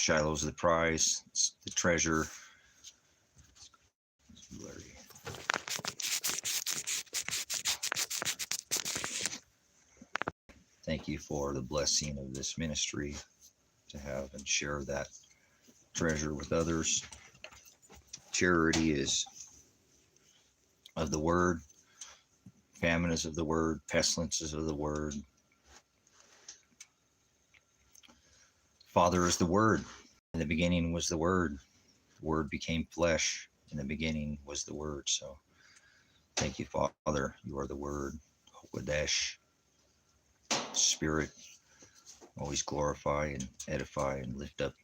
Shiloh's the prize, it's the treasure. Thank you for the blessing of this ministry to have and share that treasure with others. Charity is of the word, famine is of the word, pestilence is of the word. Father is the word. In the beginning was the word. The word became flesh. In the beginning was the word. So thank you, Father. You are the word. Hokodesh, Spirit. Always glorify and edify and lift up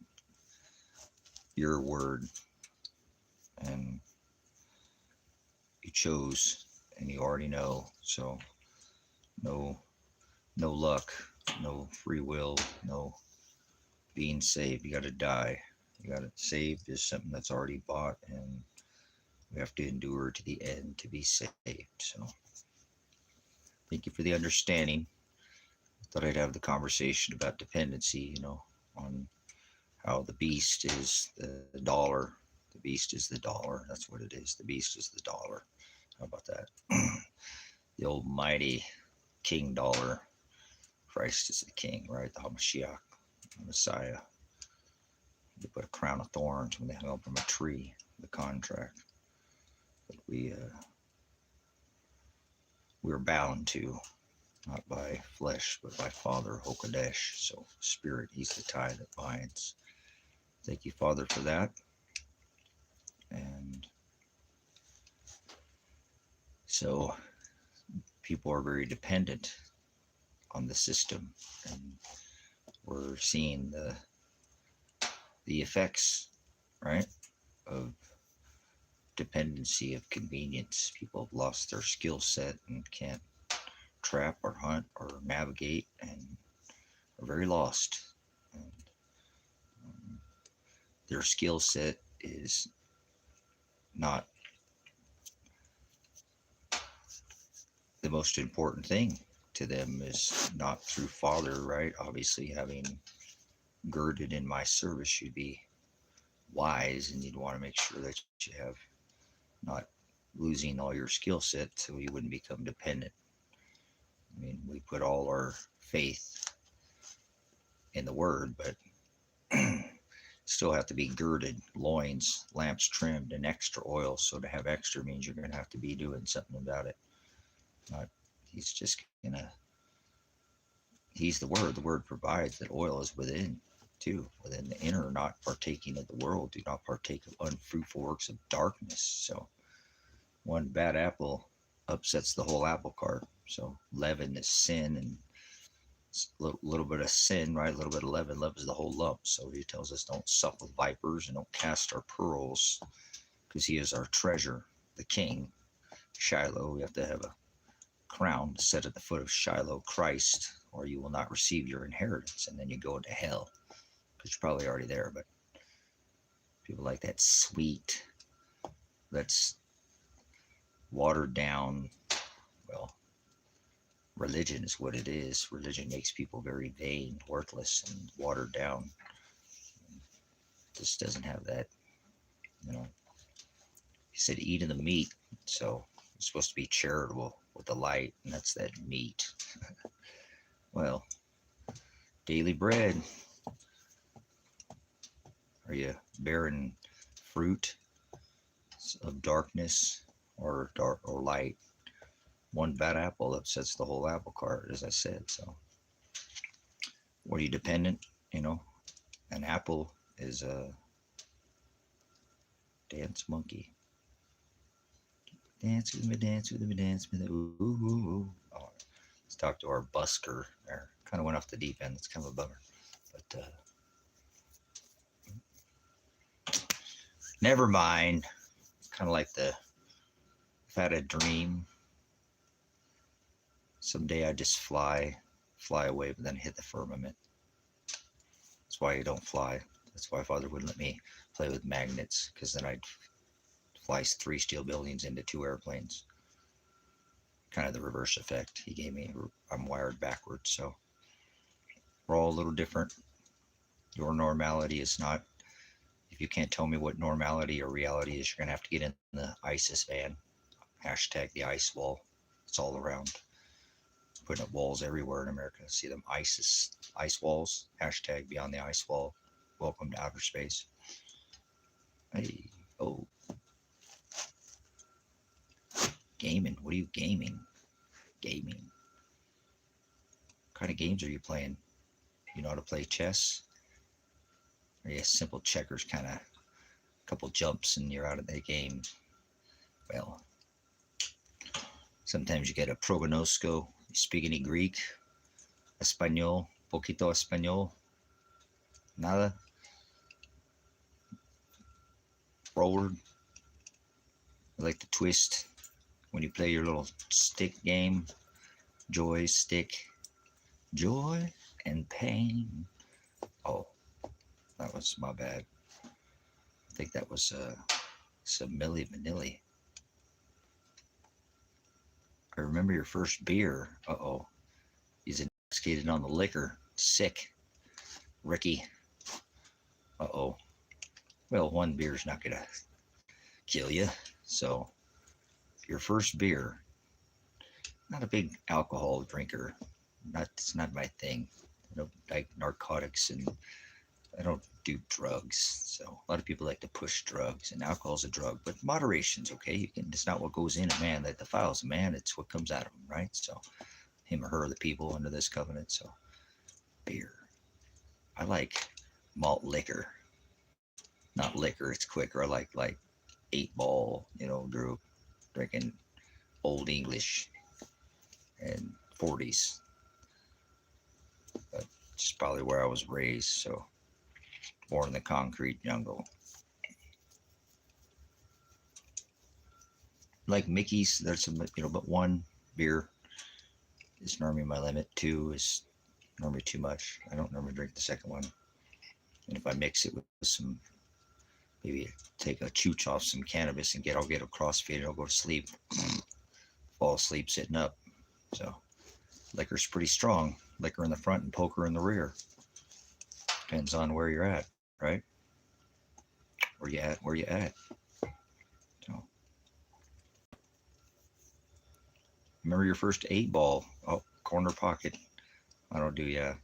your word. And you chose and you already know. So no luck, no free will, no being saved. You got to die. You got to saved is something that's already bought, and we have to endure to the end to be saved. So thank you for the understanding. I thought I'd have the conversation about dependency, on how the beast is the dollar. The beast is the dollar. That's what it is. The beast is the dollar. How about that? The almighty King dollar. Christ is the king, right? The Hamashiach, the Messiah. They put a crown of thorns when they hung up from a tree, the contract that we are bound to, not by flesh, but by Father Hokodesh. So Spirit, he's the tie that binds. Thank you, Father, for that. And so people are very dependent on the system, and we're seeing the effects, right, of dependency, of convenience. People have lost their skill set and can't trap or hunt or navigate, and are very lost. And their skill set is not the most important thing to them, is not through Father, right? Obviously, having girded in my service, you'd be wise, and you'd want to make sure that you have not losing all your skill set so you wouldn't become dependent. I mean, we put all our faith in the word, but still have to be girded, loins, lamps trimmed, and extra oil. So to have extra means you're going to have to be doing something about it. Not, he's just gonna, he's the word. The word provides that oil is within too, within the inner, not partaking of the world. Do not partake of unfruitful works of darkness. So one bad apple upsets the whole apple cart. So leaven is sin, and a little bit of sin, right? A little bit of leaven leavens the whole lump. So he tells us don't sup with vipers and don't cast our pearls, because he is our treasure, the king. Shiloh, we have to have a crown set at the foot of Shiloh, Christ, or you will not receive your inheritance, and then you go into hell, because you're probably already there. But people like that sweet, that's watered down. Well, religion is what it is. Religion makes people very vain, worthless, and watered down. This doesn't have that, He said, eat of the meat. So it's supposed to be charitable with the light, and that's that meat. Well, daily bread. Are you bearing fruit of darkness or light? One bad apple upsets the whole apple cart, as I said. So, what are you dependent? An apple is a dance monkey. Dance with me, dance with me, dance with me. Ooh, ooh, ooh. Oh, let's talk to our busker there. Kind of went off the deep end. It's kind of a bummer. But never mind. Kind of like I've had a dream. Someday I just fly away, but then hit the firmament. That's why you don't fly. That's why Father wouldn't let me play with magnets, because then I'd fly 3 steel buildings into 2 airplanes. Kind of the reverse effect he gave me. I'm wired backwards, so we're all a little different. Your normality is not, if you can't tell me what normality or reality is, you're going to have to get in the ISIS van. Hashtag the ice wall. It's all around. Putting up walls everywhere in America. See them ice walls. Hashtag beyond the ice wall. Welcome to outer space. Hey, oh. Gaming. What are you gaming? Gaming. What kind of games are you playing? You know how to play chess? Or yeah, simple checkers, kind of couple jumps and you're out of the game. Well, sometimes you get a prognosco. You speak any Greek? Español? Poquito español? Nada? Forward? I like the twist when you play your little stick game. Joy, stick, joy and pain. Oh, that was my bad. I think that was some Milli Vanilli. I remember your first beer. Uh-oh. He's intoxicated on the liquor. Sick. Ricky. Uh-oh. Well, one beer's not going to kill you. So, your first beer. Not a big alcohol drinker. It's not my thing. I don't like narcotics and I don't do drugs. So a lot of people like to push drugs, and alcohol's a drug, but moderation's okay. It's not what goes in a man that defiles a man. It's what comes out of him, right? So him or her are the people under this covenant. So beer. I like malt liquor. Not liquor, it's quicker. I like 8-ball, group drinking Old English and 40s. But it's probably where I was raised, so born in the concrete jungle. Like Mickey's, there's some, but one beer is normally my limit. 2 is normally too much. I don't normally drink the second one. And if I mix it with some, maybe take a chooch off some cannabis and I'll get a crossfade and I'll go to sleep. Fall asleep sitting up. So liquor's pretty strong. Liquor in the front and poker in the rear. Depends on where you're at, right? Where you at? So remember your first 8-ball? Oh, corner pocket. I don't do, yeah.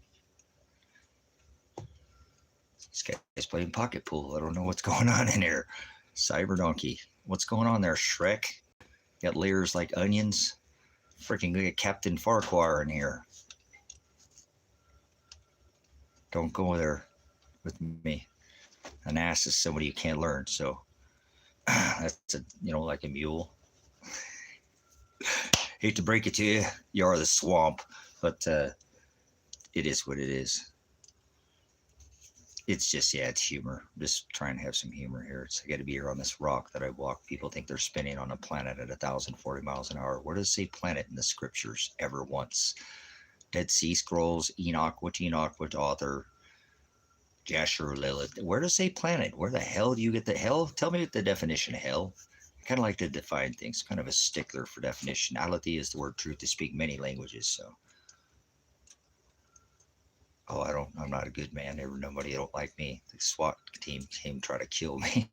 This guy's playing pocket pool. I don't know what's going on in here. Cyber Donkey. What's going on there, Shrek? Got layers like onions. Freaking get Captain Farquhar in here. Don't go there with me. An ass is somebody you can't learn. So that's like a mule. Hate to break it to you. You are the swamp, but it is what it is. It's just, it's humor. I'm just trying to have some humor here. I got to be here on this rock that I walk. People think they're spinning on a planet at 1,040 miles an hour. Where does it say planet in the scriptures ever once? Dead Sea Scrolls, Enoch, what author? Jasher, Lilith. Where does it say planet? Where the hell do you get the hell? Tell me the definition of hell. I kind of like to define things. Kind of a stickler for definitionality is the word truth. To speak many languages, so. Oh, I'm not a good man. Nobody don't like me. The SWAT team came try to kill me.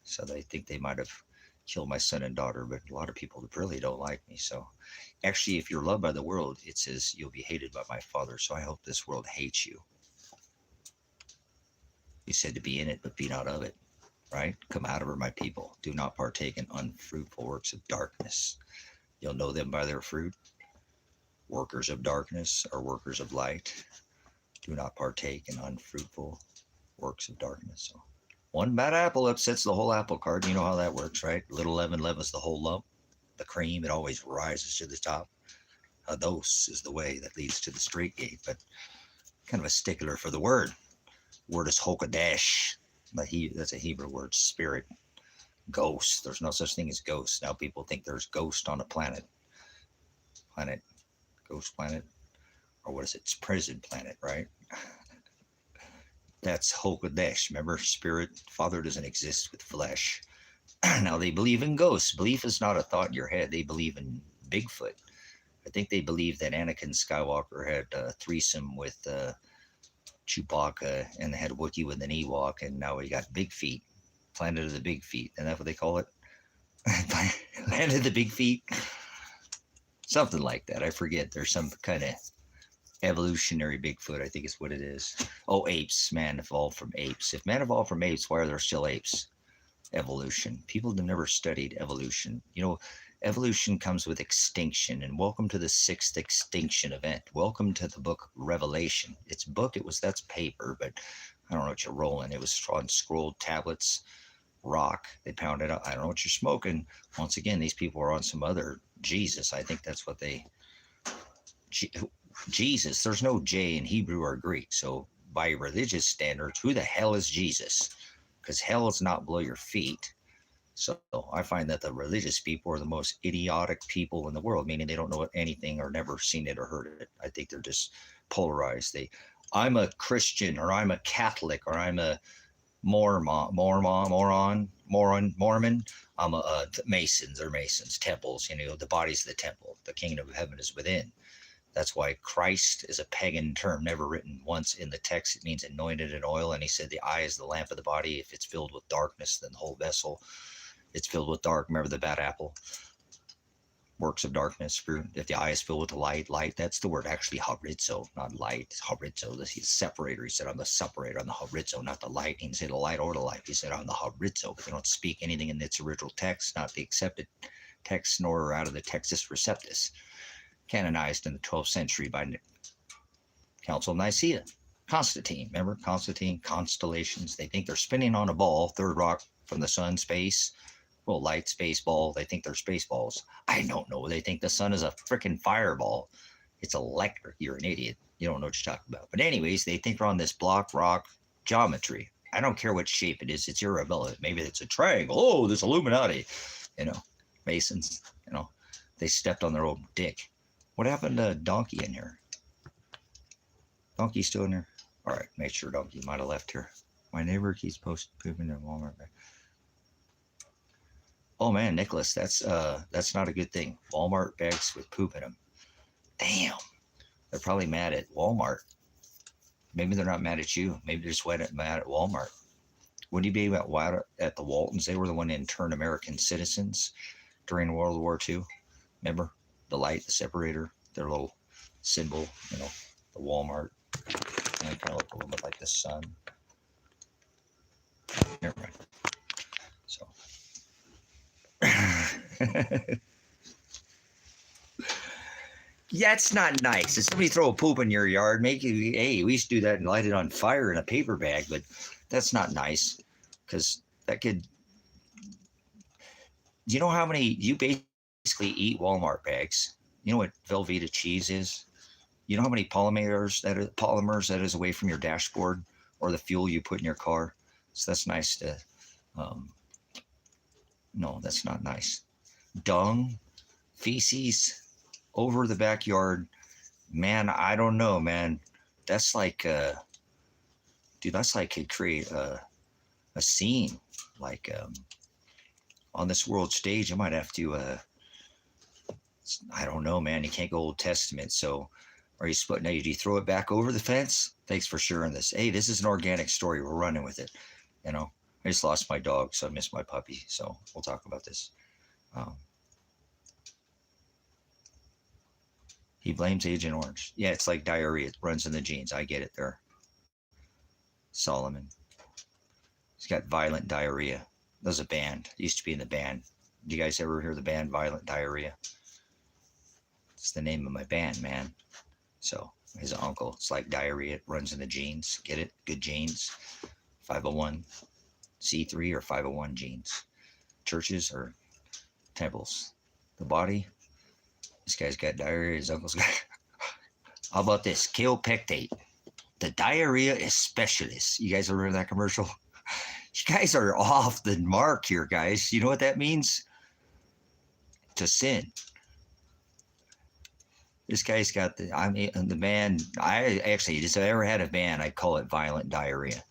So they think they might have killed my son and daughter, but a lot of people really don't like me. So actually, if you're loved by the world, it says you'll be hated by my Father. So I hope this world hates you. He said to be in it, but be not of it, right? Come out of her, my people. Do not partake in unfruitful works of darkness. You'll know them by their fruit. Workers of darkness are workers of light. Do not partake in unfruitful works of darkness. So one bad apple upsets the whole apple cart. You know how that works, right? Little leaven leavens the whole lump. The cream, it always rises to the top. Hados is the way that leads to the straight gate, but kind of a stickler for the word. Word is Hokadesh. That's a Hebrew word, spirit. Ghost. There's no such thing as ghosts. Now people think there's ghost on a planet. Ghost planet. Or what is it? It's prison planet, right? That's Hokadesh. Remember, spirit, Father doesn't exist with flesh. Now they believe in ghosts. Belief is not a thought in your head. They believe in Bigfoot. I think they believe that Anakin Skywalker had a threesome with Chewbacca and they had Wookiee with an Ewok, and now we got Big Feet, Planet of the Big Feet, and that's what they call it. Planet of the Big Feet, something like that. I forget. There's some kind of evolutionary Bigfoot, I think is what it is. Oh, apes. Man evolved from apes. If man evolved from apes, why are there still apes? Evolution. People have never studied evolution. You know, evolution comes with extinction, and welcome to the 6th extinction event. Welcome to the book Revelation. It's book, that's paper, but I don't know what you're rolling. It was on scrolled tablets, rock. They pounded out. I don't know what you're smoking. Once again, these people are on some other Jesus. I think that's what they, Jesus, there's no J in Hebrew or Greek. So by religious standards, who the hell is Jesus? Because hell is not below your feet. So I find that the religious people are the most idiotic people in the world, meaning they don't know anything or never seen it or heard it. I think they're just polarized. I'm a Christian, or I'm a Catholic, or I'm a Mormon. I'm a Masons or Masons, temples. You know, the body's the temple. The kingdom of heaven is within. That's why Christ is a pagan term, never written once in the text. It means anointed in oil. And he said the eye is the lamp of the body. If it's filled with darkness, then the whole vessel, it's filled with dark. Remember the bad apple? Works of darkness. If the eye is filled with the light, that's the word. Actually, horizo, not light. It's horizo. He's separator. He said, I'm the separator. I'm the horizo, not the light. He didn't say the light or the light. He said, I'm the horizo. But they don't speak anything in its original text, not the accepted text, nor out of the Textus Receptus, canonized in the 12th century by Council of Nicaea. Constantine, remember Constantine, constellations. They think they're spinning on a ball, third rock from the sun, space. Well, light, space ball. They think they're space balls. I don't know. They think the sun is a freaking fireball. It's electric. You're an idiot. You don't know what you're talking about. But anyways, they think they're on this block rock geometry. I don't care what shape it is. It's irrelevant. Maybe it's a triangle. Oh, this Illuminati. You know, Masons, you know, they stepped on their own dick. What happened to Donkey in here? Donkey still in here? All right, make sure Donkey might have left here. My neighbor keeps posting pooping in Walmart. Oh man, Nicholas, that's not a good thing. Walmart bags with poop in them. Damn, they're probably mad at Walmart. Maybe they're not mad at you. Maybe they're just mad at Walmart. Wouldn't you be at the Waltons? They were the one that interned American citizens during World War II. Remember the light, the separator, their little symbol, you know, the Walmart. And it kind of looked a little bit like the sun. Never mind. So. That's not nice. If somebody throw a poop in your yard, hey, we used to do that and light it on fire in a paper bag, but that's not nice because that could. Do you know how many you basically eat Walmart bags? You know what Velveeta cheese is? You know how many polymers that is away from your dashboard or the fuel you put in your car? So that's nice to. No, that's not nice. Dung, feces, over the backyard. Man, I don't know, man. That's like, dude, that's like could create a scene. Like on this world stage, I might have to, I don't know, man. You can't go Old Testament. So are you split? Now, do you throw it back over the fence? Thanks for sharing this. Hey, this is an organic story. We're running with it. You know, I just lost my dog, so I miss my puppy. So we'll talk about this. He blames Agent Orange. Yeah, it's like diarrhea. It runs in the genes. I get it there. Solomon. He's got violent diarrhea. There's a band. It used to be in the band. Did you guys ever hear the band Violent Diarrhea? It's the name of my band, man. So his uncle, it's like diarrhea. It runs in the genes. Get it? Good genes. 501c3 or 501 genes. Churches or temples. The body. This guy's got diarrhea. His uncle's got. How about this? Kaopectate. The diarrhea is specialist. You guys remember that commercial? You guys are off the mark here, guys. You know what that means? To sin. This guy's got the band. I actually, if I ever had a band, I'd call it Violent Diarrhea.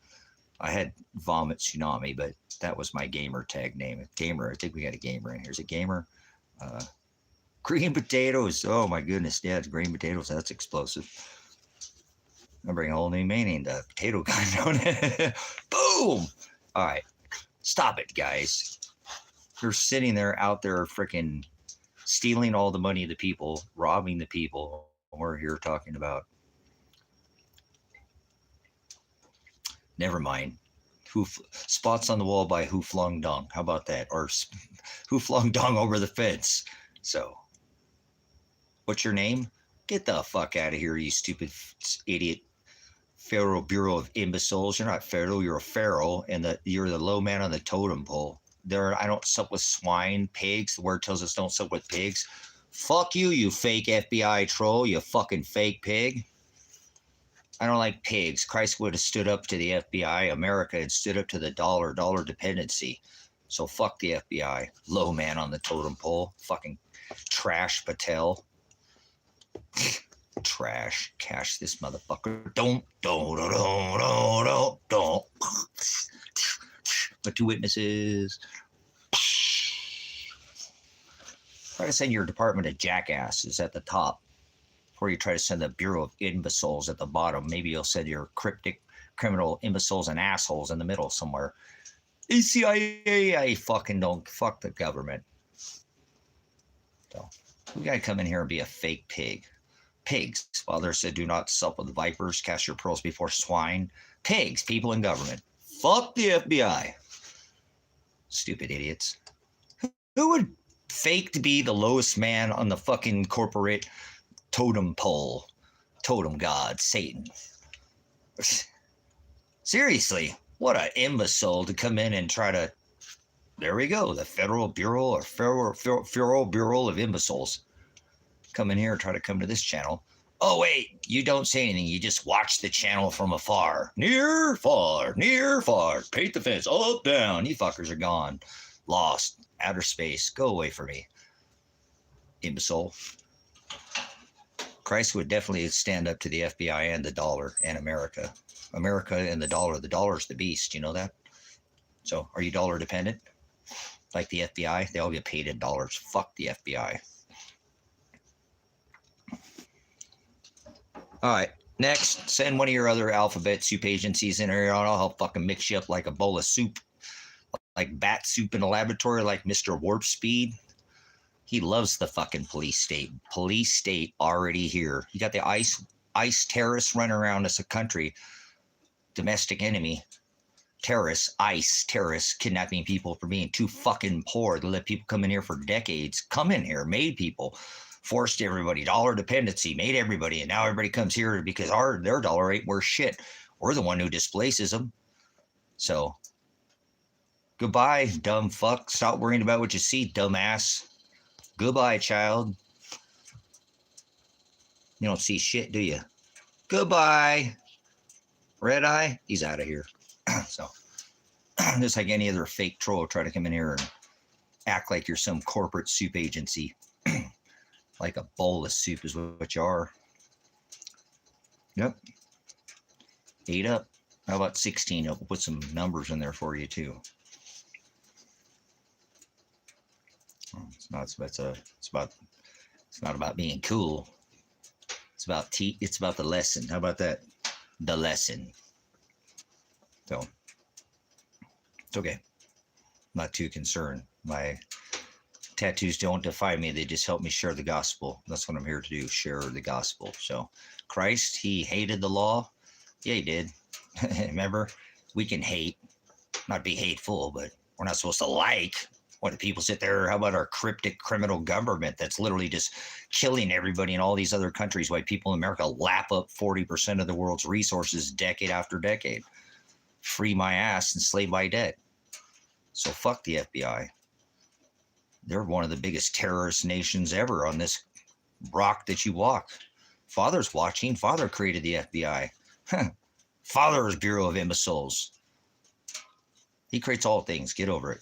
I had Vomit Tsunami, but that was my gamer tag name. Gamer. I think we got a gamer in here. Is it gamer? Green potatoes. Oh my goodness. Yeah, it's green potatoes. That's explosive. I bring a whole new meaning to potato gun, don't it? Boom! All right, stop it, guys. You're sitting there out there freaking stealing all the money of the people, robbing the people. We're here talking about. Never mind. Spots on the wall by who flung dung? How about that? Or who flung dung over the fence? So, what's your name? Get the fuck out of here, you stupid idiot. Federal Bureau of Imbeciles. You're not federal. You're a pharaoh, and you're the low man on the totem pole. I don't sup with swine, pigs. The word tells us don't sup with pigs. Fuck you, you fake FBI troll. You fucking fake pig. I don't like pigs. Christ would have stood up to the FBI. America had stood up to the dollar dependency. So fuck the FBI. Low man on the totem pole. Fucking trash Patel. Trash. Cash this motherfucker. Don't. But two witnesses. Try to send your department of jackasses at the top. Or you try to send the Bureau of Imbeciles at the bottom. Maybe you'll send your cryptic criminal imbeciles and assholes in the middle somewhere. ACIA, I fucking don't. Fuck the government. So, we gotta come in here and be a fake pig. Pigs. Father said, do not sup with vipers. Cast your pearls before swine. Pigs. People in government. Fuck the FBI. Stupid idiots. Who would fake to be the lowest man on the fucking corporate totem pole? Totem god, Satan. Seriously, what an imbecile to come in and try to. There we go, the Federal Bureau or Federal Bureau of Imbeciles. Come in here and try to come to this channel. Oh, wait, you don't say anything. You just watch the channel from afar. Near, far, paint the fence, up, down. You fuckers are gone. Lost, outer space. Go away from me, imbecile. Christ would definitely stand up to the FBI and the dollar and America. America and the dollar. The dollar's the beast. You know that? So, are you dollar dependent? Like the FBI? They all get paid in dollars. Fuck the FBI. All right. Next, send one of your other alphabet soup agencies in here. I'll help fucking mix you up like a bowl of soup. Like bat soup in a laboratory, like Mr. Warp Speed. He loves the fucking police state. Police state already here. You got the ICE terrorists running around as a country. Domestic enemy. Terrorists, ICE terrorists, kidnapping people for being too fucking poor. They let people come in here for decades. Come in here, made people. Forced everybody. Dollar dependency, made everybody. And now everybody comes here because their dollar ain't worth shit. We're the one who displaces them. So, goodbye, dumb fuck. Stop worrying about what you see, dumbass. Goodbye, child. You don't see shit, do you? Goodbye. Red Eye, he's out of here. So, just like any other fake troll, try to come in here and act like you're some corporate soup agency. Like a bowl of soup is what you are. Yep. 8 up. How about 16 up? We'll put some numbers in there for you, too. It's not about being cool. It's about the lesson. How about that? The lesson. So it's okay. I'm not too concerned. My tattoos don't define me. They just help me share the gospel. That's what I'm here to do, share the gospel. So Christ, he hated the law. Yeah, he did. Remember, we can hate, not be hateful, but we're not supposed to like. When people sit there, how about our cryptic criminal government that's literally just killing everybody in all these other countries while people in America lap up 40% of the world's resources decade after decade? Free my ass and slave my debt. So fuck the FBI. They're one of the biggest terrorist nations ever on this rock that you walk. Father's watching. Father created the FBI. Father's Bureau of Imbeciles. He creates all things. Get over it.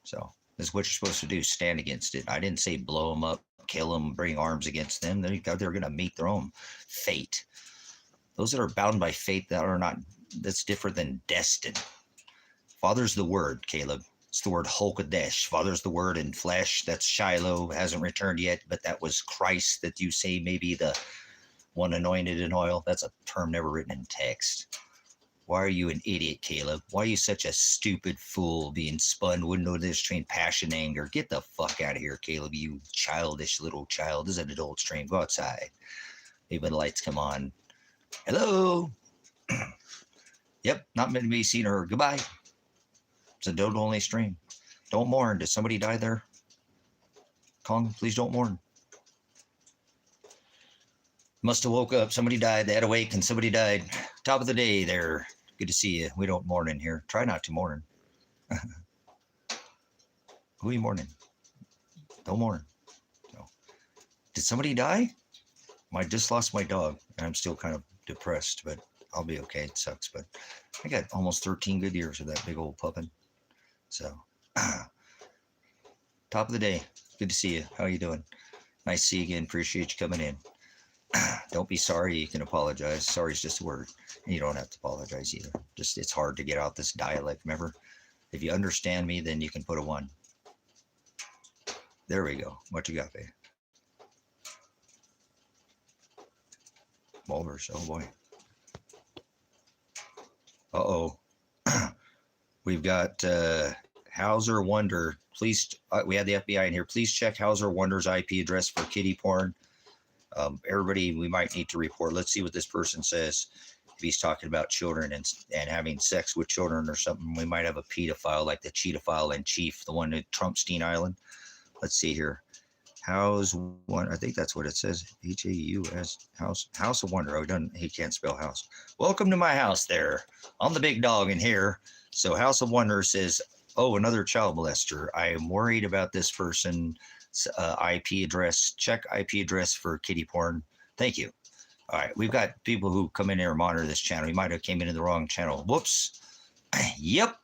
So this is what you're supposed to do. Stand against it. I didn't say blow them up, kill them, bring arms against them. They're going to meet their own fate. Those that are bound by fate that's different than destined. Father's the word, Caleb. It's the word Hokadesh. Father's the word in flesh. That's Shiloh. Hasn't returned yet, but that was Christ that you say maybe the One anointed in oil. That's a term never written in text. Why are you an idiot, Caleb? Why are you such a stupid fool being spun? Wouldn't know this train, passion, anger. Get the fuck out of here, Caleb, you childish little child. This is an adult stream. Go outside. Maybe when the lights come on. Hello? Yep, not meant to be seen or heard. Goodbye. It's an adult only stream. Don't mourn. Did somebody die there? Kong, please don't mourn. Must have woke up. Somebody died. They had a wake and somebody died. Top of the day there. Good to see you. We don't mourn in here. Try not to mourn. Who are you mourning? Don't mourn. No. Did somebody die? I just lost my dog, and I'm still kind of depressed, but I'll be okay. It sucks, but I got almost 13 good years of that big old puppin. So, top of the day. Good to see you. How are you doing? Nice to see you again. Appreciate you coming in. Don't be sorry. You can apologize. Sorry is just a word. And you don't have to apologize either. Just, it's hard to get out this dialect. Remember, if you understand me, then you can put a 1. There we go. Much Agape. Mulvers. Oh boy. Uh-oh. We've got Hauser Wonder. Please, we had the FBI in here. Please check Hauser Wonder's IP address for kitty porn. Everybody, we might need to report. Let's see what this person says. If he's talking about children and having sex with children or something, we might have a pedophile like the cheetophile in chief, the one at Trumpstein Island. Let's see here. House one, I think that's what it says. H-A-U-S, House of Wonder. Oh, he can't spell house. Welcome to my house there. I'm the big dog in here. So House of Wonder says, oh, another child molester. I am worried about this person's IP address. Check IP address for kitty porn. Thank you. All right, we've got people who come in here and monitor this channel. You might have came into the wrong channel. Whoops. Yep.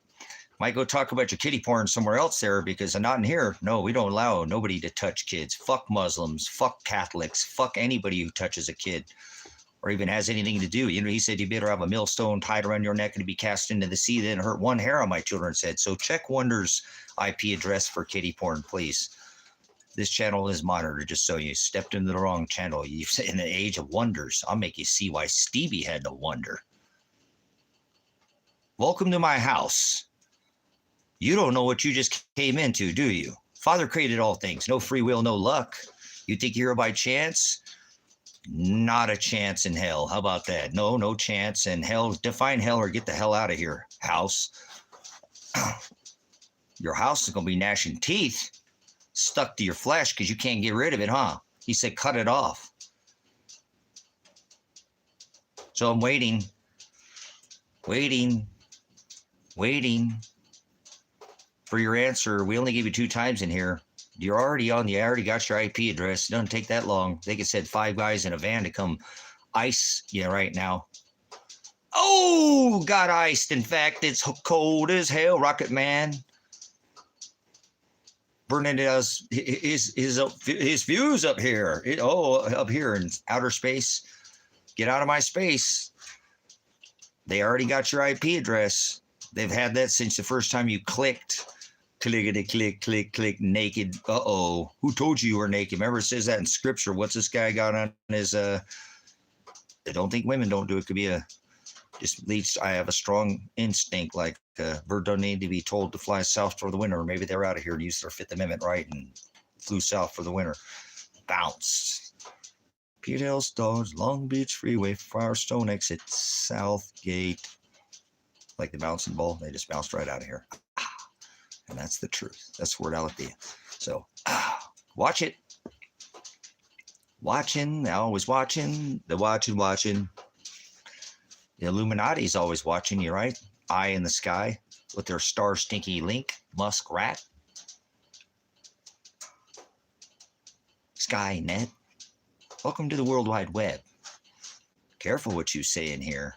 Might go talk about your kitty porn somewhere else there because I'm not in here. No, we don't allow nobody to touch kids. Fuck Muslims. Fuck Catholics. Fuck anybody who touches a kid or even has anything to do. You know, he said you better have a millstone tied around your neck and be cast into the sea than hurt one hair on my children said. So check Wonder's IP address for kitty porn, please. This channel is monitored, just so you stepped into the wrong channel. You're in the age of wonders. I'll make you see why Stevie had to wonder. Welcome to my house. You don't know what you just came into, do you? Father created all things. No free will, no luck. You think you're here by chance? Not a chance in hell. How about that? No chance in hell. Define hell or get the hell out of here, house. Your house is going to be gnashing teeth. Stuck to your flesh because you can't get rid of it, huh? He said, cut it off. So I'm waiting for your answer. We only gave you 2 times in here. You're already on I already got your IP address. It doesn't take that long. They could send 5 guys in a van to come ice you right now. Oh, got iced. In fact, it's cold as hell, Rocket Man. Burning his views up here. Up here in outer space. Get out of my space. They already got your IP address. They've had that since the first time you clicked. Clickety click, click, click, naked. Uh-oh. Who told you were naked? Remember it says that in scripture. What's this guy got on his, I don't think women don't do it. Could be just leads, I have a strong instinct, like bird don't need to be told to fly south for the winter. Or maybe they're out of here and used their 5th Amendment right and flew south for the winter. Bounced. Pete Hill Stars, Long Beach Freeway, Firestone exit, Southgate. Like the bouncing ball, they just bounced right out of here. And that's the truth. That's the word I like to. So, watch it. Watching, always watching. The watching. The Illuminati's always watching you, right? Eye in the sky with their star stinky link, muskrat. Skynet. Welcome to the World Wide Web. Careful what you say in here.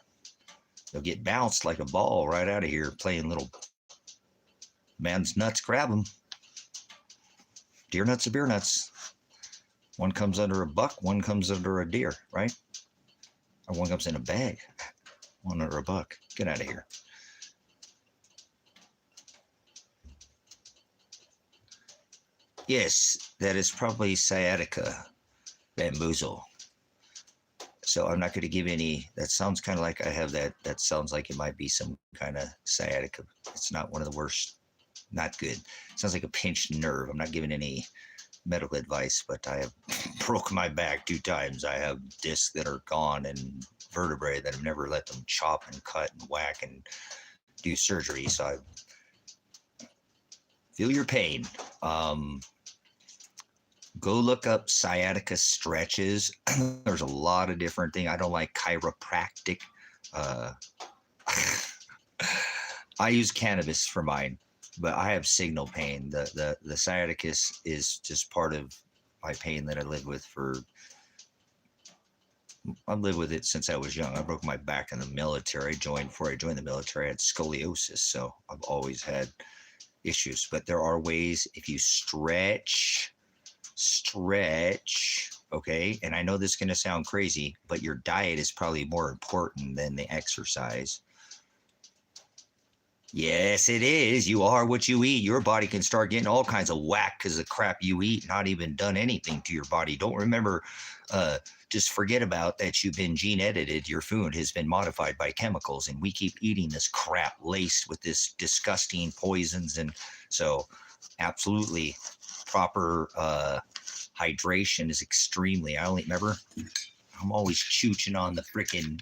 They'll get bounced like a ball right out of here playing little man's nuts, grab them. Deer nuts or beer nuts. One comes under a buck, one comes under a deer, right? Or one comes in a bag. One under a buck. Get out of here. Yes, that is probably sciatica, bamboozle. So I'm not going to give any. That sounds kind of like I have that. That sounds like it might be some kind of sciatica. It's not one of the worst. Not good. Sounds like a pinched nerve. I'm not giving any medical advice, but I have broke my back 2 times. I have discs that are gone and vertebrae that have never let them chop and cut and whack and do surgery. So I feel your pain. Go look up sciatica stretches. There's a lot of different things. I don't like chiropractic. Uh, I use cannabis for mine, but I have signal pain. The sciatica is just part of my pain that I live with I've lived with it since I was young. I broke my back in the military. Before I joined the military, I had scoliosis, so I've always had issues. But there are ways if you stretch, okay? And I know this is going to sound crazy, but your diet is probably more important than the exercise. Yes, it is. You are what you eat. Your body can start getting all kinds of whack because of crap you eat, not even done anything to your body. Don't remember, just forget about that you've been gene edited. Your food has been modified by chemicals, and we keep eating this crap laced with this disgusting poisons. And so, absolutely, proper hydration is extremely. I'm always chooching on the freaking.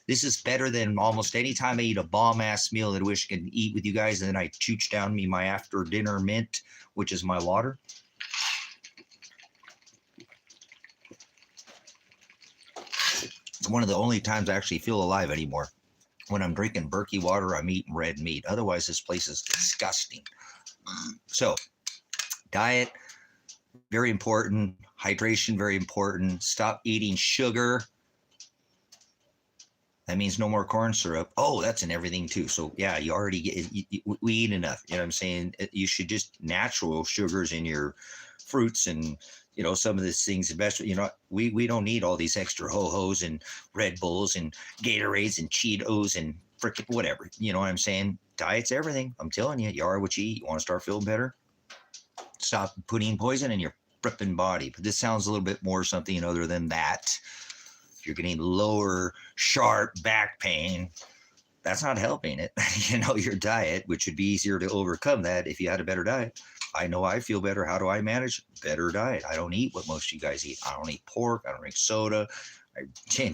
This is better than almost any time I eat a bomb-ass meal that I wish I could eat with you guys, and then I chooch down me my after-dinner mint, which is my water. It's one of the only times I actually feel alive anymore. When I'm drinking Berkey water, I'm eating red meat. Otherwise, this place is disgusting. So, diet, very important. Hydration, very important. Stop eating sugar. That means no more corn syrup. Oh, that's in everything too. So yeah, you already get, we eat enough. You know what I'm saying? You should just natural sugars in your fruits and, some of these things, especially, we don't need all these extra ho-hos and Red Bulls and Gatorades and Cheetos and frickin' whatever. You know what I'm saying? Diet's everything. I'm telling you, you are what you eat. You want to start feeling better? Stop putting poison in your frippin' body. But this sounds a little bit more something other than that. If you're getting lower, sharp back pain, that's not helping it. Your diet, which would be easier to overcome that if you had a better diet. I know I feel better. How do I manage? Better diet. I don't eat what most of you guys eat. I don't eat pork. I don't drink soda. I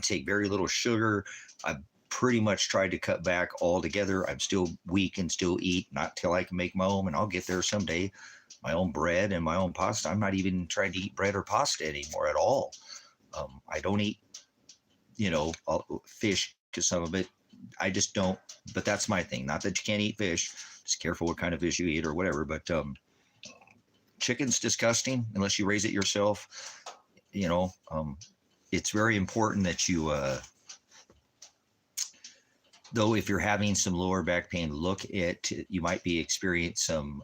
take very little sugar. I've pretty much tried to cut back altogether. I'm still weak and still eat, not till I can make my own, and I'll get there someday. My own bread and my own pasta. I'm not even trying to eat bread or pasta anymore at all. I don't eat fish, because some of it I just don't, but that's my thing. Not that you can't eat fish, just careful what kind of fish you eat or whatever. But chicken's disgusting unless you raise it yourself. It's very important that you though, if you're having some lower back pain, you might be experiencing some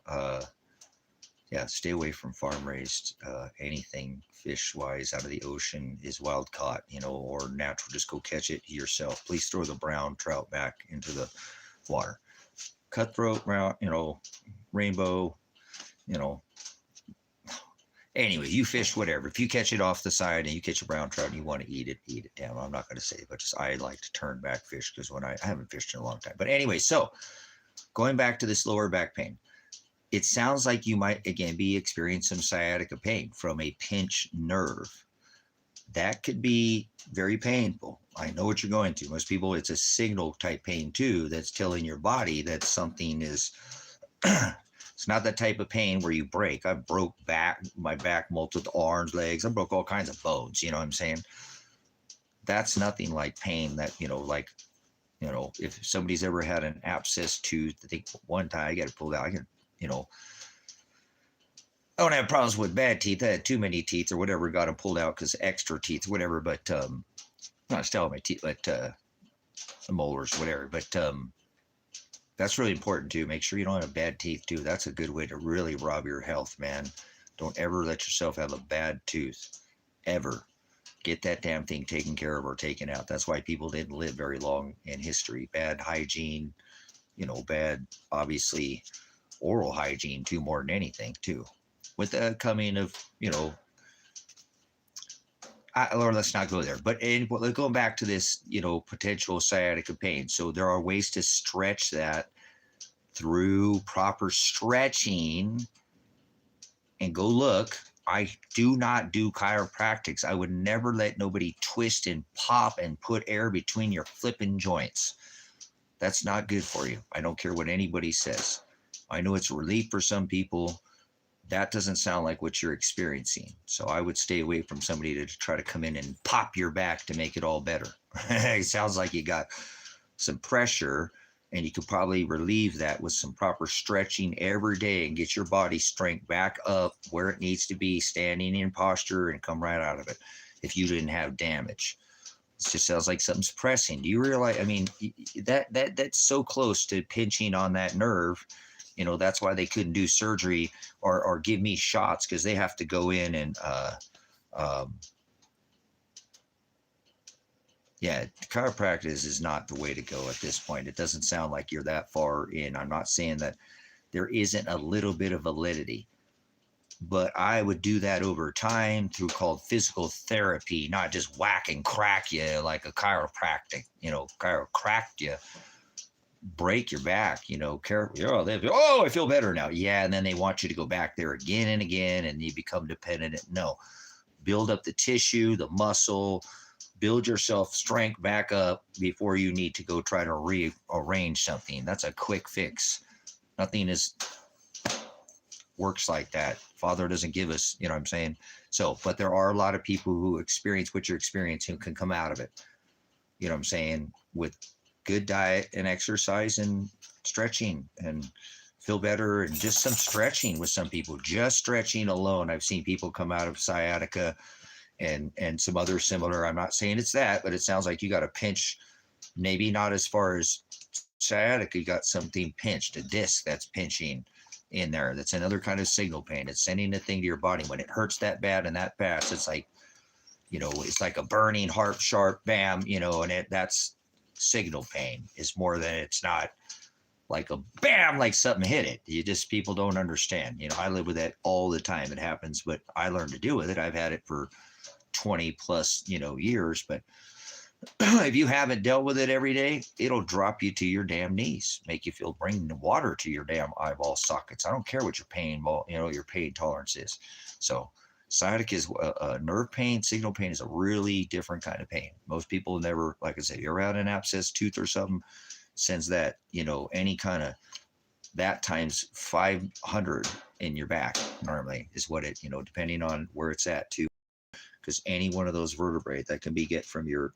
stay away from farm raised anything fish wise out of the ocean is wild caught, or natural. Just go catch it yourself. Please throw the brown trout back into the water. Cutthroat, rainbow, anyway, you fish whatever. If you catch it off the side and you catch a brown trout and you want to eat it. Damn, I'm not going to say, but just I like to turn back fish because when I haven't fished in a long time. But anyway, so going back to this lower back pain. It sounds like you might, again, be experiencing some sciatica pain from a pinched nerve. That could be very painful. I know what you're going through. Most people, it's a signal type pain too that's telling your body that something is, it's not that type of pain where you break. I broke my back, multiple arms, legs. I broke all kinds of bones. You know what I'm saying? That's nothing like pain that, if somebody's ever had an abscess tooth, I think one time I got it pulled out, I don't have problems with bad teeth. I had too many teeth or whatever, got them pulled out because extra teeth, whatever. But not still my teeth, but the molars, whatever. But that's really important too. Make sure you don't have bad teeth too. That's a good way to really rob your health, man. Don't ever let yourself have a bad tooth, ever. Get that damn thing taken care of or taken out. That's why people didn't live very long in history. Bad hygiene, bad, obviously, oral hygiene too, more than anything too. With the coming of, Lord, let's not go there. But going back to this, potential sciatica pain. So there are ways to stretch that through proper stretching. And go look. I do not do chiropractics. I would never let nobody twist and pop and put air between your flipping joints. That's not good for you. I don't care what anybody says. I know it's relief for some people. That doesn't sound like what you're experiencing. So I would stay away from somebody to try to come in and pop your back to make it all better. It sounds like you got some pressure, and you could probably relieve that with some proper stretching every day and get your body strength back up where it needs to be, standing in posture, and come right out of it if you didn't have damage. It just sounds like something's pressing. Do you realize, I mean, that's so close to pinching on that nerve. That's why they couldn't do surgery or give me shots, because they have to go in and yeah, chiropractic is not the way to go at this point. It doesn't sound like you're that far in. I'm not saying that there isn't a little bit of validity, but I would do that over time through called physical therapy, not just whack and crack you like a chiropractic, chiropractic you, break your back, I feel better now. Yeah. And then they want you to go back there again and again, and you become dependent. No, build up the tissue, the muscle, build yourself strength back up before you need to go try to rearrange something. That's a quick fix. Nothing works like that. Father doesn't give us, you know what I'm saying? So, but there are a lot of people who experience what you're experiencing, who can come out of it, you know what I'm saying, with good diet and exercise and stretching, and feel better. And just some stretching with some people, just stretching alone. I've seen people come out of sciatica and some other similar. I'm not saying it's that, but it sounds like you got a pinch, maybe not as far as sciatica. You got something pinched, a disc that's pinching in there. That's another kind of signal pain. It's sending a thing to your body. When it hurts that bad and that fast, it's like, it's like a burning heart, sharp, bam, and that's signal pain. Is more than, it's not like a bam, like something hit it. People don't understand. I live with that all the time. It happens, but I learned to deal with it. I've had it for 20 plus, years, but if you haven't dealt with it every day, it'll drop you to your damn knees, make you feel, bring the water to your damn eyeball sockets. I don't care what your pain, your pain tolerance is. So sciatica is nerve pain. Signal pain is a really different kind of pain. Most people never, like I said, you're out an abscess tooth or something, sends that, any kind of that times 500 in your back normally is what it, depending on where it's at too. Because any one of those vertebrae that can be get from your,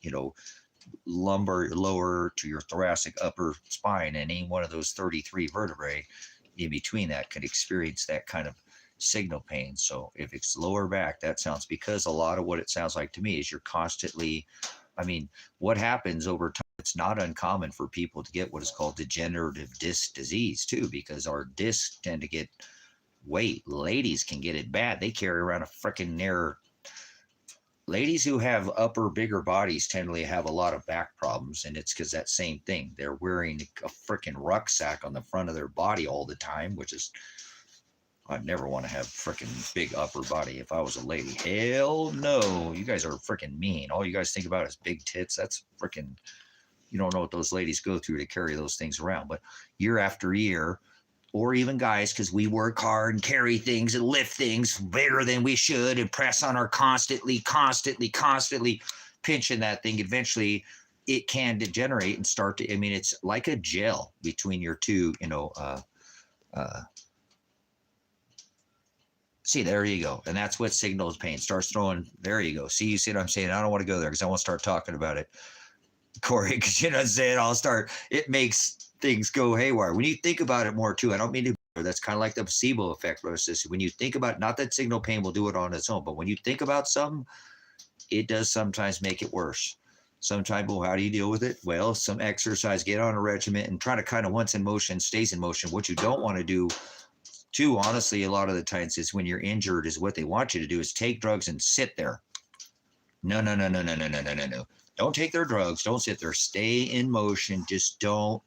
lumbar lower to your thoracic upper spine, and any one of those 33 vertebrae in between that could experience that kind of signal pain. So if it's lower back, that sounds, because a lot of what it sounds like to me is you're constantly, what happens over time, it's not uncommon for people to get what is called degenerative disc disease too, because our discs tend to get weight. Ladies can get it bad. They carry around a freaking narrow. Ladies who have bigger bodies tend to have a lot of back problems, and it's because that same thing. They're wearing a freaking rucksack on the front of their body all the time, which is, I'd never want to have freaking big upper body if I was a lady. Hell no. You guys are freaking mean. All you guys think about is big tits. That's freaking, you don't know what those ladies go through to carry those things around. But year after year, or even guys, because we work hard and carry things and lift things bigger than we should and press on our constantly pinching that thing. Eventually, it can degenerate and start to, it's like a gel between your two, see, there you go. And that's what signals pain. Starts throwing, there you go. See what I'm saying? I don't want to go there because I won't start talking about it, Corey, because you know what I'm saying? It makes things go haywire. When you think about it more too, I don't mean to, that's kind of like the placebo effect process. When you think about, not that signal pain will do it on its own, but when you think about something, it does sometimes make it worse. Sometimes, well, how do you deal with it? Well, some exercise, get on a regimen, and try to kind of, once in motion, stays in motion. What you don't want to do too, honestly, a lot of the times is when you're injured, is what they want you to do is take drugs and sit there. No. Don't take their drugs. Don't sit there. Stay in motion. Just don't,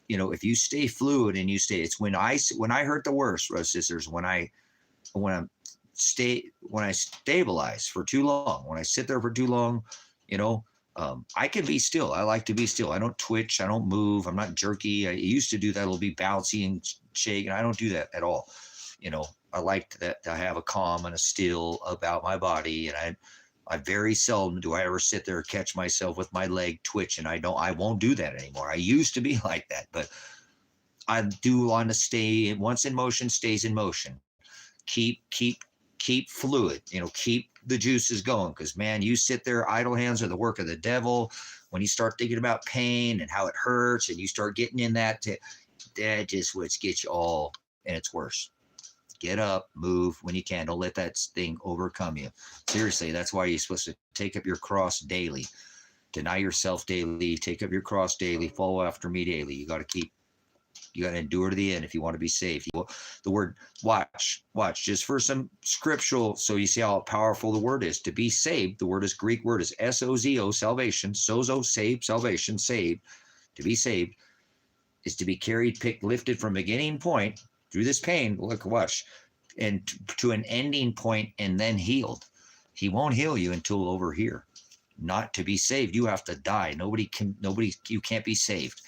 if you stay fluid and you stay, it's when I hurt the worst, brothers and sisters, when I'm stabilize for too long, when I sit there for too long, you know, I can be still. I like to be still. I don't twitch. I don't move. I'm not jerky. I used to do that. It'll be bouncy and shake, and I don't do that at all. You know, I like that to have a calm and a still about my body, and I very seldom do I ever sit there and catch myself with my leg twitching. I won't do that anymore. I used to be like that, but I do want to stay. Once in motion, stays in motion. Keep fluid. You know, keep the juices going. Because man, you sit there, idle hands are the work of the devil. When you start thinking about pain and how it hurts, and you start getting in that just what gets you all, and it's worse. Get up, move when you can. Don't let that thing overcome you. Seriously, that's why you're supposed to take up your cross daily. Deny yourself daily. Take up your cross daily. Follow after me daily. You got to endure to the end if you want to be saved. The word watch, just for some scriptural, so you see how powerful the word is. To be saved, the word is Greek word is S-O-Z-O, salvation. Sozo, saved, salvation, saved. To be saved is to be carried, picked, lifted from beginning point through this pain, look, watch, and to an ending point, and then healed. He won't heal you until over here. Not to be saved, you have to die. You can't be saved.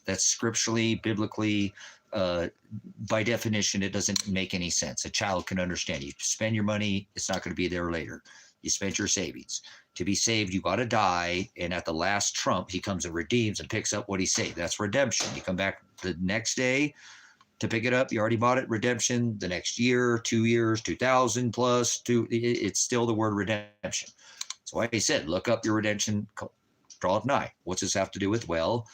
That's scripturally, biblically, by definition, it doesn't make any sense. A child can understand. You spend your money, it's not going to be there later. You spent your savings. To be saved, you got to die, and at the last trump, he comes and redeems and picks up what he saved. That's redemption. You come back the next day to pick it up. You already bought it. Redemption. The next year, 2 years, 2000 plus two. It's still the word redemption. So why he said, look up your redemption, draw it nigh. What's this have to do with? Well,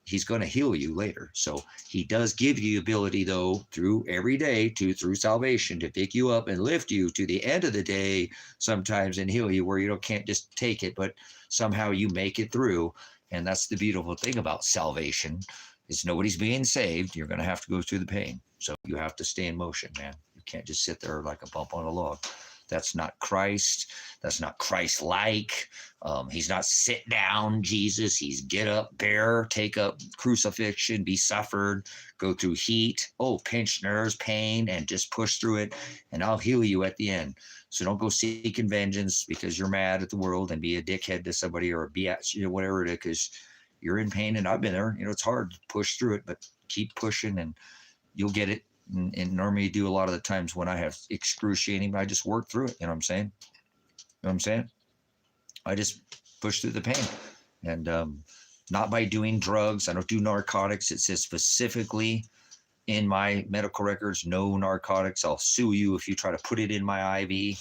he's going to heal you later. So he does give you ability, though, through every day, through salvation, to pick you up and lift you to the end of the day sometimes and heal you, where you can't just take it, but somehow you make it through. And that's the beautiful thing about salvation. Is nobody's being saved. You're going to have to go through the pain. So you have to stay in motion, man. You can't just sit there like a bump on a log. That's not Christ. That's not Christ-like. He's not sit down, Jesus. He's get up, bear, take up crucifixion, be suffered, go through heat, pinch nerves, pain, and just push through it, and I'll heal you at the end. So don't go seeking vengeance because you're mad at the world and be a dickhead to somebody or be at whatever it is, because you're in pain, and I've been there. It's hard to push through it, but keep pushing and you'll get it. And normally you do a lot of the times when I have excruciating, I just work through it. You know what I'm saying? I just push through the pain, and not by doing drugs. I don't do narcotics. It says specifically in my medical records, no narcotics. I'll sue you if you try to put it in my IV.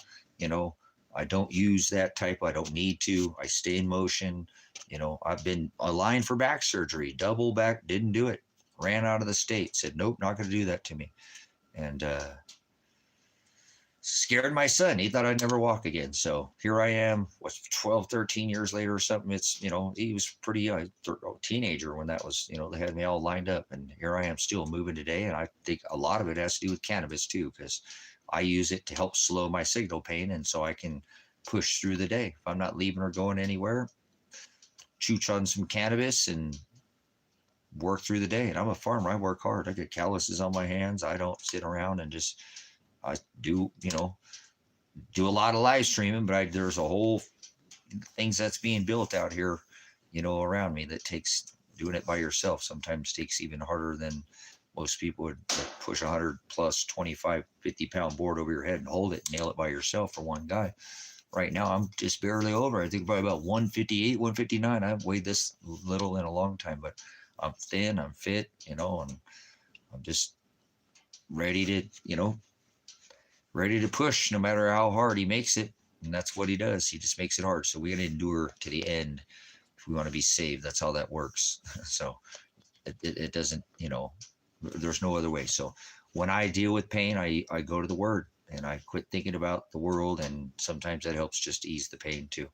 I don't use that type. I don't need to. I stay in motion. I've been aligned for back surgery, double back, didn't do it. Ran out of the state, said, nope, not going to do that to me. And scared my son. He thought I'd never walk again. So here I am, 12, 13 years later or something. It's, he was pretty young, teenager when that was, they had me all lined up. And here I am still moving today. And I think a lot of it has to do with cannabis too, because I use it to help slow my signal pain. And so I can push through the day. If I'm not leaving or going anywhere, chooch on some cannabis and work through the day. And I'm a farmer. I work hard. I get calluses on my hands. I don't sit around and I do a lot of live streaming, but there's a whole things that's being built out here, around me that takes doing it by yourself. Sometimes takes even harder than most people would push 100 plus 25, 50 pound board over your head and hold it, nail it by yourself for one guy. Right now, I'm just barely over. I think probably about 158, 159. I haven't weighed this little in a long time, but I'm thin, I'm fit, and I'm just ready to push no matter how hard he makes it. And that's what he does. He just makes it hard. So we got to endure to the end if we want to be saved. That's how that works. So it doesn't, there's no other way. So when I deal with pain, I go to the word and I quit thinking about the world. And sometimes that helps just ease the pain too,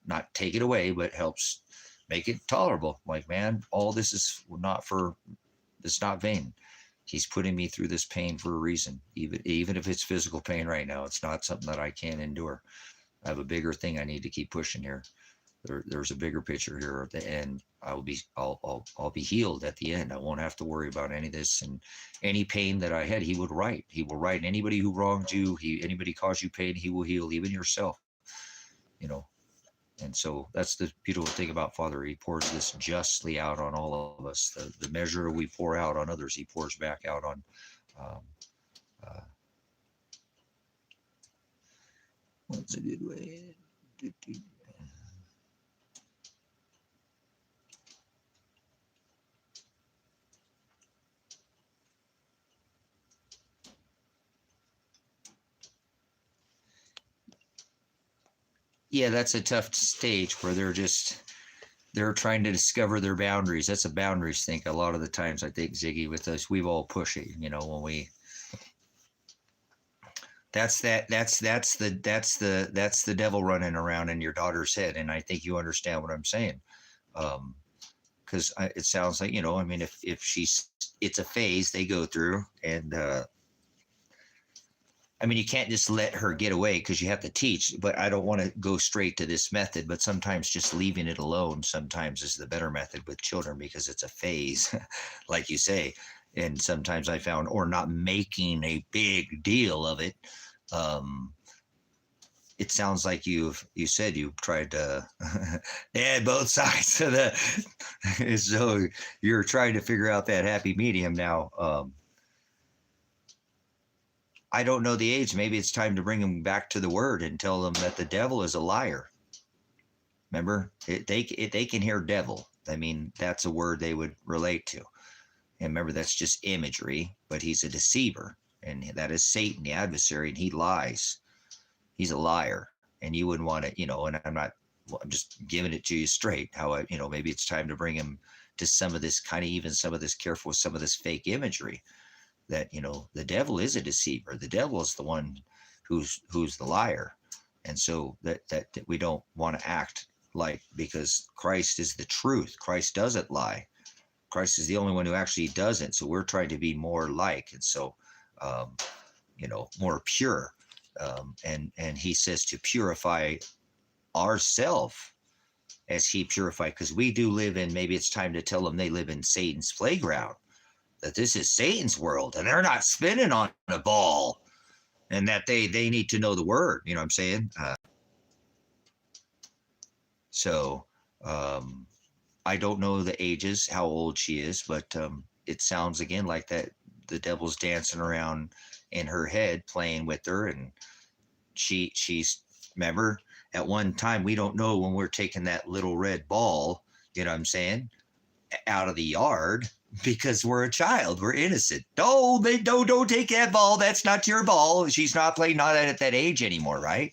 not take it away, but helps make it tolerable. Like, man, all this is it's not vain. He's putting me through this pain for a reason. Even if it's physical pain right now, it's not something that I can't endure. I have a bigger thing I need to keep pushing here. There's a bigger picture here at the end. I'll be healed at the end. I won't have to worry about any of this, and any pain that I had, he would right. He will right anybody who wronged you. Anybody caused you pain, he will heal, even yourself. You know, and so that's the beautiful thing about Father. He pours this justly out on all of us. The measure we pour out on others, he pours back out on. Um, uh, what's a good way? Yeah, that's a tough stage where they're trying to discover their boundaries. That's a boundaries thing. A lot of the times, I think, Ziggy, with us, we've all pushed it. You know, when we that's the devil running around in your daughter's head, and I think you understand what I'm saying. Because it sounds like, you know, I mean, if she's, it's a phase they go through, and I mean, you can't just let her get away because you have to teach, but I don't want to go straight to this method, but sometimes just leaving it alone sometimes is the better method with children, because it's a phase, like you say. And sometimes I found, or not making a big deal of it. It sounds like you said you tried to add both sides of the, so you're trying to figure out that happy medium now. I don't know the age. Maybe it's time to bring them back to the word and tell them that the devil is a liar. Remember, they can hear devil. I mean, that's a word they would relate to. And remember, that's just imagery, but he's a deceiver. And that is Satan, the adversary, and he lies. He's a liar. And you wouldn't want to, you know, and I'm just giving it to you straight, how, you know, maybe it's time to bring him to some of this kind of, even some of this, careful with some of this fake imagery. That, you know, the devil is a deceiver. The devil is the one who's the liar. And so that we don't want to act like, because Christ is the truth. Christ doesn't lie. Christ is the only one who actually doesn't. So we're trying to be more like, and so, you know, more pure. And he says to purify ourselves as he purified, because we do live in, maybe it's time to tell them they live in Satan's playground. That this is Satan's world, and they're not spinning on a ball, and that they need to know the word. You know what I'm saying? So I don't know the ages, how old she is, but it sounds again like that the devil's dancing around in her head, playing with her, and she's, remember, at one time, we don't know when we're taking that little red ball, you know what I'm saying, out of the yard, because we're a child, we're innocent. No, they don't take that ball. That's not your ball. She's not playing, not at that age anymore, right?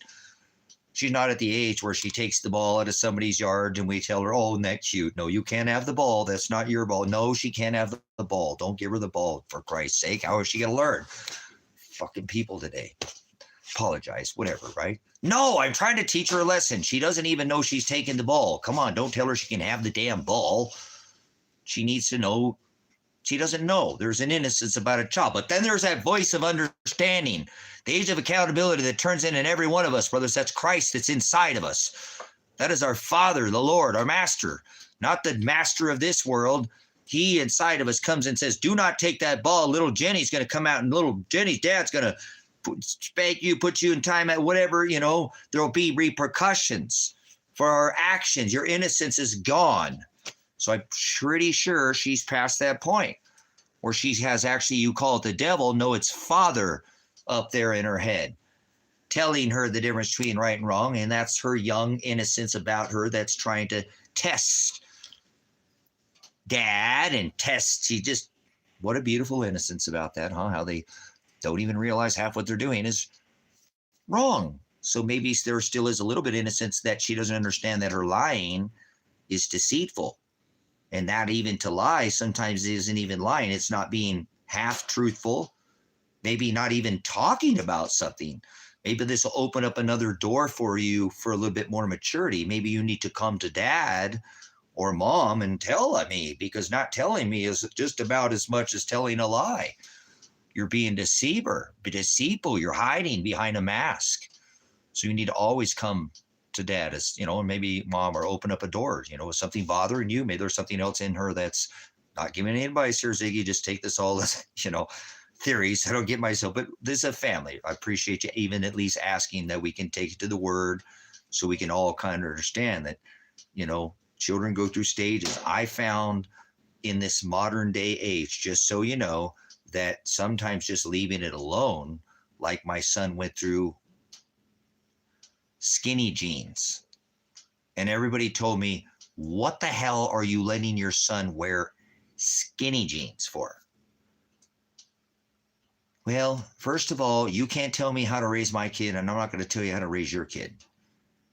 She's not at the age where she takes the ball out of somebody's yard and we tell her, oh, isn't that cute? No, you can't have the ball. That's not your ball. No, she can't have the ball. Don't give her the ball, for Christ's sake. How is she going to learn? Fucking people today. Apologize, whatever, right? No, I'm trying to teach her a lesson. She doesn't even know she's taking the ball. Come on, don't tell her she can have the damn ball. She needs to know. She doesn't know. There's an innocence about a child. But then there's that voice of understanding, the age of accountability that turns in every one of us, brothers. That's Christ that's inside of us. That is our Father, the Lord, our Master, not the master of this world. He inside of us comes and says, do not take that ball. Little Jenny's going to come out, and little Jenny's dad's going to spank you, put you in time at whatever, you know, there'll be repercussions for our actions. Your innocence is gone. So I'm pretty sure she's past that point where she has actually, you call it the devil. No, it's Father up there in her head telling her the difference between right and wrong. And that's her young innocence about her that's trying to test Dad and test. She just, what a beautiful innocence about that, huh? How they don't even realize half what they're doing is wrong. So maybe there still is a little bit of innocence that she doesn't understand that her lying is deceitful. And that even to lie sometimes isn't even lying. It's not being half truthful, maybe not even talking about something. Maybe this will open up another door for you for a little bit more maturity. Maybe you need to come to Dad or Mom and tell me, because not telling me is just about as much as telling a lie. You're being deceitful. You're hiding behind a mask. So you need to always come to dad, as you know, and maybe mom, or open up a door. You know, is something bothering you? Maybe there's something else in her that's not giving any advice here, Ziggy. Just take this all as, you know, theories. I don't get myself, but this is a family. I appreciate you even at least asking that we can take it to the word, so we can all kind of understand that, you know, children go through stages. I found in this modern day age, just so you know, that sometimes just leaving it alone, like my son went through skinny jeans. And everybody told me, what the hell are you letting your son wear skinny jeans for? Well, first of all, you can't tell me how to raise my kid, and I'm not going to tell you how to raise your kid.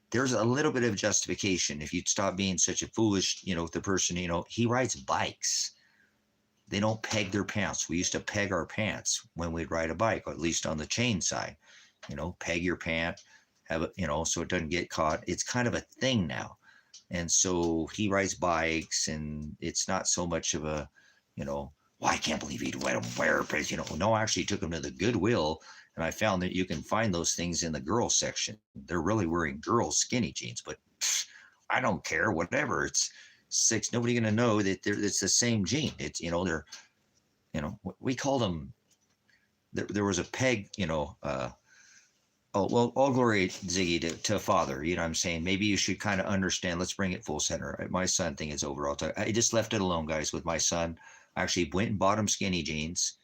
There's a little bit of justification if you'd stop being such a foolish, you know, the person, you know, he rides bikes. They don't peg their pants. We used to peg our pants when we'd ride a bike, or at least on the chain side, you know, peg your pant, have it, you know, so it doesn't get caught. It's kind of a thing now. And so he rides bikes, and it's not so much of a, you know, well, I can't believe he'd let him wear, but, you know, no, I actually took him to the Goodwill, and I found that you can find those things in the girls section. They're really wearing girls skinny jeans, but I don't care, whatever. It's six. Nobody going to know that it's the same jean. It's, you know, they're, you know, we called them, there was a peg, you know, oh, well, all glory, Ziggy, to father. You know what I'm saying? Maybe you should kind of understand. Let's bring it full center. My son thing is over. I just left it alone, guys, with my son. I actually went and bought him skinny jeans.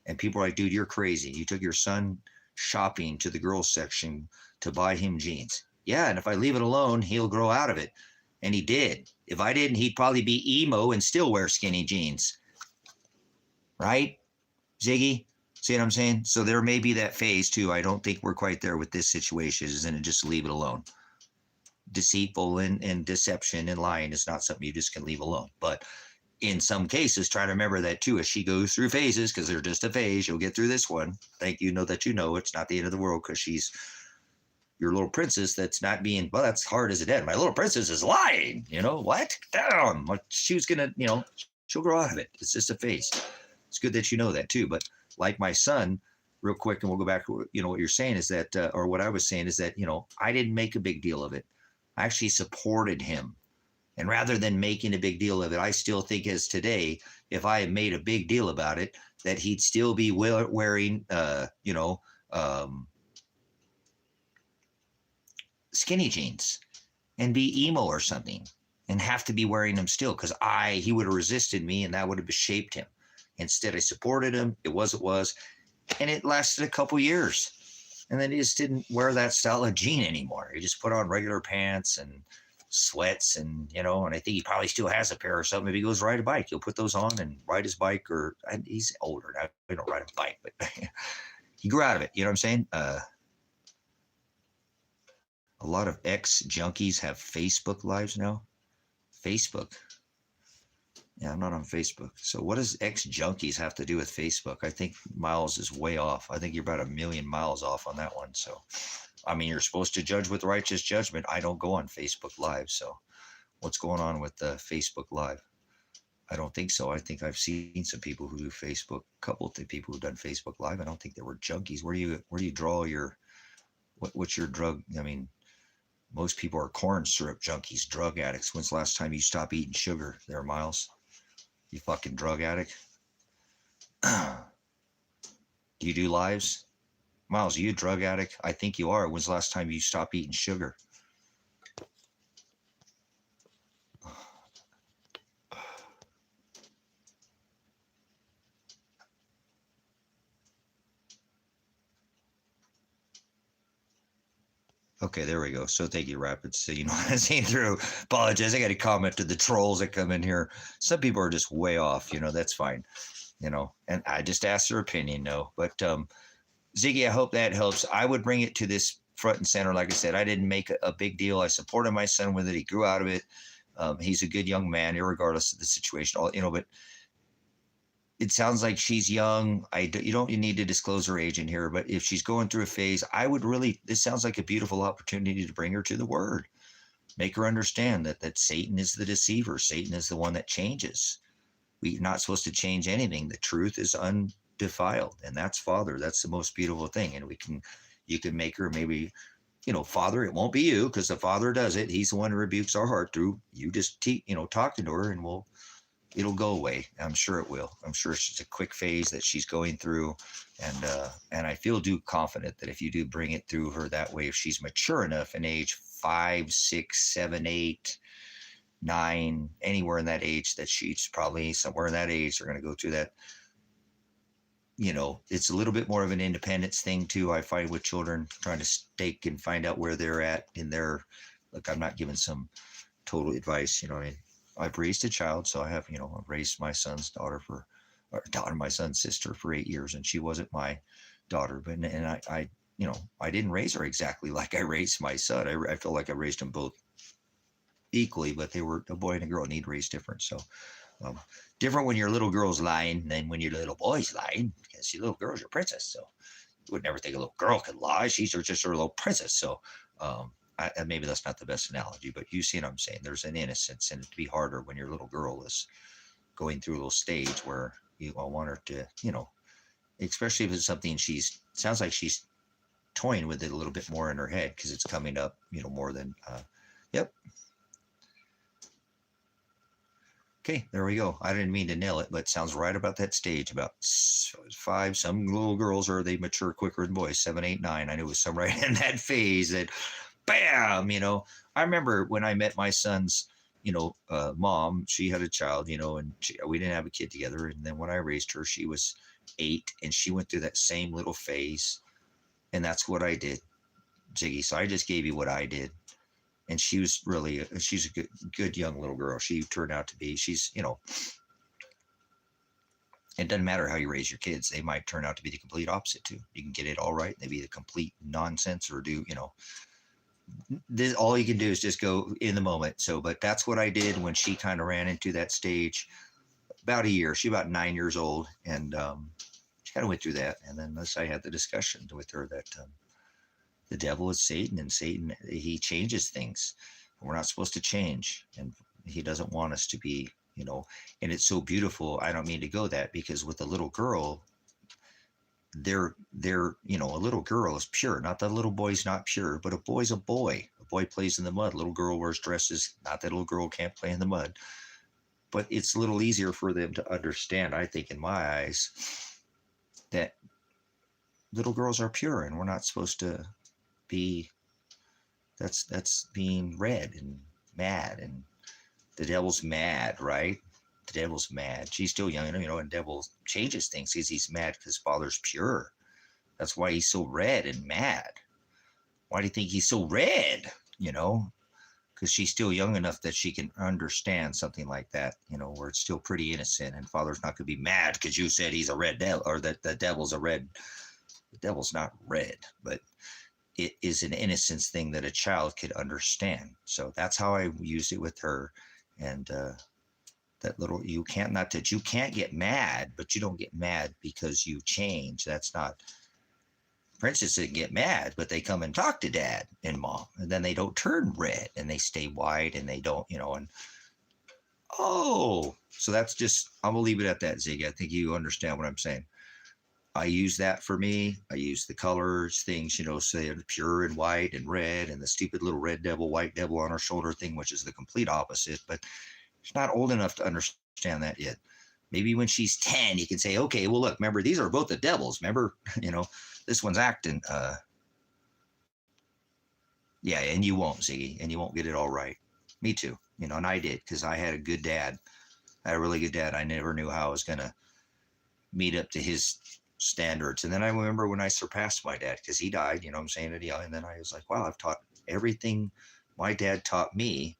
And people are like, dude, you're crazy. You took your son shopping to the girls section to buy him jeans. Yeah, and if I leave it alone, he'll grow out of it. And he did. If I didn't, he'd probably be emo and still wear skinny jeans. Right, Ziggy? See what I'm saying? So there may be that phase too. I don't think we're quite there with this situation, isn't it? Just leave it alone. Deceitful and deception and lying is not something you just can leave alone. But in some cases, try to remember that too, as she goes through phases, because they're just a phase. You'll get through this one. Thank you. Know that you know it's not the end of the world, because she's your little princess that's not being, well, that's hard as a dad. My little princess is lying. You know what? Damn. She was going to, you know, she'll grow out of it. It's just a phase. It's good that you know that too. But like my son, real quick, and we'll go back to, you know, what you're saying is that, or what I was saying is that, you know, I didn't make a big deal of it. I actually supported him. And rather than making a big deal of it, I still think as today, if I had made a big deal about it, that he'd still be wearing, you know, skinny jeans and be emo or something, and have to be wearing them still, because he would have resisted me, and that would have shaped him. Instead, I supported him. It was, and it lasted a couple years. And then he just didn't wear that style of jean anymore. He just put on regular pants and sweats, and, you know, and I think he probably still has a pair or something. If he goes ride a bike, he'll put those on and ride his bike, or he's older now. We don't ride a bike, but he grew out of it. You know what I'm saying? A lot of ex-junkies have Facebook lives now. Facebook. Yeah, I'm not on Facebook. So what does ex-junkies have to do with Facebook? I think Miles is way off. I think you're about 1,000,000 miles off on that one. So, I mean, you're supposed to judge with righteous judgment. I don't go on Facebook Live. So what's going on with the Facebook Live? I don't think so. I think I've seen some people who do Facebook, a couple of people who've done Facebook Live. I don't think they were junkies. Where do you draw your, what's your drug? I mean, most people are corn syrup junkies, drug addicts. When's the last time you stopped eating sugar there, Miles? You fucking drug addict. Do you do lives? Miles, are you a drug addict? I think you are. When's the last time you stopped eating sugar? Okay, there we go. So thank you, Rapids. So, you know, I seen through. Apologize. I got to comment to the trolls that come in here. Some people are just way off. You know, that's fine. You know, and I just asked their opinion. No, but Ziggy, I hope that helps. I would bring it to this front and center. Like I said, I didn't make a big deal. I supported my son with it. He grew out of it. He's a good young man, regardless of the situation. You know, but it sounds like she's young. You need to disclose her age in here, but if she's going through a phase, this sounds like a beautiful opportunity to bring her to the word. Make her understand that Satan is the deceiver. Satan is the one that changes. We're not supposed to change anything. The truth is undefiled, and that's Father. That's the most beautiful thing. And you can make her maybe, Father, it won't be you, because the Father does it. He's the one who rebukes our heart through. You just talking to her, and it'll go away. I'm sure it will. I'm sure it's just a quick phase that she's going through, and I feel confident that if you do bring it through her that way, if she's mature enough in age 5, 6, 7, 8, 9, anywhere in that age, that she's probably somewhere in that age, they're going to go through that. It's a little bit more of an independence thing too, I find, with children, trying to stake and find out where they're at in their, look, I'm not giving some total advice, I've raised a child, so I have, I've raised my son's my son's sister for 8 years, and she wasn't my daughter, but, and I I didn't raise her exactly like I raised my son. I feel like I raised them both equally, but they were, a boy and a girl need raised different. So, different when your little girl's lying than when your little boy's lying, because your little girl's your princess. So you would never think a little girl could lie. She's just her little princess. So maybe that's not the best analogy, but you see what I'm saying. There's an innocence, and it'd be harder when your little girl is going through a little stage where you want her to, especially if it's something sounds like she's toying with it a little bit more in her head, because it's coming up, more than, yep. Okay, there we go. I didn't mean to nail it, but it sounds right about that stage. About 5, some little girls they mature quicker than boys, 7, 8, 9. I knew it was some right in that phase that, bam, I remember when I met my son's, mom, she had a child, and we didn't have a kid together. And then when I raised her, she was 8, and she went through that same little phase. And that's what I did, Ziggy. So I just gave you what I did. And she was she's a good young little girl. She turned out to be, it doesn't matter how you raise your kids. They might turn out to be the complete opposite too. You can get it all right. They be the complete nonsense, or do, this, all you can do is just go in the moment. So, but that's what I did when she kind of ran into that stage. About a year, she about 9 years old. And she kind of went through that. And then I had the discussion with her that, the devil is Satan, and Satan, he changes things. We're not supposed to change, and he doesn't want us to be, and it's so beautiful. I don't mean to go that, because with a little girl, they're, a little girl is pure. Not that a little boy's not pure, but a boy's a boy. A boy plays in the mud. A little girl wears dresses. Not that a little girl can't play in the mud, but it's a little easier for them to understand, I think, in my eyes, that little girls are pure, and we're not supposed to be, that's being red and mad, and the devil's mad, right? The devil's mad. She's still young, and devil changes things because he's mad because Father's pure. That's why he's so red and mad. Why do you think he's so red? Because she's still young enough that she can understand something like that, where it's still pretty innocent, and Father's not going to be mad because you said he's a red devil, or that the devil's a red. The devil's not red, but it is an innocence thing that a child could understand. So that's how I used it with her. And that little, you can't get mad, but you don't get mad because you change. That's not, princesses get mad, but they come and talk to dad and mom, and then they don't turn red, and they stay white, and they don't, and so that's just, I'm gonna leave it at that, Ziggy. I think you understand what I'm saying. I use that for me. I use the colors, things, say pure and white and red, and the stupid little red devil, white devil on her shoulder thing, which is the complete opposite. But she's not old enough to understand that yet. Maybe when she's 10, you can say, okay, well, look, remember, these are both the devils. Remember, this one's acting. Yeah, and you won't, Ziggy, and you won't get it all right. Me too, and I did, because I had a good dad. I had a really good dad. I never knew how I was going to meet up to his standards. And then I remember when I surpassed my dad, because he died, I'm saying it, and then I was like, wow, I've taught everything my dad taught me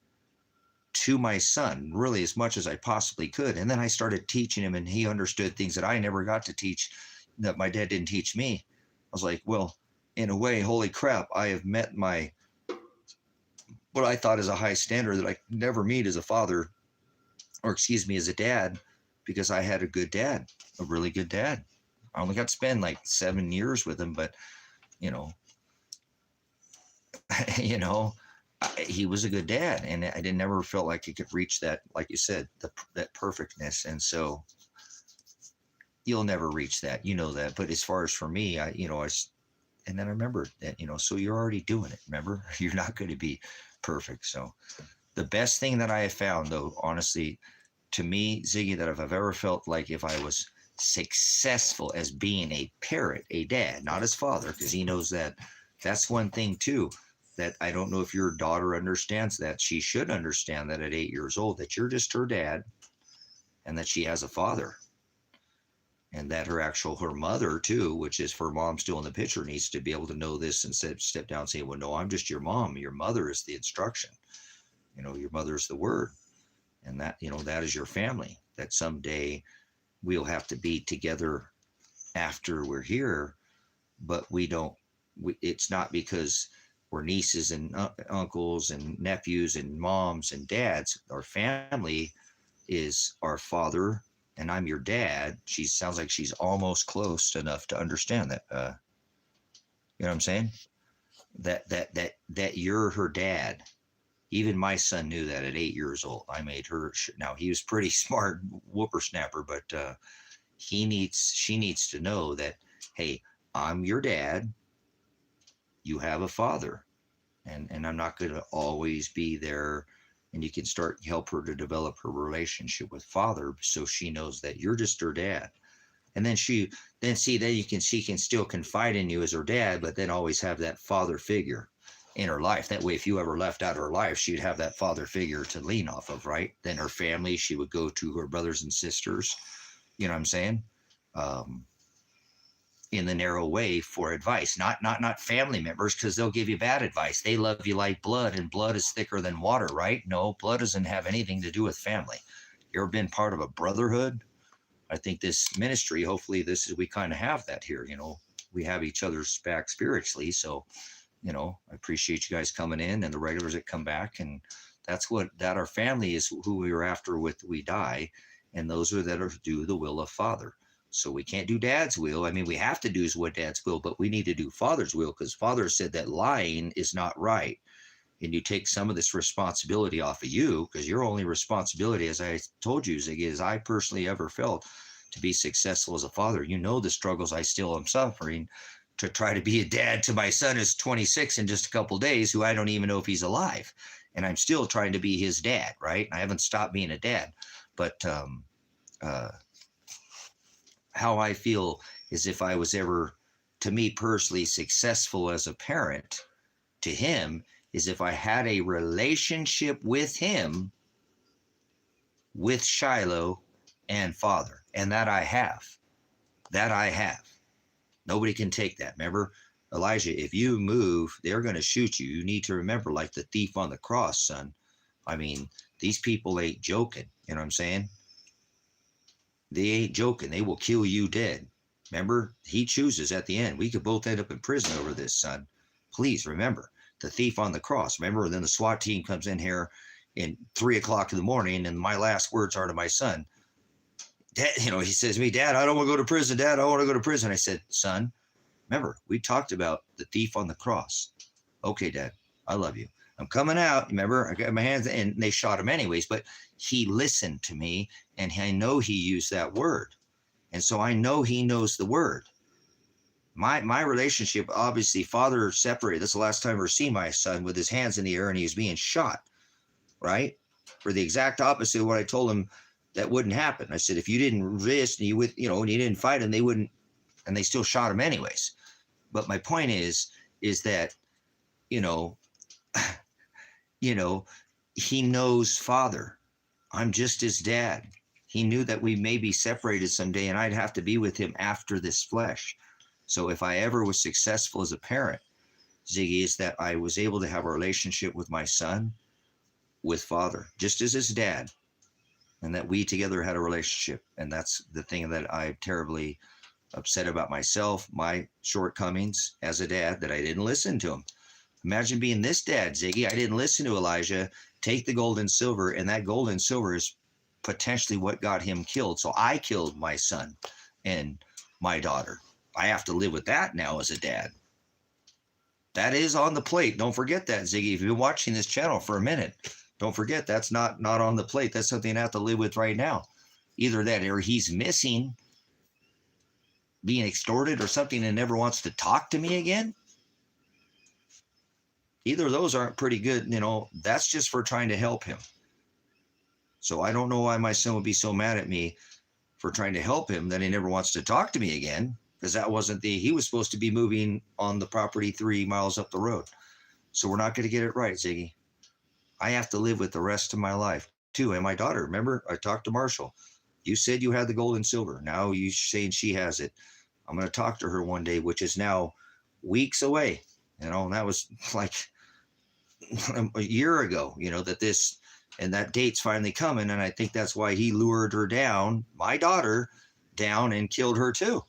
to my son, really as much as I possibly could. And then I started teaching him, and he understood things that I never got to teach, that my dad didn't teach me. I was like, well, in a way, holy crap, I have met what I thought is a high standard that I could never meet as a father, or as a dad, because I had a good dad, a really good dad. I only got to spend like 7 years with him, but he was a good dad, and I didn't never felt like he could reach that, like you said, that perfectness. And so you'll never reach that, that. But as far as for me, I and then I remembered that, so you're already doing it. Remember, you're not going to be perfect. So the best thing that I have found, though, honestly, to me, Ziggy, that if I've ever felt like if I was successful as being a parent, a dad, not as father, because he knows that that's one thing too, that I don't know if your daughter understands that. She should understand that at 8 years old, that you're just her dad and that she has a father. And that her mother too, which is her mom still in the picture, needs to be able to know this and step down and say, well, no, I'm just your mom. Your mother is the instruction. Your mother is the word. And that, that is your family, that someday we'll have to be together after we're here, but it's not because we're nieces and uncles and nephews and moms and dads. Our family is our father, and I'm your dad. She sounds like she's almost close enough to understand that. You know what I'm saying? That you're her dad. Even my son knew that at 8 years old. I made her. Now he was pretty smart, whippersnapper, but she needs to know that, hey, I'm your dad. You have a father, and I'm not going to always be there. And you can help her to develop her relationship with father, so she knows that you're just her dad. And then she can still confide in you as her dad, but then always have that father figure in her life. That way, if you ever left out her life, she'd have that father figure to lean off of, right? Then her family, she would go to her brothers and sisters, you know what I'm saying? In the narrow way for advice, not family members, because they'll give you bad advice. They love you like blood, and blood is thicker than water, right? No, blood doesn't have anything to do with family. You ever been part of a brotherhood? I think this ministry, hopefully we kind of have that here. We have each other's back spiritually. So, I appreciate you guys coming in and the regulars that come back. And that's that our family is who we are after we die. And those are that are do the will of Father. So we can't do Dad's will. I mean, we have to do what Dad's will, but we need to do Father's will, because Father said that lying is not right. And you take some of this responsibility off of you, because your only responsibility, as I told you, Ziggy, is I personally ever felt to be successful as a father. The struggles I still am suffering to try to be a dad to my son who's 26 in just a couple of days, who I don't even know if he's alive. And I'm still trying to be his dad, right? I haven't stopped being a dad. But how I feel is if I was ever, to me personally, successful as a parent to him, is if I had a relationship with him, with Shiloh and Father. And that I have. Nobody can take that. Remember, Elijah, if you move, they're going to shoot you. You need to remember, like the thief on the cross, son. I mean, these people ain't joking. You know what I'm saying? They ain't joking. They will kill you dead. Remember, he chooses at the end. We could both end up in prison over this, son. Please remember, the thief on the cross. Remember, and then the SWAT team comes in here in 3 o'clock in the morning, and my last words are to my son, Dad, he says to me, Dad, I don't want to go to prison. Dad, I don't want to go to prison. I said, son, remember, we talked about the thief on the cross. Okay, Dad, I love you. I'm coming out. Remember, I got my hands, and they shot him anyways, but he listened to me, and I know he used that word. And so I know he knows the word. My relationship, obviously, father separated. That's the last time I ever seen my son with his hands in the air and he was being shot, right? For the exact opposite of what I told him that wouldn't happen. I said, if you didn't resist and and you didn't fight him, they wouldn't, and they still shot him anyways. But my point is that, he knows Father. I'm just his dad. He knew that we may be separated someday and I'd have to be with him after this flesh. So if I ever was successful as a parent, Ziggy, is that I was able to have a relationship with my son, with Father, just as his dad, and that we together had a relationship. And that's the thing that I'm terribly upset about myself, my shortcomings as a dad, that I didn't listen to him. Imagine being this dad, Ziggy. I didn't listen to Elijah, take the gold and silver, and that gold and silver is potentially what got him killed. So I killed my son and my daughter. I have to live with that now as a dad. That is on the plate. Don't forget that, Ziggy. If you've been watching this channel for a minute, don't forget that's not on the plate. That's something I have to live with right now. Either that or he's missing being extorted or something and never wants to talk to me again. Either of those aren't pretty good. That's just for trying to help him. So I don't know why my son would be so mad at me for trying to help him that he never wants to talk to me again, because that wasn't he was supposed to be moving on the property 3 miles up the road. So we're not going to get it right, Ziggy. I have to live with the rest of my life too. And my daughter, remember, I talked to Marshall. You said you had the gold and silver. Now you're saying she has it. I'm going to talk to her one day, which is now weeks away. And that was like a year ago, that this, and that date's finally coming. And I think that's why he lured her down, my daughter, down and killed her too.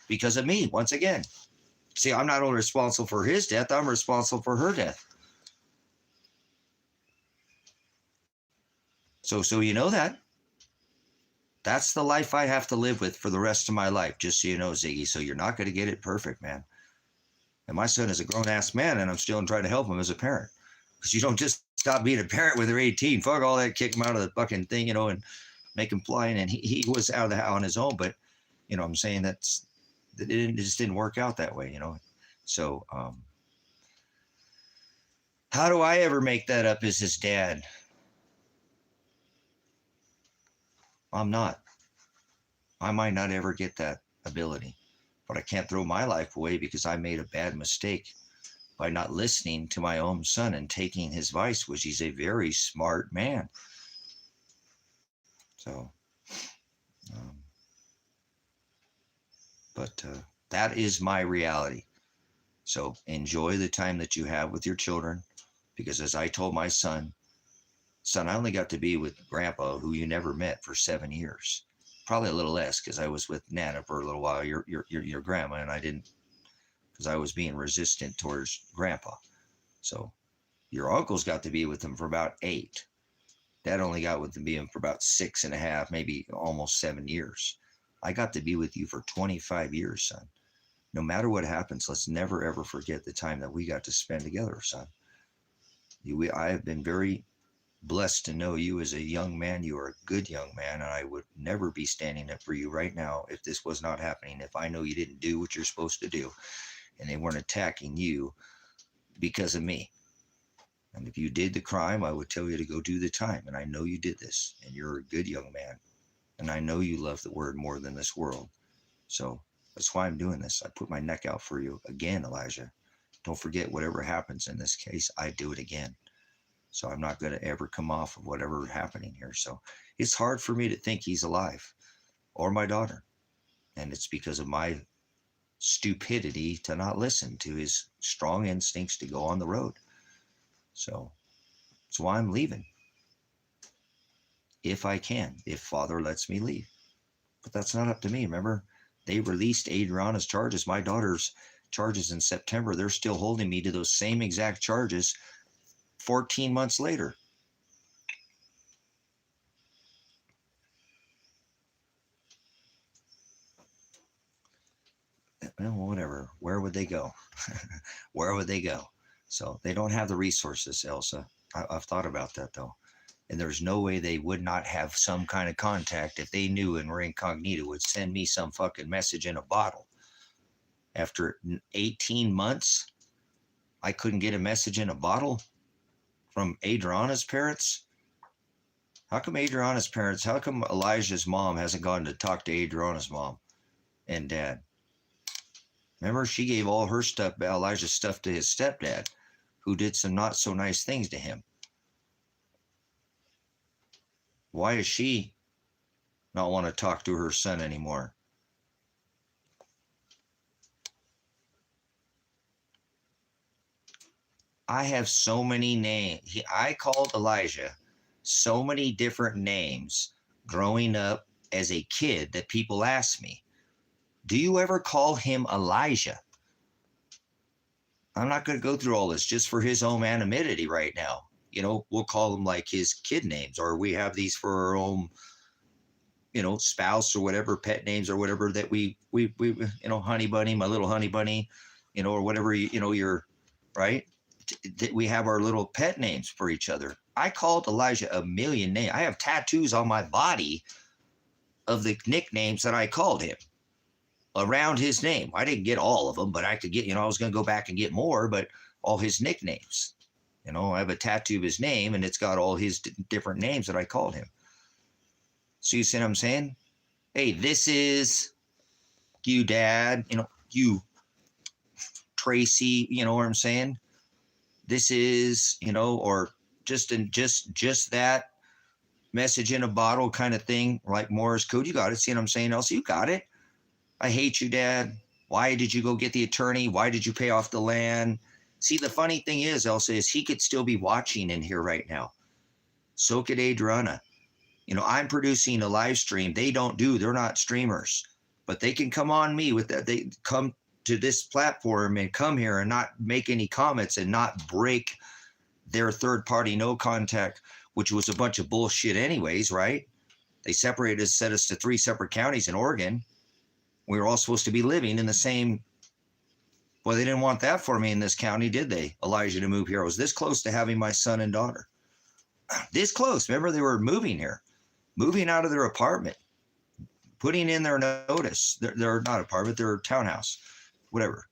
Because of me, once again. See, I'm not only responsible for his death, I'm responsible for her death. So you know that. That's the life I have to live with for the rest of my life, just so you know, Ziggy. So you're not going to get it perfect, man. And my son is a grown-ass man, and I'm still trying to help him as a parent. Because you don't just stop being a parent when they're 18. Fuck all that, kick him out of the fucking thing, and make him fly. And he was out of the house on his own, but, I'm saying it just didn't work out that way, So how do I ever make that up as his dad? I'm not. I might not ever get that ability, but I can't throw my life away because I made a bad mistake by not listening to my own son and taking his advice, which he's a very smart man. So, but that is my reality. So enjoy the time that you have with your children, because as I told my son, I only got to be with Grandpa, who you never met, for 7 years. Probably a little less, because I was with Nana for a little while, your grandma, and I didn't, because I was being resistant towards Grandpa. So your uncles got to be with him for about 8. Dad only got with him for about 6.5, maybe almost 7 years. I got to be with you for 25 years, son. No matter what happens, let's never, ever forget the time that we got to spend together, son. I have been very blessed to know you as a young man. You are a good young man, and I would never be standing up for you right now if this was not happening, if I know you didn't do what you're supposed to do and they weren't attacking you because of me. And if you did the crime, I would tell you to go do the time. And I know you did this, and you're a good young man, and I know you love the word more than this world. So that's why I'm doing this. I put my neck out for you again, Elijah. Don't forget, whatever happens in this case, I do it again. So I'm not going to ever come off of whatever happening here. So it's hard for me to think he's alive, or my daughter. And it's because of my stupidity to not listen to his strong instincts to go on the road. So that's why I'm leaving. If I can, if Father lets me leave. But that's not up to me. Remember, they released Adriana's charges. My daughter's charges in September. They're still holding me to those same exact charges 14 months later. Well, whatever. Where would they go? Where would they go? So they don't have the resources, Elsa. I've thought about that, though. And there's no way they would not have some kind of contact if they knew and were incognito would send me some fucking message in a bottle. After 18 months, I couldn't get a message in a bottle from Adriana's parents. How come Elijah's mom hasn't gone to talk to Adriana's mom and dad? Remember, she gave all her stuff, Elijah's stuff, to his stepdad, who did some not so nice things to him. Why does she not want to talk to her son anymore? I have so many names. I called Elijah so many different names growing up as a kid that people ask me, do you ever call him Elijah? I'm not going to go through all this just for his own anonymity right now. We'll call them like his kid names, or we have these for our own, spouse or whatever, pet names or whatever that we honey bunny, my little honey bunny, or whatever, you're right. We have our little pet names for each other. I called Elijah a million names. I have tattoos on my body of the nicknames that I called him. around his name. I didn't get all of them, but I could get, I was going to go back and get more, but all his nicknames. I have a tattoo of his name, and it's got all his different names that I called him. So you see what I'm saying? Hey, this is you, Dad. You, Tracy. You know what I'm saying? This is, or just that message in a bottle kind of thing, like Morse code. You got it. See what I'm saying, Elsie? You got it. I hate you, Dad. Why did you go get the attorney? Why did you pay off the land? See, the funny thing is, Elsa, is he could still be watching in here right now. So could Adriana. I'm producing a live stream. They're not streamers, but they can come on me with that. They come to this platform and come here and not make any comments and not break their third party no contact, which was a bunch of bullshit anyways, right? They separated us, set us to 3 separate counties in Oregon. We were all supposed to be living in the same. Well, they didn't want that for me in this county, did they? Elijah, to move here. I was this close to having my son and daughter. This close. Remember, they were moving here, moving out of their apartment, putting in their notice. They're not apartment, their townhouse, whatever.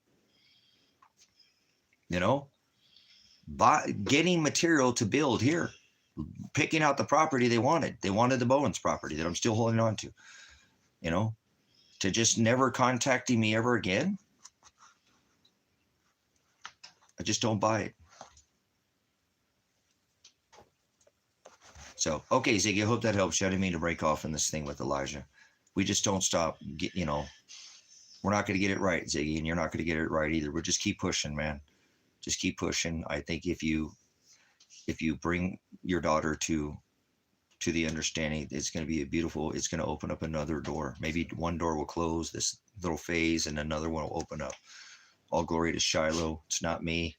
Getting material to build here, picking out the property they wanted. They wanted the Bowens property that I'm still holding on to, to just never contacting me ever again. I just don't buy it. So, okay, Ziggy, I hope that helps you. I didn't mean to break off in this thing with Elijah. We just don't stop. We're not going to get it right, Ziggy, and you're not going to get it right either. We'll just keep pushing, man. Just keep pushing. I think if you bring your daughter to the understanding, it's going to be it's going to open up another door. Maybe one door will close, this little phase, and another one will open up. All glory to Shiloh. It's not me.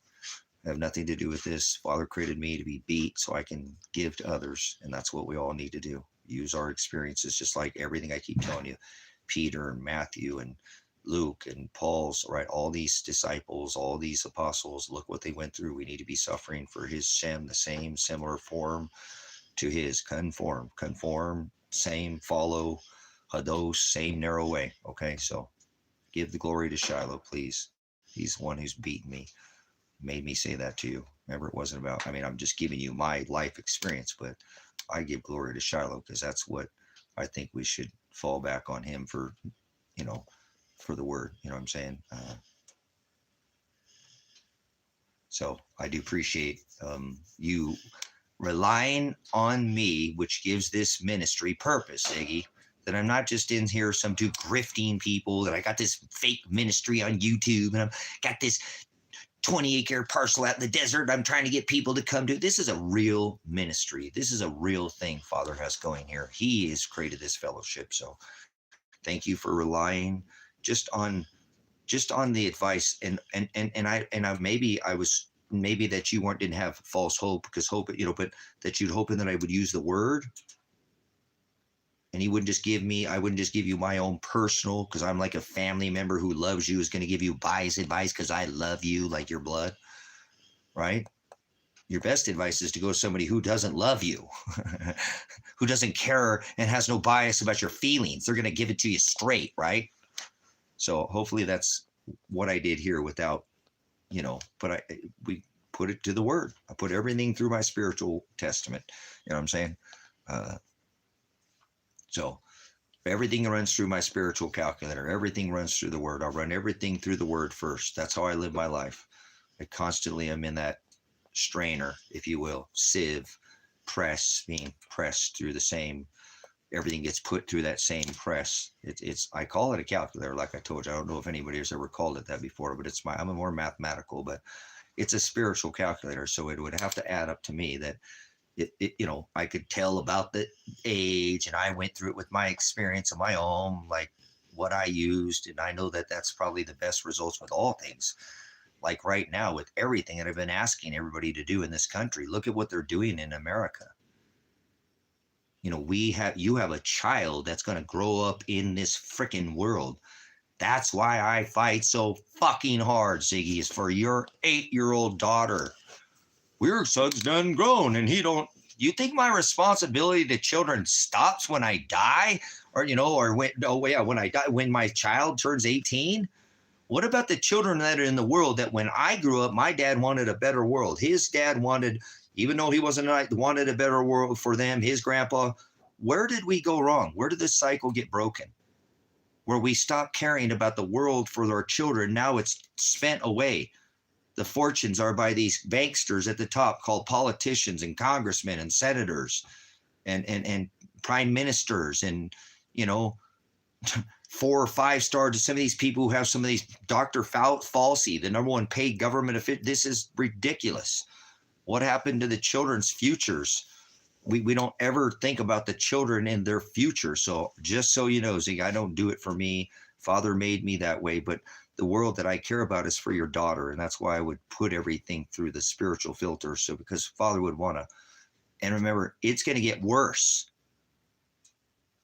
I have nothing to do with this. Father created me to be beat so I can give to others. And that's what we all need to do. Use our experiences, just like everything I keep telling you. Peter and Matthew and Luke and Paul's, right? All these disciples, all these apostles, look what they went through. We need to be suffering for his Shem, the same similar form to his. Conform, same, follow, hados, same narrow way. Okay, so give the glory to Shiloh, please. He's the one who's beaten me, made me say that to you. Remember, it wasn't about, I'm just giving you my life experience, but I give glory to Shiloh because that's what I think we should fall back on him for, for the word. You know what I'm saying? So I do appreciate you relying on me, which gives this ministry purpose, Iggy. That I'm not just in here some two grifting people, that I got this fake ministry on YouTube and I've got this 20-acre parcel out in the desert I'm trying to get people to come to. This is a real ministry. This is a real thing Father has going here. He has created this fellowship. So thank you for relying just on the advice. And maybe that you didn't have false hope, because hope, but that you'd hoping that I would use the word. And I wouldn't just give you my own personal, because I'm like a family member who loves you, is going to give you wise advice because I love you like your blood, right? Your best advice is to go to somebody who doesn't love you, who doesn't care and has no bias about your feelings. They're going to give it to you straight, right? So hopefully that's what I did here without, but we put it to the word. I put everything through my spiritual testament. You know what I'm saying? So everything runs through my spiritual calculator. Everything runs through the word. I'll run everything through the word first. That's how I live my life. I constantly am in that strainer, if you will, sieve, press, being pressed through the same. Everything gets put through that same press. I call it a calculator, like I told you. I don't know if anybody has ever called it that before, but I'm a more mathematical, but it's a spiritual calculator. So it would have to add up to me that I could tell about the age, and I went through it with my experience of my own, like what I used. And I know that that's probably the best results with all things. Like right now with everything that I've been asking everybody to do in this country, look at what they're doing in America. You have a child that's going to grow up in this freaking world. That's why I fight so fucking hard, Ziggy, is for your 8-year-old daughter. Your son's done grown and he don't You think my responsibility to children stops when I die? Or, or when I die, when my child turns 18? What about the children that are in the world that when I grew up, my dad wanted a better world. His dad wanted, even though he wasn't right, wanted a better world for them, his grandpa. Where did we go wrong? Where did this cycle get broken? Where we stopped caring about the world for our children. Now it's spent away. The fortunes are by these banksters at the top called politicians and congressmen and senators and prime ministers and, 4 or 5 star to some of these people who have some of these Dr. Fauci, the number one paid government official. This is ridiculous. What happened to the children's futures? We don't ever think about the children and their future. So just so you know, Zig, I don't do it for me. Father made me that way, but the world that I care about is for your daughter. And that's why I would put everything through the spiritual filter. So because Father would want to, and remember, it's going to get worse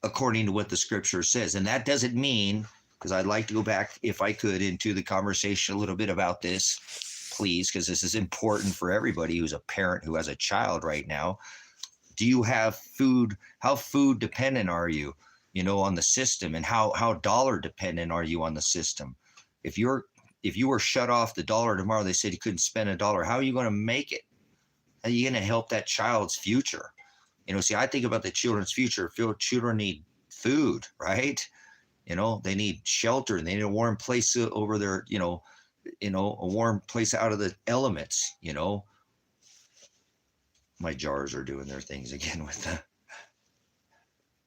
according to what the scripture says. And that doesn't mean, because I'd like to go back, if I could, into the conversation a little bit about this, please, because this is important for everybody who's a parent who has a child right now. Do you have food? How food dependent are you, on the system? And how dollar dependent are you on the system? If you were shut off the dollar tomorrow, they said you couldn't spend a dollar, how are you going to make it? How are you going to help that child's future? See, I think about the children's future. Children need food, right? They need shelter and they need a warm place over their, a warm place out of the elements, My jars are doing their things again with that.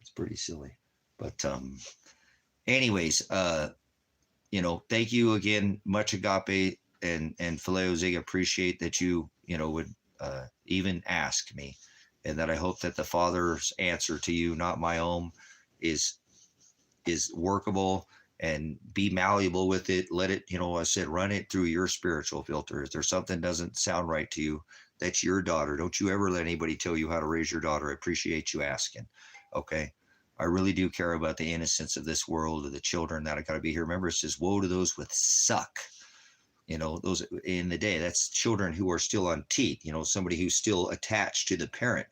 It's pretty silly. But anyways, thank you again, much agape and phileo Zig. Appreciate that you, would even ask me. And that I hope that the Father's answer to you, not my own, is workable, and be malleable with it. Let it, I said, run it through your spiritual filter. If there's something doesn't sound right to you, that's your daughter. Don't you ever let anybody tell you how to raise your daughter. I appreciate you asking. Okay. I really do care about the innocence of this world, of the children that I got to be here. Remember, it says, woe to those with suck. Those in the day, that's children who are still on teat, somebody who's still attached to the parent,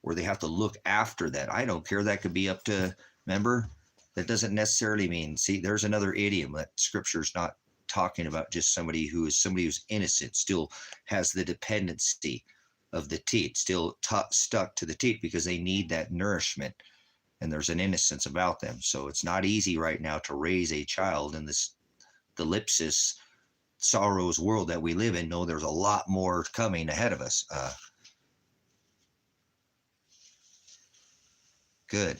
where they have to look after that. I don't care. That could be up to, remember, that doesn't necessarily mean, see, there's another idiom that scripture's not talking about just somebody who's innocent, still has the dependency of the teat, still stuck to the teat because they need that nourishment, and there's an innocence about them. So it's not easy right now to raise a child in this thalipsis sorrows world that we live in. No, there's a lot more coming ahead of us. Good.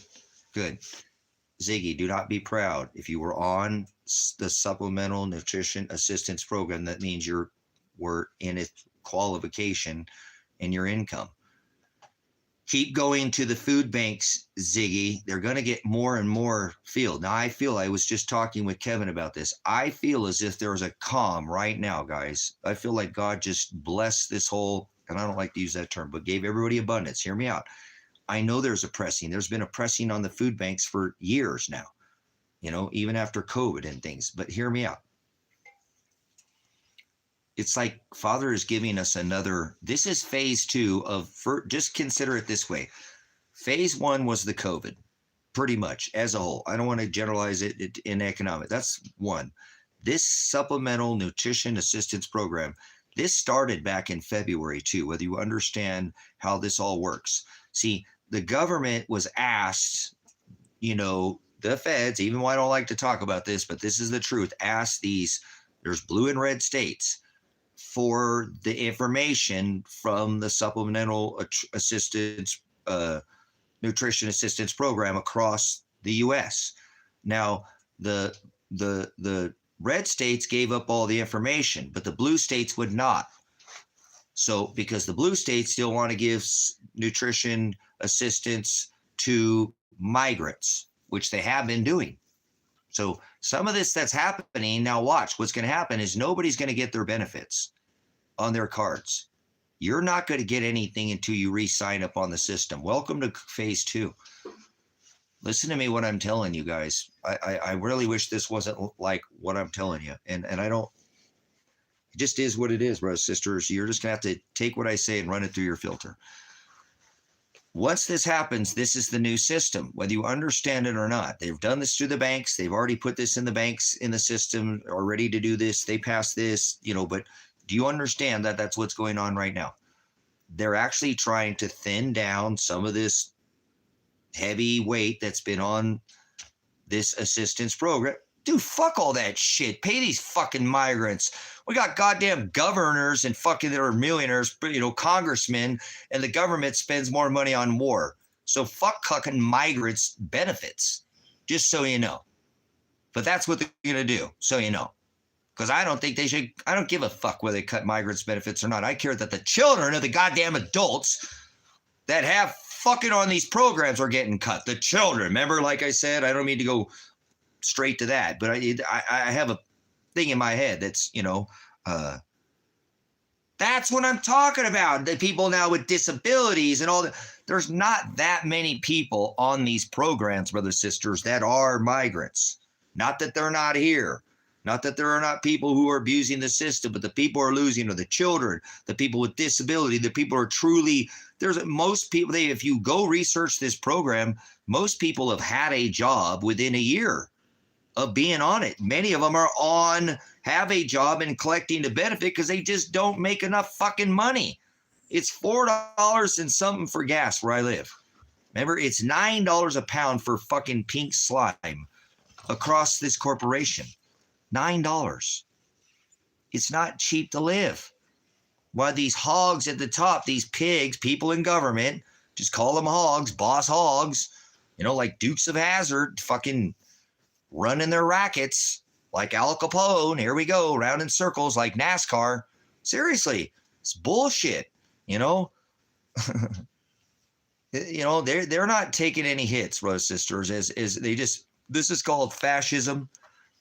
Ziggy, do not be proud. If you were on the Supplemental Nutrition Assistance Program, that means we're in a qualification in your income. Keep going to the food banks, Ziggy. They're going to get more and more filled. Now, I was just talking with Kevin about this. I feel as if there's a calm right now, guys. I feel like God just blessed this whole, and I don't like to use that term, but gave everybody abundance. Hear me out. I know there's a pressing. There's been a pressing on the food banks for years now, even after COVID and things. But hear me out. It's like Father is giving us this is phase 2 just consider it this way. Phase 1 was the COVID, pretty much as a whole. I don't want to generalize it in economic. That's one. This Supplemental Nutrition Assistance Program, this started back in February too, whether you understand how this all works. See, the government was asked, the feds, even though I don't like to talk about this, but this is the truth, asked there's blue and red states for the information from the Supplemental Assistance, Nutrition Assistance Program across the U.S. Now, the red states gave up all the information, but the blue states would not. So because the blue states still want to give nutrition assistance to migrants, which they have been doing. So some of this that's happening now, watch, what's going to happen is nobody's going to get their benefits on their cards. You're not going to get anything until you re-sign up on the system. Welcome to phase 2. Listen to me what I'm telling you guys. I really wish this wasn't like what I'm telling you. And I don't, it just is what it is, brothers, sisters. You're just going to have to take what I say and run it through your filter. once this happens, this is the new system, whether you understand it or not. They've done this through the banks. They've already put this in the banks in the system, are ready to do this. They passed this, but do you understand that that's what's going on right now? They're actually trying to thin down some of this heavy weight that's been on this assistance program. Dude, fuck all that shit. Pay these fucking migrants. We got goddamn governors and fucking that are millionaires, congressmen, and the government spends more money on war. So fuck fucking migrants benefits, just so you know. But that's what they're going to do, so you know. Because I don't think they should, I don't give a fuck whether they cut migrants benefits or not. I care that the children of the goddamn adults that have fucking on these programs are getting cut. The children, remember, like I said, I don't mean to go straight to that, but I have a thing in my head that's, that's what I'm talking about. The people now with disabilities and all that. There's not that many people on these programs, brothers, sisters, that are migrants. Not that they're not here. Not that there are not people who are abusing the system, but the people who are losing are the children, the people with disability, the people are truly, most people, if you go research this program, most people have had a job within a year of being on it. Many of them have a job and collecting the benefit because they just don't make enough fucking money. It's $4 and something for gas where I live. Remember, it's $9 a pound for fucking pink slime across this corporation. $9. It's not cheap to live. Why these hogs at the top, these pigs, people in government, just call them hogs, boss hogs, like Dukes of Hazzard, fucking running their rackets like Al Capone. Here we go, round in circles like NASCAR. Seriously, it's bullshit. They're not taking any hits, brothers, sisters. This is called fascism.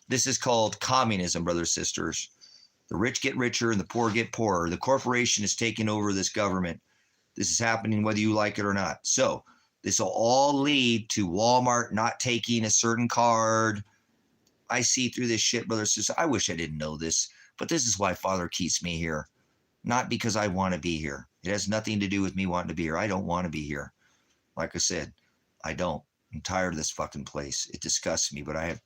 This is called communism, brothers, sisters. The rich get richer and the poor get poorer. The corporation is taking over this government. This is happening whether you like it or not. So this will all lead to Walmart not taking a certain card. I see through this shit, brothers, sisters. I wish I didn't know this, but this is why Father keeps me here. Not because I want to be here. It has nothing to do with me wanting to be here. I don't want to be here. Like I said, I don't. I'm tired of this fucking place. It disgusts me, but I have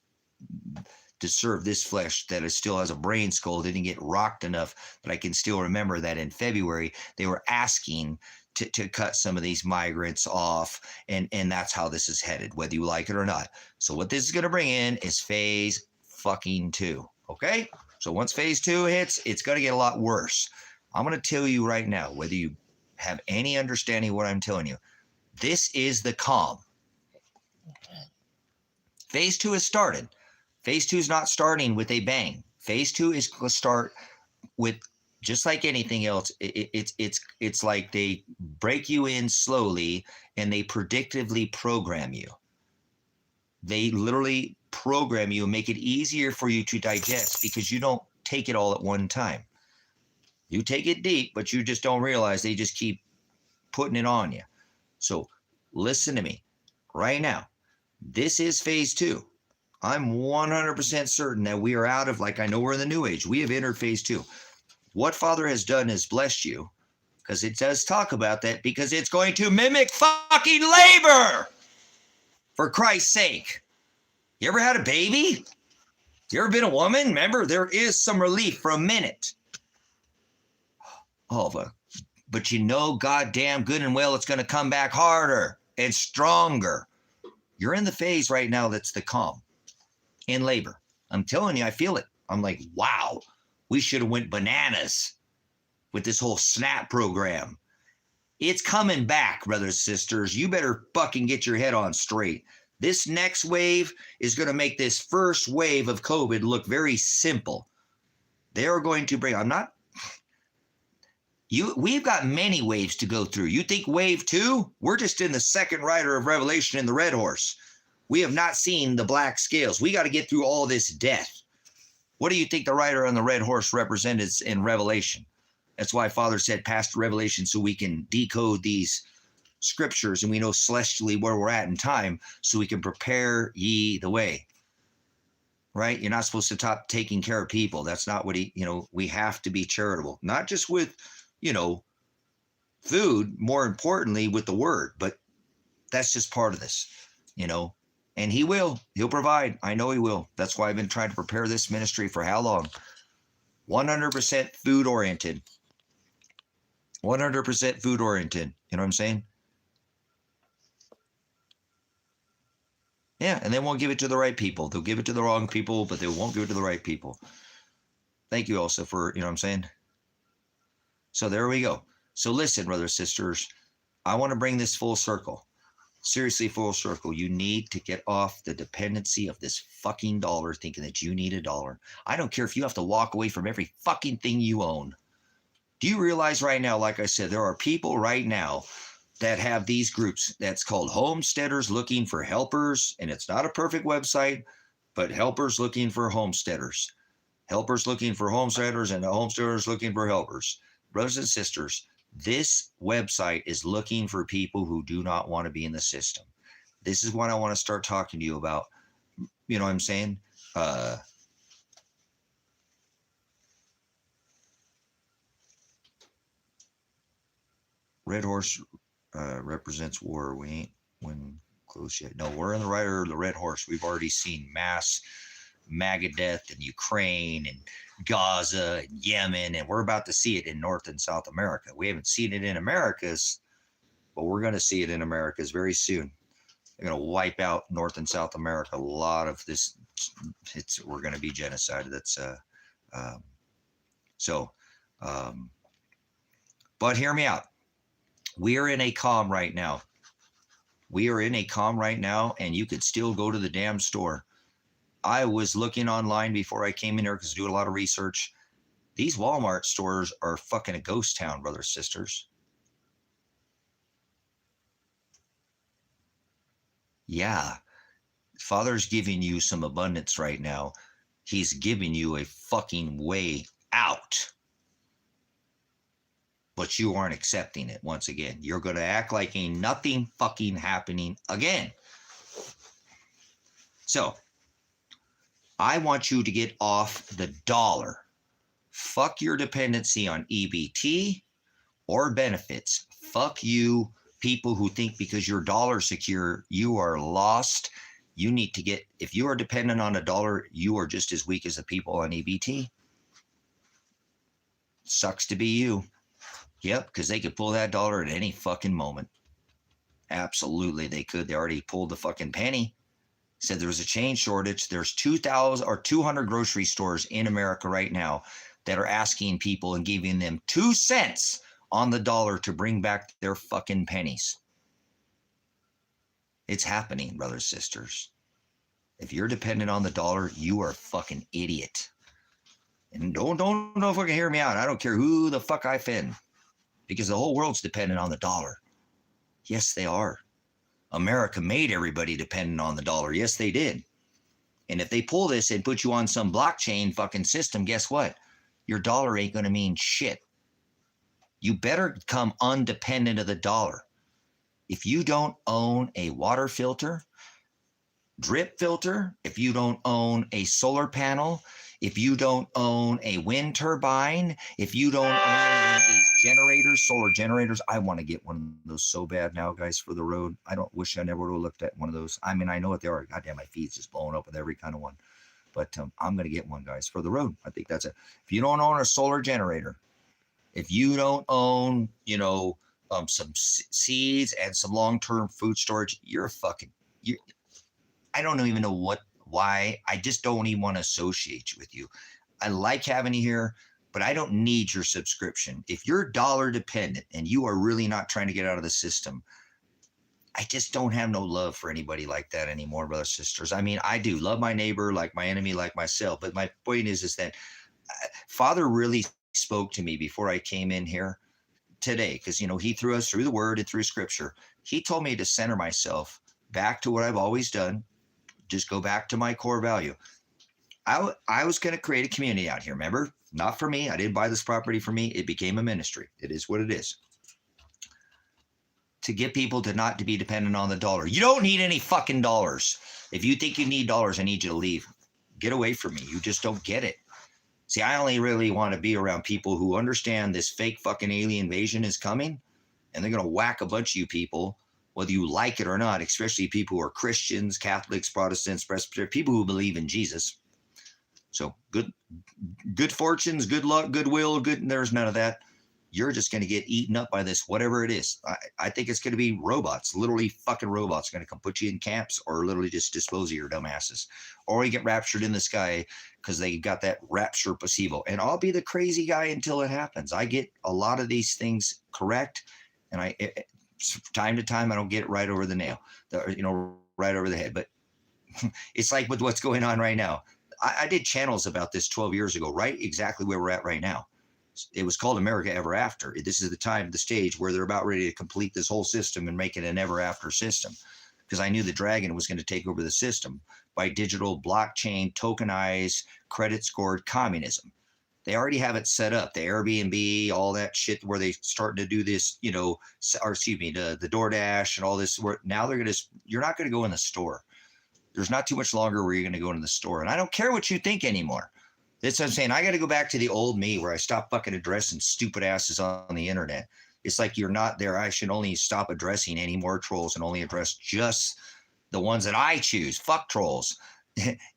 to serve this flesh that still has a brain skull, didn't get rocked enough that I can still remember that in February they were asking to cut some of these migrants off, and that's how this is headed, whether you like it or not. So what this is going to bring in is phase fucking 2, okay? So once phase 2 hits, it's going to get a lot worse. I'm going to tell you right now, whether you have any understanding of what I'm telling you, this is the calm. Phase 2 has started. Phase 2 is not starting with a bang. Phase 2 is going to start with, just like anything else, it's like they break you in slowly and they predictively program you. They literally program you and make it easier for you to digest because you don't take it all at one time. You take it deep, but you just don't realize they just keep putting it on you. So listen to me right now. This is phase 2. I'm 100% certain that we are out of, like I know we're in the new age. We have entered phase 2. What Father has done is blessed you, because it does talk about that, because it's going to mimic fucking labor. For Christ's sake. You ever had a baby? You ever been a woman? Remember, there is some relief for a minute. Oh, but goddamn good and well, it's going to come back harder and stronger. You're in the phase right now that's the calm. In labor. I'm telling you, I feel it. I'm like, wow, we should have went bananas with this whole SNAP program. It's coming back, brothers and sisters. You better fucking get your head on straight. This next wave is going to make this first wave of COVID look very simple. They are going to bring, we've got many waves to go through. You think wave 2? We're just in the second rider of Revelation in the red horse. We have not seen the black scales. We got to get through all this death. What do you think the rider on the red horse represents in Revelation? That's why Father said past Revelation, so we can decode these scriptures and we know celestially where we're at in time, so we can prepare ye the way. Right? You're not supposed to stop taking care of people. That's not what we have to be charitable. Not just with, food, more importantly, with the word. But that's just part of this, and he'll provide. I know he will. That's why I've been trying to prepare this ministry for how long? 100% food oriented. 100% food oriented. You know what I'm saying? Yeah, and they won't give it to the right people. They'll give it to the wrong people, but they won't give it to the right people. Thank you also for, what I'm saying? So there we go. So listen, brothers, sisters, I want to bring this full circle. Seriously, full circle. You need to get off the dependency of this fucking dollar, thinking that you need a dollar. I don't care if you have to walk away from every fucking thing you own. Do you realize right now, like I said, there are people right now that have these groups that's called Homesteaders Looking for Helpers, and it's not a perfect website, but helpers looking for homesteaders. Helpers looking for homesteaders and homesteaders looking for helpers. Brothers and sisters, this website is looking for people who do not want to be in the system. This is what I want to start talking to you about. You know what I'm saying? Red horse represents war. We ain't when close yet. No, we're in the right order of the red horse. We've already seen mass MAGA death in Ukraine and Gaza and Yemen, and we're about to see it in North and South America. We haven't seen it in Americas, but we're going to see it in Americas very soon. They're going to wipe out North and South America. A lot of this, we're going to be genocided. That's but hear me out. We are in a calm right now. We are in a calm right now, and you could still go to the damn store. I was looking online before I came in here because I do a lot of research. These Walmart stores are fucking a ghost town, brothers, sisters. Yeah. Father's giving you some abundance right now. He's giving you a fucking way out. But you aren't accepting it once again. You're going to act like ain't nothing fucking happening again. So, I want you to get off the dollar. Fuck your dependency on EBT or benefits. Fuck you, people who think because you're dollar secure, you are lost. You need to get, if you are dependent on a dollar, you are just as weak as the people on EBT. Sucks to be you. Yep, because they could pull that dollar at any fucking moment. Absolutely, they could. They already pulled the fucking penny. Said there was a change shortage. There's 2,000 or 200 grocery stores in America right now that are asking people and giving them 2 cents on the dollar to bring back their fucking pennies. It's happening, brothers, sisters. If you're dependent on the dollar, you are a fucking idiot. And don't fucking hear me out. I don't care who the fuck I offend, because the whole world's dependent on the dollar. Yes, they are. America made everybody dependent on the dollar. Yes, they did. And if they pull this and put you on some blockchain fucking system, guess what? Your dollar ain't going to mean shit. You better become undependent of the dollar. If you don't own a water filter, drip filter, if you don't own a solar panel, if you don't own a wind turbine, if you don't own one of these generators, solar generators, I want to get one of those so bad now, guys, for the road. I don't wish I never would have looked at one of those. I mean, I know what they are. Goddamn, my feet's just blowing up with every kind of one. But I'm going to get one, guys, for the road. I think that's it. If you don't own a solar generator, if you don't own, some seeds and some long-term food storage, I don't even know why. I just don't even want to associate with you. I like having you here, but I don't need your subscription. If you're dollar dependent and you are really not trying to get out of the system, I just don't have no love for anybody like that anymore, brothers, sisters. I mean, I do love my neighbor, like my enemy, like myself. But my point is that Father really spoke to me before I came in here today, because, he threw us through the word and through scripture. He told me to center myself back to what I've always done. Just go back to my core value. I was going to create a community out here, remember? Not for me. I didn't buy this property for me. It became a ministry. It is what it is. To get people to not to be dependent on the dollar. You don't need any fucking dollars. If you think you need dollars, I need you to leave. Get away from me. You just don't get it. See, I only really want to be around people who understand this fake fucking alien invasion is coming. and they're going to whack a bunch of you people, whether you like it or not, especially people who are Christians, Catholics, Protestants, Presbyterians, people who believe in Jesus. So good fortunes, good luck, goodwill, good. There's none of that. You're just going to get eaten up by this, whatever it is. I think it's going to be robots, literally fucking robots going to come put you in camps or literally just dispose of your dumbasses. Or you get raptured in the sky because they got that rapture placebo. And I'll be the crazy guy until it happens. I get a lot of these things correct. And time to time, I don't get it right over the nail, right over the head. But it's like with what's going on right now. I did channels about this 12 years ago, right? Exactly where we're at right now. It was called America Ever After. This is the time, the stage where they're about ready to complete this whole system and make it an ever after system. Because I knew the dragon was going to take over the system by digital blockchain, tokenized, credit scored communism. They already have it set up. The Airbnb, all that shit where they starting to do this, the DoorDash and all this. Now you're not going to go in the store. There's not too much longer where you're going to go into the store. And I don't care what you think anymore. That's what I'm saying. I got to go back to the old me where I stopped fucking addressing stupid asses on the internet. It's like you're not there. I should only stop addressing any more trolls and only address just the ones that I choose. Fuck trolls.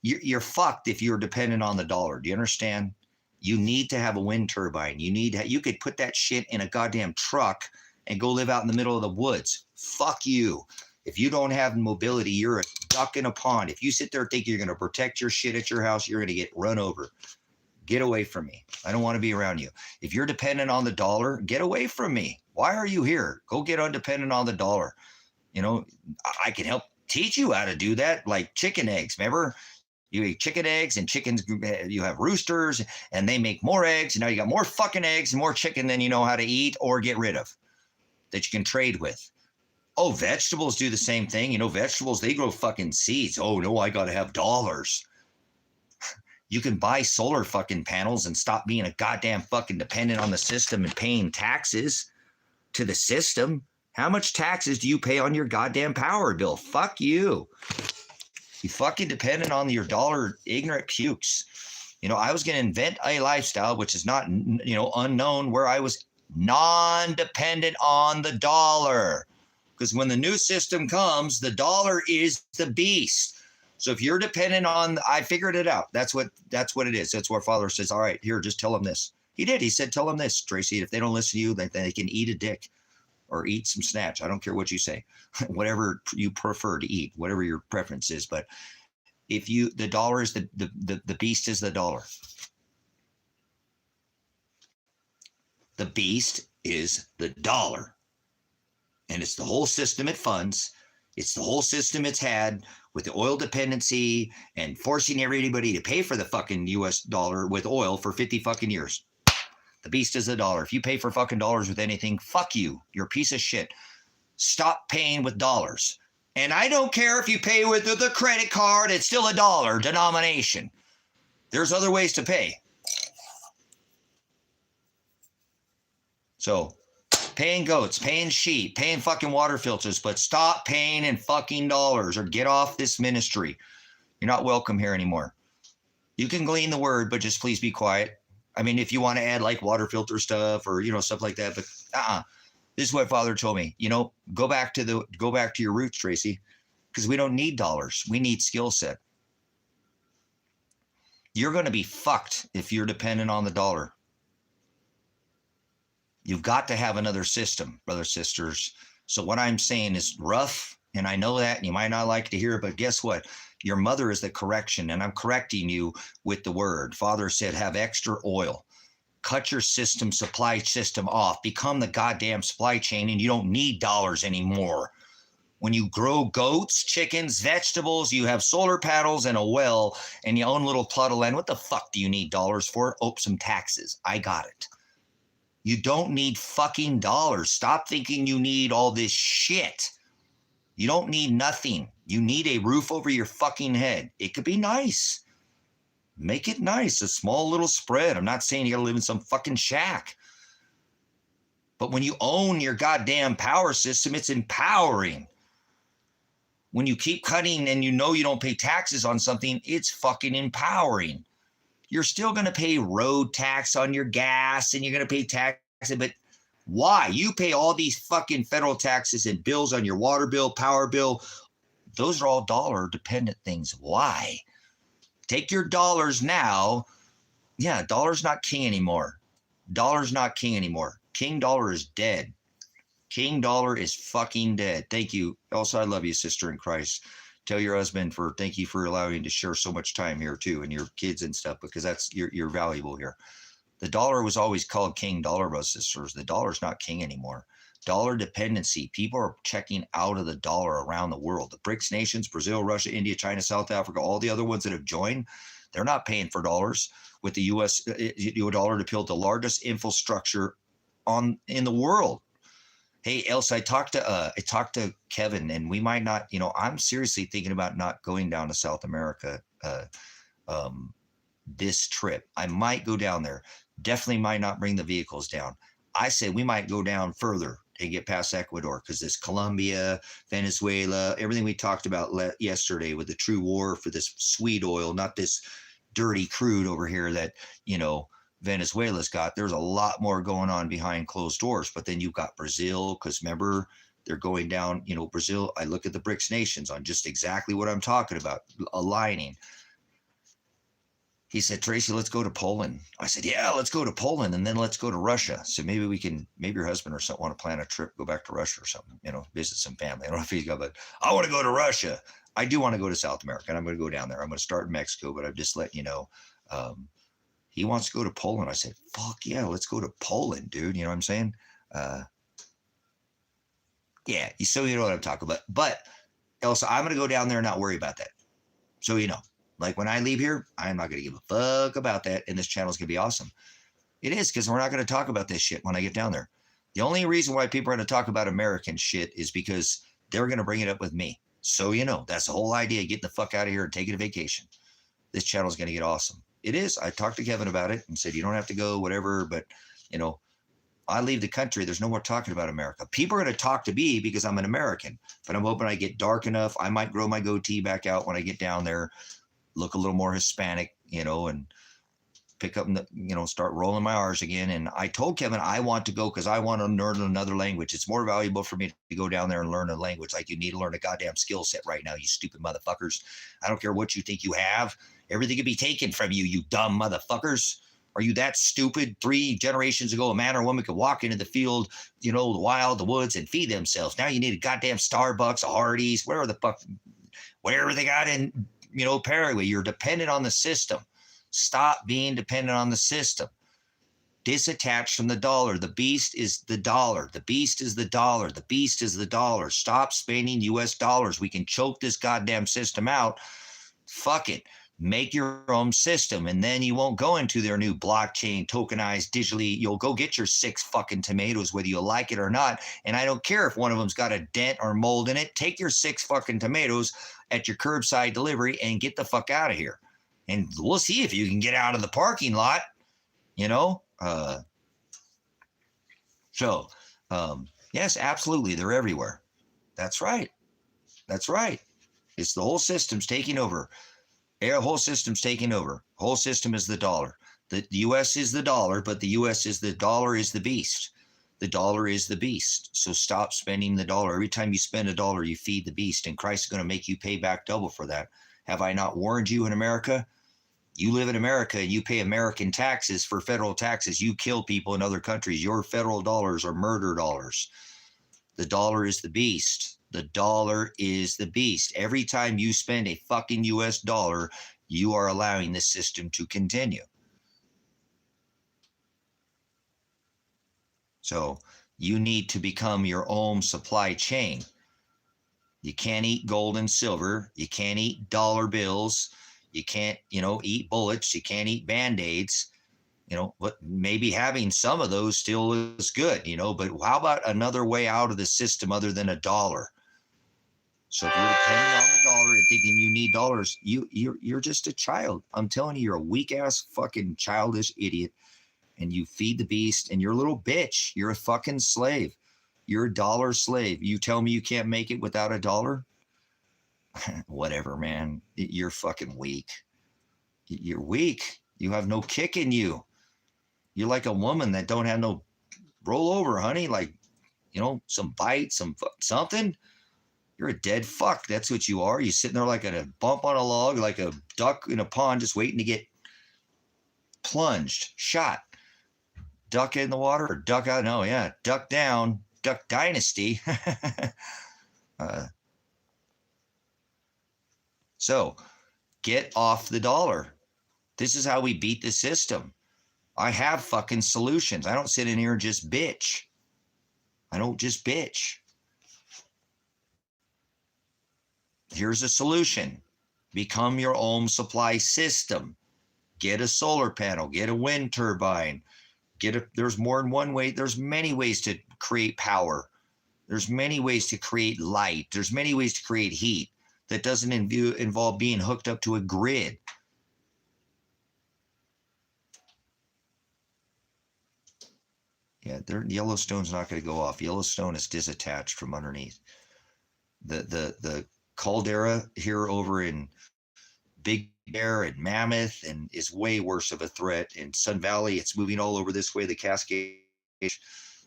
You're fucked if you're dependent on the dollar. Do you understand? You need to have a wind turbine. You could put that shit in a goddamn truck and go live out in the middle of the woods. Fuck you. If you don't have mobility, you're a duck in a pond. If you sit there thinking you're going to protect your shit at your house, you're going to get run over. Get away from me. I don't want to be around you. If you're dependent on the dollar, get away from me. Why are you here? Go get undependent on the dollar. I can help teach you how to do that, like chicken eggs. Remember? You eat chicken eggs and chickens, you have roosters and they make more eggs. And now you got more fucking eggs and more chicken than you know how to eat or get rid of that you can trade with. Oh, vegetables do the same thing. Vegetables, they grow fucking seeds. Oh, no, I got to have dollars. You can buy solar fucking panels and stop being a goddamn fucking dependent on the system and paying taxes to the system. How much taxes do you pay on your goddamn power bill? Fuck you. You fucking dependent on your dollar, ignorant pukes. I was going to invent a lifestyle, which is not, unknown, where I was non-dependent on the dollar. Because when the new system comes, the dollar is the beast. So if you're dependent on, I figured it out. That's what it is. That's where Father says, all right, here, just tell them this. He did. He said, tell them this, Tracy. If they don't listen to you, then they can eat a dick or eat some snatch. I don't care what you say, whatever you prefer to eat, whatever your preference is. But if the dollar is the beast is the dollar. The beast is the dollar. And it's the whole system it funds. It's the whole system it's had with the oil dependency and forcing everybody to pay for the fucking US dollar with oil for 50 fucking years. The beast is the dollar. If you pay for fucking dollars with anything, fuck you. You're a piece of shit. Stop paying with dollars. And I don't care if you pay with the credit card, it's still a dollar denomination. There's other ways to pay. So, paying goats, paying sheep, paying fucking water filters, but stop paying in fucking dollars or get off this ministry. You're not welcome here anymore. You can glean the word, but just please be quiet. I mean, if you want to add like water filter stuff or, stuff like that, but this is what Father told me, go back to your roots, Tracy, because we don't need dollars. We need skill set. You're going to be fucked if you're dependent on the dollar. You've got to have another system, brothers, sisters. So what I'm saying is rough, and I know that, and you might not like to hear it, but guess what? Your mother is the correction, and I'm correcting you with the word. Father said, have extra oil. Cut your supply system off. Become the goddamn supply chain, and you don't need dollars anymore. When you grow goats, chickens, vegetables, you have solar panels and a well, and you own a little plot of land, what the fuck do you need dollars for? Oh, some taxes. I got it. You don't need fucking dollars. Stop thinking you need all this shit. You don't need nothing. You need a roof over your fucking head. It could be nice. Make it nice. A small little spread. I'm not saying you gotta live in some fucking shack. But when you own your goddamn power system, it's empowering. When you keep cutting and you don't pay taxes on something, it's fucking empowering. You're still going to pay road tax on your gas and you're going to pay tax, but Why? You pay all these fucking federal taxes and bills on your water bill, power bill. Those are all dollar dependent things. Why? Take your dollars now. Yeah, dollar's not king anymore. Dollar's not king anymore. King dollar is dead. King dollar is fucking dead. Thank you. Also, I love you, sister in Christ. Tell your husband thank you for allowing to share so much time here too, and your kids and stuff, because you're valuable here. The dollar was always called king dollar, brothers and sisters. The dollar's not king anymore. Dollar dependency. People are checking out of the dollar around the world. The BRICS nations, Brazil, Russia, India, China, South Africa, all the other ones that have joined, they're not paying for dollars. With the U.S. dollar to build the largest infrastructure in the world. Hey, Elsa, I talked to Kevin, and we might not. I'm seriously thinking about not going down to South America this trip. I might go down there. Definitely might not bring the vehicles down. I say we might go down further and get past Ecuador, because this Colombia, Venezuela, everything we talked about yesterday with the true war for this sweet oil, not this dirty crude over here that, Venezuela's got. There's a lot more going on behind closed doors. But then you've got Brazil, because remember, they're going down, Brazil. I look at the BRICS nations on just exactly what I'm talking about, aligning. He said, Tracy, let's go to Poland. I said, yeah, let's go to Poland, and then let's go to Russia. So maybe your husband or something want to plan a trip, go back to Russia or something, visit some family. I don't know if he's got, but I want to go to Russia. I do want to go to South America, and I'm going to go down there. I'm going to start in Mexico, but I'm just letting you know. He wants to go to Poland. I said, fuck yeah, let's go to Poland, dude. You know what I'm saying? Yeah, so you know what I'm talking about. But Elsa, I'm going to go down there and not worry about that. So like when I leave here, I'm not going to give a fuck about that, and this channel's going to be awesome. It is, because we're not going to talk about this shit when I get down there. The only reason why people are going to talk about American shit is because they're going to bring it up with me. So, that's the whole idea, getting the fuck out of here and taking a vacation. This channel's going to get awesome. It is. I talked to Kevin about it and said, you don't have to go, whatever, but, I leave the country. There's no more talking about America. People are going to talk to me because I'm an American, but I'm hoping I get dark enough. I might grow my goatee back out when I get down there, look a little more Hispanic, and pick up, start rolling my R's again. And I told Kevin, I want to go because I want to learn another language. It's more valuable for me to go down there and learn a language. Like, you need to learn a goddamn skill set right now, you stupid motherfuckers. I don't care what you think you have. Everything can be taken from you, you dumb motherfuckers. Are you that stupid? 3 generations ago, a man or woman could walk into the field, the wild, the woods, and feed themselves. Now you need a goddamn Starbucks, a Hardee's, whatever they got in, Paraguay. You're dependent on the system. Stop being dependent on the system. Disattach from the dollar. The beast is the dollar. The beast is the dollar. The beast is the dollar. Stop spending US dollars. We can choke this goddamn system out. Fuck it. Make your own system, and then you won't go into their new blockchain, tokenized, digitally. You'll go get your 6 fucking tomatoes, whether you like it or not. And I don't care if one of them's got a dent or mold in it. Take your 6 fucking tomatoes at your curbside delivery and get the fuck out of here. And we'll see if you can get out of the parking lot, yes, absolutely. They're everywhere. That's right. That's right. It's the whole system's taking over. The whole system's taking over. Whole system is the dollar. The U.S. is the dollar, but the U.S. is the dollar is the beast. The dollar is the beast. So stop spending the dollar. Every time you spend a dollar, you feed the beast, and Christ is going to make you pay back double for that. Have I not warned you in America? You live in America and you pay American taxes for federal taxes. You kill people in other countries. Your federal dollars are murder dollars. The dollar is the beast. The dollar is the beast. Every time you spend a fucking US dollar, you are allowing this system to continue. So you need to become your own supply chain. You can't eat gold and silver. You can't eat dollar bills. You can't, eat bullets. You can't eat Band-Aids. But maybe having some of those still is good, but how about another way out of the system other than a dollar? So if you're depending on the dollar and thinking you need dollars, you're just a child. I'm telling you, you're a weak ass fucking childish idiot, and you feed the beast, and you're a little bitch. You're a fucking slave. You're a dollar slave. You tell me you can't make it without a dollar? Whatever, man. You're fucking weak. You're weak. You have no kick in you. You're like a woman that don't have no roll over, honey. Like, some bite, something. You're a dead fuck. That's what you are. You're sitting there like a bump on a log, like a duck in a pond, just waiting to get plunged, shot. Duck in the water or duck out? No, yeah, duck down. Duck Dynasty. So get off the dollar. This is how we beat the system. I have fucking solutions. I don't sit in here and just bitch. I don't just bitch. Here's a solution. Become your own supply system. Get a solar panel. Get a wind turbine. There's more than one way. There's many ways to create power. There's many ways to create light. There's many ways to create heat that doesn't involve being hooked up to a grid. Yeah, Yellowstone's not going to go off. Yellowstone is disattached from underneath. The caldera here over in Big Bear and Mammoth and is way worse of a threat. In Sun Valley, it's moving all over this way. The Cascade.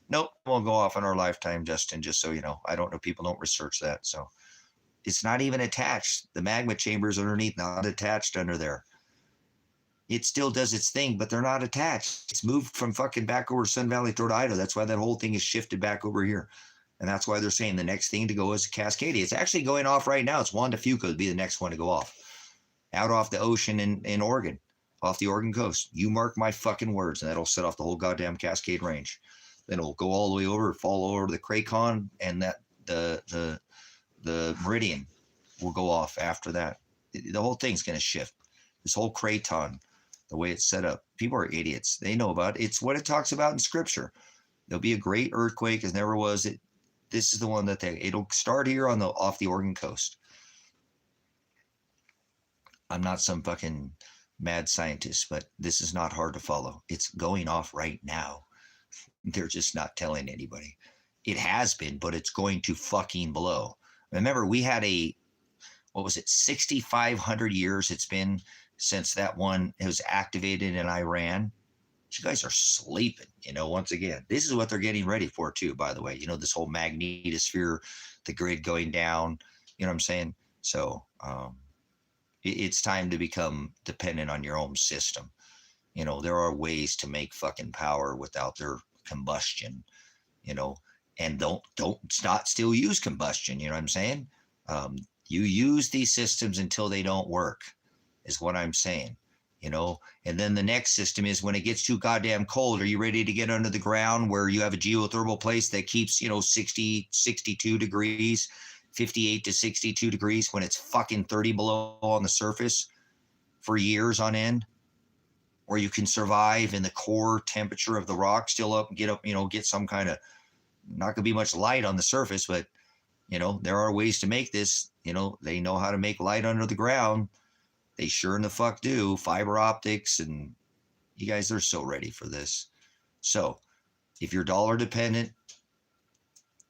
Nope, won't go off in our lifetime, Justin, just so you know. I don't know. People don't research that. So it's not even attached. The magma chambers underneath, not attached under there. It still does its thing, but they're not attached. It's moved from fucking back over Sun Valley toward Idaho. That's why that whole thing is shifted back over here. And that's why they're saying the next thing to go is Cascadia. It's actually going off right now. It's Juan de Fuca would be the next one to go off. Out off the ocean in Oregon, off the Oregon coast. You mark my fucking words, and that'll set off the whole goddamn Cascade Range. Then it'll go all the way over, fall over the Cracon, and that the Meridian will go off after that. The whole thing's going to shift. This whole Craton, the way it's set up. People are idiots. They know about it. It's what it talks about in Scripture. There'll be a great earthquake, as never was. This is the one it'll start here off the Oregon coast. I'm not some fucking mad scientist, but this is not hard to follow. It's going off right now. They're just not telling anybody. It has been, but it's going to fucking blow. Remember, we had 6,500 years it's been since that one was activated in Iran. You guys are sleeping, once again. This is what they're getting ready for too, by the way. This whole magnetosphere, the grid going down, you know what I'm saying? So it's time to become dependent on your own system. There are ways to make fucking power without their combustion, and don't not still use combustion. You know what I'm saying? You use these systems until they don't work, is what I'm saying. And then the next system is when it gets too goddamn cold, are you ready to get under the ground where you have a geothermal place that keeps, 60, 62 degrees, 58 to 62 degrees when it's fucking 30 below on the surface for years on end, where you can survive in the core temperature of the rock, still up and get some kind of, not gonna be much light on the surface, but there are ways to make this. They know how to make light under the ground. They sure in the fuck do. Fiber optics, and you guys are so ready for this. So if you're dollar dependent,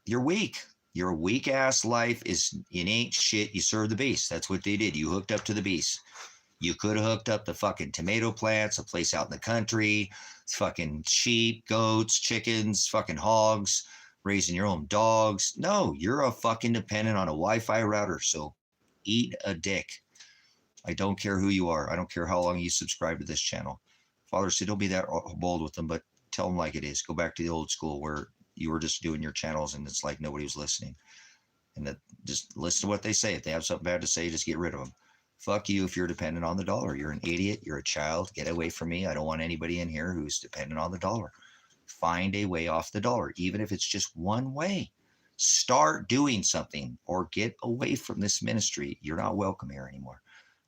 you're weak. Your weak ass life it ain't shit. You serve the beast. That's what they did. You hooked up to the beast. You could have hooked up the fucking tomato plants, a place out in the country, fucking sheep, goats, chickens, fucking hogs, raising your own dogs. No, you're a fucking dependent on a Wi-Fi router. So eat a dick. I don't care who you are. I don't care how long you subscribe to this channel. Father said, don't be that bold with them, but tell them like it is. Go back to the old school where you were just doing your channels and it's like nobody was listening. And just listen to what they say. If they have something bad to say, just get rid of them. Fuck you if you're dependent on the dollar. You're an idiot. You're a child. Get away from me. I don't want anybody in here who's dependent on the dollar. Find a way off the dollar, even if it's just one way. Start doing something or get away from this ministry. You're not welcome here anymore.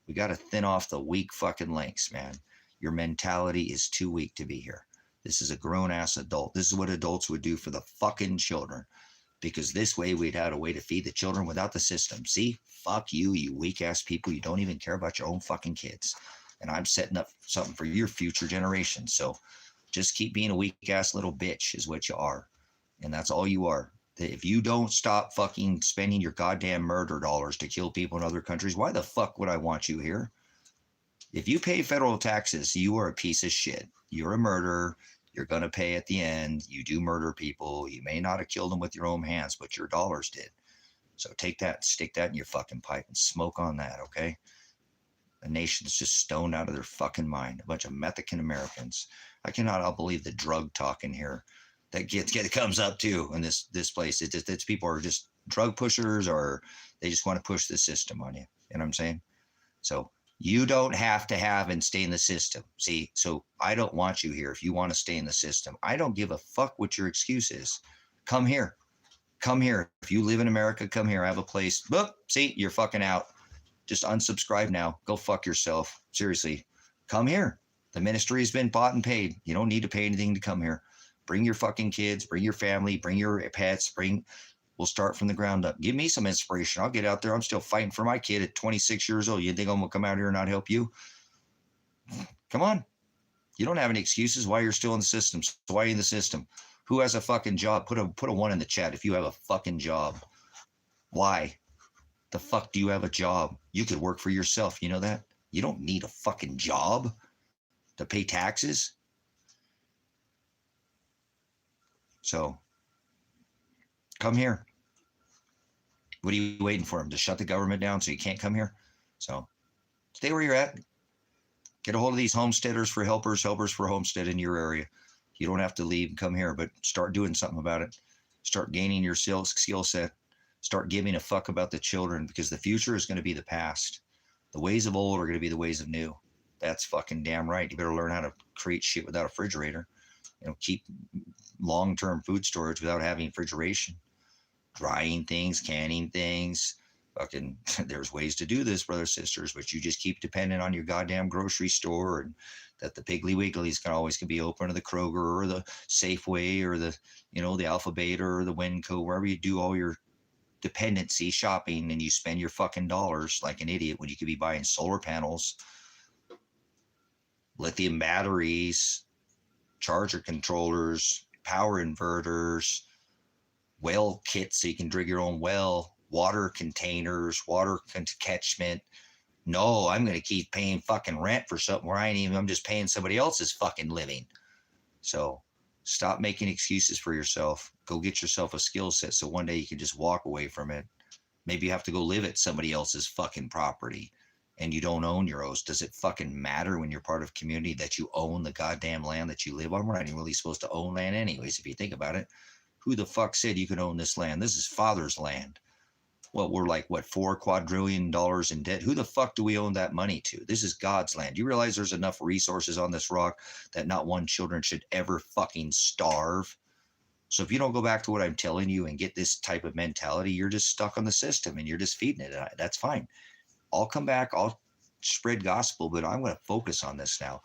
We got to thin off the weak fucking links, man. Your mentality is too weak to be here. This is a grown-ass adult. This is what adults would do for the fucking children. Because this way we'd have a way to feed the children without the system. See? Fuck you, you weak-ass people. You don't even care about your own fucking kids. And I'm setting up something for your future generation. So just keep being a weak-ass little bitch is what you are. And that's all you are. If you don't stop fucking spending your goddamn murder dollars to kill people in other countries, why the fuck would I want you here? If you pay federal taxes, you are a piece of shit. You're a murderer. You're going to pay at the end. You do murder people. You may not have killed them with your own hands, but your dollars did. So take that, stick that in your fucking pipe and smoke on that, okay? The nation's just stoned out of their fucking mind. A bunch of Mexican Americans. I cannot believe the drug talk in here that comes up too in this place. It's people are just drug pushers, or they just want to push the system on you. You know what I'm saying? So you don't have to have and stay in the system. See, so I don't want you here if you want to stay in the system. I don't give a fuck what your excuse is. Come here. Come here. If you live in America, come here. I have a place. Boop, see, you're fucking out. Just unsubscribe now. Go fuck yourself. Seriously. Come here. The ministry has been bought and paid. You don't need to pay anything to come here. Bring your fucking kids. Bring your family. Bring your pets. We'll start from the ground up. Give me some inspiration. I'll get out there. I'm still fighting for my kid at 26 years old. You think I'm going to come out here and not help you? Come on. You don't have any excuses why you're still in the system. So why are you in the system? Who has a fucking job? Put a one in the chat if you have a fucking job. Why? The fuck do you have a job? You could work for yourself. You know that? You don't need a fucking job to pay taxes. So come here. What are you waiting for him to shut the government down so you can't come here? So stay where you're at. Get a hold of these homesteaders for helpers for homestead in your area. You don't have to leave and come here, but start doing something about it. Start gaining your skill set. Start giving a fuck about the children, because the future is going to be the past. The ways of old are going to be the ways of new. That's fucking damn right. You better learn how to create shit without a refrigerator. Keep long-term food storage without having refrigeration. Drying things, canning things. Fucking, there's ways to do this, brothers, sisters, but you just keep depending on your goddamn grocery store, and that the Piggly Wiggly's can always be open, or the Kroger, or the Safeway, or the, the Alpha Beta, or the Winco, wherever you do all your dependency shopping, and you spend your fucking dollars like an idiot when you could be buying solar panels, lithium batteries, charger controllers, power inverters, well kits so you can dig your own well, water containers, water catchment. No, I'm going to keep paying fucking rent for something where I'm just paying somebody else's fucking living. So stop making excuses for yourself. Go get yourself a skill set so one day you can just walk away from it. Maybe you have to go live at somebody else's fucking property and you don't own your own. Does it fucking matter when you're part of community that you own the goddamn land that you live on? We're not even really supposed to own land anyways, if you think about it. Who the fuck said you could own this land? This is Father's land. Well, we're like, $4 quadrillion in debt? Who the fuck do we own that money to? This is God's land. You realize there's enough resources on this rock that not one children should ever fucking starve? So if you don't go back to what I'm telling you and get this type of mentality, you're just stuck on the system and you're just feeding it. That's fine. I'll come back. I'll spread gospel, but I'm going to focus on this now.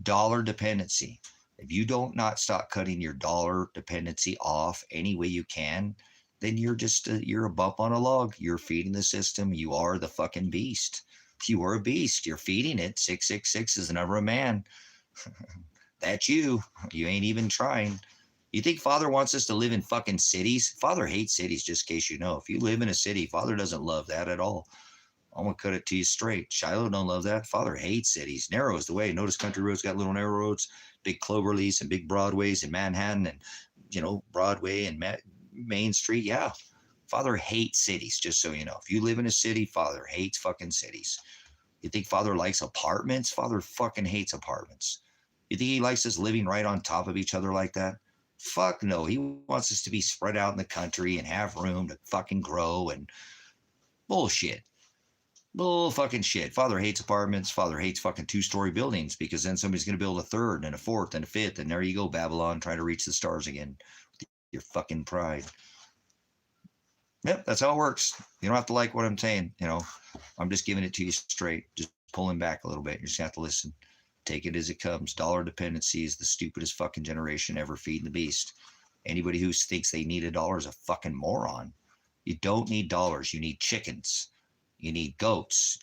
Dollar dependency. If you don't not stop cutting your dollar dependency off any way you can, then you're just you're a bump on a log. You're feeding the system. You are the fucking beast. You are a beast. You're feeding it. 666 is the number of man. That's you. You ain't even trying. You think Father wants us to live in fucking cities? Father hates cities, just in case you know. If you live in a city, Father doesn't love that at all. I'm going to cut it to you straight. Shiloh don't love that. Father hates cities. Narrow is the way. Notice country roads got little narrow roads, big Cloverleafs and big Broadways in Manhattan and, Broadway and Main Street. Yeah. Father hates cities, just so you know. If you live in a city, Father hates fucking cities. You think Father likes apartments? Father fucking hates apartments. You think he likes us living right on top of each other like that? Fuck no. He wants us to be spread out in the country and have room to fucking grow and bullshit. Bull fucking shit. Father hates apartments. Father hates fucking 2-story buildings, because then somebody's going to build a third and a fourth and a fifth. And there you go, Babylon, trying to reach the stars again with your fucking pride. Yep, that's how it works. You don't have to like what I'm saying. I'm just giving it to you straight. Just pulling back a little bit. You just have to listen. Take it as it comes. Dollar dependency is the stupidest fucking generation ever feeding the beast. Anybody who thinks they need a dollar is a fucking moron. You don't need dollars. You need chickens. You need goats.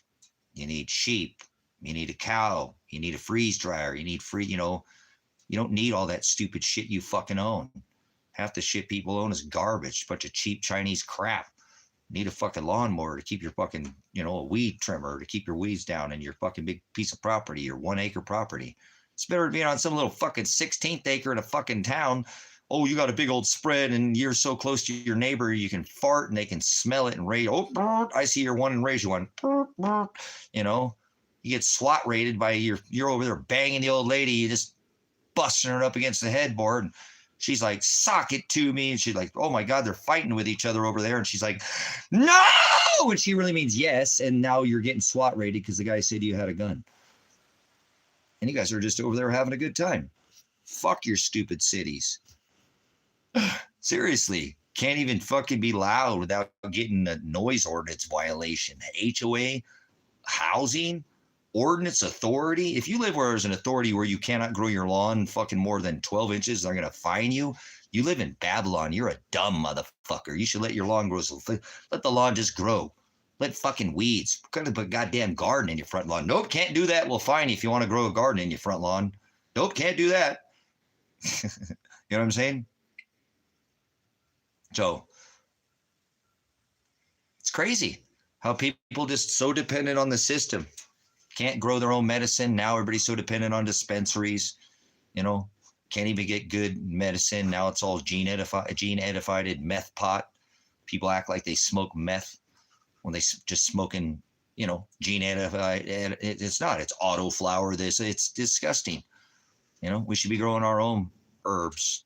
You need sheep. You need a cow. You need a freeze dryer. You need you don't need all that stupid shit you fucking own. Half the shit people own is garbage. A bunch of cheap Chinese crap. You need a fucking lawnmower to keep your fucking, a weed trimmer to keep your weeds down in your fucking big piece of property, your 1 acre property. It's better than being on some little fucking 16th acre in a fucking town. Oh, you got a big old spread and you're so close to your neighbor, you can fart and they can smell it and raid. Oh, I see your one and raise you one. You know, you get SWAT raided by you're over there banging the old lady, you just busting her up against the headboard. And she's like, sock it to me. And she's like, oh my God, they're fighting with each other over there. And she's like, no! And she really means yes. And now you're getting SWAT raided because the guy said you had a gun. And you guys are just over there having a good time. Fuck your stupid cities. Seriously, can't even fucking be loud without getting a noise ordinance violation. HOA, housing, ordinance authority. If you live where there's an authority where you cannot grow your lawn fucking more than 12 inches, they're going to fine you. You live in Babylon. You're a dumb motherfucker. You should let your lawn grow. Let the lawn just grow. Let fucking weeds. Kind of a goddamn garden in your front lawn. Nope, can't do that. We'll fine you if you want to grow a garden in your front lawn. Nope, can't do that. You know what I'm saying? So it's crazy how people just so dependent on the system. Can't grow their own medicine. Now everybody's so dependent on dispensaries. You know, can't even get good medicine. Now it's all gene edified meth pot. People act like they smoke meth when they just smoking, you know, gene edified. It's not. It's auto flower. It's disgusting. You know, we should be growing our own herbs.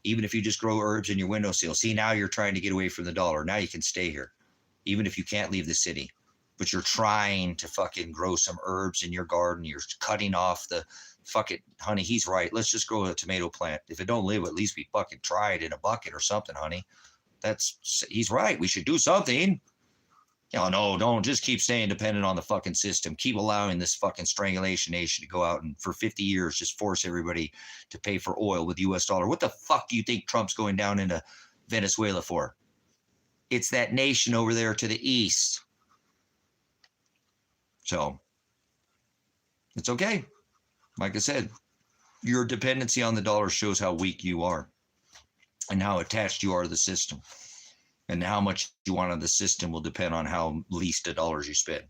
Even if you just grow herbs in your windowsill. See, now you're trying to get away from the dollar. Now you can stay here, even if you can't leave the city. But you're trying to fucking grow some herbs in your garden. You're cutting off the fuck it, honey. He's right. Let's just grow a tomato plant. If it don't live, at least we fucking try it in a bucket or something, honey. He's right. We should do something. No, don't just keep staying dependent on the fucking system. Keep allowing this fucking strangulation nation to go out and for 50 years just force everybody to pay for oil with US dollar. What the fuck do you think Trump's going down into Venezuela for? It's that nation over there to the east. So it's okay. Like I said, your dependency on the dollar shows how weak you are and how attached you are to the system. And how much you want on the system will depend on how least the dollars you spend.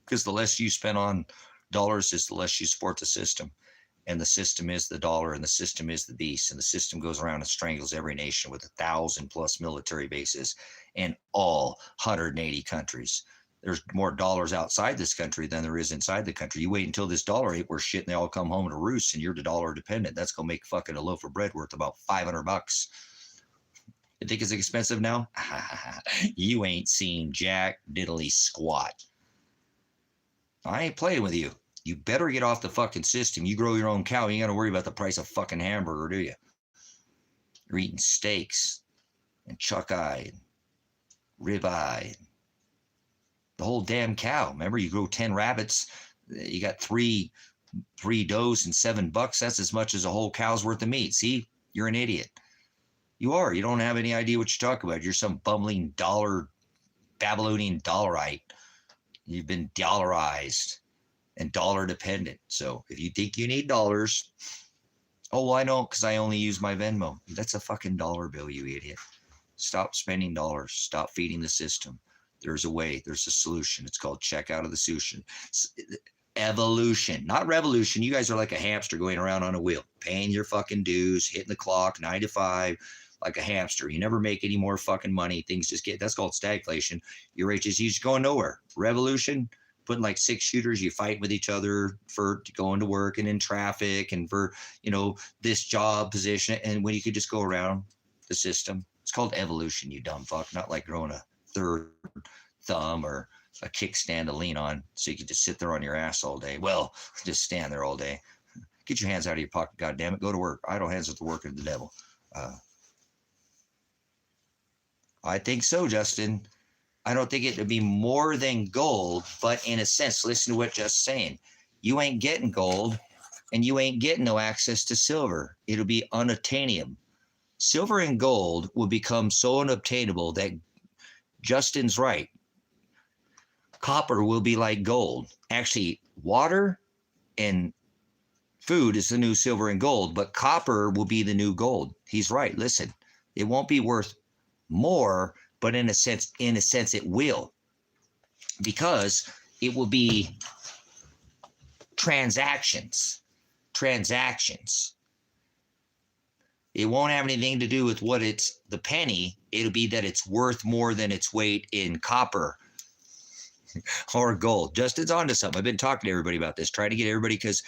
Because the less you spend on dollars is the less you support the system. And the system is the dollar, and the system is the beast. And the system goes around and strangles every nation with 1,000+ military bases in all 180 countries. There's more dollars outside this country than there is inside the country. You wait until this dollar ain't worth shit and they all come home to roost and you're the dollar dependent. That's going to make fucking a loaf of bread worth about $500. You think it's expensive now? You ain't seen jack diddly squat. I ain't playing with you. You better get off the fucking system. You grow your own cow. You ain't got to worry about the price of fucking hamburger, do you? You're eating steaks and chuck eye and rib eye. The whole damn cow. Remember, you grow 10 rabbits. You got three does and $7. That's as much as a whole cow's worth of meat. See, you're an idiot. You are. You don't have any idea what you're talking about. You're some bumbling Babylonian dollarite. You've been dollarized and dollar dependent. So if you think you need dollars, oh, I don't, because I only use my Venmo. That's a fucking dollar bill, you idiot. Stop spending dollars. Stop feeding the system. There's a way. There's a solution. It's called check out of the solution. Evolution, not revolution. You guys are like a hamster going around on a wheel, paying your fucking dues, hitting the clock 9 to 5, like a hamster. You never make any more fucking money. Things just that's called stagflation. Your HSU's going nowhere. Revolution, putting like 6 shooters, you fight with each other for going to work and in traffic and for, you know, this job position. And when you could just go around the system, it's called evolution, you dumb fuck. Not like growing a third thumb or a kickstand to lean on so you can just sit there on your ass all day. Well, just stand there all day. Get your hands out of your pocket, goddammit. Go to work. Idle hands are the work of the devil. I think so, Justin. I don't think it would be more than gold, but in a sense, listen to what Just's saying. You ain't getting gold and you ain't getting no access to silver. It'll be unattainable. Silver and gold will become so unobtainable that Justin's right. Copper will be like gold. Actually, water and food is the new silver and gold, but copper will be the new gold. He's right. Listen, it won't be worth more, but in a sense it will, because it will be transactions. transactions. It won't have anything to do with what it's the penny. It'll be that it's worth more than its weight in copper or gold. Justin's onto something. I've been talking to everybody about this, trying to get everybody, because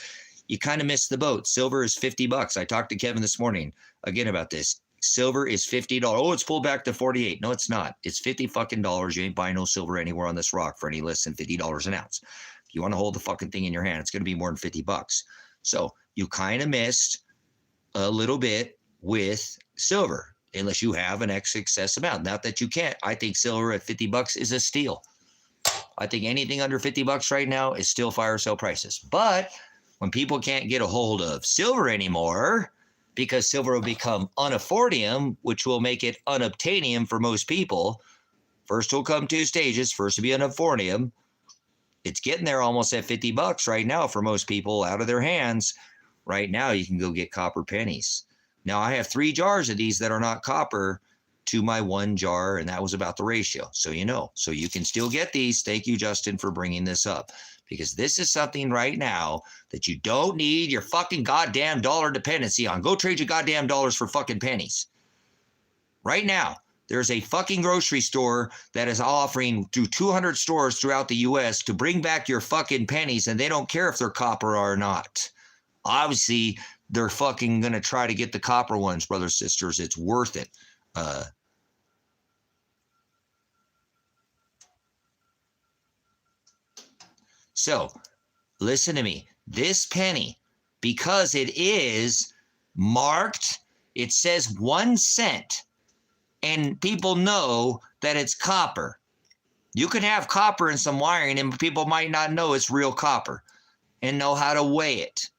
you kind of missed the boat. Silver is $50. I talked to Kevin this morning again about this. Silver is $50. Oh, it's pulled back to 48. No, it's not. It's $50 fucking dollars. You ain't buying no silver anywhere on this rock for any less than $50 an ounce. If you want to hold the fucking thing in your hand, it's going to be more than $50. So you kind of missed a little bit with silver, unless you have an excess amount. Not that you can't. I think silver at $50 is a steal. I think anything under $50 right now is still fire sale prices. But when people can't get a hold of silver anymore, because silver will become unaffordium, which will make it unobtainium for most people. First will come two stages. First will be unaffordium. It's getting there almost at $50 right now for most people out of their hands. Right now, you can go get copper pennies. Now, I have 3 jars of these that are not copper to my 1 jar, and that was about the ratio. So you know. So you can still get these. Thank you, Justin, for bringing this up. Because this is something right now that you don't need your fucking goddamn dollar dependency on. Go trade your goddamn dollars for fucking pennies. Right now, there's a fucking grocery store that is offering through 200 stores throughout the U.S. to bring back your fucking pennies, and they don't care if they're copper or not. Obviously, they're fucking going to try to get the copper ones, brothers, sisters. It's worth it. So, listen to me. This penny, because it is marked, it says 1 cent, and people know that it's copper. You can have copper in some wiring, and people might not know it's real copper and know how to weigh it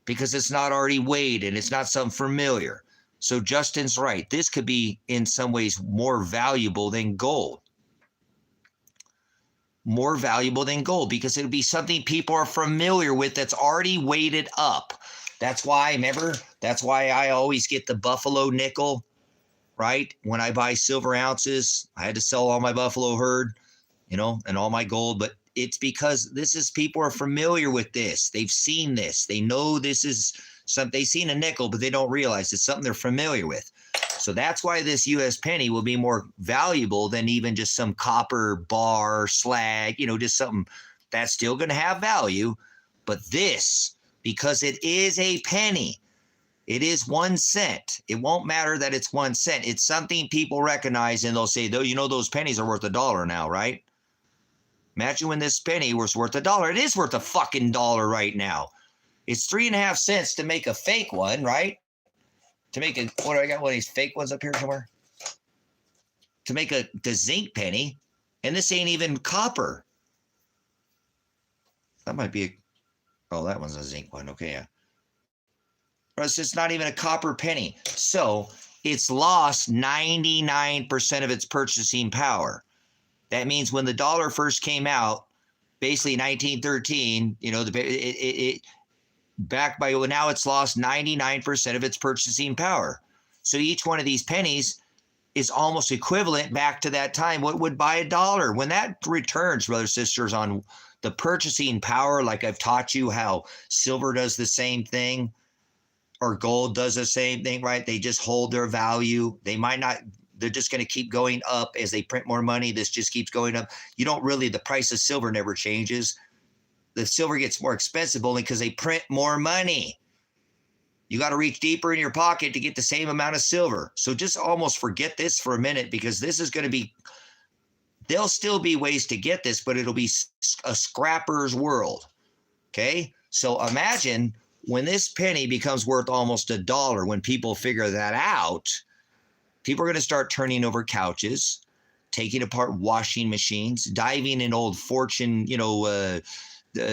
because it's not already weighed and it's not something familiar. So Justin's right. This could be in some ways more valuable than gold. More valuable than gold because it'll be something people are familiar with that's already weighted up. That's why, remember, that's why I always get the buffalo nickel, right? When I buy silver ounces, I had to sell all my buffalo herd, you know, and all my gold, but it's because this is, people are familiar with this. They've seen this. They know this is something, they've seen a nickel, but they don't realize it's something they're familiar with. So that's why this U.S. penny will be more valuable than even just some copper bar, slag, you know, just something that's still going to have value. But this, because it is a penny, it is 1 cent. It won't matter that it's 1 cent. It's something people recognize, and they'll say, though, you know, those pennies are worth $1 now, right? Imagine when this penny was worth $1. It is worth a fucking dollar right now. It's 3.5 cents to make a fake one, right? To make a, what do I got? One of these fake ones up here somewhere? To make the zinc penny, and this ain't even copper. That might be oh, that one's a zinc one. Okay, yeah. But it's just not even a copper penny. So it's lost 99% of its purchasing power. That means when the dollar first came out, basically 1913, you know, back by, well, now it's lost 99% of its purchasing power. So each one of these pennies is almost equivalent back to that time what would buy $1. When that returns, brothers, sisters, on the purchasing power, like I've taught you how silver does the same thing or gold does the same thing, right? They just hold their value. They might not, they're just going to keep going up as they print more money. This just keeps going up. You don't really, the price of silver never changes. The silver gets more expensive only because they print more money. You got to reach deeper in your pocket to get the same amount of silver. So just almost forget this for a minute, because this is going to be, there'll still be ways to get this, but it'll be a scrapper's world. Okay. So imagine when this penny becomes worth almost $1, when people figure that out, people are going to start turning over couches, taking apart washing machines, diving in old fortune, you know,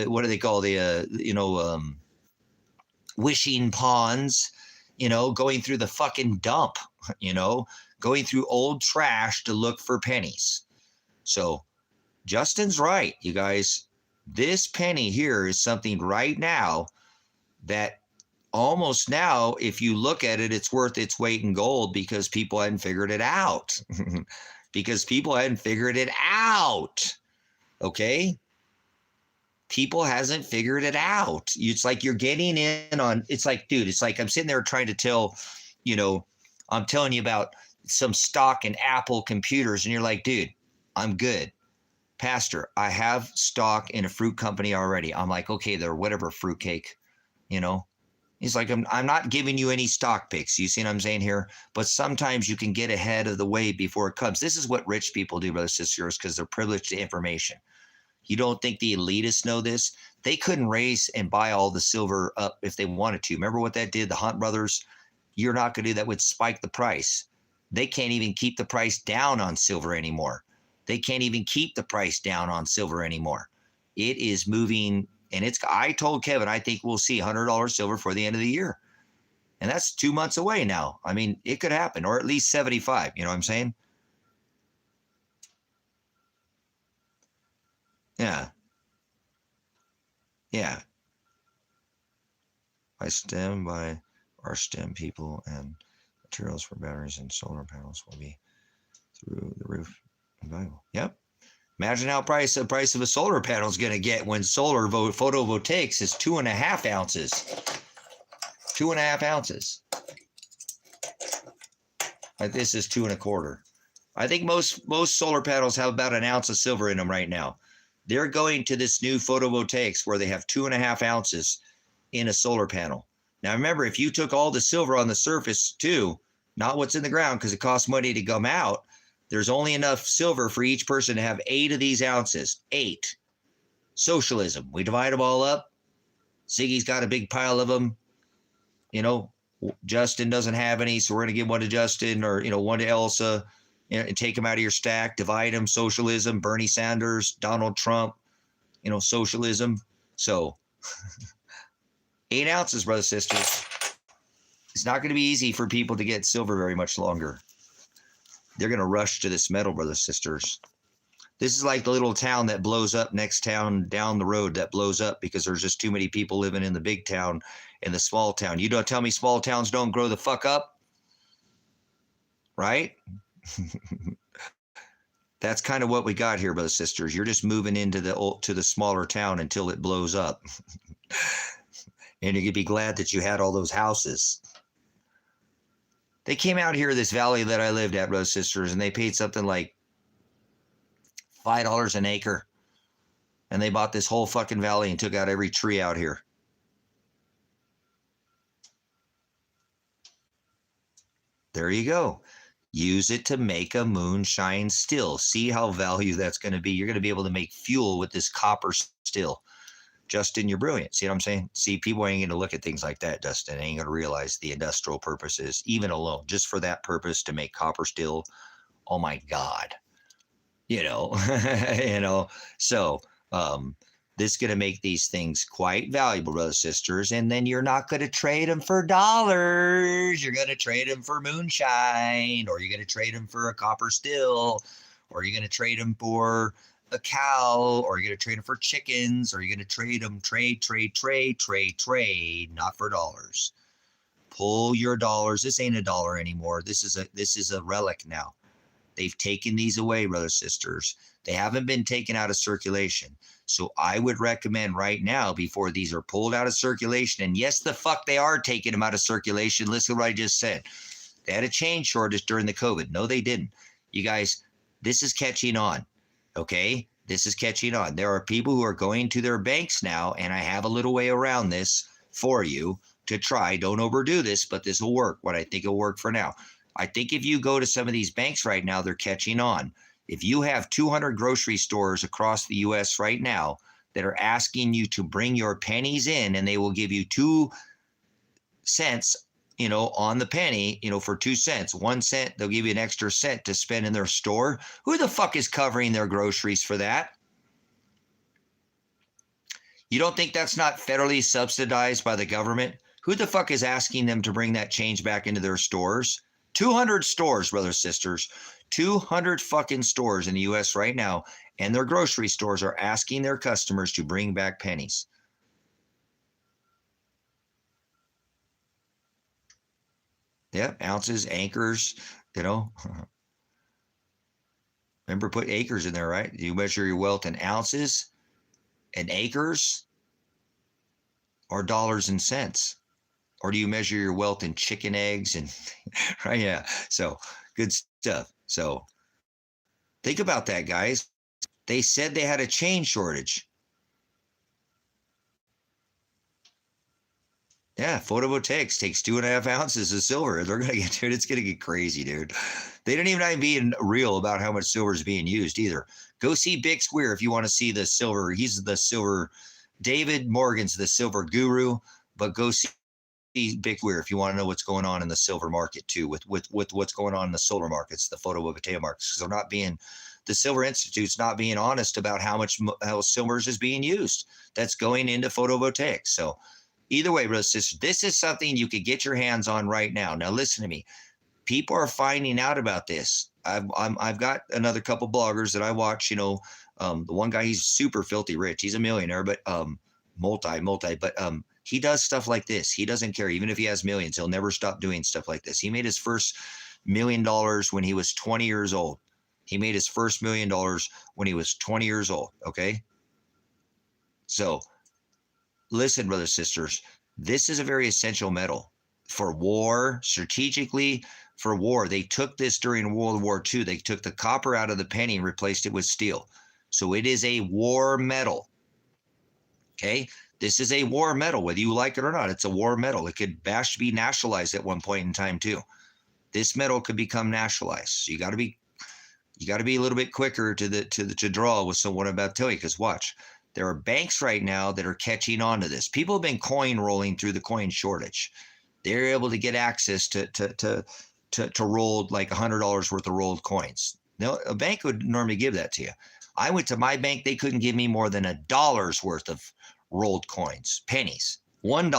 what do they call the, wishing ponds, you know, going through the fucking dump, you know, going through old trash to look for pennies. So Justin's right, you guys. This penny here is something right now that almost now, if you look at it, it's worth its weight in gold because people hadn't figured it out. Because people hadn't figured it out. Okay? People hasn't figured it out. It's like you're getting in on, it's like, dude, it's like I'm sitting there trying to tell, I'm telling you about some stock in Apple computers, and you're like, dude, I'm good. Pastor, I have stock in a fruit company already. I'm like, okay, they're whatever fruitcake, you know. He's like, I'm not giving you any stock picks. You see what I'm saying here? But sometimes you can get ahead of the wave before it comes. This is what rich people do, brothers and sisters, because they're privileged to information. You don't think the elitists know this? They couldn't raise and buy all the silver up if they wanted to. Remember what that did? The Hunt brothers, you're not going to do that, would spike the price. They can't even keep the price down on silver anymore. They can't even keep the price down on silver anymore. It is moving, and I told Kevin, I think we'll see $100 silver for the end of the year. And that's 2 months away now. I mean, it could happen, or at least 75. You know what I'm saying? Yeah. Yeah. I stand by our STEM people, and materials for batteries and solar panels will be through the roof. Invaluable. Yep. Imagine how the price of a solar panel is going to get when solar photovoltaics is 2.5 ounces. 2.5 ounces. Like this is 2.25. I think most solar panels have about an ounce of silver in them right now. They're going to this new photovoltaics where they have 2.5 ounces in a solar panel. Now remember, if you took all the silver on the surface too, not what's in the ground, because it costs money to come out, there's only enough silver for each person to have 8 of these ounces. 8. Socialism. We divide them all up. Ziggy's got a big pile of them. Justin doesn't have any, so we're going to give one to Justin, or one to Elsa, and take them out of your stack. Divide them. Socialism. Bernie Sanders, Donald Trump. Socialism. So 8 ounces, brothers and sisters. It's not going to be easy for people to get silver very much longer. They're going to rush to this metal, brothers and sisters. This is like the little town that blows up, next town down the road that blows up because there's just too many people living in the big town and the small town. You don't tell me small towns don't grow the fuck up, right? That's kind of what we got here, brothers and sisters. You're just moving into the smaller town until it blows up. And you could be glad that you had all those houses. They came out here, this valley that I lived at, brothers and sisters, and they paid something like $5 an acre. And they bought this whole fucking valley and took out every tree out here. There you go. Use it to make a moonshine still. See how value that's going to be. You're going to be able to make fuel with this copper still. Justin, you're brilliant. See what I'm saying? See, people ain't going to look at things like that, Justin. They ain't going to realize the industrial purposes, even alone, just for that purpose to make copper still. Oh my God. So this is going to make these things quite valuable, brothers and sisters. And then you're not going to trade them for dollars. You're going to trade them for moonshine, or you're going to trade them for a copper still, or you're going to trade them for a cow, or you're going to trade them for chickens, or you're going to trade them, trade, not for dollars. Pull your dollars. This ain't a dollar anymore. This is a relic now. They've taken these away, brothers and sisters. They haven't been taken out of circulation. So I would recommend right now, before these are pulled out of circulation, and yes, the fuck they are taking them out of circulation. Listen to what I just said. They had a chain shortage during the COVID. No, they didn't. You guys, this is catching on. Okay, this is catching on. There are people who are going to their banks now, and I have a little way around this for you to try. Don't overdo this, but this will work. What I think will work for now. I think if you go to some of these banks right now, they're catching on. If you have 200 grocery stores across the U.S. right now that are asking you to bring your pennies in, and they will give you 2 cents, on the penny, for 2 cents, 1 cent, they'll give you an extra cent to spend in their store. Who the fuck is covering their groceries for that? You don't think that's not federally subsidized by the government? Who the fuck is asking them to bring that change back into their stores? 200 stores, brothers and sisters, 200 fucking stores in the U.S. right now, and their grocery stores are asking their customers to bring back pennies. Yeah, ounces, acres, Remember, put acres in there, right? You measure your wealth in ounces, and acres or dollars and cents? Or do you measure your wealth in chicken eggs and right? Yeah. So good stuff. So think about that, guys. They said they had a chain shortage. Yeah, photovoltaics takes 2.5 ounces of silver. They're gonna get, dude, it's gonna get crazy, dude. They didn't even being real about how much silver is being used either. Go see Big Square if you want to see the silver. He's the silver. David Morgan's the silver guru, but go see Big Square if you want to know what's going on in the silver market too, with what's going on in the solar markets, the photovoltaic markets. Because they're not being, the Silver Institute's not being honest about how silver is being used. That's going into photovoltaics. So either way, brothers and sisters, this is something you could get your hands on right now. Now, listen to me. People are finding out about this. I've got another couple bloggers that I watch. The one guy, he's super filthy rich. He's a millionaire, but but he does stuff like this. He doesn't care. Even if he has millions, he'll never stop doing stuff like this. He made his first $1 million when he was 20 years old. He made his first $1 million when he was 20 years old. Okay. So listen, brothers and sisters, this is a very essential metal for war, strategically for war. They took this during World War II. They took the copper out of the penny and replaced it with steel. So it is a war metal. Okay. This is a war metal, whether you like it or not. It's a war metal. It could be nationalized at one point in time too. This metal could become nationalized. So you got to be a little bit quicker to draw with what I'm about to tell you. Because watch, there are banks right now that are catching on to this. People have been coin rolling through the coin shortage. They're able to get access to rolled like $100 worth of rolled coins. Now, a bank would normally give that to you. I went to my bank; they couldn't give me more than $1 worth of rolled coins, pennies, $1,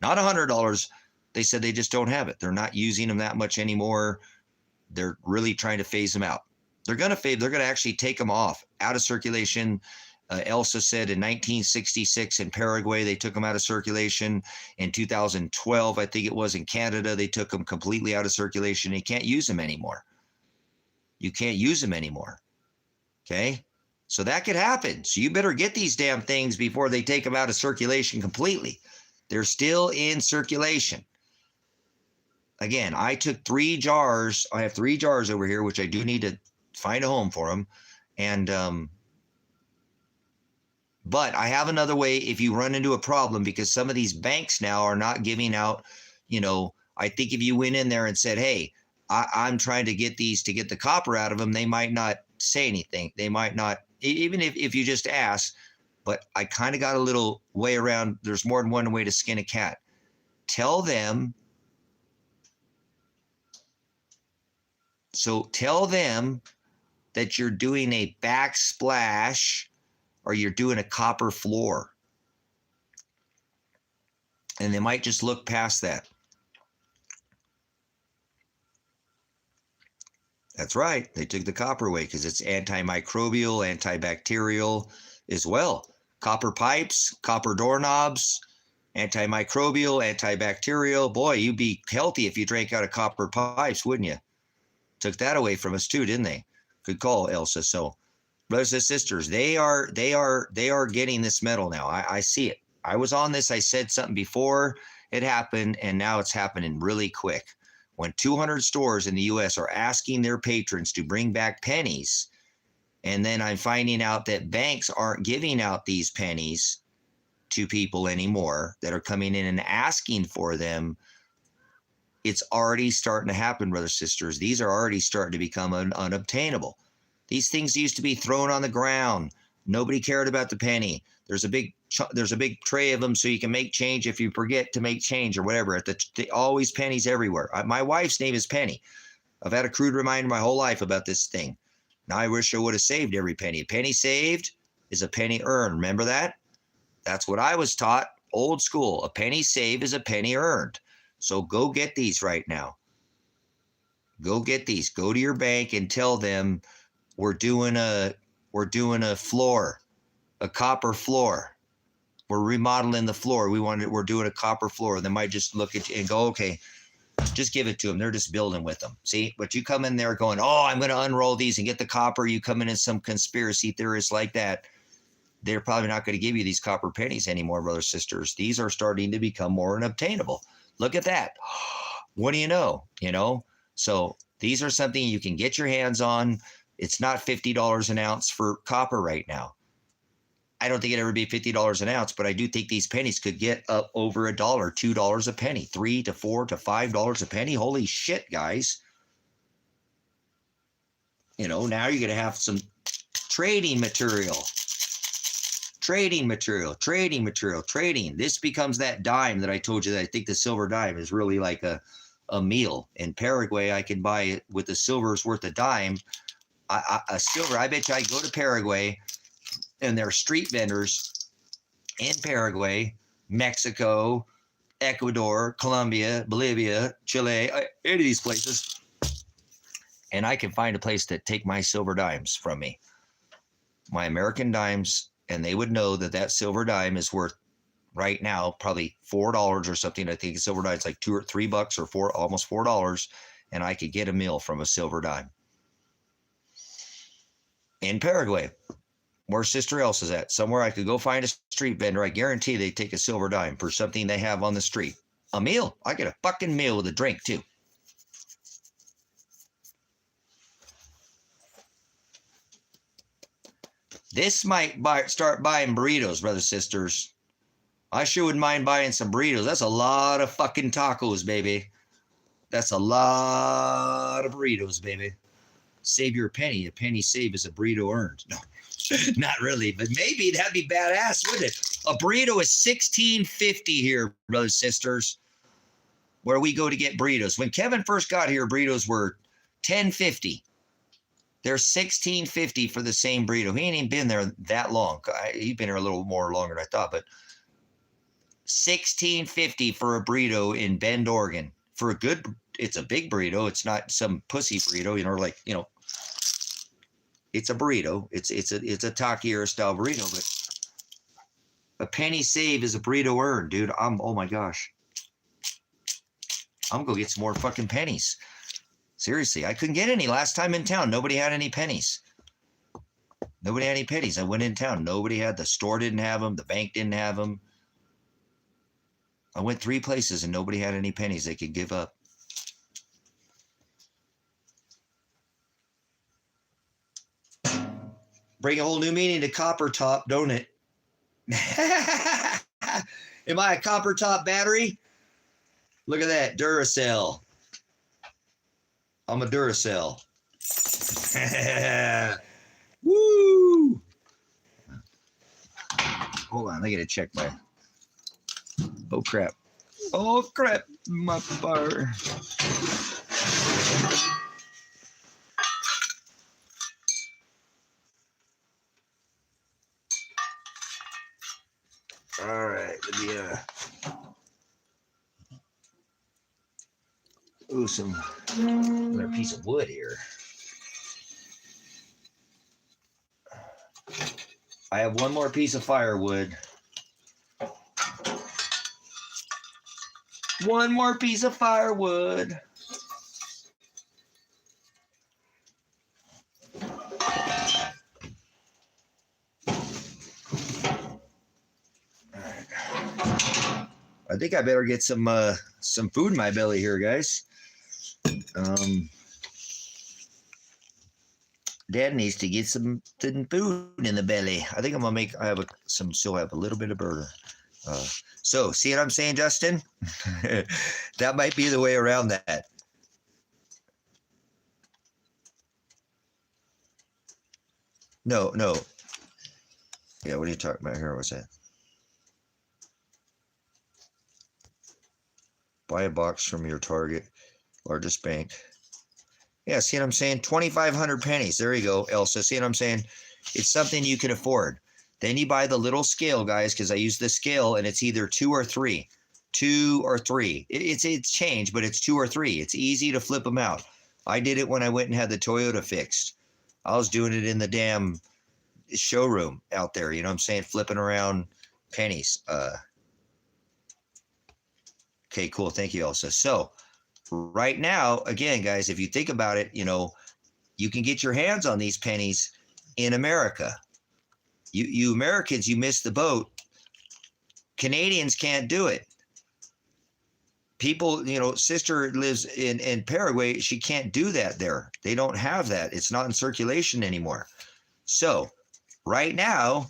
not $100. They said they just don't have it. They're not using them that much anymore. They're really trying to phase them out. They're going to actually take them out of circulation. Elsa said in 1966 in Paraguay, they took them out of circulation. In 2012, I think it was, in Canada, they took them completely out of circulation. You can't use them anymore. You can't use them anymore. Okay? So that could happen. So you better get these damn things before they take them out of circulation completely. They're still in circulation. Again, I took 3 jars. I have 3 jars over here, which I do need to find a home for them. And, but I have another way if you run into a problem, because some of these banks now are not giving out, I think if you went in there and said, hey, I'm trying to get these to get the copper out of them, they might not say anything. They might not, even if you just ask. But I kind of got a little way around. There's more than one way to skin a cat. Tell them. So tell them that you're doing a backsplash or you're doing a copper floor. And they might just look past that. That's right. They took the copper away because it's antimicrobial, antibacterial as well. Copper pipes, copper doorknobs, antimicrobial, antibacterial. Boy, you'd be healthy if you drank out of copper pipes, wouldn't you? Took that away from us too, didn't they? Good call, Elsa. So, brothers and sisters, they are getting this metal now. I see it. I was on this. I said something before it happened, and now it's happening really quick. When 200 stores in the U.S. are asking their patrons to bring back pennies, and then I'm finding out that banks aren't giving out these pennies to people anymore that are coming in and asking for them, it's already starting to happen, brothers and sisters. These are already starting to become unobtainable. These things used to be thrown on the ground. Nobody cared about the penny. There's a big tray of them so you can make change if you forget to make change or whatever. Always pennies everywhere. My wife's name is Penny. I've had a crude reminder my whole life about this thing. Now I wish I would have saved every penny. A penny saved is a penny earned. Remember that? That's what I was taught, old school. A penny saved is a penny earned. So go get these right now. Go get these. Go to your bank and tell them we're doing a floor, a copper floor. We're remodeling the floor. We're doing a copper floor. They might just look at you and go, okay, just give it to them. They're just building with them. See, but you come in there going, oh, I'm going to unroll these and get the copper. You come in as some conspiracy theorist like that. they're probably not going to give you these copper pennies anymore, brothers, sisters. These are starting to become more unobtainable. Look at that. What do you know? You know, so these are something you can get your hands on. It's not $50 an ounce for copper right now. I don't think it'd ever be $50 an ounce, but I do think these pennies could get up over $1, $2 a penny, $3 to $4 to $5 a penny. Holy shit, guys. You know, now you're going to have some trading material. Trading. This becomes that dime that I told you that I think the silver dime is really like a meal. In Paraguay, I can buy it with a silver's worth a dime. A silver, I bet you I go to Paraguay and there are street vendors in Paraguay, Mexico, Ecuador, Colombia, Bolivia, Chile, any of these places. And I can find a place to take my silver dimes from me, my American dimes, and they would know that that silver dime is worth right now probably $4 or something. I think a silver dime is like $2 or $3 or $4, almost $4, and I could get a meal from a silver dime. In Paraguay, where Sister Else is at, somewhere I could go find a street vendor. I guarantee they take a silver dime for something they have on the street. A meal. I get a fucking meal with a drink too. This might start buying burritos, brothers, sisters. I sure wouldn't mind buying some burritos. That's a lot of fucking tacos, baby. That's a lot of burritos, baby. Save your penny. A penny saved is a burrito earned. No, not really, but maybe that'd be badass, wouldn't it? A burrito is $16.50 here, brothers, sisters, where we go to get burritos. When Kevin first got here, burritos were $10.50. They're $16.50 for the same burrito. He ain't even been there that long. He's been here a little more longer than I thought, but $16.50 for a burrito in Bend, Oregon. For a good, it's a big burrito. It's not some pussy burrito, you know, like, you know, it's a burrito. It's a taqueria style burrito, but a penny saved is a burrito earned, dude. Oh my gosh. I'm gonna go get some more fucking pennies. Seriously, I couldn't get any last time in town. Nobody had any pennies. Nobody had any pennies. I went in town. Nobody had. The store didn't have them. The bank didn't have them. I went 3 places and nobody had any pennies they could give up. Bring a whole new meaning to copper top, don't it? Am I a copper top battery? Look at that, Duracell. I'm a Duracell. Woo! Hold on, I gotta check my. Oh crap! Oh crap! My bar. All right, let me ooh, another piece of wood here. I have one more piece of firewood. One more piece of firewood. I think I better get some food in my belly here, guys. Dad needs to get some food in the belly. I think I'm gonna make. Still have a little bit of burger. So see what I'm saying, Justin? That might be the way around that. No. Yeah, what are you talking about here? What's that? Buy a box from your Target, largest bank. Yeah, see what I'm saying? 2,500 pennies. There you go, Elsa. See what I'm saying? It's something you can afford. Then you buy the little scale, guys, because I use the scale, and it's either 2 or 3. 2 or 3. It's changed, but it's 2 or 3. It's easy to flip them out. I did it when I went and had the Toyota fixed. I was doing it in the damn showroom out there, you know what I'm saying? Flipping around pennies. Okay, cool. Thank you, Elsa. So right now, again, guys, if you think about it, you know, you can get your hands on these pennies in America. You Americans, you missed the boat. Canadians can't do it. People, sister lives in Paraguay. She can't do that there. They don't have that. It's not in circulation anymore. So right now,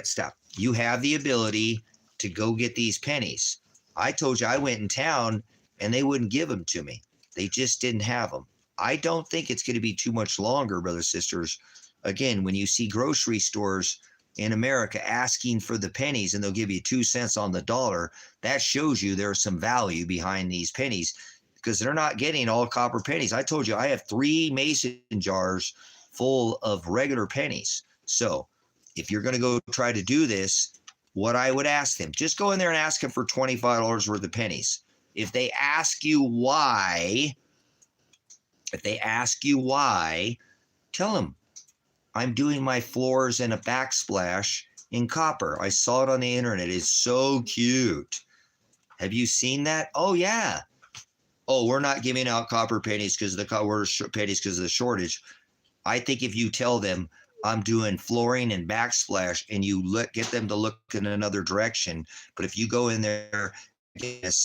stop. You have the ability to go get these pennies. I told you I went in town and they wouldn't give them to me. They just didn't have them. I don't think it's going to be too much longer, brothers, sisters. Again, when you see grocery stores in America asking for the pennies and they'll give you 2 cents on the dollar, that shows you there's some value behind these pennies because they're not getting all copper pennies. I told you I have 3 mason jars full of regular pennies. So if you're going to go try to do this, what I would ask them, just go in there and ask them for $25 worth of pennies. If they ask you why, tell them, I'm doing my floors and a backsplash in copper. I saw it on the internet. It's so cute. Have you seen that? Oh, yeah. Oh, we're not giving out copper pennies because of the shortage. I think if you tell them I'm doing flooring and backsplash and you get them to look in another direction, but if you go in there and get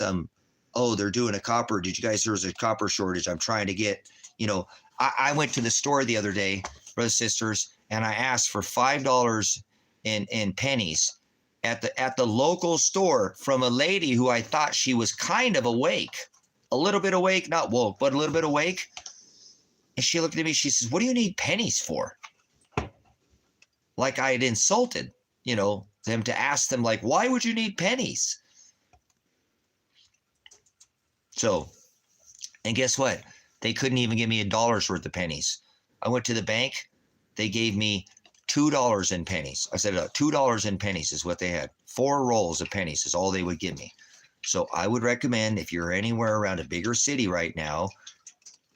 they're doing a copper. Did you guys, there's a copper shortage. I'm trying to get, I went to the store the other day, brothers, sisters, and I asked for $5 in pennies at the local store from a lady who I thought she was kind of awake, a little bit awake, not woke, but a little bit awake. And she looked at me, she says, what do you need pennies for? Like I had insulted, them to ask them, like, why would you need pennies? So, and guess what? They couldn't even give me $1 worth of pennies. I went to the bank. They gave me $2 in pennies. I said, $2 in pennies is what they had. 4 rolls of pennies is all they would give me. So I would recommend if you're anywhere around a bigger city right now,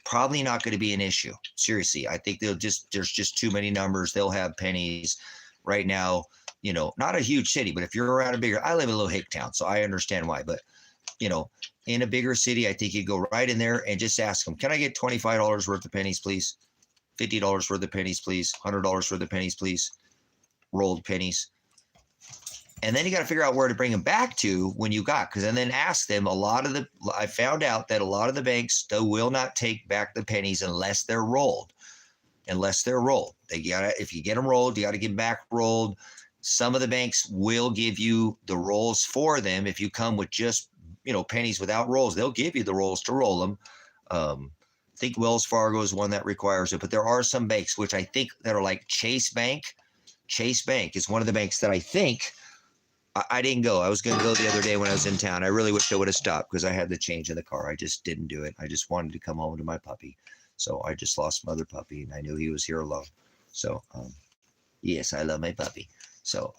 probably not going to be an issue. Seriously, I think there's just too many numbers. They'll have pennies right now, not a huge city, but if you're around I live in a little hick town, so I understand why. But, in a bigger city, I think you go right in there and just ask them, can I get $25 worth of pennies, please? $50 worth of pennies, please. $100 worth of pennies, please. Rolled pennies. And then you got to figure out where to bring them back to when you got, and then ask them. I found out that a lot of the banks still will not take back the pennies unless they're rolled. If you get them rolled, you got to get them back rolled. Some of the banks will give you the rolls for them. If you come with just, pennies without rolls, they'll give you the rolls to roll them. I think Wells Fargo is one that requires it, but there are some banks, which I think that are like Chase Bank. Chase Bank is one of the banks that I think I didn't go. I was going to go the other day when I was in town. I really wish I would have stopped because I had the change in the car. I just didn't do it. I just wanted to come home to my puppy. So I just lost my other puppy and I knew he was here alone. So, yes, I love my puppy. So,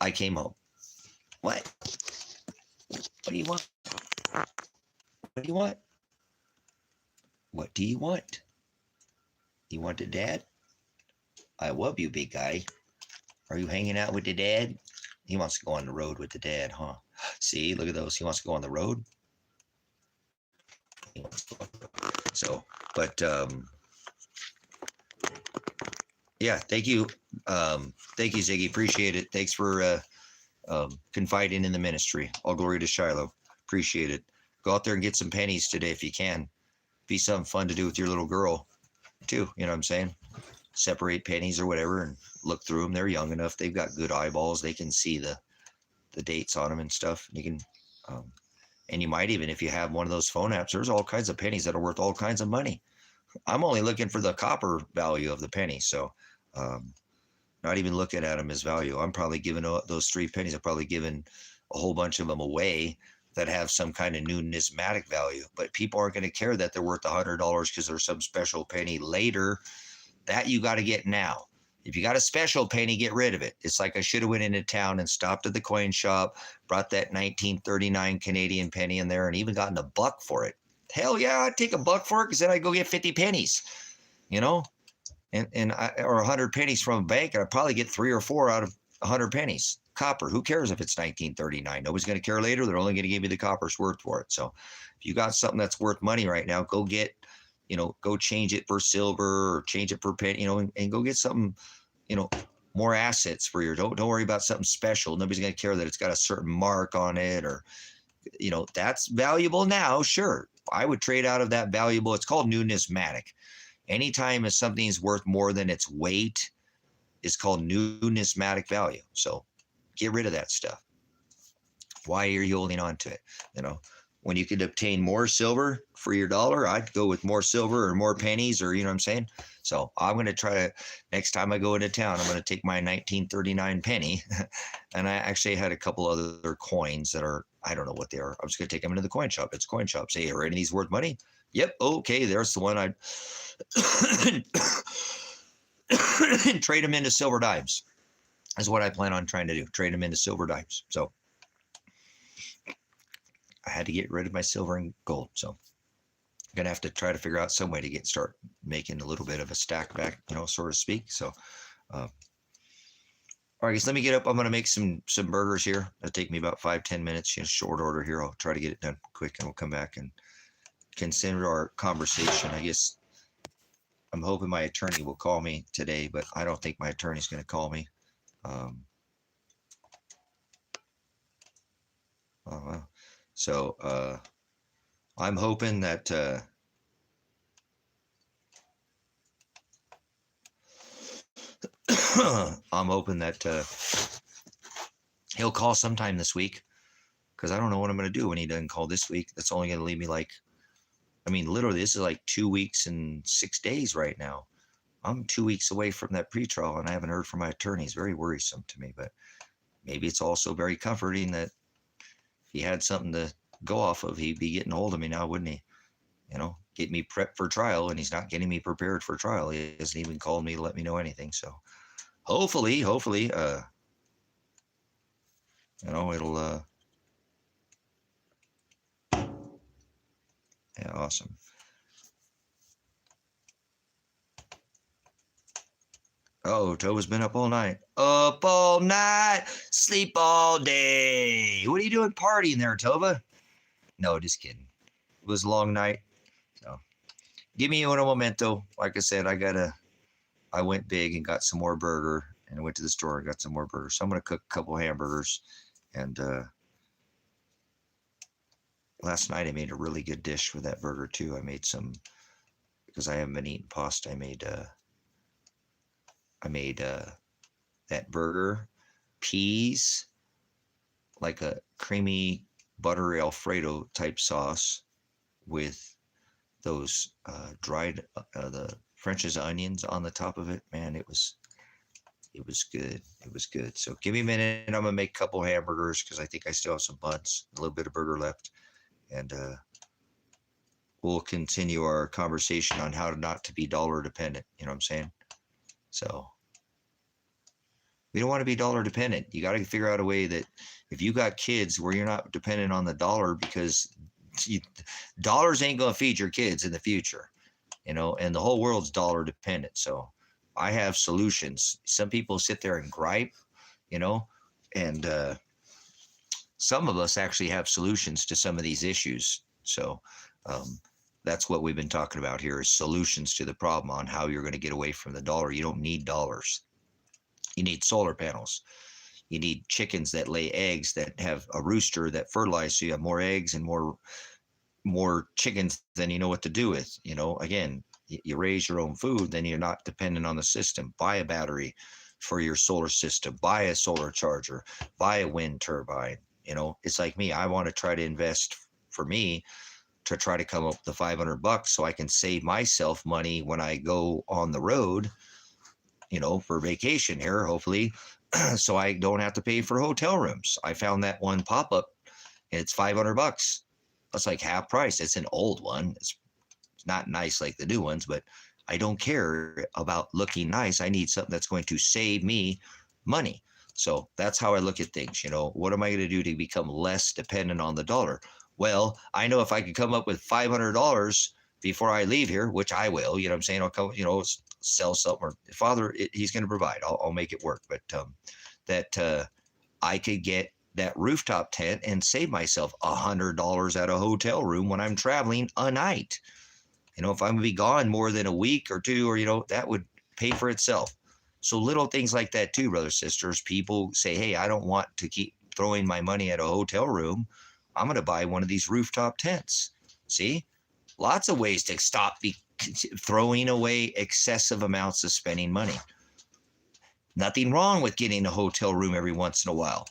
I came home. What? What do you want? What do you want? What do you want? You want the dad? I love you, big guy. Are you hanging out with the dad? He wants to go on the road with the dad, huh? See, look at those. He wants to go on the road. He wants to go on the road. So, but yeah, thank you. Thank you, Ziggy. Appreciate it. Thanks for confiding in the ministry. All glory to Shiloh. Appreciate it. Go out there and get some pennies today if you can. Be something fun to do with your little girl too. You know what I'm saying? Separate pennies or whatever and look through them. They're young enough. They've got good eyeballs. They can see the dates on them and stuff. You can, and you might even, if you have one of those phone apps, there's all kinds of pennies that are worth all kinds of money. I'm only looking for the copper value of the penny. So, not even looking at them as value. I'm probably giving those 3 pennies. I've probably given a whole bunch of them away that have some kind of numismatic value, but people aren't going to care that they're worth $100 because there's some special penny later. That you got to get now. If you got a special penny, get rid of it. It's like I should have went into town and stopped at the coin shop, brought that 1939 Canadian penny in there and even gotten $1 for it. Hell yeah, I'd take $1 for it because then I'd go get 50 pennies, or 100 pennies from a bank, and I'd probably get 3 or 4 out of 100 pennies. Copper, who cares if it's 1939? Nobody's going to care later. They're only going to give you the copper's worth for it. So if you got something that's worth money right now, go get, go change it for silver or change it for penny, and go get something, more assets for your, don't worry about something special. Nobody's going to care that it's got a certain mark on it, or, that's valuable now. Sure. I would trade out of that valuable. It's called numismatic. Anytime if something's worth more than its weight, is called numismatic value. So get rid of that stuff. Why are you holding on to it? When you could obtain more silver for your dollar, I'd go with more silver or more pennies, or, what I'm saying? So I'm going to try to, next time I go into town, I'm going to take my 1939 penny. And I actually had a couple other coins that are, I don't know what they are. I'm just going to take them into the coin shop. It's a coin shop. Say, are any of these worth money? Yep. Okay. There's the one. I'd trade them into silver dimes. Is what I plan on trying to do. Trade them into silver dimes. So I had to get rid of my silver and gold. So I'm going to have to try to figure out some way to start making a little bit of a stack back, so to speak. So, all right, guys, let me get up. I'm going to make some burgers here. It'll take me about 5-10 minutes, short order here. I'll try to get it done quick, and we'll come back and consider our conversation. I guess I'm hoping my attorney will call me today, but I don't think my attorney's going to call me. So I'm hoping that he'll call sometime this week, because I don't know what I'm going to do when he doesn't call this week. That's only going to leave me literally, this is like 2 weeks and 6 days right now. I'm 2 weeks away from that pretrial, and I haven't heard from my attorney. It's very worrisome to me, but maybe it's also very comforting that if he had something to go off of, he'd be getting a hold of me now, wouldn't he? Get me prepped for trial, and he's not getting me prepared for trial. He hasn't even called me to let me know anything. So hopefully, it'll, yeah, awesome. Oh, Tova's been up all night. Up all night, sleep all day. What are you doing partying there, Tova? No, just kidding. It was a long night. So give me un momento. Like I said, I went big and got some more burger, and I went to the store and got some more burger. So I'm going to cook a couple hamburgers. And last night I made a really good dish with that burger too. I made some, because I haven't been eating pasta. I made that burger, peas, like a creamy butter Alfredo type sauce with those dried the French's onions on the top of it. Man, it was good. It was good. So give me a minute, and I'm gonna make a couple hamburgers, because I think I still have some buns, a little bit of burger left, and we'll continue our conversation on how not to be dollar dependent. You know what I'm saying? So we don't want to be dollar dependent. You got to figure out a way that if you got kids where you're not dependent on the dollar, because dollars ain't going to feed your kids in the future, and the whole world's dollar dependent. So I have solutions. Some people sit there and gripe, and some of us actually have solutions to some of these issues. So that's what we've been talking about here, is solutions to the problem on how you're going to get away from the dollar. You don't need dollars. You need solar panels. You need chickens that lay eggs, that have a rooster that fertilizes, so you have more eggs and more chickens than you know what to do with. Again, you raise your own food, then you're not dependent on the system. Buy a battery for your solar system. Buy a solar charger. Buy a wind turbine. It's like me. I want to try to invest for me to try to come up with the $500 so I can save myself money when I go on the road, for vacation here, hopefully, so I don't have to pay for hotel rooms. I found that one pop-up, and it's $500. That's like half price. It's an old one. It's not nice like the new ones, but I don't care about looking nice. I need something that's going to save me money. So that's how I look at things. What am I going to do to become less dependent on the dollar? Well, I know if I could come up with $500 before I leave here, which I will, I'm saying, I'll come, sell something, or Father, he's going to provide. I'll make it work. But that I could get that rooftop tent and save myself $100 at a hotel room when I'm traveling a night. If I'm going to be gone more than a week or two, or, that would pay for itself. So little things like that too, brothers, sisters. People say, hey, I don't want to keep throwing my money at a hotel room. I'm going to buy one of these rooftop tents. See, lots of ways to stop throwing away excessive amounts of spending money. Nothing wrong with getting a hotel room every once in a while,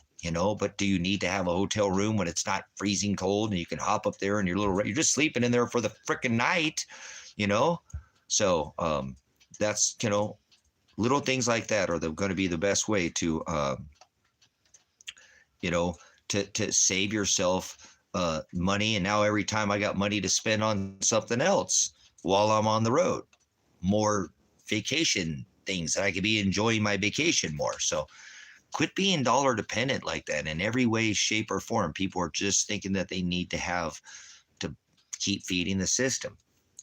but do you need to have a hotel room when it's not freezing cold and you can hop up there and you're just sleeping in there for the freaking night, So that's, little things like that are going to be the best way to, to save yourself money. And now every time I got money to spend on something else while I'm on the road, more vacation things that I could be enjoying my vacation more. So quit being dollar dependent like that in every way, shape, or form. People are just thinking that they need to have to keep feeding the system.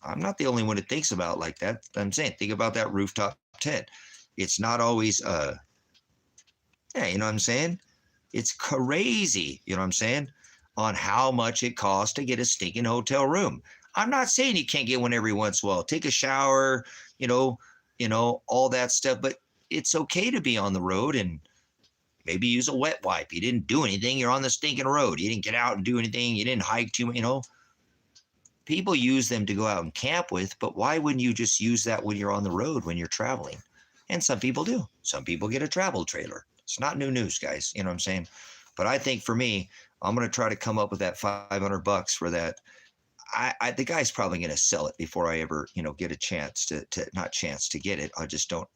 I'm not the only one that thinks about like that. I'm saying, think about that rooftop tent. It's not always, yeah, you know what I'm saying? It's crazy, you know what I'm saying, on how much it costs to get a stinking hotel room. I'm not saying you can't get one every once in a while. Take a shower, all that stuff. But it's okay to be on the road and maybe use a wet wipe. You didn't do anything. You're on the stinking road. You didn't get out and do anything. You didn't hike too much, People use them to go out and camp with, but why wouldn't you just use that when you're on the road, when you're traveling? And some people do. Some people get a travel trailer. It's not new news, guys. You know what I'm saying? But I think for me, I'm going to try to come up with that $500 for that. The guy's probably going to sell it before I ever, get a chance to not chance to get it. I just don't.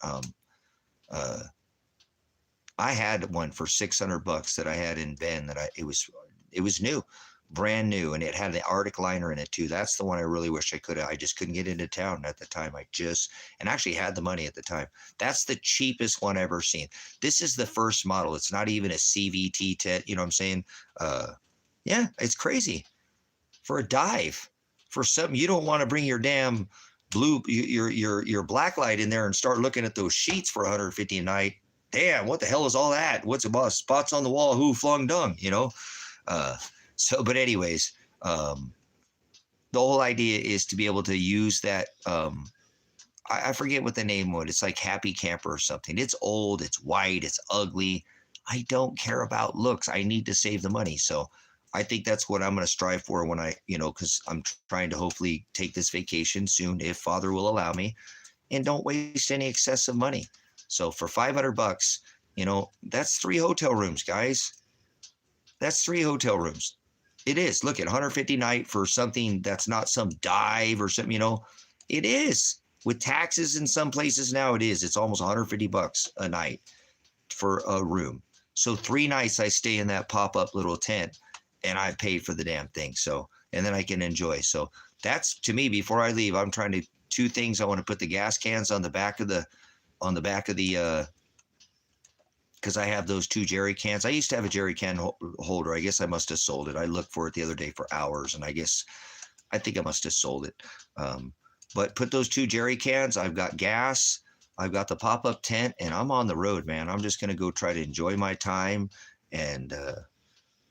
I had one for $600 that I had in Ben it was new, brand new, and it had the Arctic liner in it too. That's the one I really wish I could have. I just couldn't get into town at the time. And actually had the money at the time. That's the cheapest one I've ever seen. This is the first model. It's not even a CVT tent. You know what I'm saying? Yeah, it's crazy. For a dive, for something you don't want to bring your damn your black light in there and start looking at those sheets for $150 a night. Damn, what the hell is all that? What's about spots on the wall? Who flung dung? But anyways, the whole idea is to be able to use that. I forget what the name was. It's like Happy Camper or something. It's old. It's white. It's ugly. I don't care about looks. I need to save the money. So I think that's what I'm going to strive for when because I'm trying to hopefully take this vacation soon, if Father will allow me, and don't waste any excessive money. So for $500, that's 3 hotel rooms, guys. That's 3 hotel rooms. It is. Look at $150 night for something that's not some dive or something, It is. With taxes in some places now, it is. It's almost $150 a night for a room. So 3 nights I stay in that pop-up little tent, and I pay for the damn thing. So, and then I can enjoy. So that's, to me, before I leave, I'm trying to 2 things. I want to put the gas cans on the back of the, because I have those 2 jerry cans. I used to have a jerry can holder. I guess I must have sold it. I looked for it the other day for hours, and I think I must have sold it. But put those 2 jerry cans. I've got gas. I've got the pop-up tent, and I'm on the road, man. I'm just going to go try to enjoy my time and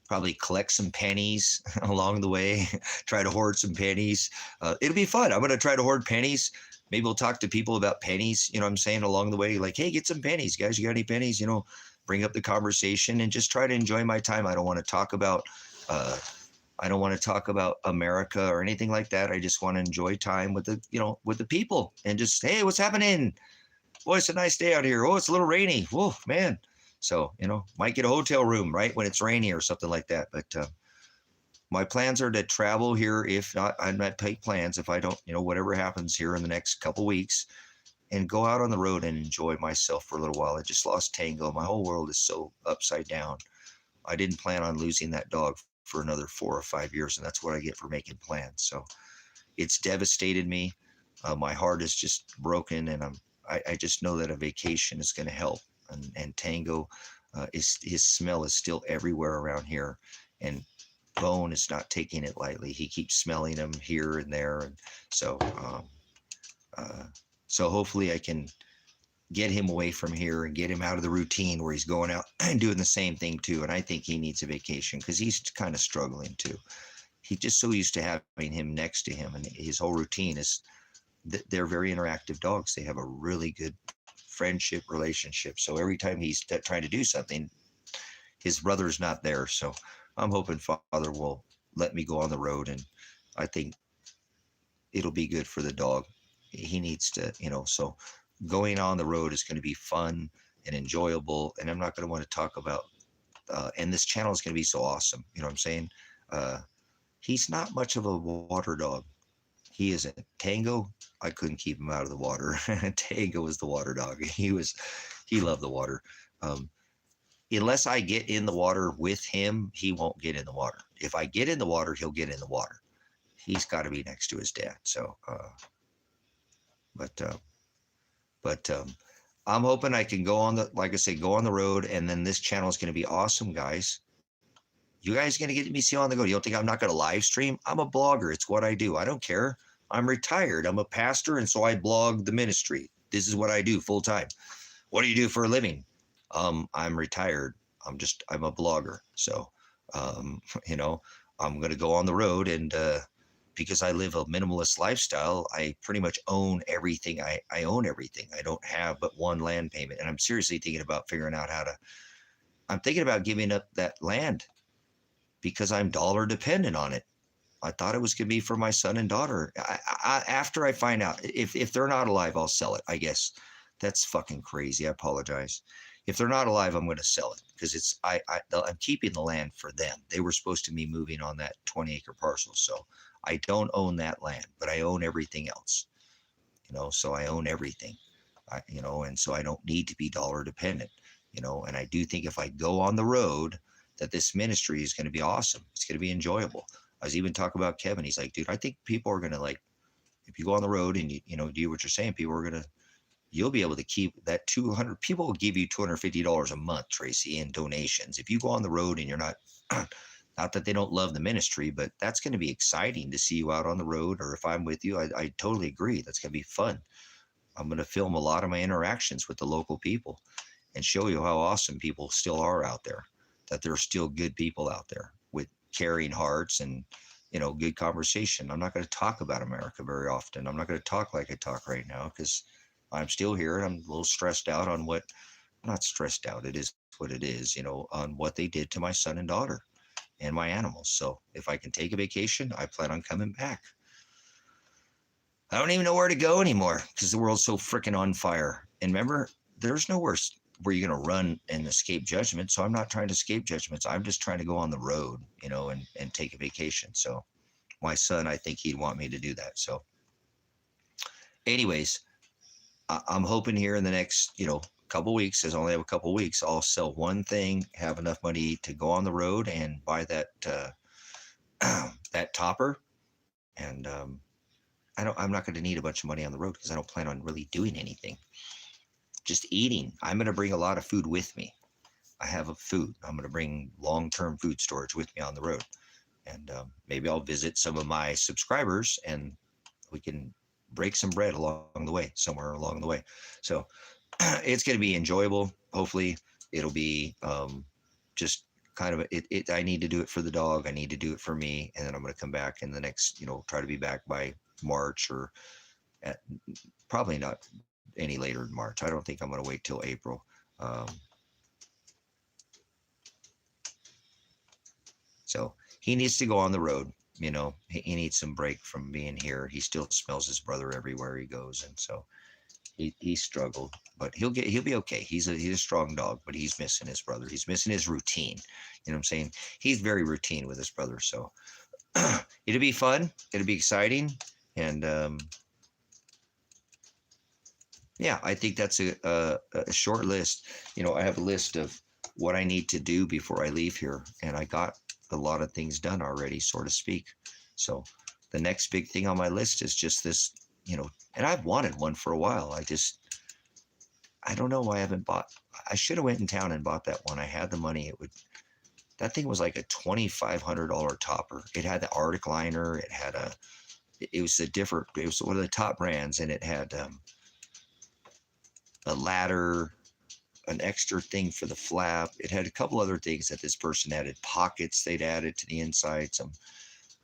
probably collect some pennies along the way, try to hoard some pennies. It'll be fun. I'm going to try to hoard pennies. Maybe we'll talk to people about pennies, you know what I'm saying, along the way. Like, hey, get some pennies, guys. You got any pennies? Bring up the conversation and just try to enjoy my time. I don't want to talk about America or anything like that. I just want to enjoy time with the people and just, hey, what's happening? Boy, it's a nice day out here. Oh, it's a little rainy. Whoa, man. So, might get a hotel room, right, when it's rainy or something like that. But my plans are to travel here. If not, I might take plans if I don't, whatever happens here in the next couple weeks, and go out on the road and enjoy myself for a little while. I just lost Tango. My whole world is so upside down. I didn't plan on losing that dog for another 4 or 5 years, and that's what I get for making plans. So it's devastated me. My heart is just broken, and I just know that a vacation is going to help. And Tango, his smell is still everywhere around here, and Bone is not taking it lightly. He keeps smelling them here and there, and so hopefully I can get him away from here and get him out of the routine where he's going out and doing the same thing too. And I think he needs a vacation because he's kind of struggling too. He's just so used to having him next to him, and his whole routine is they're very interactive dogs. They have a really good friendship, relationship. So every time he's trying to do something, his brother's not there. So I'm hoping Father will let me go on the road, and I think it'll be good for the dog. He needs to, so going on the road is going to be fun and enjoyable. And I'm not going to want to talk about, and this channel is going to be so awesome. You know what I'm saying? Uh, he's not much of a water dog. He isn't. Tango, I couldn't keep him out of the water. Tango was the water dog. He loved the water. Unless I get in the water with him, he won't get in the water. If I get in the water, he'll get in the water. He's got to be next to his dad. So, but I'm hoping I can go on like I say, go on the road, and then this channel is going to be awesome, guys. You guys going to get me see on the go. You don't think I'm not going to live stream? I'm a blogger. It's what I do. I don't care. I'm retired. I'm a pastor, and so I blog the ministry. This is what I do full time. What do you do for a living? I'm retired. I'm a blogger. So, I'm going to go on the road, and because I live a minimalist lifestyle, I pretty much own everything. I own everything. I don't have but one land payment, and I'm seriously thinking about figuring out I'm thinking about giving up that land because I'm dollar dependent on it. I thought it was going to be for my son and daughter. After I find out, if they're not alive, I'll sell it. I guess that's fucking crazy. I apologize. If they're not alive, I'm going to sell it because I'm keeping the land for them. They were supposed to be moving on that 20-acre parcel. So I don't own that land, but I own everything else, so I own everything, and so I don't need to be dollar dependent, and I do think if I go on the road, that this ministry is going to be awesome. It's going to be enjoyable. I was even talking about Kevin. He's like, dude, I think people are going to if you go on the road and do what you're saying, you'll be able to keep that 200, people will give you $250 a month, Tracy, in donations. If you go on the road and you're not, not that they don't love the ministry, but that's going to be exciting to see you out on the road. Or if I'm with you, I totally agree. That's going to be fun. I'm going to film a lot of my interactions with the local people and show you how awesome people still are out there, that there's still good people out there with caring hearts and, good conversation. I'm not going to talk about America very often. I'm not going to talk like I talk right now because I'm still here and I'm a little stressed out on not stressed out. It is what it is, on what they did to my son and daughter and my animals. So if I can take a vacation, I plan on coming back. I don't even know where to go anymore because the world's so freaking on fire. And remember, there's nowhere where you're going to run and escape judgment. So I'm not trying to escape judgments. I'm just trying to go on the road, and take a vacation. So my son, I think he'd want me to do that. So anyways, I'm hoping here in the next, couple weeks, as I only have a couple weeks, I'll sell one thing, have enough money to go on the road and buy that, that topper. And, I'm not going to need a bunch of money on the road because I don't plan on really doing anything. Just eating. I'm going to bring a lot of food with me. I have a food. I'm going to bring long-term food storage with me on the road. And maybe I'll visit some of my subscribers and we can break some bread somewhere along the way. So it's going to be enjoyable. Hopefully it'll be just kind of, I need to do it for the dog. I need to do it for me. And then I'm going to come back in the next, try to be back by March or probably not any later in March. I don't think I'm going to wait till April. So he needs to go on the road. He needs some break from being here. He still smells his brother everywhere he goes. And so he struggled, but he'll be okay. He's a strong dog, but he's missing his brother. He's missing his routine. You know what I'm saying? He's very routine with his brother. So it'll be fun. It'll be exciting. And, yeah, I think that's a short list. I have a list of what I need to do before I leave here. And I got a lot of things done already, so to speak. So the next big thing on my list is just this, and I've wanted one for a while. I don't know why I haven't bought. I should have went in town and bought that one. I had the money. That thing was like a $2,500 topper. It had the Arctic liner. It was one of the top brands, and it had a ladder, an extra thing for the flap. It had a couple other things that this person added, pockets they'd added to the inside.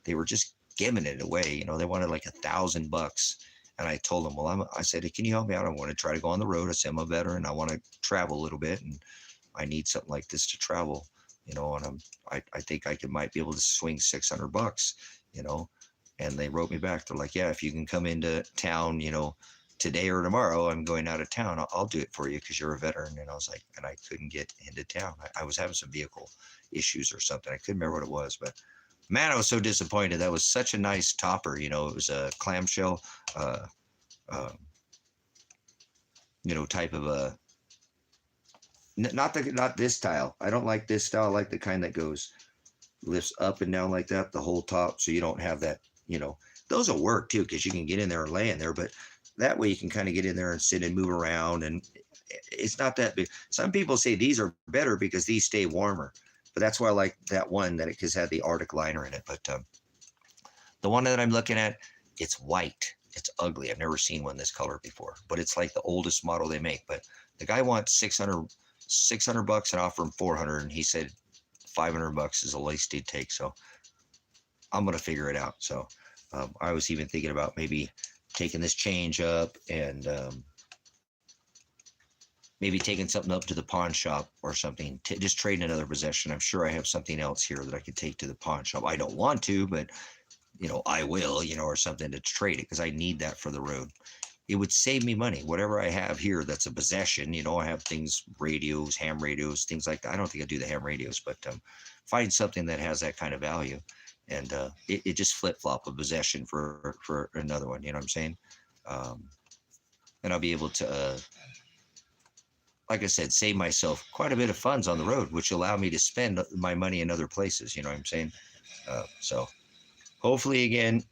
They were just giving it away. They wanted like $1,000. And I told him, well, I said, can you help me out? I want to try to go on the road. I said, I'm a veteran. I want to travel a little bit, and I need something like this to travel, you know, and I think might be able to swing $600, you know. And they wrote me back. They're like, yeah, if you can come into town, you know, today or tomorrow, I'm going out of town. I'll do it for you because you're a veteran. And I was like, and I couldn't get into town. I was having some vehicle issues or something. I couldn't remember what it was, but man, I was so disappointed. That was such a nice topper. You know, it was a clamshell, uh, uh, you know, type of a, not this style. I don't like this style. I like the kind that goes, lifts up and down like that, the whole top. So you don't have that, you know, those will work too, because you can get in there and lay in there, but that way you can kind of get in there and sit and move around, and it's not that big. Some people say these are better because these stay warmer, but that's why I like that one, that it has had the Arctic liner in it. But the one that I'm looking at, it's white. It's ugly. I've never seen one this color before, but it's like the oldest model they make. But the guy wants $600 and offer him 400, and he said $500 is the least he'd take. So I'm gonna figure it out. So I was even thinking about maybe taking this change up and maybe taking something up to the pawn shop or something, just trading another possession. I'm sure I have something else here that I could take to the pawn shop. I don't want to, but you know, I will, you know, or something to trade it, because I need that for the road. It would save me money. Whatever I have here that's a possession, you know, I have things, radios, ham radios, things like that. I don't think I do the ham radios, but find something that has that kind of value, and it just flip flop a possession for another one. You know what I'm saying? And I'll be able to, like I said, save myself quite a bit of funds on the road, which allow me to spend my money in other places. You know what I'm saying? So hopefully, again,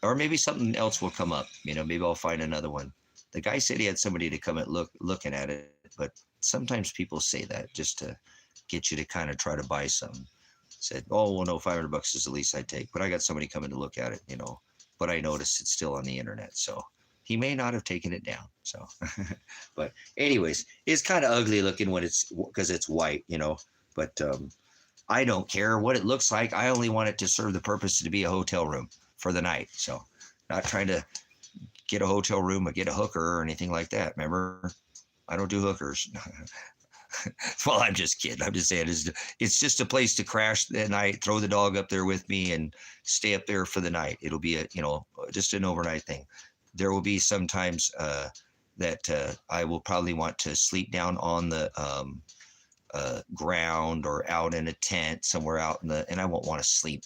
or maybe something else will come up. You know, maybe I'll find another one. The guy said he had somebody to come and looking at it, but sometimes people say that just to get you to kind of try to buy something. Said, oh, well, no, $500 is the least I take, but I got somebody coming to look at it, you know, but I noticed it's still on the internet. So he may not have taken it down. So, but anyways, it's kind of ugly looking when because it's white, you know, but I don't care what it looks like. I only want it to serve the purpose to be a hotel room for the night. So not trying to get a hotel room or get a hooker or anything like that. Remember, I don't do hookers. Well, I'm just kidding. I'm just saying it's just a place to crash at night, throw the dog up there with me, and stay up there for the night. It'll be just an overnight thing. There will be sometimes that I will probably want to sleep down on the ground or out in a tent somewhere out and I won't want to sleep,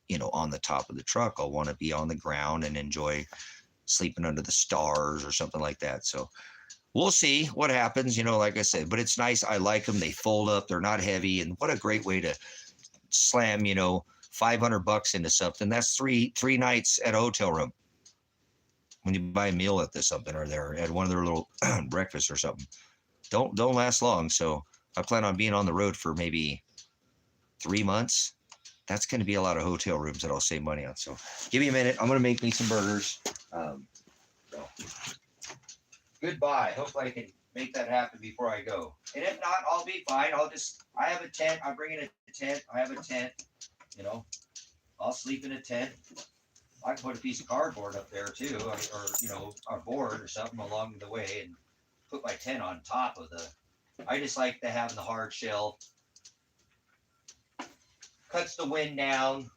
you know, on the top of the truck. I'll want to be on the ground and enjoy sleeping under the stars or something like that. So we'll see what happens, you know, like I said, but it's nice. I like them. They fold up. They're not heavy. And what a great way to slam, you know, $500 into something. That's three nights at a hotel room. When you buy a meal at something or they're at one of their little breakfasts or something, don't last long. So I plan on being on the road for maybe 3 months. That's going to be a lot of hotel rooms that I'll save money on. So give me a minute. I'm going to make me some burgers. So goodbye. Hopefully I can make that happen before I go. And if not, I'll be fine. I have a tent. I'm bringing a tent. I have a tent, you know, I'll sleep in a tent. I can put a piece of cardboard up there too, or you know, a board or something along the way, and put my tent on top of the. I just like to have the hard shell. Cuts the wind down.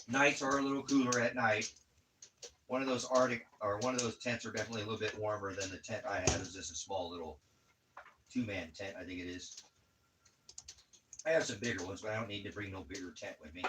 Nights are a little cooler at night. One of those tents are definitely a little bit warmer than the tent I have. Is just a small little 2-man tent, I think it is. I have some bigger ones, but I don't need to bring no bigger tent with me.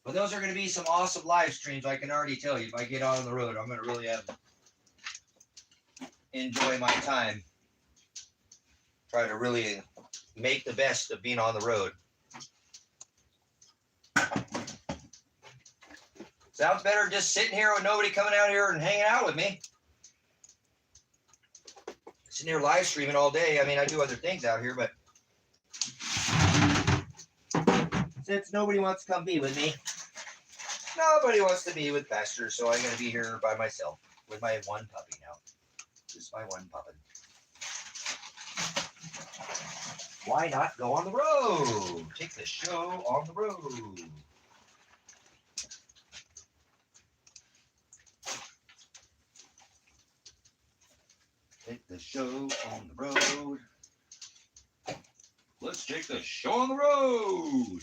But those are going to be some awesome live streams. I can already tell you, if I get out on the road, I'm going to really enjoy my time. Try to really make the best of being on the road. Sounds better just sitting here with nobody coming out here and hanging out with me. sitting here live streaming all day. I mean, I do other things out here, but since nobody wants to come be with me, nobody wants to be with Pastor, so I'm going to be here by myself with my one puppy now. Just my one puppy. Why not go on the road? Take the show on the road. Take the show on the road. Let's take the show on the road.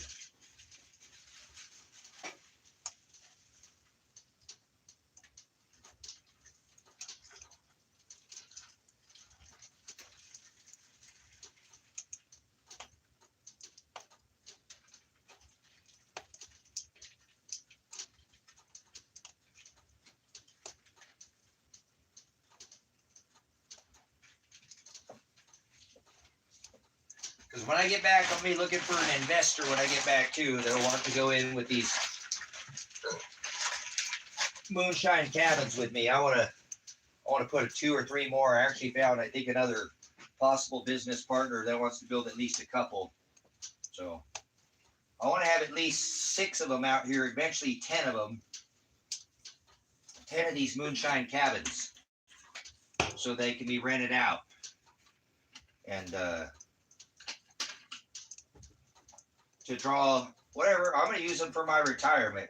Because when I get back, I'll be looking for an investor when I get back too that'll want to go in with these moonshine cabins with me. I want to put 2 or 3 more. I actually found, I think, another possible business partner that wants to build at least a couple. So I want to have at least 6 of them out here, eventually 10 of them. 10 of these moonshine cabins so they can be rented out. And to draw whatever, I'm going to use them for my retirement.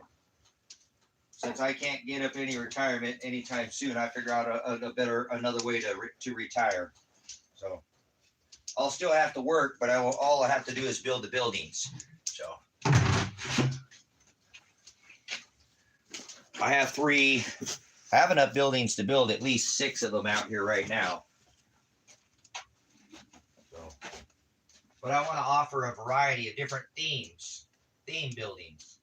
Since I can't get up any retirement anytime soon, I figure out another way to retire. So I'll still have to work, but all I have to do is build the buildings. So I have enough buildings to build at least 6 of them out here right now. So, but I want to offer a variety of different theme buildings.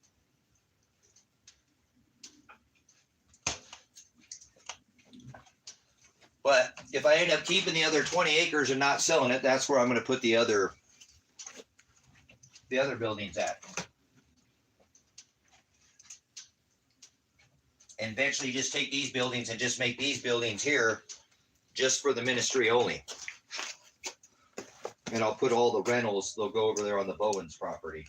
But if I end up keeping the other 20 acres and not selling it, that's where I'm going to put the other buildings at. And eventually just take these buildings and just make these buildings here just for the ministry only. And I'll put all the rentals, they'll go over there on the Bowens property.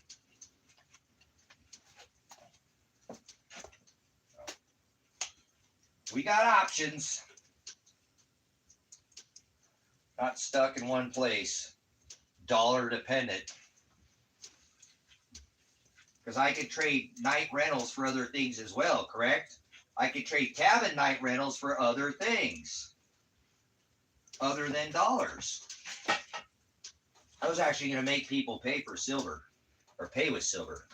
We got options. Not stuck in one place. Dollar dependent. Because I could trade night rentals for other things as well, correct? I could trade cabin night rentals for other things other than dollars. I was actually going to make people pay for silver or pay with silver.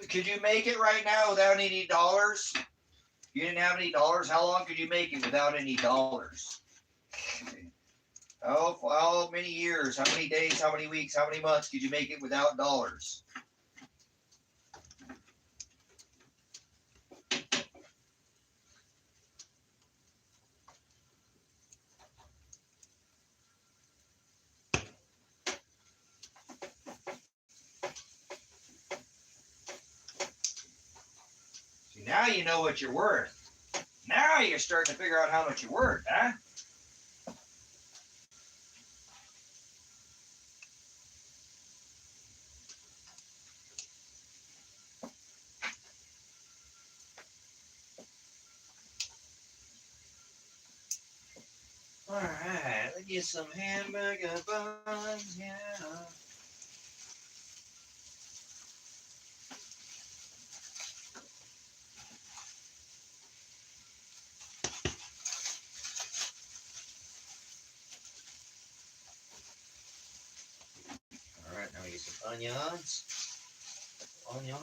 Could you make it right now without any dollars? You didn't have any dollars. How long could you make it without any dollars? How many years? How many days? How many weeks? How many months could you make it without dollars? See, now you know what you're worth. Now you're starting to figure out how much you're worth, huh? Alright, let's get some hamburger buns, yeah. Alright, now we get some onions. Onion.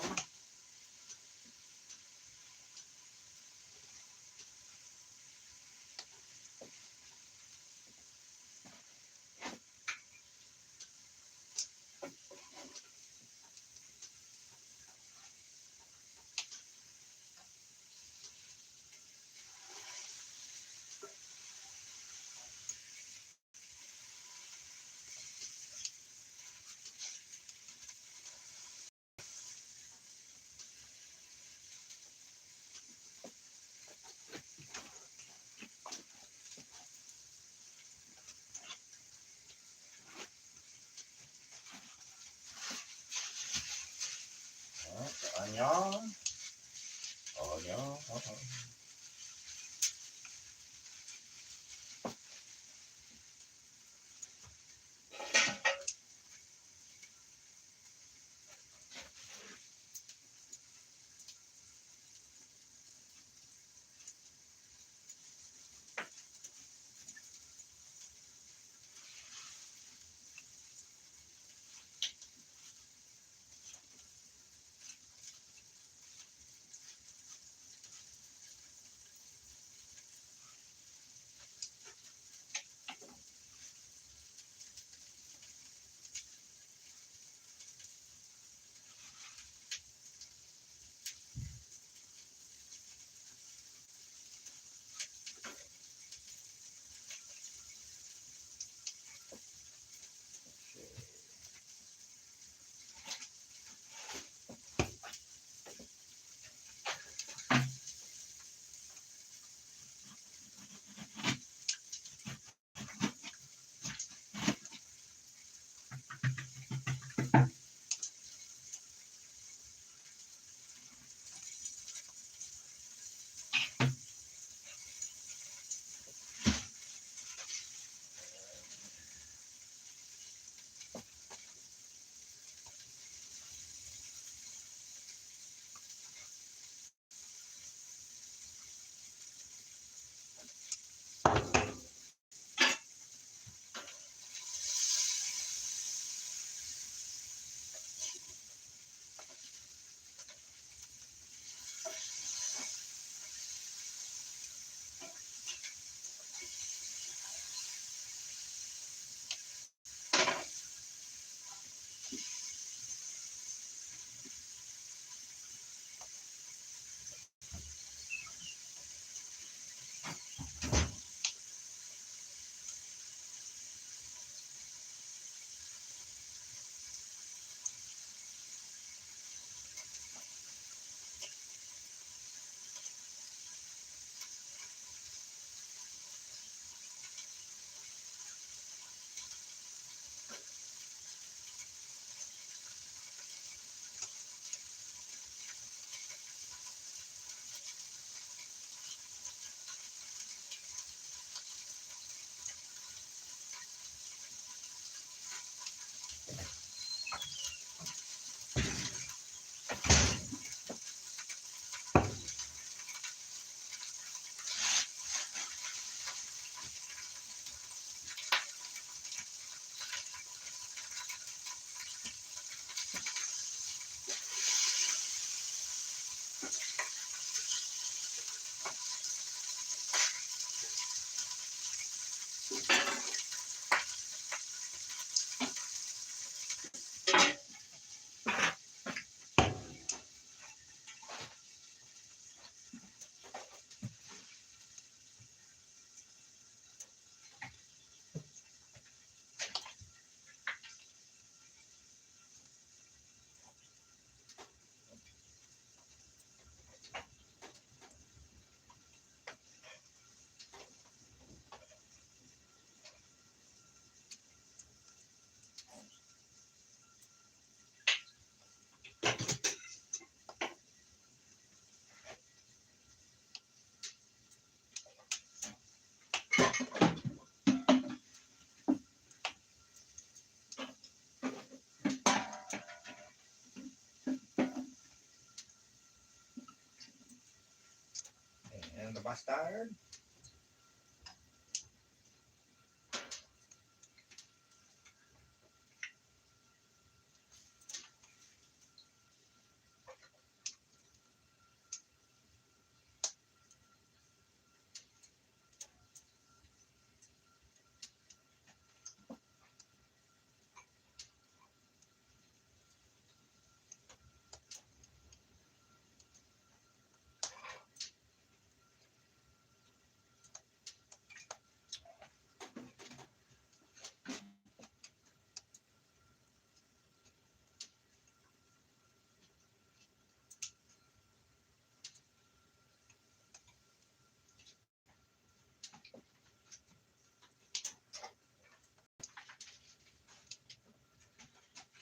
and the mustard.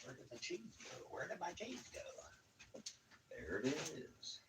Where did the cheese go? Where did my cheese go? There it is.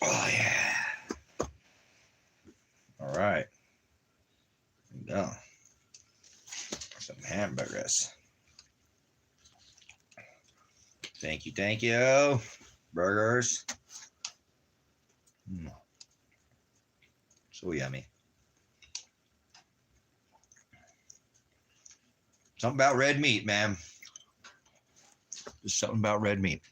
Oh, yeah. All right. There we go. Some hamburgers. Thank you, thank you. Burgers. So yummy. Something about red meat, man. Just something about red meat.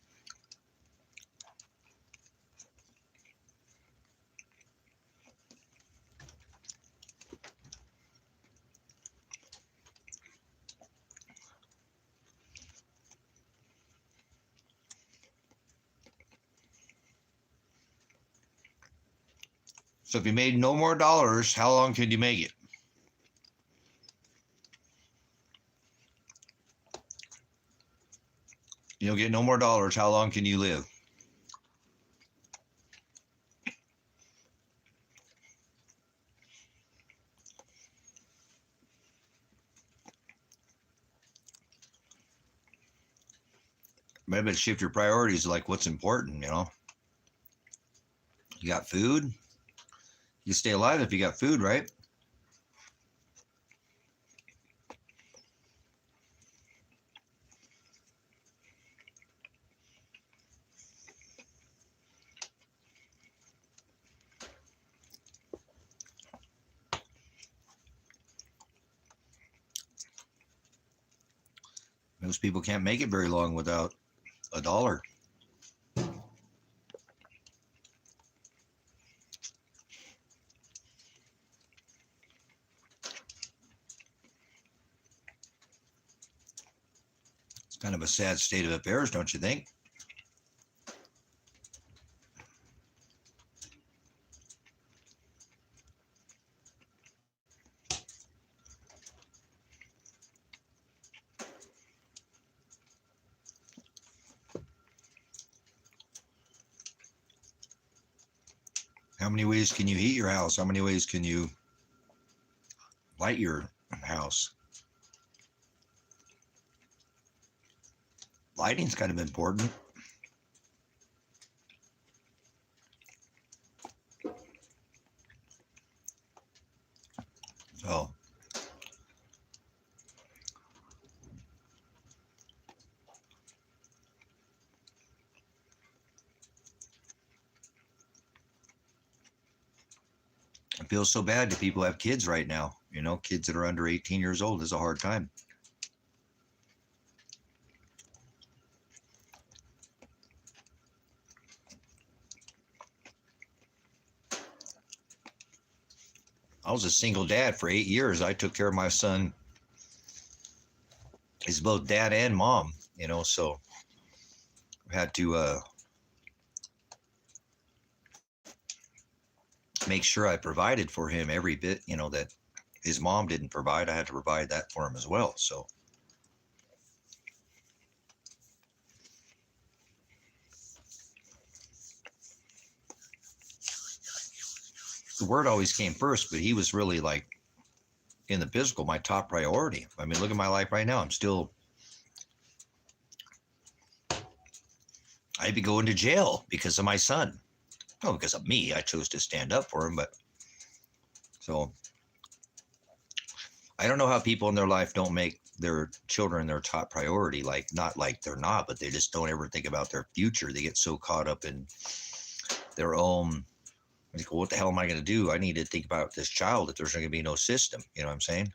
So if you made no more dollars, how long could you make it? You'll get no more dollars. How long can you live? Maybe shift your priorities, like what's important, you know? You got food? You can stay alive if you got food, right? Most people can't make it very long without a dollar. It's kind of a sad state of affairs, don't you think? How many ways can you heat your house? How many ways can you light your house? Lighting's kind of important. So I feel so bad to people who have kids right now. You know, kids that are under 18 years old is a hard time. I was a single dad for 8 years. I took care of my son. He's both dad and mom, so I had to make sure I provided for him every bit, that his mom didn't provide. I had to provide that for him as well. So the word always came first, but he was really like in the physical, my top priority. I mean, look at my life right now. I'd be going to jail because of my son. No, because of me. I chose to stand up for him, but so I don't know how people in their life don't make their children their top priority. Like, not like they're not, but they just don't ever think about their future. They get so caught up in their own, like, what the hell am I going to do? I need to think about this child if there's going to be no system. You know what I'm saying?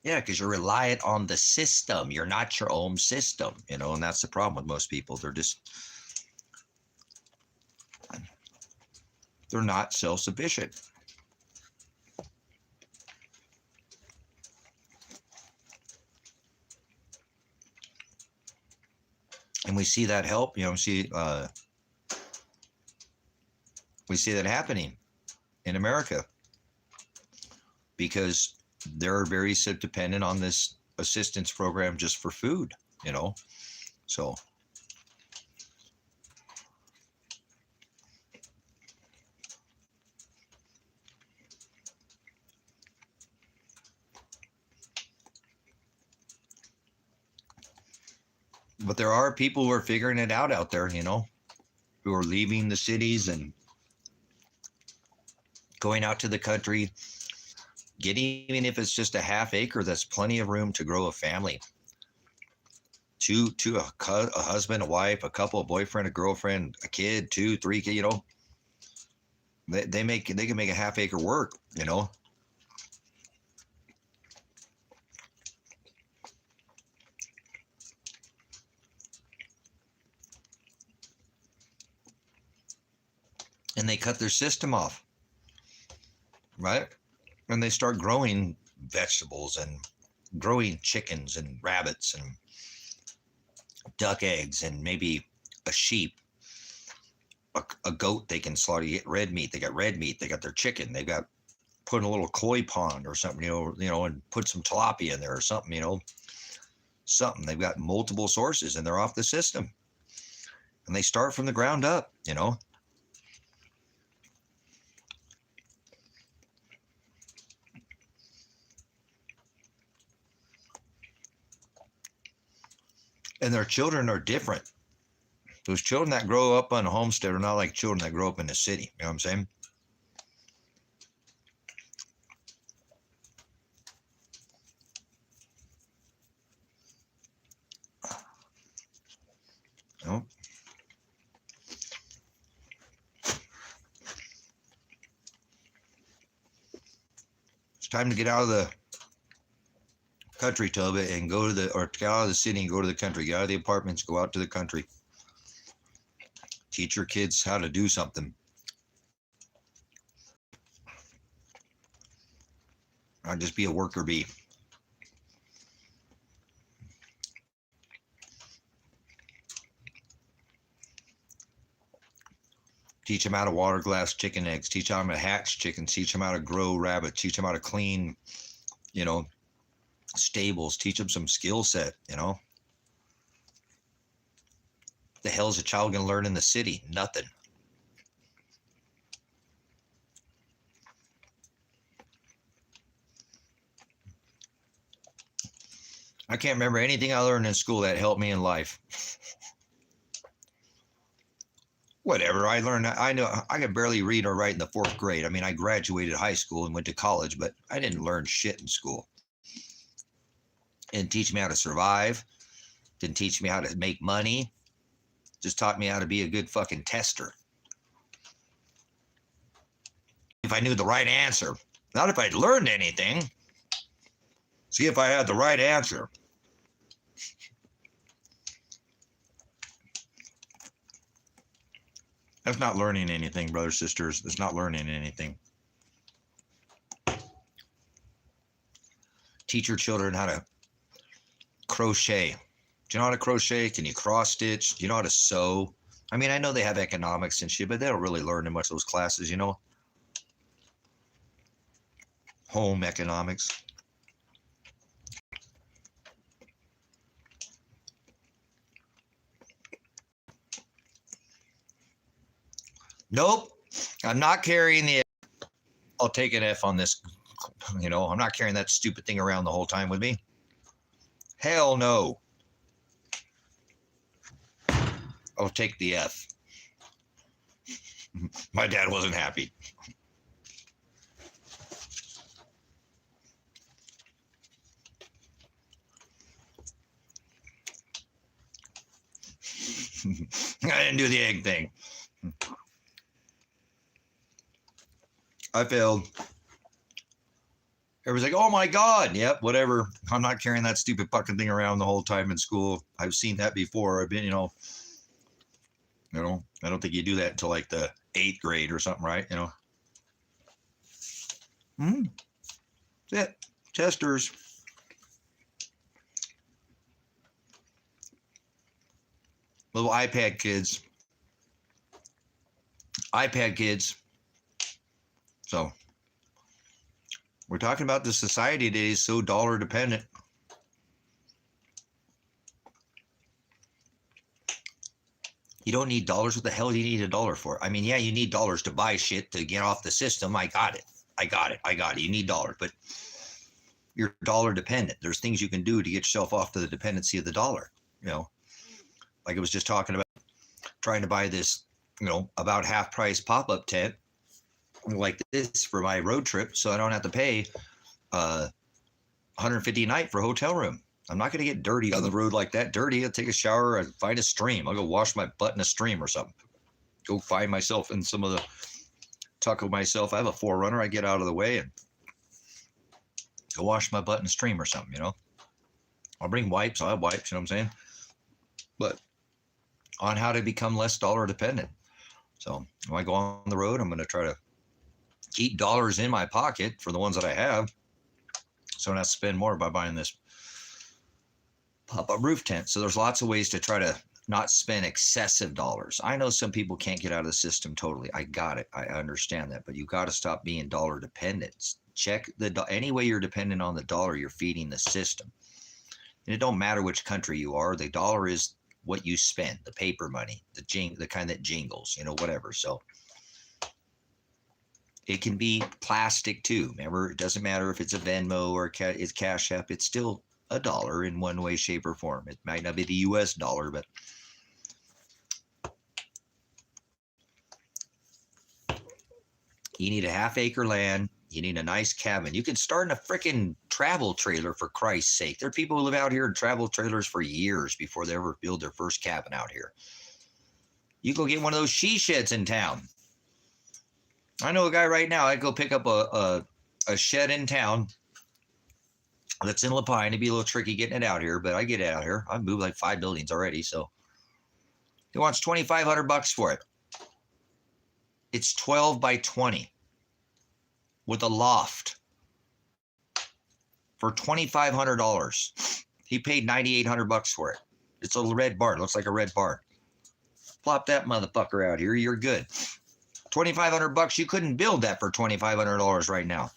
Yeah, because you're reliant on the system. You're not your own system, and that's the problem with most people. They're not self-sufficient. And we see that help, we see that happening in America because they're very dependent on this assistance program just for food, so. But there are people who are figuring it out there, who are leaving the cities and going out to the country, even if it's just a half acre, that's plenty of room to grow a family. To a husband, a wife, a couple, a boyfriend, a girlfriend, a kid, 2, 3 kids, they can make a half acre work, and they cut their system off, right? And they start growing vegetables and growing chickens and rabbits and duck eggs and maybe a sheep, a goat they can slaughter. You get red meat. They got red meat. They got their chicken. They got put in a little koi pond or something, and put some tilapia in there or something, something. They've got multiple sources and they're off the system. And they start from the ground up, And their children are different. Those children that grow up on a homestead are not like children that grow up in the city. You know what I'm saying? It's time to get out of the country, Toba, and get out of the city and go to the country. Get out of the apartments, go out to the country. Teach your kids how to do something. Not just be a worker bee. Teach them how to water glass chicken eggs. Teach them how to hatch chickens. Teach them how to grow rabbits. Teach them how to clean, stables. Teach them some skill set, The hell is a child going to learn in the city? Nothing. I can't remember anything I learned in school that helped me in life. Whatever I learned, I know I could barely read or write in the 4th grade. I mean, I graduated high school and went to college, but I didn't learn shit in school. It didn't teach me how to survive. Didn't teach me how to make money. Just taught me how to be a good fucking tester. If I knew the right answer, not if I'd learned anything. See if I had the right answer. That's not learning anything, brothers, sisters. That's not learning anything. Teach your children how to crochet. Do you know how to crochet? Can you cross stitch? Do you know how to sew? I mean, I know they have economics and shit, but they don't really learn in much of those classes, you know? Home economics. Nope. I'm not carrying the... I'll take an F on this. You know, I'm not carrying that stupid thing around the whole time with me. Hell no. I'll take the F. My dad wasn't happy. I didn't do the egg thing. I failed. Everybody's like, oh my God. Yep, whatever. I'm not carrying that stupid fucking thing around the whole time in school. I've seen that before. I've been, you know, I don't think you do that until like the 8th grade or something, right? You know. Yeah, testers. Little iPad kids. So we're talking about the society today is so dollar dependent. You don't need dollars. What the hell do you need a dollar for? I mean, yeah, you need dollars to buy shit to get off the system. I got it. You need dollars, but you're dollar dependent. There's things you can do to get yourself off to the dependency of the dollar. You know, like I was just talking about trying to buy this, you know, about half price pop-up tent like this for my road trip, so I don't have to pay $150 a night for a hotel room. I'm not going to get dirty on the road like that. Dirty. I'll take a shower and find a stream. I'll go wash my butt in a stream or something. Go find myself in some of the tuck of myself. I have a 4Runner. I get out of the way and go wash my butt in a stream or something, you know. I'll bring wipes. I'll have wipes, you know what I'm saying? But on how to become less dollar dependent. So when I go on the road, I'm going to try to keep dollars in my pocket for the ones that I have, so I don't have to spend more by buying this pop-up roof tent. So there's lots of ways to try to not spend excessive dollars. I know some people can't get out of the system totally. I got it. I understand that. But you got to stop being dollar dependent. Check any way you're dependent on the dollar, you're feeding the system. And it don't matter which country you are. The dollar is what you spend, the paper money, the kind that jingles, you know, whatever. So it can be plastic too. Remember, it doesn't matter if it's a Venmo or it's CashApp. It's still a dollar in one way, shape, or form. It might not be the US dollar, but you need a half-acre land. You need a nice cabin. You can start in a freaking travel trailer, for Christ's sake. There are people who live out here in travel trailers for years before they ever build their first cabin out here. You go get one of those she sheds in town. I know a guy right now. I'd go pick up a shed in town that's in La Pine. It'd be a little tricky getting it out here, but I get it out here. I've moved like 5 buildings already, so he wants $2,500 for it. It's 12 by 20 with a loft for $2,500. He paid $9,800 for it. It's a red barn. It looks like a red barn. Plop that motherfucker out here. You're good. $2,500. You couldn't build that for $2,500 right now.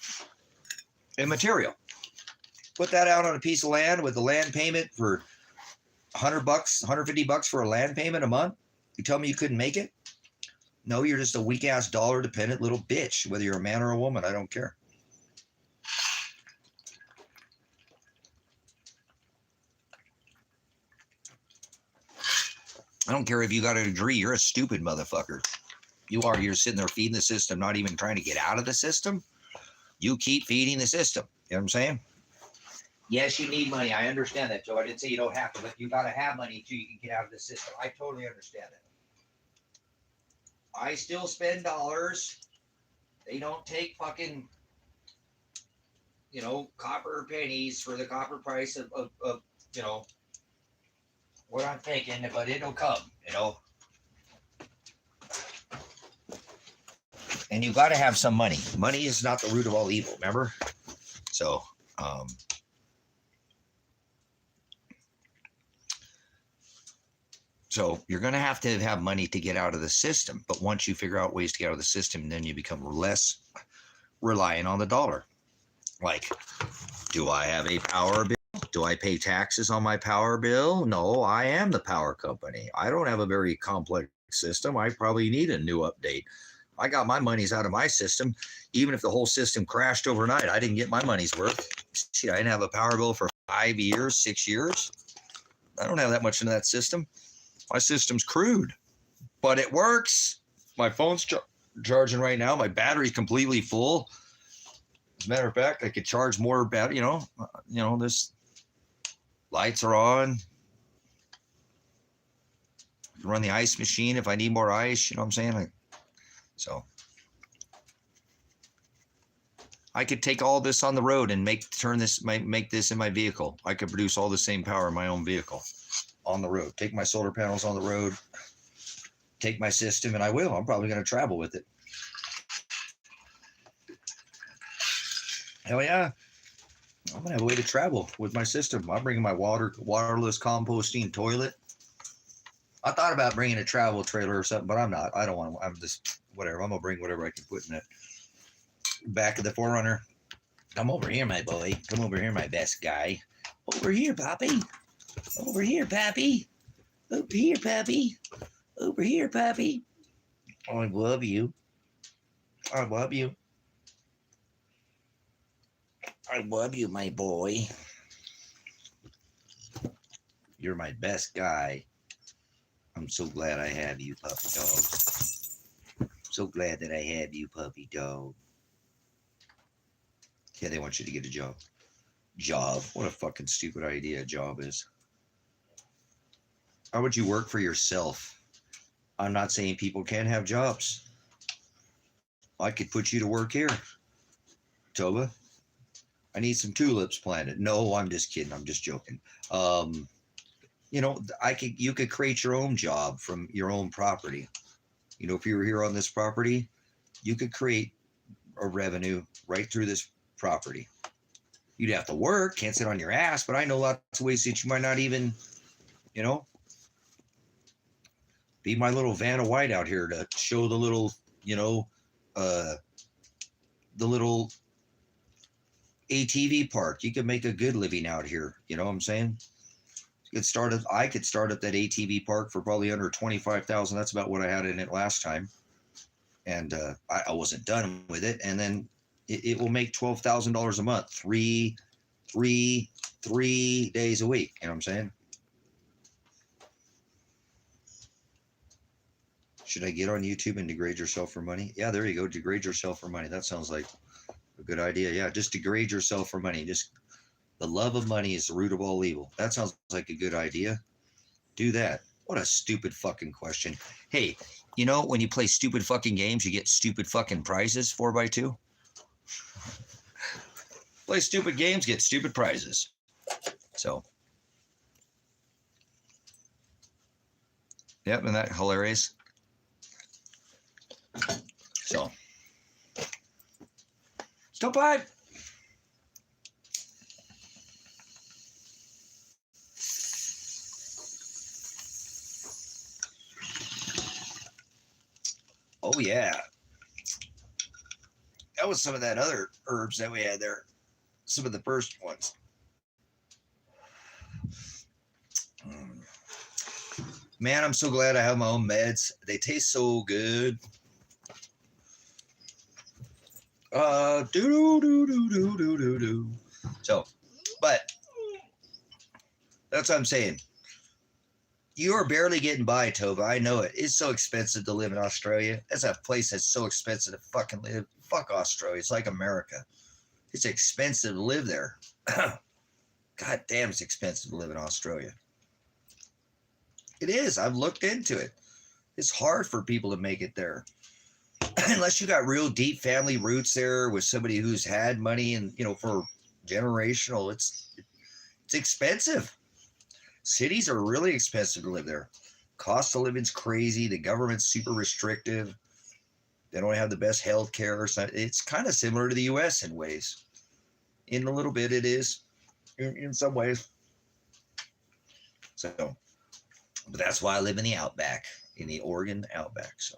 In material. Put that out on a piece of land with the land payment for $100, $150 for a land payment a month. You tell me you couldn't make it? No, you're just a weak ass dollar dependent little bitch, whether you're a man or a woman. I don't care. I don't care if you got a degree. You're a stupid motherfucker. You're sitting there feeding the system, not even trying to get out of the system. You keep feeding the system. You know what I'm saying? Yes, you need money. I understand that, Joe. I didn't say you don't have to, but you got to have money so you can get out of the system. I totally understand that. I still spend dollars. They don't take fucking, you know, copper pennies for the copper price of you know, what I'm thinking, but it'll come, you know. And you got to have some money. Money is not the root of all evil, remember? So, you're going to have money to get out of the system. But once you figure out ways to get out of the system, then you become less reliant on the dollar. Like, do I have a power bill? Do I pay taxes on my power bill? No, I am the power company. I don't have a very complex system. I probably need a new update. I got my monies out of my system. Even if the whole system crashed overnight, I didn't get my money's worth. Shit, I didn't have a power bill for 5 years, 6 years. I don't have that much in that system. My system's crude, but it works. My phone's charging right now. My battery's completely full. As a matter of fact, I could charge more battery. This lights are on. I can run the ice machine if I need more ice. You know what I'm saying? I could take all this on the road and make this in my vehicle. I could produce all the same power in my own vehicle on the road. Take my solar panels on the road. Take my system, and I will. I'm probably going to travel with it. Hell yeah. I'm going to have a way to travel with my system. I'm bringing my waterless composting toilet. I thought about bringing a travel trailer or something, but I'm not. I don't want to. I'm just, whatever. I'm going to bring whatever I can put in it. Back of the Forerunner. Come over here, my boy. Come over here, my best guy. Over here, Poppy. Over here, Pappy. Over here, Pappy. Over here, Pappy. I love you. I love you. I love you, my boy. You're my best guy. I'm so glad I have you, puppy dog. So glad that I have you, puppy dog. Yeah, they want you to get a job. Job? What a fucking stupid idea a job is. How would you work for yourself? I'm not saying people can't have jobs. I could put you to work here, Toba. I need some tulips planted. No, I'm just kidding. I'm just joking. You could create your own job from your own property. If you were here on this property, you could create a revenue right through this property. You'd have to work, can't sit on your ass, but I know lots of ways that you might not even, be my little Vanna White out here to show the little, the little ATV park. You could make a good living out here. You know what I'm saying? I could start up that ATV park for probably under $25,000. That's about what I had in it last time. And I wasn't done with it. And then it will make $12,000 a month, three days a week. You know what I'm saying? Should I get on YouTube and degrade yourself for money? Yeah, there you go. Degrade yourself for money. That sounds like a good idea. Yeah, just degrade yourself for money. The love of money is the root of all evil. That sounds like a good idea. Do that. What a stupid fucking question. Hey, when you play stupid fucking games, you get stupid fucking prizes, 4x2. Play stupid games, get stupid prizes. So. Yep, isn't that hilarious? So. Stop by. Oh, yeah. That was some of that other herbs that we had there. Some of the first ones. Man, I'm so glad I have my own meds. They taste so good. So, but that's what I'm saying. You are barely getting by, Toba. I know it. It's so expensive to live in Australia. That's a place that's so expensive to fucking live. Fuck Australia. It's like America. It's expensive to live there. God damn, it's expensive to live in Australia. It is. I've looked into it. It's hard for people to make it there. Unless you got real deep family roots there with somebody who's had money and, for generational, it's expensive. Cities are really expensive to live there. Cost of living's crazy. The government's super restrictive. They don't have the best health care or something. It's kind of similar to the U.S. in ways. In a little bit, it is. In some ways. So, but that's why I live in the outback, in the Oregon outback. So,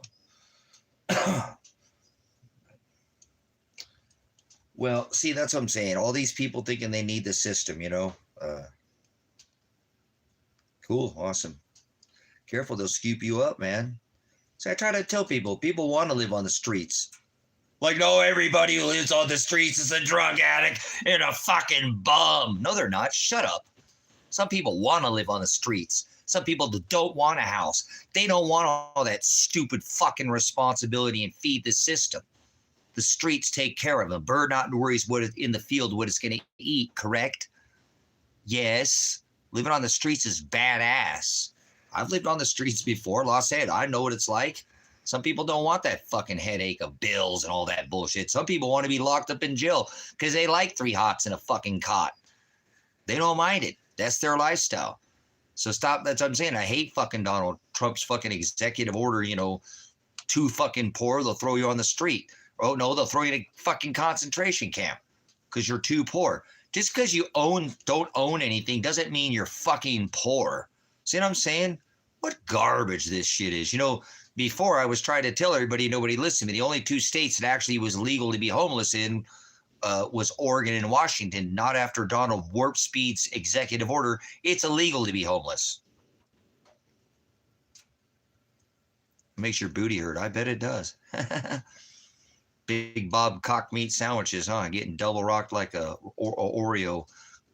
well, see, that's what I'm saying. All these people thinking they need the system, you know. Cool, awesome. Careful, they'll scoop you up, man. So I try to tell people want to live on the streets. Like, no, everybody who lives on the streets is a drug addict and a fucking bum. No, they're not. Shut up. Some people want to live on the streets. Some people don't want a house. They don't want all that stupid fucking responsibility and feed the system. The streets take care of them. Bird not worries what in the field what it's going to eat, correct? Yes. Living on the streets is badass. I've lived on the streets before, Los Angeles. I know what it's like. Some people don't want that fucking headache of bills and all that bullshit. Some people want to be locked up in jail because they like 3 hots in a fucking cot. They don't mind it. That's their lifestyle. So stop. That's what I'm saying. I hate fucking Donald Trump's fucking executive order, you know, too fucking poor, they'll throw you on the street. Oh, no, they'll throw you in a fucking concentration camp because you're too poor. Just because you don't own anything doesn't mean you're fucking poor. See what I'm saying? What garbage this shit is. You know, before I was trying to tell everybody, nobody listened to me. The only 2 states that actually was legal to be homeless in was Oregon and Washington. Not after Donald Warp Speed's executive order. It's illegal to be homeless. Makes your booty hurt. I bet it does. Big Bob cock meat sandwiches, huh? Getting double rocked like a Oreo,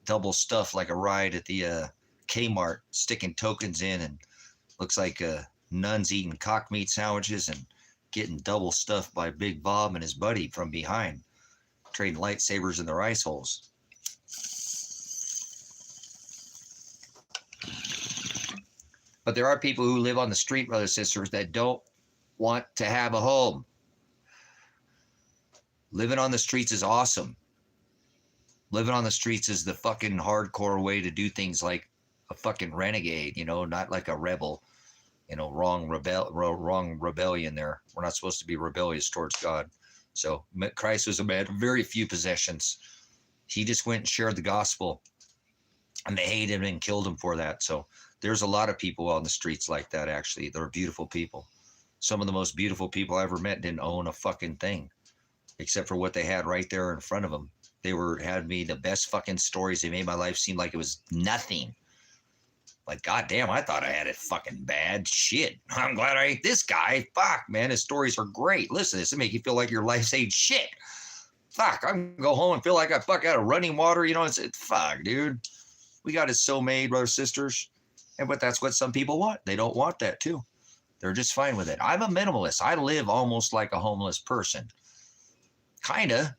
double stuffed like a ride at the Kmart, sticking tokens in, and looks like nuns eating cock meat sandwiches and getting double stuffed by Big Bob and his buddy from behind, trading lightsabers in their ice holes. But there are people who live on the street, brothers and sisters, that don't want to have a home. Living on the streets is awesome. Living on the streets is the fucking hardcore way to do things like a fucking renegade, you know, not like a rebel, you know, wrong rebellion there. We're not supposed to be rebellious towards God. So Christ was a man of very few possessions. He just went and shared the gospel, and they hated him and killed him for that. So there's a lot of people on the streets like that, actually. They're beautiful people. Some of the most beautiful people I ever met didn't own a fucking thing, except for what they had right there in front of them. They had me the best fucking stories. They made my life seem like it was nothing. Like, goddamn, I thought I had it fucking bad. Shit. I'm glad I ate this guy. Fuck, man, his stories are great. Listen to this. It make you feel like your life's ain't shit. Fuck, I'm gonna go home and feel like I fuck out of running water. You know, it's fuck, dude. We got it so made, brothers, sisters. But that's what some people want. They don't want that too. They're just fine with it. I'm a minimalist. I live almost like a homeless person. Kinda.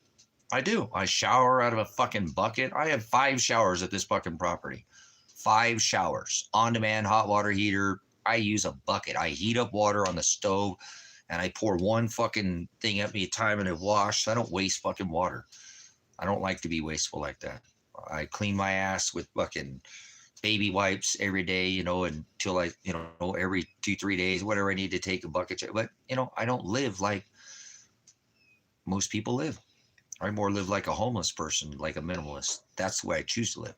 I do. I shower out of a fucking bucket. I have 5 showers at this fucking property. 5 showers. On-demand hot water heater. I use a bucket. I heat up water on the stove, and I pour one fucking thing at me a time and I wash. So I don't waste fucking water. I don't like to be wasteful like that. I clean my ass with fucking baby wipes every day, you know, until I, you know, every 2-3 days, whatever I need to take a bucket. But, you know, I don't live like most people live. I more live like a homeless person, like a minimalist. That's the way I choose to live.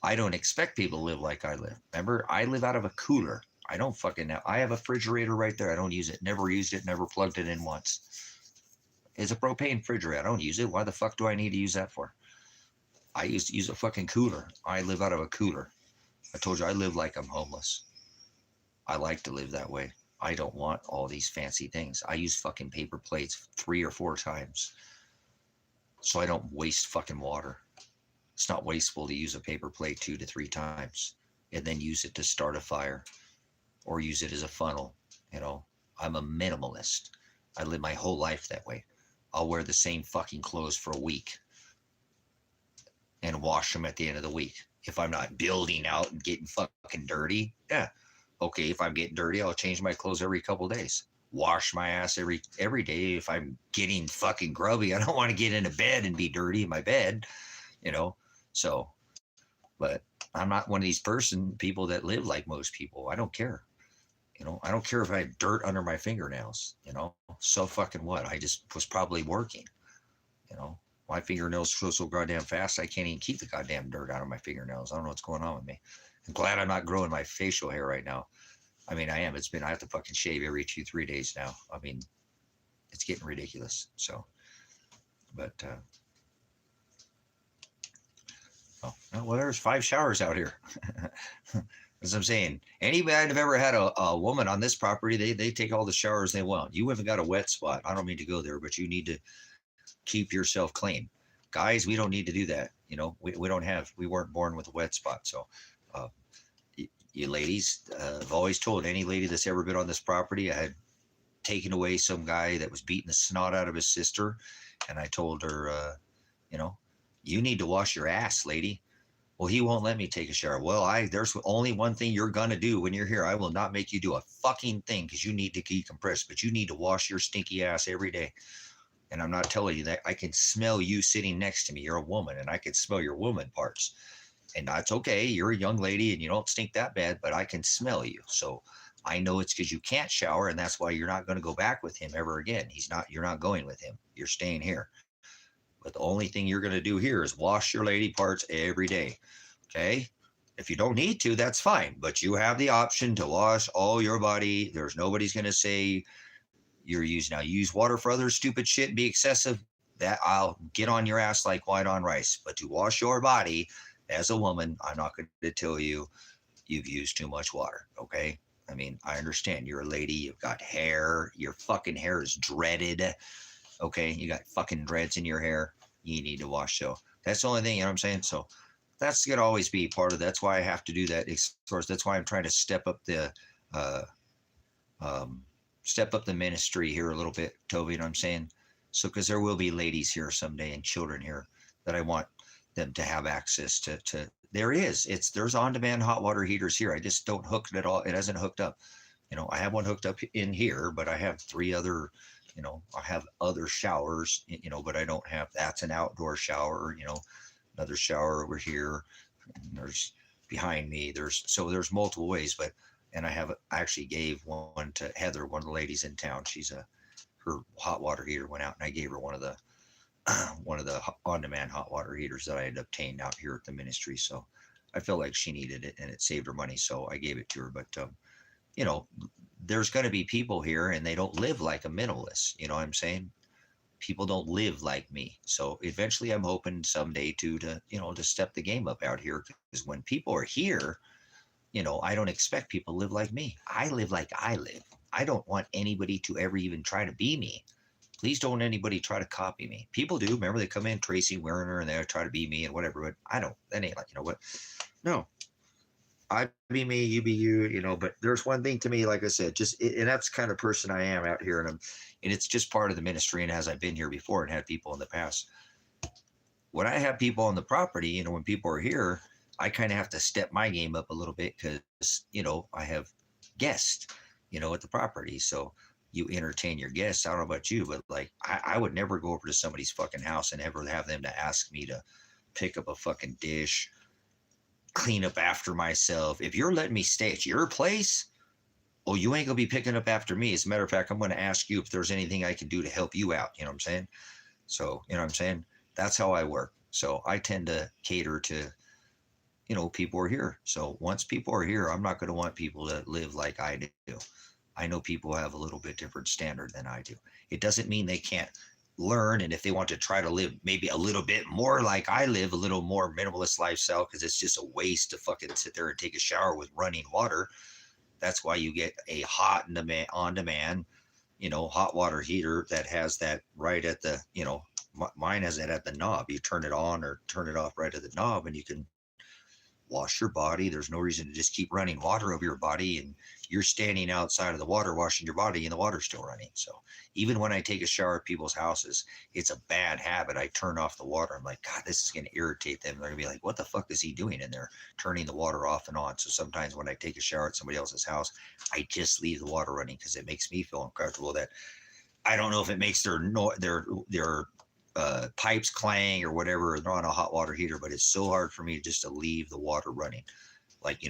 I don't expect people to live like I live. Remember, I live out of a cooler. I don't fucking know. I have a refrigerator right there. I don't use it. Never used it. Never plugged it in once. It's a propane refrigerator. I don't use it. Why the fuck do I need to use that for? I used to use a fucking cooler. I live out of a cooler. I told you I live like I'm homeless. I like to live that way. I don't want all these fancy things. I use fucking paper plates 3 or 4 times, so I don't waste fucking water. It's not wasteful to use a paper plate 2 to 3 times and then use it to start a fire or use it as a funnel. You know, I'm a minimalist. I live my whole life that way. I'll wear the same fucking clothes for a week and wash them at the end of the week. If I'm not building out and getting fucking dirty, yeah. Okay, if I'm getting dirty, I'll change my clothes every couple of days. Wash my ass every day. If I'm getting fucking grubby, I don't want to get into bed and be dirty in my bed, you know. So, but I'm not one of these people that live like most people. I don't care. I don't care if I had dirt under my fingernails, so fucking what? I just was probably working, you know. My fingernails grow so goddamn fast, I can't even keep the goddamn dirt out of my fingernails. I don't know what's going on with me. I'm glad I'm not growing my facial hair right now. I mean, I am. I have to fucking shave every 2, 3 days now. I mean, it's getting ridiculous. So, but, well, there's 5 showers out here. As I'm saying, anybody I've ever had a woman on this property, they take all the showers they want. You haven't got a wet spot. I don't mean to go there, but you need to keep yourself clean. Guys, we don't need to do that. We weren't born with a wet spot. So, uh, you ladies, I've always told any lady that's ever been on this property, I had taken away some guy that was beating the snot out of his sister. And I told her, you know, you need to wash your ass, lady. Well, he won't let me take a shower. Well, there's only one thing you're going to do when you're here. I will not make you do a fucking thing because you need to decompress, but you need to wash your stinky ass every day. And I'm not telling you that. I can smell you sitting next to me. You're a woman and I can smell your woman parts. And that's okay. You're a young lady and you don't stink that bad, but I can smell you. So I know it's because you can't shower, and that's why you're not going to go back with him ever again. You're not going with him. You're staying here. But the only thing you're going to do here is wash your lady parts every day. Okay? If you don't need to, that's fine. But you have the option to wash all your body. There's nobody's going to say you're using. Now, use water for other stupid shit, be excessive. That I'll get on your ass like white on rice. But to wash your body as a woman, I'm not going to tell you you've used too much water. Okay? I mean, I understand you're a lady. You've got hair. Your fucking hair is dreaded. Okay, you got fucking dreads in your hair. You need to wash. So that's the only thing, you know what I'm saying? So that's gonna always be part of. That's why I have to do that. That's why I'm trying to step up the ministry here a little bit, Toby. You know what I'm saying? So because there will be ladies here someday and children here that I want them to have access to. There's on-demand hot water heaters here. I just don't hook it at all. It hasn't hooked up. I have one hooked up in here, but I have 3 other. I have other showers, but I don't have, that's an outdoor shower, another shower over here. And there's behind me. There's multiple ways, and I actually gave one to Heather, one of the ladies in town. Her hot water heater went out and I gave her one of the on-demand hot water heaters that I had obtained out here at the ministry. So I felt like she needed it and it saved her money. So I gave it to her, but, there's going to be people here and they don't live like a minimalist. You know what I'm saying? People don't live like me. So eventually I'm hoping someday to step the game up out here, because when people are here, I don't expect people to live like me. I live like I live. I don't want anybody to ever even try to be me. Please don't anybody try to copy me. People do. Remember, they come in, Tracy, Werner, and they try to be me and whatever, but I don't. That ain't like, what? No. I be me, you be you, but there's one thing to me, like I said, and that's the kind of person I am out here. And it's just part of the ministry. And as I've been here before and had people in the past, when I have people on the property, when people are here, I kind of have to step my game up a little bit because, I have guests, at the property. So you entertain your guests. I don't know about you, but like, I would never go over to somebody's fucking house and ever have them to ask me to pick up a fucking dish, clean up after myself. If you're letting me stay at your place, you ain't gonna be picking up after me. As a matter of fact, I'm gonna ask you if there's anything I can do to help you out. You know what I'm saying? So, you know what I'm saying? That's how I work. So I tend to cater to, people are here. So once people are here, I'm not gonna want people to live like I do. I know people have a little bit different standard than I do. It doesn't mean they can't learn, and if they want to try to live maybe a little bit more like I live, a little more minimalist lifestyle, because it's just a waste to fucking sit there and take a shower with running water. That's why you get a on demand hot water heater that has that right at the mine has it at the knob. You turn it on or turn it off right at the knob and you can wash your body. There's no reason to just keep running water over your body and you're standing outside of the water washing your body and the water's still running. So even when I take a shower at people's houses, it's a bad habit. I turn off the water. I'm like, God, this is going to irritate them. They're going to be like, what the fuck is he doing in there? Turning the water off and on. So sometimes when I take a shower at somebody else's house, I just leave the water running because it makes me feel uncomfortable. That I don't know if it makes their pipes clang or whatever. They're on a hot water heater, but it's so hard for me just to leave the water running. Like,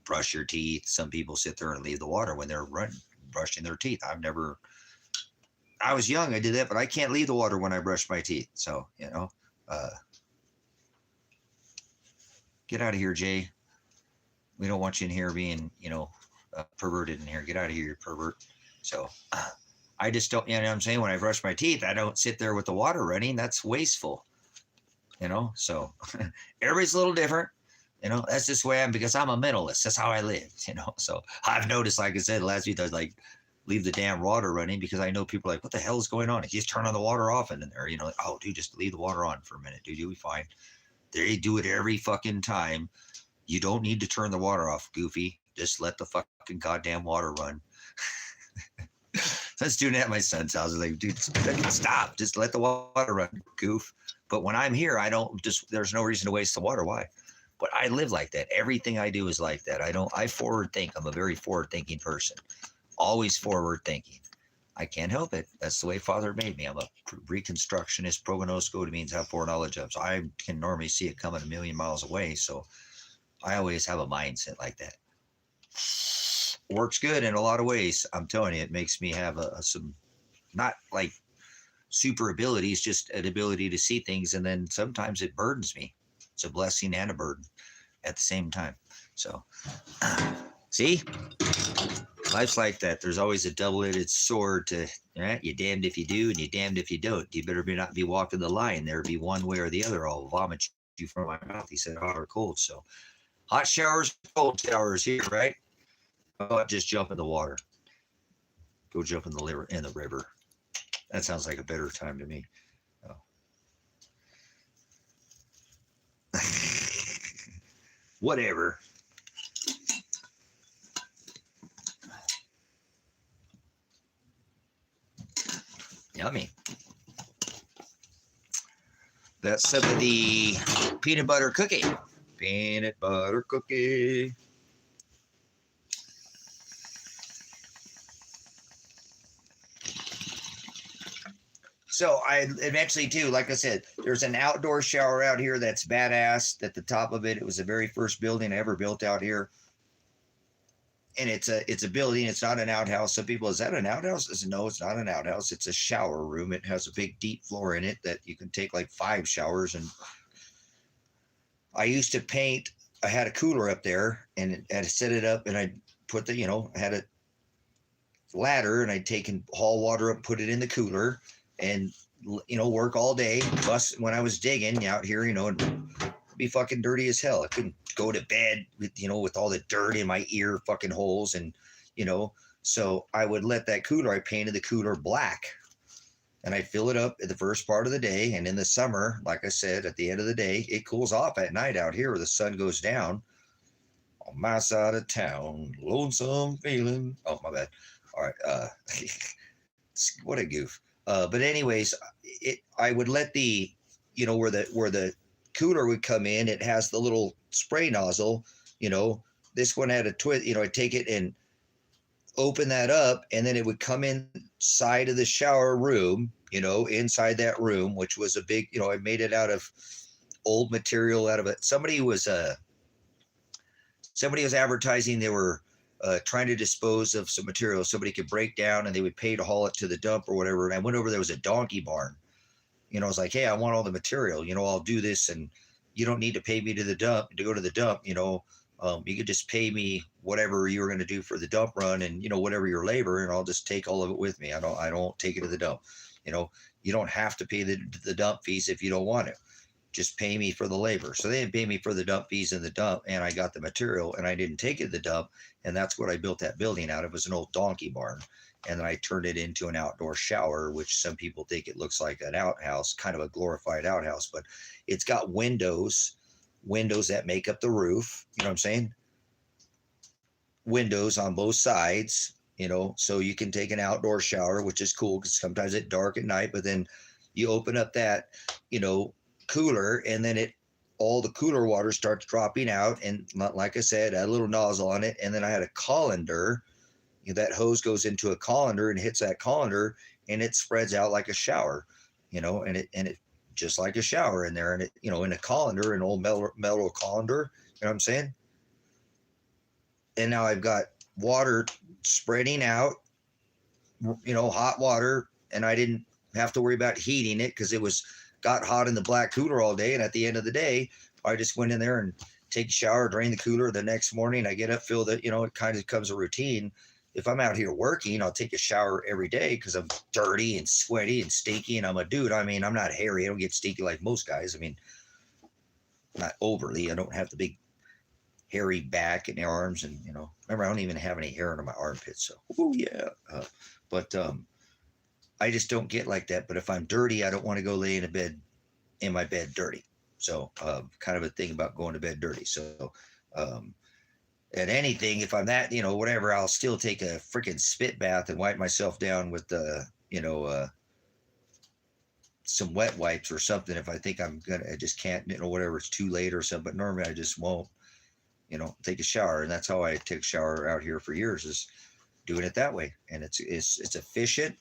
brush your teeth. Some people sit there and leave the water when they're brushing their teeth. I was young, I did that, but I can't leave the water when I brush my teeth. So, get out of here, Jay. We don't want you in here being, perverted in here. Get out of here, you pervert. So, I just don't, you know what I'm saying? When I brush my teeth, I don't sit there with the water running. That's wasteful, So everybody's a little different. That's just the way I am because I'm a mentalist. That's how I live, So I've noticed, like I said, last week I was like, leave the damn water running because I know people are like, what the hell is going on? You just turn on the water off and then they're, oh, dude, just leave the water on for a minute, dude. You'll be fine. They do it every fucking time. You don't need to turn the water off, goofy. Just let the fucking goddamn water run. So I was doing that at my son's house. I was like, dude, stop. Just let the water run, goof. But when I'm here, there's no reason to waste the water. Why? But I live like that. Everything I do is like that. I forward think. I'm a very forward thinking person. Always forward thinking. I can't help it. That's the way Father made me. I'm a reconstructionist. Prognosco means have foreknowledge of. So I can normally see it coming a million miles away. So I always have a mindset like that. Works good in a lot of ways. I'm telling you, it makes me have some, not like super abilities, just an ability to see things. And then sometimes it burdens me. It's a blessing and a burden at the same time. So, see? Life's like that. There's always a double-edged sword to, right? You're damned if you do and you're damned if you don't. You better not be walking the line. There'll be one way or the other. I'll vomit you from my mouth. He said hot or cold. So hot showers, cold showers here, right? Oh, just jump in the water. Go jump in the river. That sounds like a better time to me. Oh. Whatever. Yummy. That's some of the peanut butter cookie. Peanut butter cookie. So I eventually too, like I said, there's an outdoor shower out here that's badass. At the top of it, it was the very first building I ever built out here. And it's a building. It's not an outhouse. Some people, is that an outhouse? I said, no, it's not an outhouse. It's a shower room. It has a big deep floor in it that you can take like 5 showers. And I used to paint. I had a cooler up there and I set it up and I put I had a ladder and I'd take and haul water up, put it in the cooler and, work all day. Plus when I was digging out here, and be fucking dirty as hell. I couldn't go to bed with all the dirt in my ear fucking holes and, so I would let that cooler, I painted the cooler black and I'd fill it up at the first part of the day. And in the summer, like I said, at the end of the day, it cools off at night out here where the sun goes down on my side of town. Lonesome feeling. Oh, my bad. All right. What a goof. But anyways, I would let the, where the cooler would come in, it has the little spray nozzle, this one had a twist, I'd take it and open that up and then it would come inside of the shower room, inside that room, which was a big, I made it out of old material out of it. Somebody was advertising they were trying to dispose of some material somebody could break down and they would pay to haul it to the dump or whatever. And I went over, there was a donkey barn. I was like, hey, I want all the material, I'll do this and you don't need to pay me to go to the dump, you could just pay me whatever you were going to do for the dump run and, whatever your labor, and I'll just take all of it with me. I don't take it to the dump. You don't have to pay the dump fees if you don't want to. Just pay me for the labor. So they didn't pay me for the dump fees in the dump, and I got the material and I didn't take it to the dump. And that's what I built that building out of. It was an old donkey barn. And then I turned it into an outdoor shower, which some people think it looks like an outhouse, kind of a glorified outhouse, but it's got windows that make up the roof. You know what I'm saying? Windows on both sides, so you can take an outdoor shower, which is cool because sometimes it's dark at night, but then you open up that, cooler and then all the cooler water starts dropping out. And like I said, I had a little nozzle on it. And then I had a colander. That hose goes into a colander and hits that colander and it spreads out like a shower, and it just like a shower in there. And it, in a colander, an old metal colander, you know what I'm saying? And now I've got water spreading out, hot water, and I didn't have to worry about heating it because got hot in the black cooler all day. And at the end of the day, I just went in there and take a shower, drain the cooler. The next morning I get up, feel that, it kind of becomes a routine. If I'm out here working, I'll take a shower every day because I'm dirty and sweaty and stinky, and I'm a dude. I mean, I'm not hairy. I don't get stinky like most guys. I mean, not overly. I don't have the big hairy back and arms, and remember, I don't even have any hair under my armpits. So, oh yeah. But I just don't get like that. But if I'm dirty, I don't want to go lay in my bed dirty. So kind of a thing about going to bed dirty. So and anything, if I'm that, whatever, I'll still take a freaking spit bath and wipe myself down with some wet wipes or something. If I think I just can't, whatever, it's too late or something. But normally I just won't, take a shower. And that's how I take a shower out here for years, is doing it that way. And it's efficient.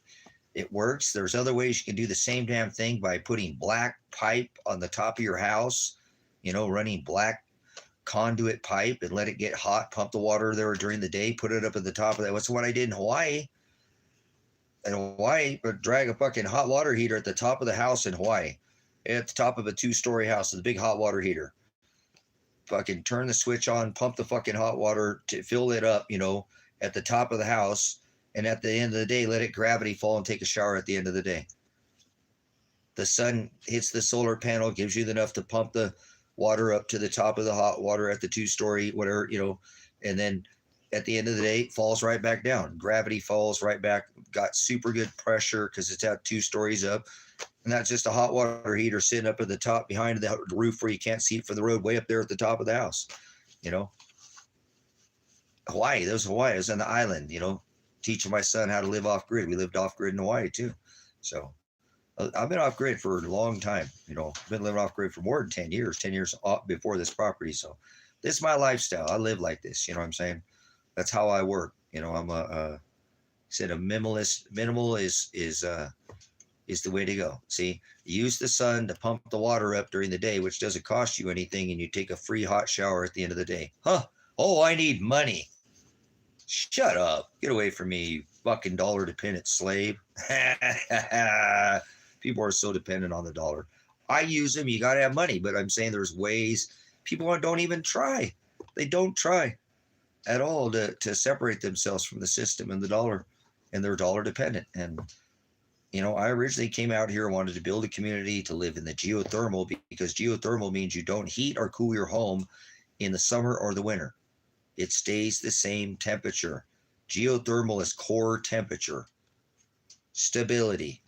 It works. There's other ways you can do the same damn thing by putting black pipe on the top of your house, running black conduit pipe and let it get hot, pump the water there during the day, put it up at the top of that. What's what I did in Hawaii. In Hawaii, drag a fucking hot water heater at the top of the house in Hawaii, at the top of a 2-story house with a big hot water heater. Fucking turn the switch on, pump the fucking hot water to fill it up, at the top of the house. And at the end of the day, let it gravity fall and take a shower at the end of the day. The sun hits the solar panel, gives you enough to pump the water up to the top of the hot water at the 2-story, whatever, and then at the end of the day, it falls right back down. Gravity falls right back. Got super good pressure because it's at 2 stories up. And that's just a hot water heater sitting up at the top behind the roof where you can't see it from the road, way up there at the top of the house. Hawaii, Hawaii. I was on the island, teaching my son how to live off grid. We lived off grid in Hawaii too. So I've been off grid for a long time. I've been living off grid for more than 10 years before this property. So this is my lifestyle. I live like this. You know what I'm saying? That's how I work. I'm a minimalist. Minimal is the way to go. See, use the sun to pump the water up during the day, which doesn't cost you anything. And you take a free hot shower at the end of the day. Huh? Oh, I need money. Shut up. Get away from me, you fucking dollar dependent slave. People are so dependent on the dollar. I use them. You got to have money. But I'm saying there's ways. People don't even try. They don't try at all to separate themselves from the system and the dollar, and they're dollar dependent. And, I originally came out here and wanted to build a community to live in the geothermal, because geothermal means you don't heat or cool your home in the summer or the winter. It stays the same temperature. Geothermal is core temperature. Stability.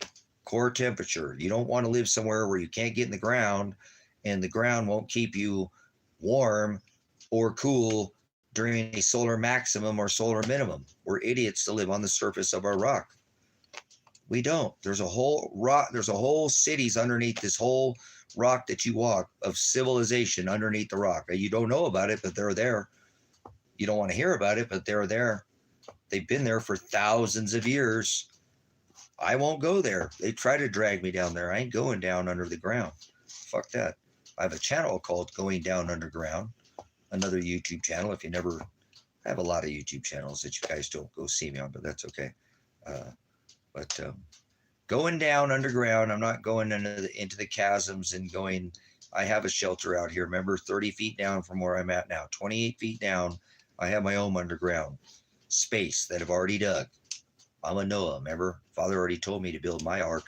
Core temperature. You don't want to live somewhere where you can't get in the ground and the ground won't keep you warm or cool during a solar maximum or solar minimum. We're idiots to live on the surface of our rock. We don't. There's a whole rock. There's a whole cities underneath this whole rock that you walk, of civilization underneath the rock. You don't know about it, but they're there. You don't want to hear about it, but they're there. They've been there for thousands of years. I won't go there. They try to drag me down there. I ain't going down under the ground. Fuck that. I have a channel called Going Down Underground, another YouTube channel. If you never, I have a lot of YouTube channels that you guys don't go see me on, but that's okay. But going down underground, I'm not going into the chasms and going. I have a shelter out here. Remember, 30 feet down from where I'm at now, 28 feet down. I have my own underground space that I've already dug. I'm a Noah. Remember, Father already told me to build my ark.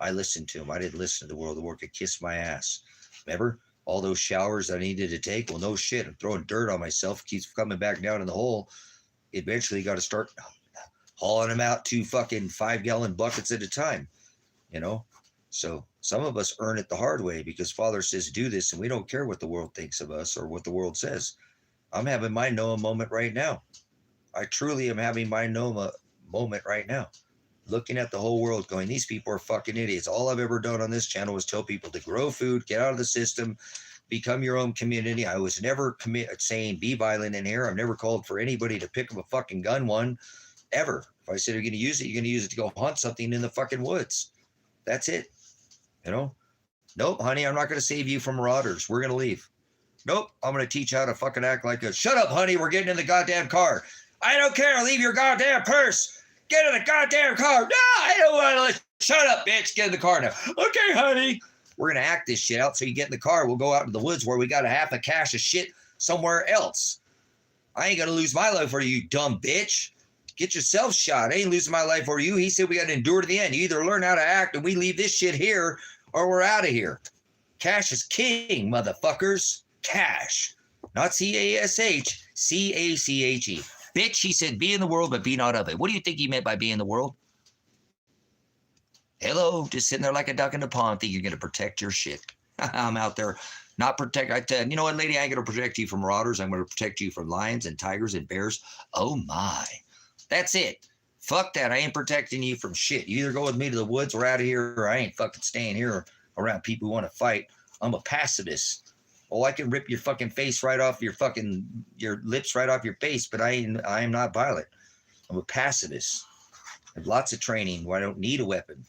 I listened to him. I didn't listen to the world. The world could kiss my ass. Remember all those showers I needed to take? Well, no shit. I'm throwing dirt on myself. Keeps coming back down in the hole. Eventually got to start hauling them out 2 fucking 5-gallon buckets at a time. So some of us earn it the hard way because Father says do this, and we don't care what the world thinks of us or what the world says. I'm having my Noah moment right now. I truly am having my Noah moment right now. Looking at the whole world going, these people are fucking idiots. All I've ever done on this channel was tell people to grow food, get out of the system, become your own community. I was never saying be violent in here. I've never called for anybody to pick up a fucking gun ever. If I said you're going to use it, you're going to use it to go hunt something in the fucking woods. That's it. Nope, honey, I'm not going to save you from marauders. We're going to leave. Nope, I'm going to teach how to fucking act like a, shut up, honey, we're getting in the goddamn car. I don't care, leave your goddamn purse. Get in the goddamn car. No, I don't want to let, shut up, bitch, get in the car now. Okay, honey. We're going to act this shit out, so you get in the car, we'll go out to the woods where we got a half a cache of shit somewhere else. I ain't going to lose my life for you, dumb bitch. Get yourself shot. I ain't losing my life for you. He said we got to endure to the end. You either learn how to act and we leave this shit here or we're out of here. Cash is king, motherfuckers. Cash. Not C-A-S-H, C-A-C-H-E. Bitch, he said, be in the world, but be not of it. What do you think he meant by be in the world? Hello, just sitting there like a duck in the pond, think you're going to protect your shit. I'm out there, not protect. I tell you know what, lady, I ain't going to protect you from marauders. I'm going to protect you from lions and tigers and bears. Oh, my. That's it. Fuck that. I ain't protecting you from shit. You either go with me to the woods, we're out of here, or I ain't fucking staying here around people who want to fight. I'm a pacifist. Oh, I can rip your fucking face right off your lips right off your face, but I am not violent. I'm a pacifist. I have lots of training where I don't need a weapon.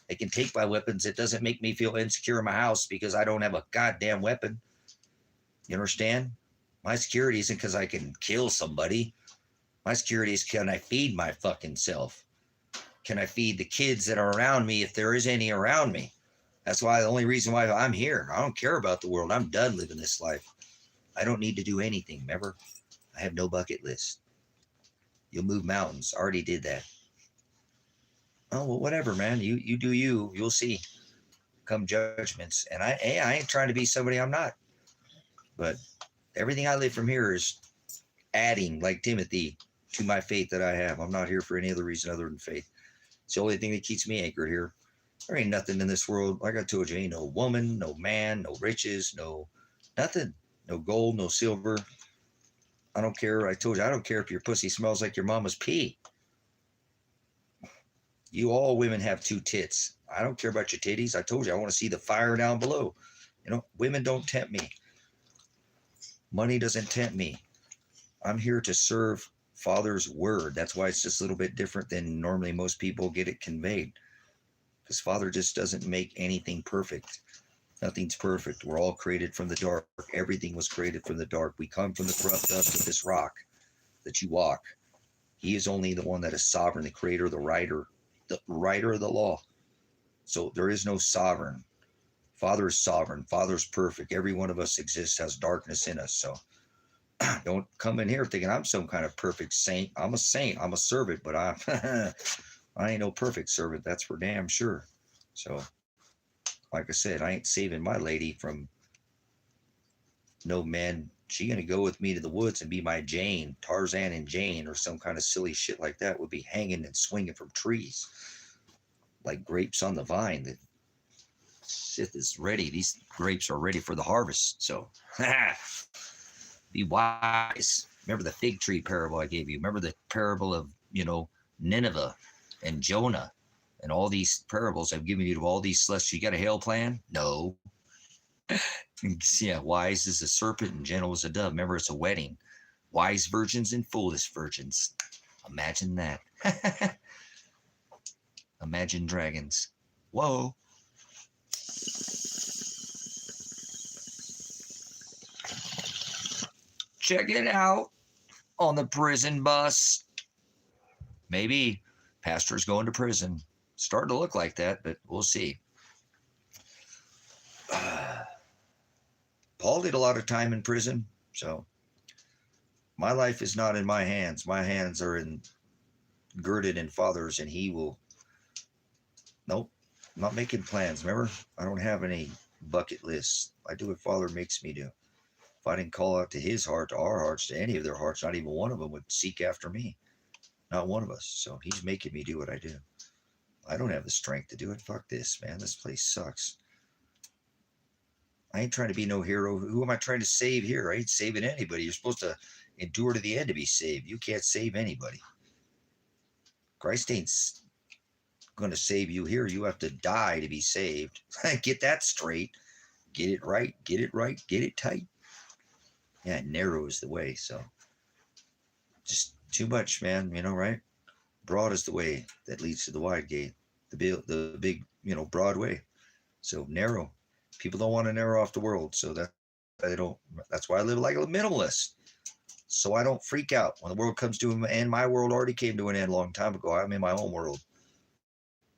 I can take my weapons. It doesn't make me feel insecure in my house because I don't have a goddamn weapon. You understand? My security isn't because I can kill somebody. My security is, can I feed my fucking self? Can I feed the kids that are around me if there is any around me? That's why the only reason why I'm here. I don't care about the world. I'm done living this life. I don't need to do anything. Remember, I have no bucket list. You'll move mountains. Already did that. Oh, well, whatever, man. You do you. You'll see. Come judgments. And I ain't trying to be somebody I'm not. But everything I live from here is adding, like Timothy, to my faith that I have. I'm not here for any other reason other than faith. It's the only thing that keeps me anchored here. There ain't nothing in this world. Like I told you, ain't no woman, no man, no riches, no nothing. No gold, no silver. I don't care. I told you, I don't care if your pussy smells like your mama's pee. You all women have two tits. I don't care about your titties. I told you, I want to see the fire down below. You know, women don't tempt me. Money doesn't tempt me. I'm here to serve Father's word. That's why it's just a little bit different than normally most people get it conveyed. Because Father just doesn't make anything perfect. Nothing's perfect. We're all created from the dark. Everything was created from the dark. We come from the corrupt dust of this rock that you walk. He is only the one that is sovereign, the creator, the writer of the law. So there is no sovereign. Father is sovereign. Father's perfect. Every one of us exists, has darkness in us. So don't come in here thinking I'm some kind of perfect saint. I'm a saint. I'm a servant, but I ain't no perfect servant. That's for damn sure. So, like I said, I ain't saving my lady from no man. She gonna go with me to the woods and be my Jane, Tarzan and Jane, or some kind of silly shit like that. Would be hanging and swinging from trees like grapes on the vine. The shit is ready. These grapes are ready for the harvest. So, be wise. Remember the fig tree parable I gave you. Remember the parable of, Nineveh and Jonah and all these parables I've given you to all these celestial. You got a hell plan? No. Yeah, wise as a serpent and gentle as a dove. Remember, it's a wedding. Wise virgins and foolish virgins. Imagine that. Imagine dragons. Whoa. Check it out on the prison bus. Maybe pastor's going to prison. Starting to look like that, but we'll see. Paul did a lot of time in prison, so my life is not in my hands. My hands are girded in Father's, and he will. Nope, I'm not making plans. Remember, I don't have any bucket lists. I do what Father makes me do. If I didn't call out to his heart, to our hearts, to any of their hearts, not even one of them would seek after me. Not one of us. So he's making me do what I do. I don't have the strength to do it. Fuck this, man. This place sucks. I ain't trying to be no hero. Who am I trying to save here? I ain't saving anybody. You're supposed to endure to the end to be saved. You can't save anybody. Christ ain't going to save you here. You have to die to be saved. Get that straight. Get it right. Get it right. Get it tight. Yeah, narrow is the way. So just too much, man. Right? Broad is the way that leads to the wide gate. The big, broad way. So narrow. People don't want to narrow off the world. So that's they don't. That's why I live like a minimalist, so I don't freak out when the world comes to an end. My world already came to an end a long time ago. I'm in my own world.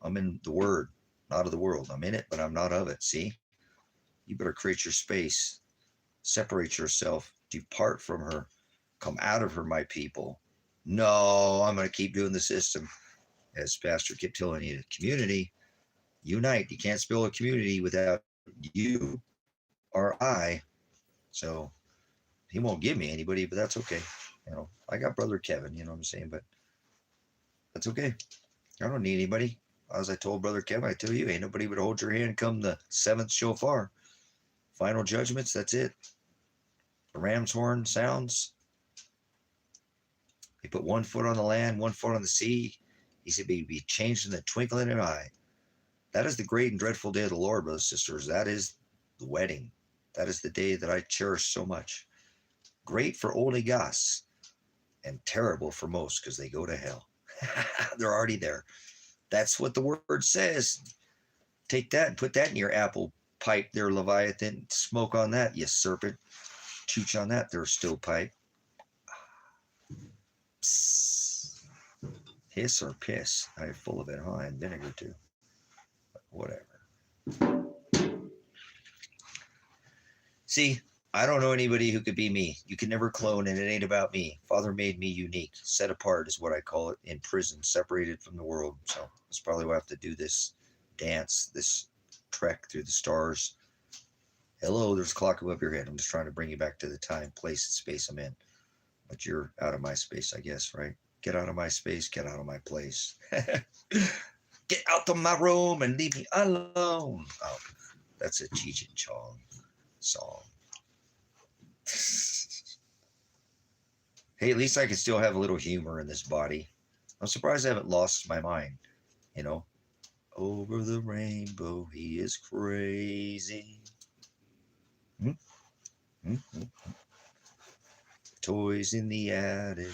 I'm in the Word, not of the world. I'm in it, but I'm not of it. See, you better create your space, separate yourself, depart from her, come out of her, my people. No, I'm going to keep doing the system. As Pastor kept telling you, community, unite. You can't spell a community without you or I. So he won't give me anybody, but that's okay. I got brother Kevin, you know what I'm saying? But that's okay. I don't need anybody. As I told brother Kevin, I tell you, ain't nobody would hold your hand come the seventh shofar. Final judgments, that's it. The ram's horn sounds. He put 1 foot on the land, 1 foot on the sea. He said, be changed in the twinkling of an eye. That is the great and dreadful day of the Lord, brothers and sisters. That is the wedding. That is the day that I cherish so much. Great for only Gus, and terrible for most because they go to hell. They're already there. That's what the word says. Take that and put that in your apple pipe there, Leviathan. Smoke on that, you serpent. Chooch on that, there, stovepipe. Psst. Hiss or piss. I'm full of it, huh? And vinegar too. But whatever. See, I don't know anybody who could be me. You can never clone, and it ain't about me. Father made me unique. Set apart is what I call it. In prison, separated from the world. So that's probably why I have to do this dance, this trek through the stars. Hello, there's a clock above your head. I'm just trying to bring you back to the time, place, and space I'm in. But you're out of my space, I guess, right? Get out of my space, get out of my place. Get out of my room and leave me alone. Oh, that's a Cheech and Chong song. Hey, at least I can still have a little humor in this body. I'm surprised I haven't lost my mind, you know. Over the rainbow, he is crazy. Toys in the attic.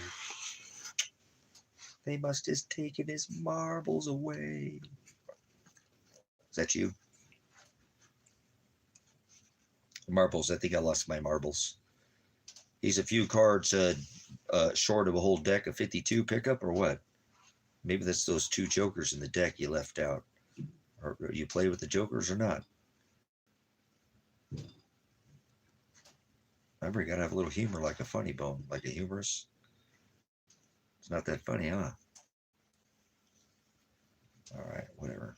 They must have taken his marbles away. Is that you? Marbles. I think I lost my marbles. He's a few cards short of a whole deck of 52 pickup, or what? Maybe that's those 2 jokers in the deck you left out. Or you play with the jokers or not? Remember, you gotta have a little humor, like a funny bone, like a humorous. It's not that funny, huh? All right, whatever.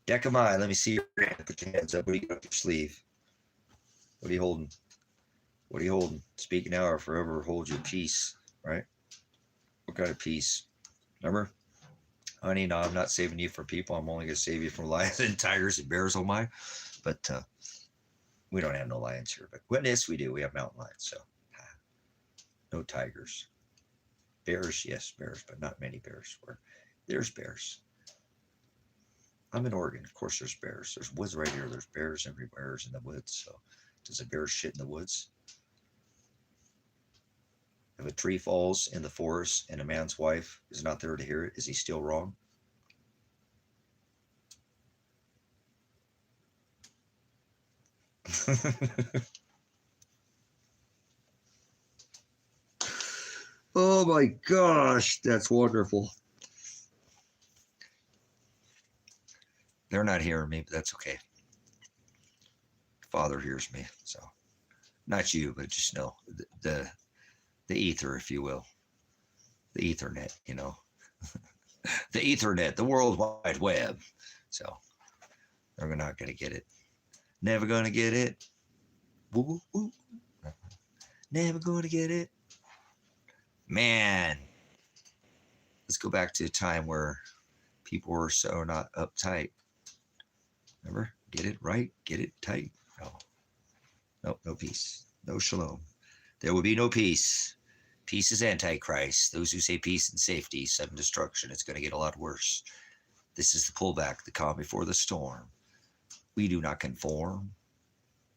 Deck of my, let me see your hand. Put your hands up. What do you got up your sleeve? What are you holding? What are you holding? Speak now or forever hold your peace, right? What kind of peace? Remember? Honey, no, I'm not saving you from people. I'm only going to save you from lions and tigers and bears, oh my. But we don't have no lions here. But witness, we do. We have mountain lions, so no tigers. Bears, yes, bears, but not many bears. There's bears. I'm in Oregon. Of course, there's bears. There's woods right here. There's bears everywhere in the woods. So does a bear shit in the woods? If a tree falls in the forest and a man's wife is not there to hear it, is he still wrong? Oh my gosh, that's wonderful. They're not hearing me, but that's okay. Father hears me, so not you, but just know the ether, if you will, the Ethernet, you know, the Ethernet, the World Wide Web. So they're not going to get it. Never going to get it. Woo, woo. Never going to get it. Man, let's go back to a time where people were so not uptight. Remember? Get it right, get it tight. No peace. No shalom. There will be no peace. Peace is Antichrist. Those who say peace and safety, sudden destruction. It's going to get a lot worse. This is the pullback, the calm before the storm. We do not conform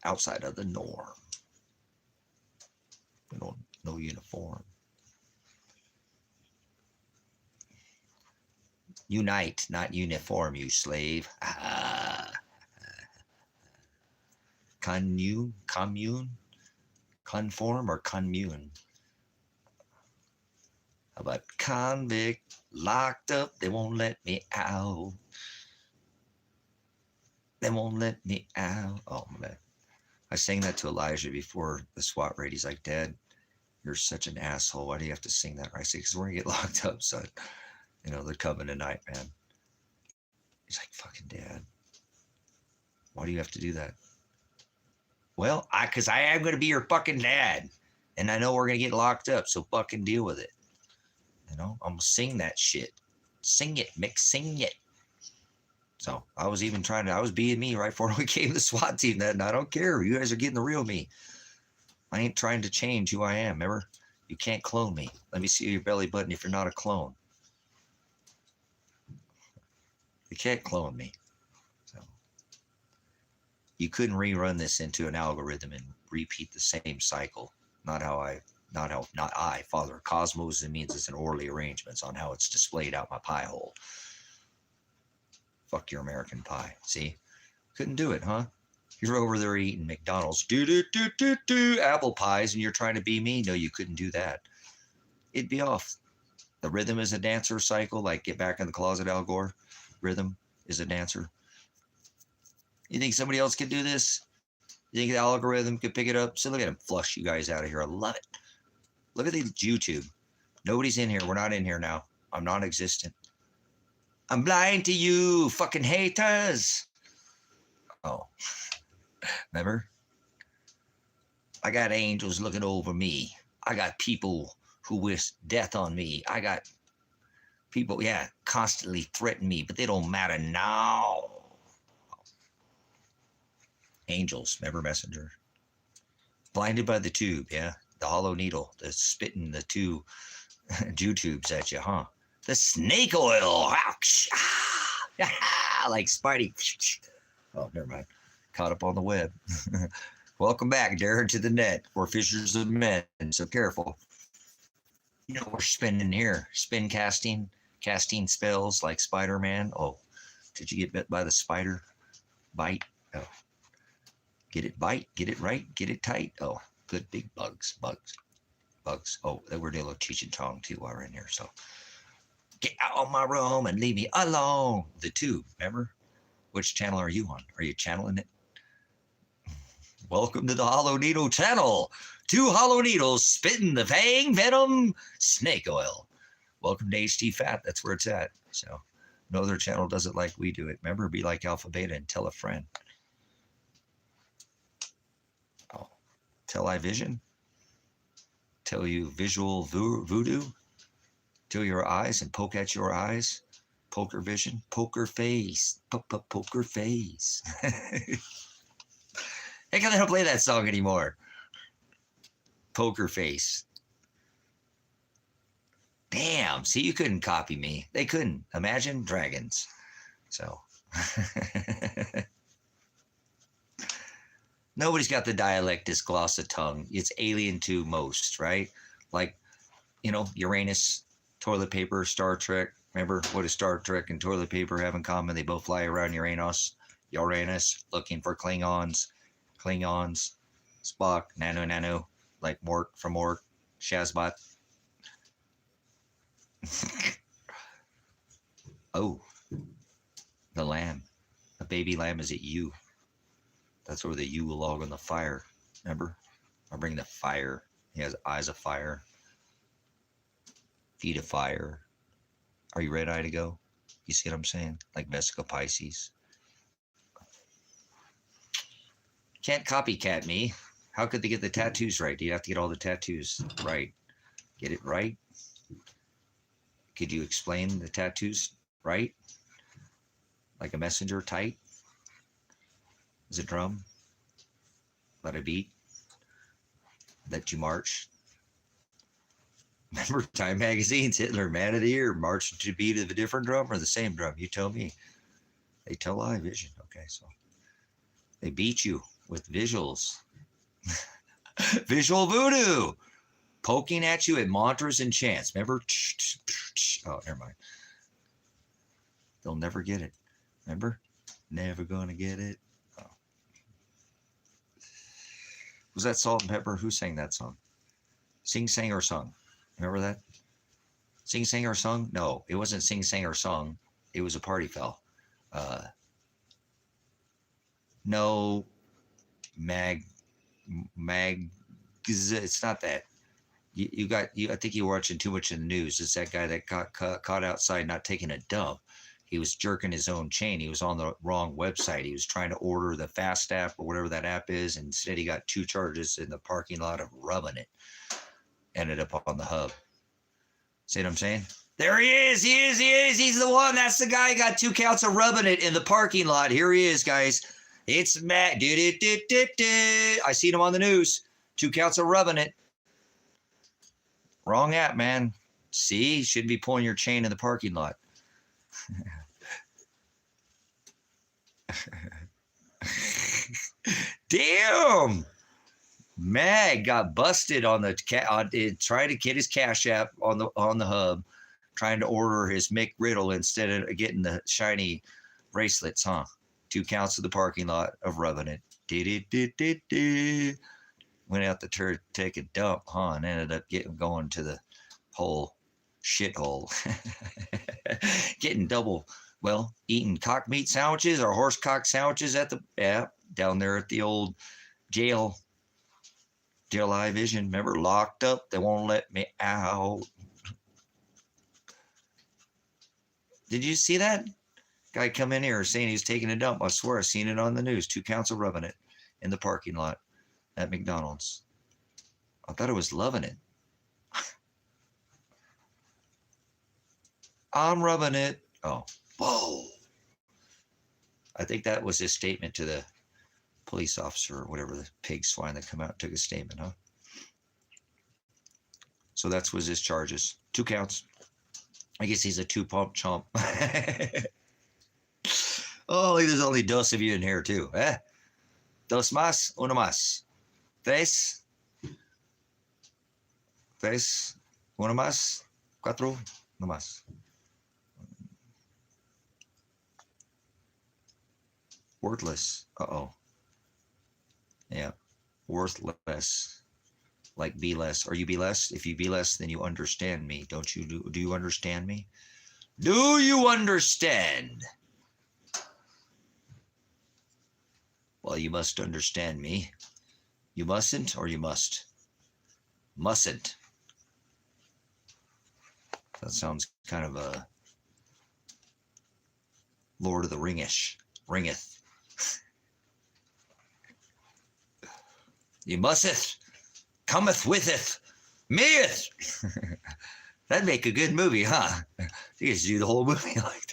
outside of the norm. We don't know uniform. Unite, not uniform, you slave. Commune. Conform or commune? How about convict, locked up, they won't let me out. They won't let me out. Oh, man. I sang that to Elijah before the SWAT raid. He's like, Dad, you're such an asshole. Why do you have to sing that? I say, because we're going to get locked up, son. You know, they're coming tonight, man. He's like, fucking Dad, why do you have to do that? Well, because I am going to be your fucking dad. And I know we're going to get locked up, so fucking deal with it. You know, I'm going to sing that shit. Sing it, Mick, sing it. So I was even I was being me right before we came to the SWAT team that, and I don't care. You guys are getting the real me. I ain't trying to change who I am, remember? You can't clone me. Let me see your belly button if you're not a clone. You can't clone me. So you couldn't rerun this into an algorithm and repeat the same cycle. Not I, Father Cosmos, it means it's an orderly arrangements on how it's displayed out my pie hole. Fuck your American pie. See? Couldn't do it, huh? You're over there eating McDonald's apple pies and you're trying to be me. No, you couldn't do that. It'd be off. The rhythm is a dancer cycle, like Get Back in the Closet, Al Gore. Rhythm is a dancer. You think somebody else could do this? You think the algorithm could pick it up? So look at him flush you guys out of here. I love it. Look at the YouTube. Nobody's in here. We're not in here now. I'm non-existent. I'm blind to you, fucking haters. Oh, remember? I got angels looking over me. I got people who wish death on me. I got people, constantly threaten me, but they don't matter now. Angels, remember Messenger? Blinded by the tube, the hollow needle, the spitting the two Jew tubes at you, huh? The snake oil, like Spidey. Oh, never mind. Caught up on the web. Welcome back, Darren, to the net. We're fishers of men, so careful. You know, we're spinning here. Spin casting spells like Spider-Man. Oh, did you get bit by the spider? Bite? Oh. Get it bite, get it right, get it tight. Oh, good big bugs. Oh, they were dealing with Cheech and Chong too while we're in here. So get out of my room and leave me alone. The tube, remember? Which channel are you on? Are you channeling it? Welcome to the Hollow Needle channel. 2 hollow needles spitting the fang venom snake oil. Welcome to HT Fat. That's where it's at. So no other channel does it like we do it. Remember, be like Alpha Beta and tell a friend. Oh, tell I vision. Tell you visual voodoo. Tell your eyes and poke at your eyes. Poker vision. Poker face. Poker face. Heck, I don't play that song anymore. Poker face. Damn, see, you couldn't copy me. They couldn't. Imagine dragons. So. Nobody's got the dialectus glossa tongue. It's alien to most, right? Like, you know, Uranus, toilet paper, Star Trek. Remember, what does Star Trek and toilet paper have in common? They both fly around Uranus, looking for Klingons, Spock, Nano, like Mork from Mork, Shazbot. Oh, the lamb. A baby lamb is at you. That's where the you will log on the fire. Remember? I bring the fire. He has eyes of fire. Feet of fire. Are you red-eyed to go? You see what I'm saying? Like Vesica Pisces. Can't copycat me. How could they get the tattoos right? Do you have to get all the tattoos right? Get it right? Could you explain the tattoos right? Like a messenger tight? Is a drum? Let it beat? Let you march? Remember Time Magazine's Hitler, Man of the Year, marching to beat of a different drum or the same drum? You tell me. They tell I vision. Okay, so they beat you with visuals. Visual voodoo. Poking at you at mantras and chants. Remember? Oh, never mind. They'll never get it. Remember? Never gonna get it. Oh. Was that Salt and Pepper? Who sang that song? Sing, sang, or sung? Remember that? Sing, sang, or sung? No, it wasn't sing, sang, or sung. It was a party foul. No, mag. It's not that. I think you're watching too much in the news. It's that guy that got caught outside not taking a dump. He was jerking his own chain. He was on the wrong website. He was trying to order the Fast app or whatever that app is. And instead, he got 2 charges in the parking lot of rubbing it. Ended up on the hub. See what I'm saying? There he is. He is. He's the one. That's the guy who got 2 counts of rubbing it in the parking lot. Here he is, guys. It's Matt. I seen him on the news. 2 counts of rubbing it. Wrong app, man. See? Shouldn't be pulling your chain in the parking lot. Damn. Mag got busted on the trying to get his Cash App on the hub, trying to order his McGriddle instead of getting the shiny bracelets, huh? 2 counts of the parking lot of rubbing it. Went out to take a dump, huh? And ended up going to the whole shithole. Getting eating cock meat sandwiches or horse cock sandwiches at down there at the old jail I Vision. Remember, locked up. They won't let me out. Did you see that? Guy come in here saying he's taking a dump. I swear I seen it on the news. 2 counts of rubbing it in the parking lot at McDonald's. I thought I was loving it. I'm rubbing it. Oh, whoa. I think that was his statement to the police officer or whatever, the pig swine that come out and took a statement, huh? So that was his charges. 2 counts. I guess he's a 2-pump chump. Oh, there's only 2 of you in here too. Eh? 2 más, 1 más. 3. 3. 1 más. 4. 1 más. Worthless. Uh-oh. Yeah. Worthless. Like be less. Are you be less? If you be less, then you understand me. Don't you? Do you understand me? Do you understand? Well, you must understand me. You mustn't, or you must? Mustn't. That sounds kind of a Lord of the Ringish. Ringeth. You musteth, cometh witheth, mayeth. That'd make a good movie, huh? You guys do the whole movie like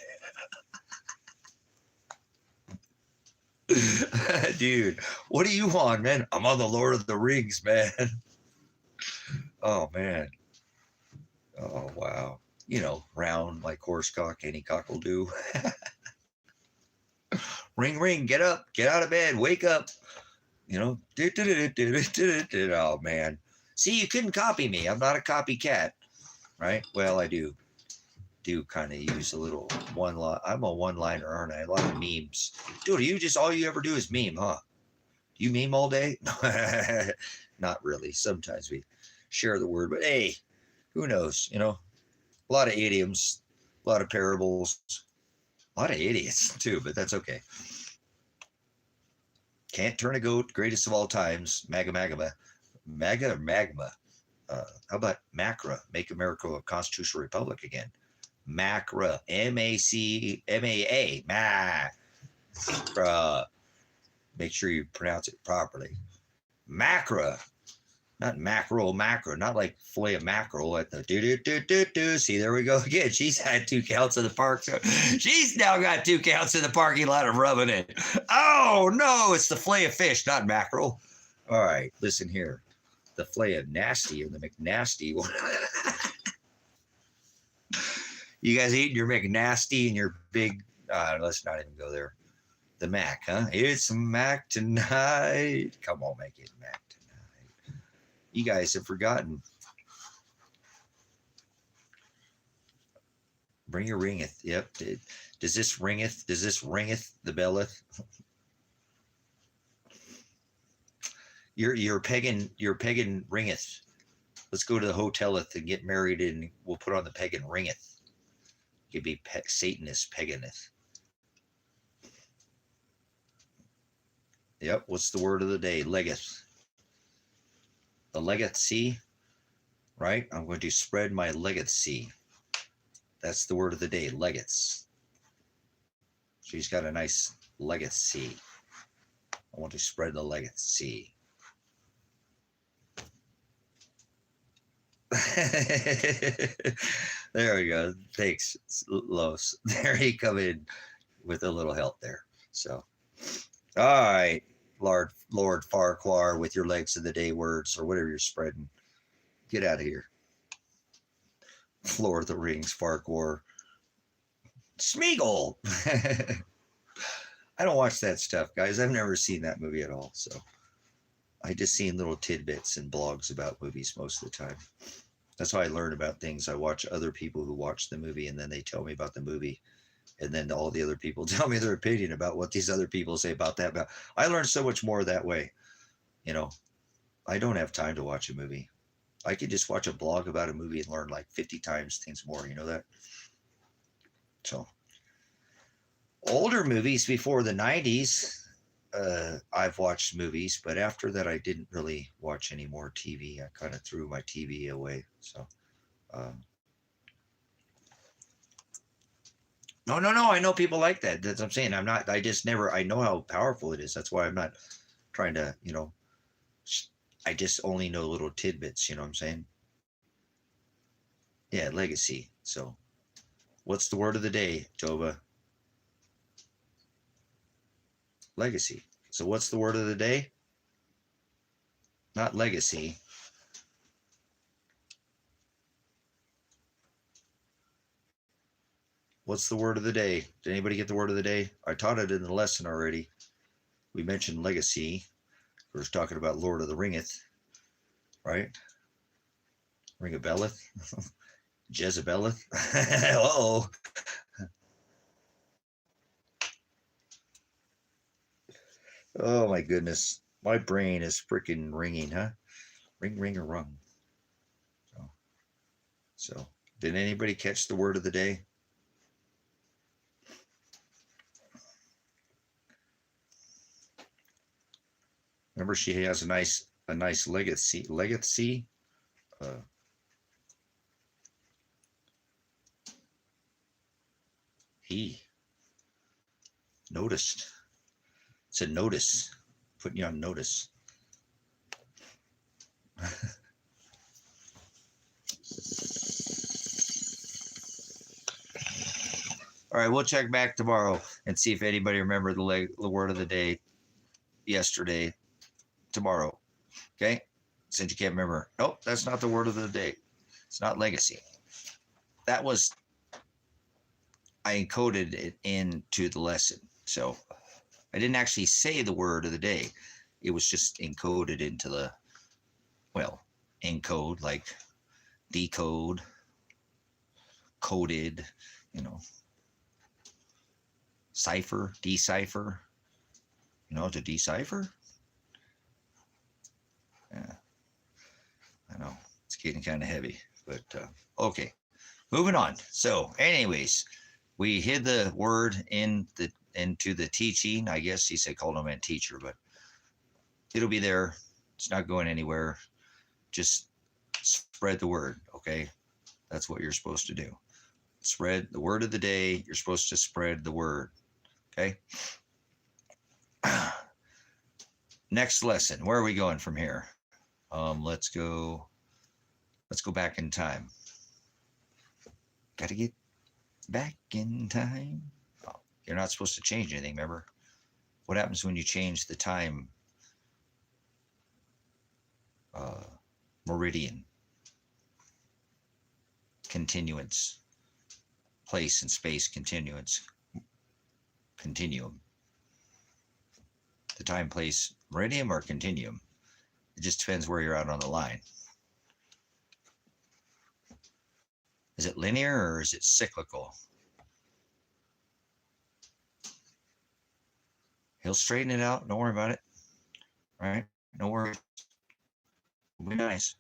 that. Dude, what are you on, man? I'm on the Lord of the Rings, man. Oh, man. Oh, wow. Round like horsecock, any cock will do. Ring, ring, get up, get out of bed, wake up. Oh, man. See, you couldn't copy me. I'm not a copycat, right? Well, I do kind of use a little I'm a one-liner, aren't I? A lot of memes. Dude, all you ever do is meme, huh? Do you meme all day? Not really. Sometimes we share the word, but hey, who knows? A lot of idioms, a lot of parables, a lot of idiots too, but that's okay. Can't turn a goat, greatest of all times. MAGA or magma? How about MACRA? Make America a constitutional republic again. MACRA. MACMAA. MACRA. Make sure you pronounce it properly. MACRA. Not macro, not like fillet of mackerel at the do. See, there we go again. She's had 2 counts in the park. So she's now got 2 counts in the parking lot of rubbing it. Oh, no, it's the fillet of fish, not mackerel. All right, listen here. The fillet of nasty and the McNasty. You guys eating your McNasty and your big, let's not even go there. The Mac, huh? It's Mac tonight. Come on, make it Mac tonight. You guys have forgotten. Bring your ringeth. Yep. Does this ringeth? Does this ringeth the belleth? Your pagan ringeth. Let's go to the hotelleth and get married, and we'll put on the pagan ringeth. It could be Satanist paganeth. Yep. What's the word of the day? Leggeth. The legacy, right? I'm going to spread my legacy. That's the word of the day. Legates. She's got a nice legacy. I want to spread the legacy. There we go. Thanks, Los. There you come in with a little help there. So, all right, Lord Farquhar, with your legs of the day words or whatever you're spreading, get out of here. Lord of the Rings, Farquhar, Smeagol. I don't watch that stuff, guys. I've never seen that movie at all, so I just seen little tidbits and blogs about movies most of the time. That's how I learn about things. I watch other people who watch the movie, and then they tell me about the movie, and then all the other people tell me their opinion about what these other people say about that. But I learn so much more that way. You know, I don't have time to watch a movie. I could just watch a blog about a movie and learn like 50 times things more. You know that? So, older movies before the 90s, I've watched movies, but after that, I didn't really watch any more TV. I kind of threw my TV away. So, um, no. I know people like that. That's what I'm saying. I'm not. I just never. I know how powerful it is. That's why I'm not trying to. I just only know little tidbits. You know what I'm saying? Yeah, legacy. So, what's the word of the day, Toba? Legacy. So, what's the word of the day? Not legacy. What's the word of the day? Did anybody get the word of the day? I taught it in the lesson already. We mentioned legacy. We were talking about Lord of the Ringeth, right? Ring a belleth. Jezebeleth. Uh-oh. Oh my goodness. My brain is freaking ringing, huh? Ring, ring, or rung. So, did anybody catch the word of the day? Remember, she has a nice legacy. Legacy. He noticed. It said notice. Putting you on notice. All right, we'll check back tomorrow and see if anybody remembered the word of the day yesterday, tomorrow. Okay? Since you can't remember. Nope, that's not the word of the day. It's not legacy. That was, I encoded it into the lesson. So I didn't actually say the word of the day. It was just encoded into the, well, encode, like decode, coded, cipher, decipher, to decipher. Yeah, I know it's getting kind of heavy, but okay, moving on. So, anyways, we hid the word into the teaching. I guess he said called him a teacher, but it'll be there. It's not going anywhere. Just spread the word, okay? That's what you're supposed to do. Spread the word of the day. You're supposed to spread the word, okay? Next lesson. Where are we going from here? Let's go back in time. Got to get back in time. Oh, you're not supposed to change anything, remember? What happens when you change the time meridian? Continuance. Place and space continuance. Continuum. The time, place, meridian or continuum? It just depends where you're at on the line. Is it linear or is it cyclical? He'll straighten it out. Don't worry about it. All right. No worries. It'll be nice.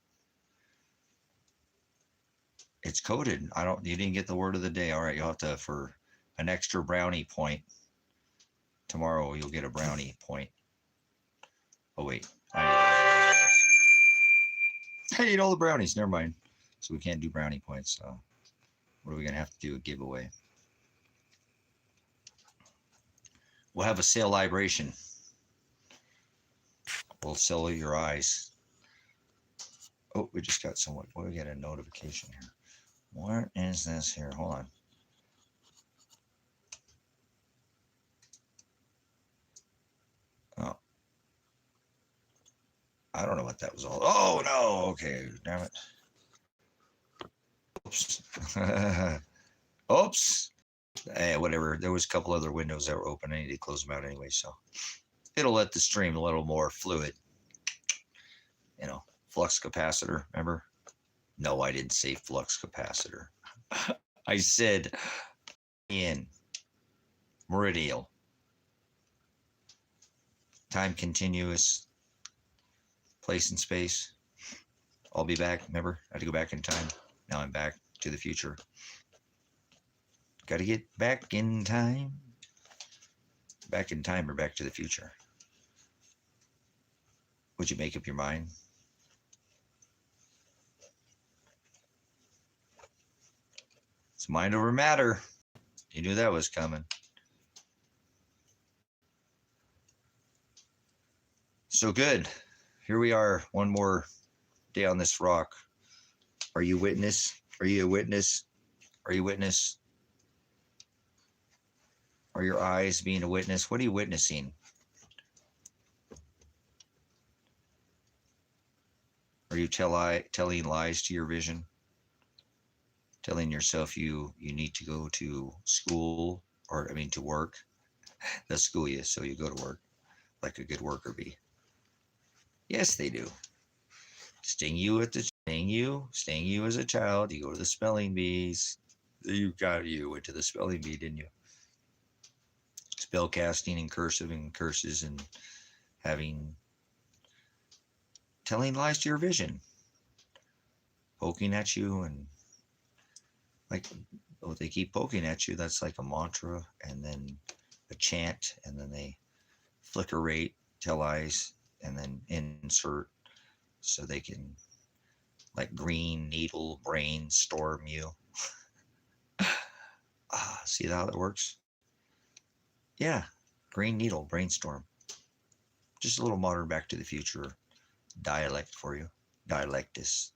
It's coded. You didn't get the word of the day. All right, you'll have to, for an extra brownie point. Tomorrow you'll get a brownie point. Oh, wait. I ate all the brownies. Never mind. So we can't do brownie points. What are we going to have to do? A giveaway. We'll have a sale libration. We'll sell your eyes. Oh, we just got someone. Well, we got a notification here. What is this here? Hold on. Oh. I don't know what that was all. Oh, no. Okay. Damn it. Oops. Oops. Whatever. There was a couple other windows that were open. I need to close them out anyway, so it'll let the stream a little more fluid. You know, flux capacitor, remember? No, I didn't say flux capacitor. I said in meridial. Time continuous. Place and space. I'll be back. Remember, I had to go back in time. Now I'm back to the future. Got to get back in time. Back in time or back to the future? Would you make up your mind? It's mind over matter. You knew that was coming. So good. Here we are, one more day on this rock. Are you witness? Are you a witness? Are you witness? Are your eyes being a witness? What are you witnessing? Are you telling lies to your vision? Telling yourself you need to go to school, or I mean to work. They'll school you so you go to work like a good worker bee. Yes, they do. Sting you as a child. You go to the spelling bees. You went to the spelling bee, didn't you? Spell casting and cursive and curses and telling lies to your vision, poking at you, and like, oh, they keep poking at you. That's like a mantra, and then a chant, and then they flicker rate, tell lies, and then insert so they can, like, green needle brainstorm you. See how that works? Yeah, green needle brainstorm. Just a little modern Back to the Future dialect for you. Dialectus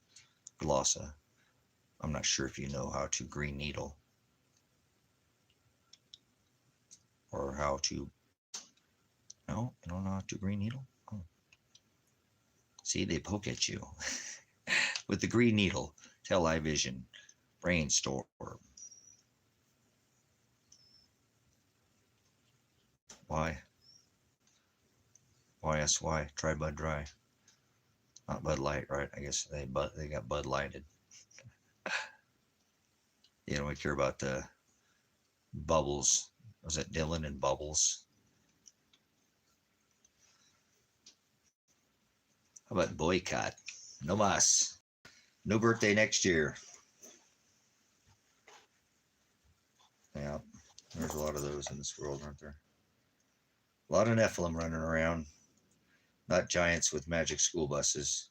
glossa. I'm not sure if you know how to green needle or how to. No, you don't know how to green needle? Oh. See, they poke at you with the green needle. Television, brainstorm. Why? Why ask why? Try Bud Dry. Not Bud Light, right? I guess they got Bud Lighted. You know, we care about the Bubbles. Was it Dylan and Bubbles? How about boycott? No mas. No birthday next year. Yeah, there's a lot of those in this world, aren't there? A lot of Nephilim running around. Not giants with magic school buses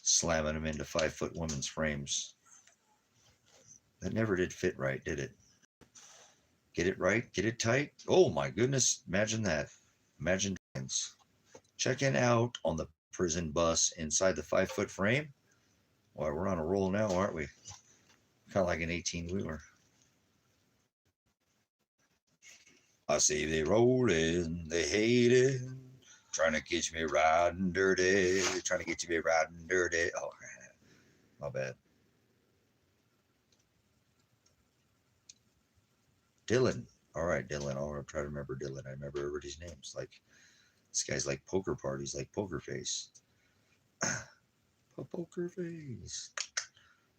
slamming them into 5-foot women's frames. That never did fit right, did it? Get it right? Get it tight? Oh my goodness, imagine that. Imagine checking out on the prison bus inside the 5-foot frame. Well, we're on a roll now, aren't we? Kind of like an 18-wheeler. I see they rolling, they hate it, trying to get me riding dirty, trying to get me riding dirty. Oh, my bad. Dylan. All right, Dylan. I'll try to remember Dylan. I remember everybody's names. Like, this guy's like poker parties, like Poker Face. Poker Face.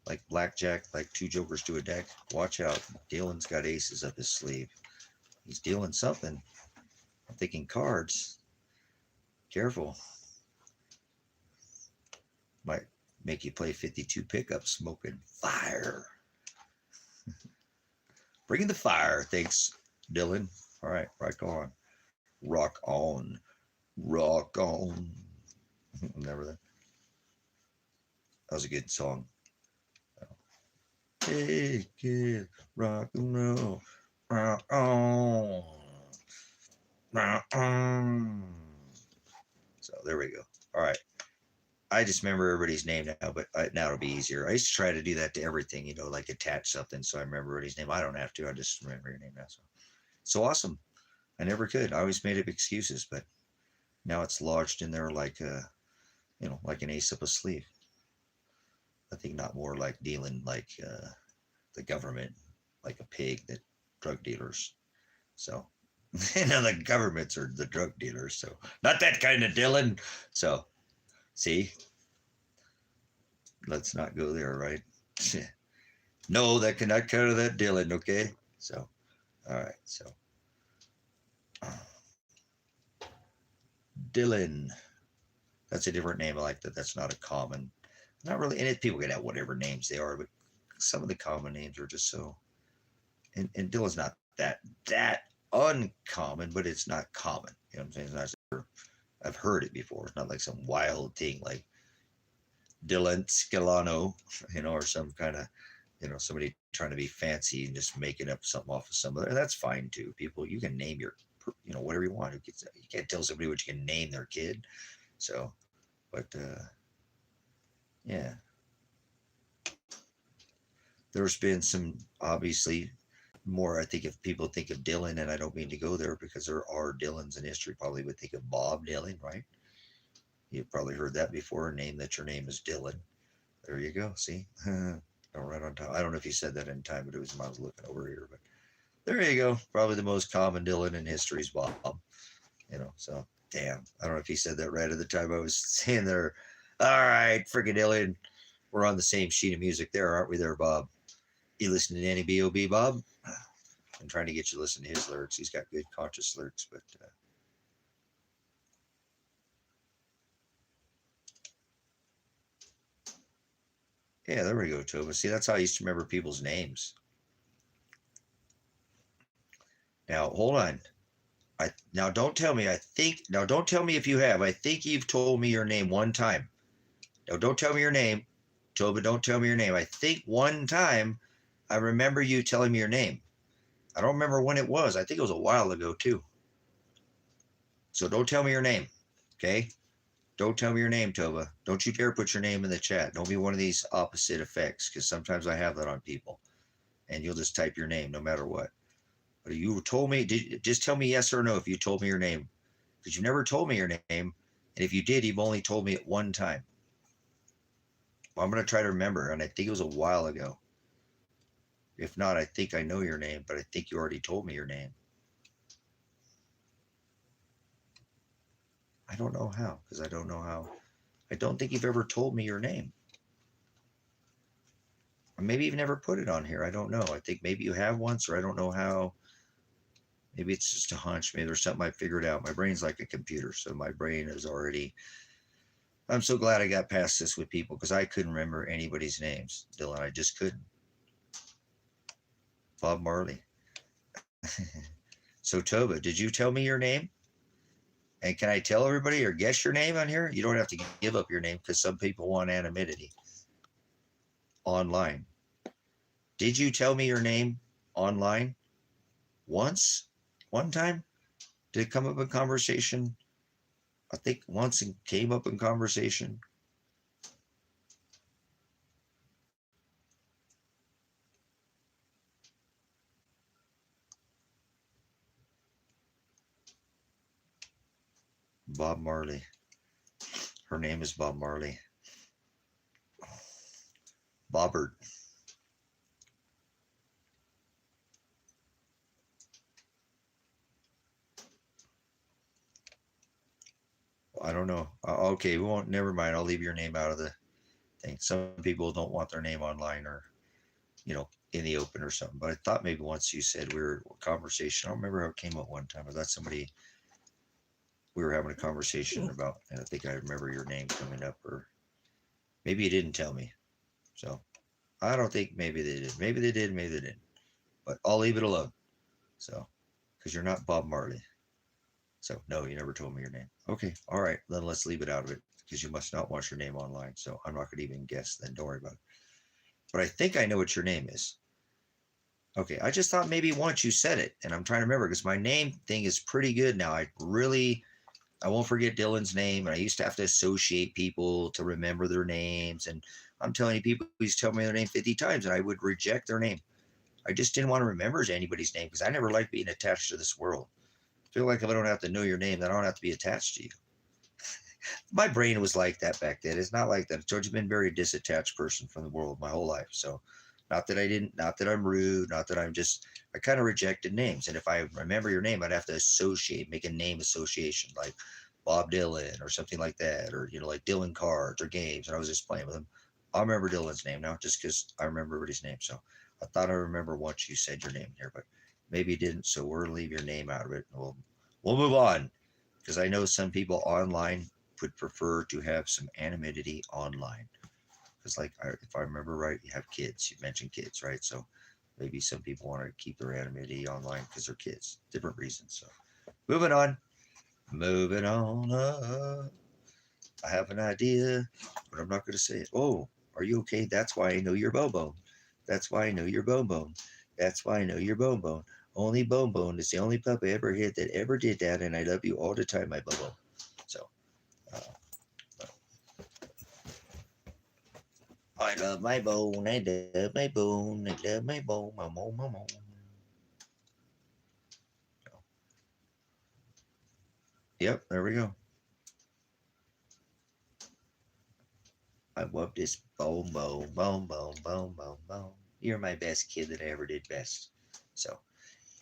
Like blackjack, like 2 jokers to a deck. Watch out. Dylan's got aces up his sleeve. He's dealing something. I'm thinking cards. Careful. Might make you play 52 pickup smoking fire. Bringing the fire. Thanks, Dylan. All right, rock on. Rock on. Rock on. Remember that? That was a good song. Hey, kid, rock and roll. Rock on. Rock on. So there we go. All right. I just remember everybody's name now, but now it'll be easier. I used to try to do that to everything, like attach something so I remember everybody's name. I don't have to. I just remember your name now. So awesome. I never could. I always made up excuses, but now it's lodged in there like like an ace up a sleeve. I think not more like dealing like the government, like a pig that drug dealers. So, the governments are the drug dealers. So not that kind of Dylan. So, see, let's not go there, right? No, that cannot cut of that Dylan. Okay. So, all right. So, Dylan. That's a different name. I like that. That's not a common. Not really. And people can have whatever names they are, but some of the common names are just so. And Dylan's not that uncommon, but it's not common. You know what I'm saying? I've heard it before. It's not like some wild thing like Dylan Scalano, or some kind of, somebody trying to be fancy and just making up something off of some other. That's fine too. People, you can name your, whatever you want. You can't tell somebody what you can name their kid. So, but yeah, there's been some obviously more. I think if people think of Dylan, and I don't mean to go there because there are Dylans in history, probably would think of Bob Dylan, right? You've probably heard that before. Name that your name is Dylan. There you go. See, right on time. I don't know if you said that in time, but it was when I was looking over here. But there you go. Probably the most common Dylan in history is Bob. So damn. I don't know if he said that right at the time I was saying there. All right, freaking Dylan. We're on the same sheet of music there, aren't we there, Bob? You listening to any B.O.B., Bob? I'm trying to get you to listen to his lyrics. He's got good conscious lyrics, but yeah, there we go, Tova. See, that's how I used to remember people's names. Now, hold on. Now don't tell me. Don't tell me if you have. I think you've told me your name one time. Now don't tell me your name, Tova. Don't tell me your name. I think one time I remember you telling me your name. I don't remember when it was. I think it was a while ago too. So don't tell me your name, okay? Don't tell me your name, Tova. Don't you dare put your name in the chat. Don't be one of these opposite effects, because sometimes I have that on people, and you'll just type your name no matter what. But you told me, just tell me yes or no if you told me your name, because you never told me your name, and if you did, you've only told me it one time. Well, I'm going to try to remember, and I think it was a while ago. If not, I think I know your name, but I think you already told me your name. I don't know how, because I don't know how. I don't think you've ever told me your name. Or maybe you've never put it on here. I don't know. I think maybe you have once, or I don't know how. Maybe it's just a hunch. Maybe there's something I figured out. My brain's like a computer, so my brain is already. I'm so glad I got past this with people, because I couldn't remember anybody's names, Dylan. I just couldn't. Bob Marley. So Tova, did you tell me your name? And can I tell everybody or guess your name on here? You don't have to give up your name, because some people want anonymity online. Did you tell me your name online once? One time? Did it come up in conversation? I think once it came up in conversation. Bob Marley. Her name is Bob Marley. Bobbert. I don't know. Okay, we won't. Never mind. I'll leave your name out of the thing. Some people don't want their name online, or in the open or something. But I thought maybe once you said we were conversation. I don't remember how it came up one time. I thought somebody we were having a conversation about, and I think I remember your name coming up, or Maybe you didn't tell me. So I don't think maybe they did. Maybe they did, maybe they didn't. But I'll leave it alone. So, because you're not Bob Marley. So, no, you never told me your name. Okay, all right, then let's leave it out of it because you must not want your name online. So, I'm not going to even guess then. Don't worry about it. But I think I know what your name is. Okay, I just thought maybe once you said it, and I'm trying to remember because my name thing is pretty good now. I won't forget Dylan's name, and I used to have to associate people to remember their names. And I'm telling you, people used to tell me their name 50 times, and I would reject their name. I just didn't want to remember anybody's name because I never liked being attached to this world. I feel like if I don't have to know your name, then I don't have to be attached to you. My brain was like that back then. It's not like that. I've always been a very disattached person from the world my whole life. So, not that I'm rude, not that I kind of rejected names. And if I remember your name, I'd have to make a name association like Bob Dylan or something like that, or, like Dylan cards or games. And I was just playing with them. I remember Dylan's name now just because I remember everybody's name. So, I thought I remember once you said your name here, but maybe you didn't. So, we're going to leave your name out of it. And we'll move on because I know some people online would prefer to have some anonymity online. Because, if I remember right, you have kids. You mentioned kids, right? So maybe some people want to keep their anonymity online because they're kids. Different reasons. So moving on. Moving on up. I have an idea, but I'm not going to say it. Oh, are you okay? That's why I know you're Bone Bone. That's why I know you're Bone Bone. That's why I know you're Bone Bone. Only Bone Bone is the only pup I ever hit that ever did that, and I love you all the time, my Bone Bone. So, uh, I love my bone, I love my bone, I love my bone, my bone, my bone. Yep, there we go. I love this bone, bone, bone, bone, bone, bone, bone. You're my best kid that I ever did best. So,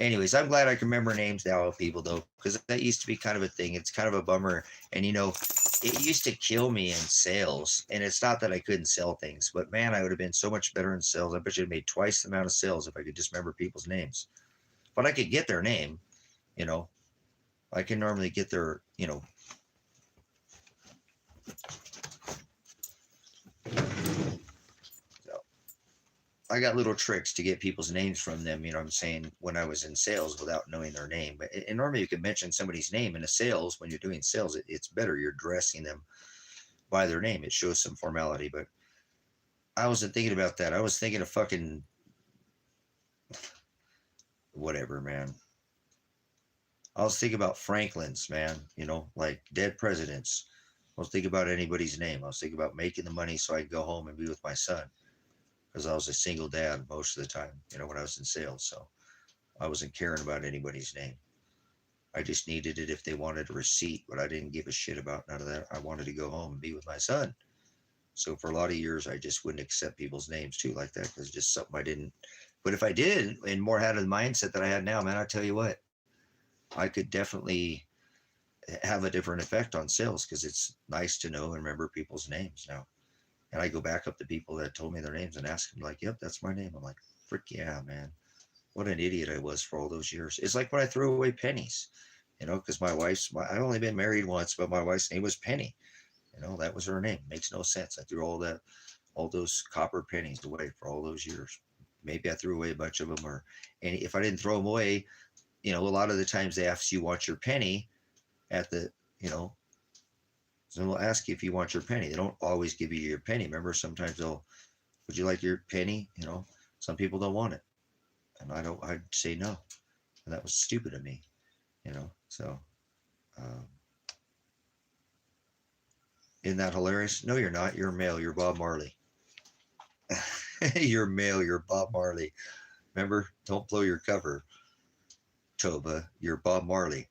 anyways, I'm glad I can remember names now of people though, because that used to be kind of a thing. It's kind of a bummer, and it used to kill me in sales. And it's not that I couldn't sell things, but man, I would have been so much better in sales. I bet you'd made twice the amount of sales if I could just remember people's names. But I could get their name, you know. I can normally get their. So I got little tricks to get people's names from them, I'm saying, when I was in sales without knowing their name. But and normally you can mention somebody's name in a sales. When you're doing sales, it's better. You're addressing them by their name. It shows some formality. But I wasn't thinking about that. I was thinking of fucking whatever, man. I was thinking about Franklin's, man, like dead presidents. I was thinking about anybody's name. I was thinking about making the money so I could go home and be with my son because I was a single dad most of the time, when I was in sales. So I wasn't caring about anybody's name. I just needed it if they wanted a receipt, but I didn't give a shit about none of that. I wanted to go home and be with my son. So for a lot of years, I just wouldn't accept people's names too like that because it's just something I didn't. But if I did and more had the mindset that I had now, man, I tell you what, I could definitely have a different effect on sales because it's nice to know and remember people's names now. And I go back up to people that told me their names and ask them, like, yep, that's my name. I'm like, frick yeah, man. What an idiot I was for all those years. It's like when I threw away pennies, because I've only been married once, but my wife's name was Penny. That was her name. Makes no sense. I threw all those copper pennies away for all those years. Maybe I threw away a bunch of them, and if I didn't throw them away, a lot of the times they ask you want your penny at the, so they'll ask you if you want your penny. They don't always give you your penny. Remember, sometimes would you like your penny? Some people don't want it. And I'd say no. And that was stupid of me, so, um, isn't that hilarious? No, you're not. You're male. You're Bob Marley. You're male. You're Bob Marley. Remember, don't blow your cover, Toba. You're Bob Marley.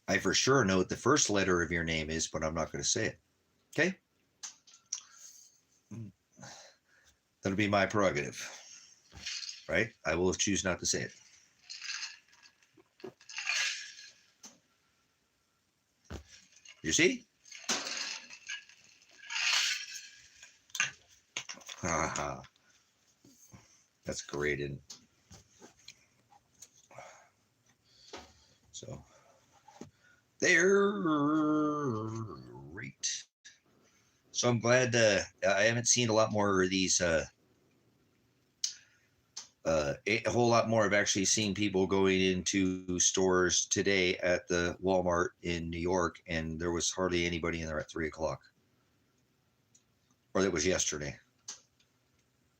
I for sure know what the first letter of your name is, but I'm not going to say it. Okay? That'll be my prerogative. Right? I will choose not to say it. You see? That's great. And so there, right. So I'm glad I haven't seen a lot more of these. A whole lot more. I've actually seen people going into stores today at the Walmart in New York, and there was hardly anybody in there at 3 o'clock. Or that was yesterday.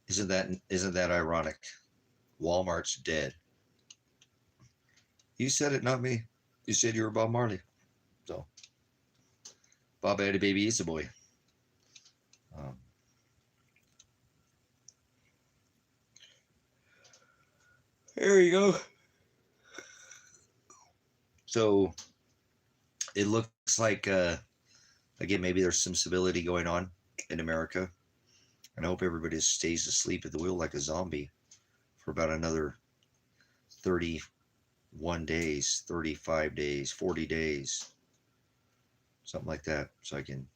Isn't that ironic? Walmart's dead. You said it, not me. You said you were Bob Marley. So Bob had a baby, he's a boy. Um, there you go. So it looks like again, maybe there's some stability going on in America. And I hope everybody stays asleep at the wheel like a zombie for about another 31 days, 35 days, 40 days, something like that, so I can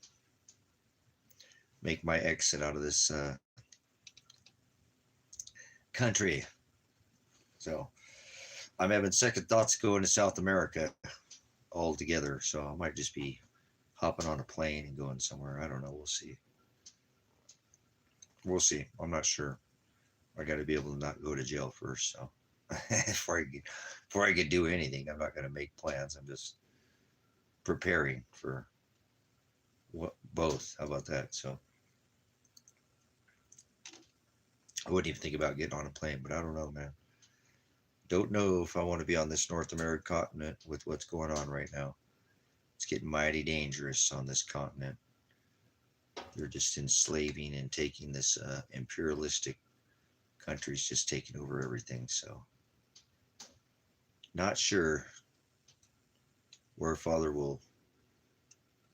make my exit out of this country. So I'm having second thoughts going to South America altogether. So I might just be hopping on a plane and going somewhere. I don't know. We'll see. We'll see. I'm not sure. I got to be able to not go to jail first. So before I can do anything, I'm not going to make plans. I'm just preparing for both. How about that? So I wouldn't even think about getting on a plane, but I don't know, man. Don't know if I want to be on this North American continent with what's going on right now. It's getting mighty dangerous on this continent. They're just enslaving and taking this imperialistic countries just taking over everything. So not sure where Father will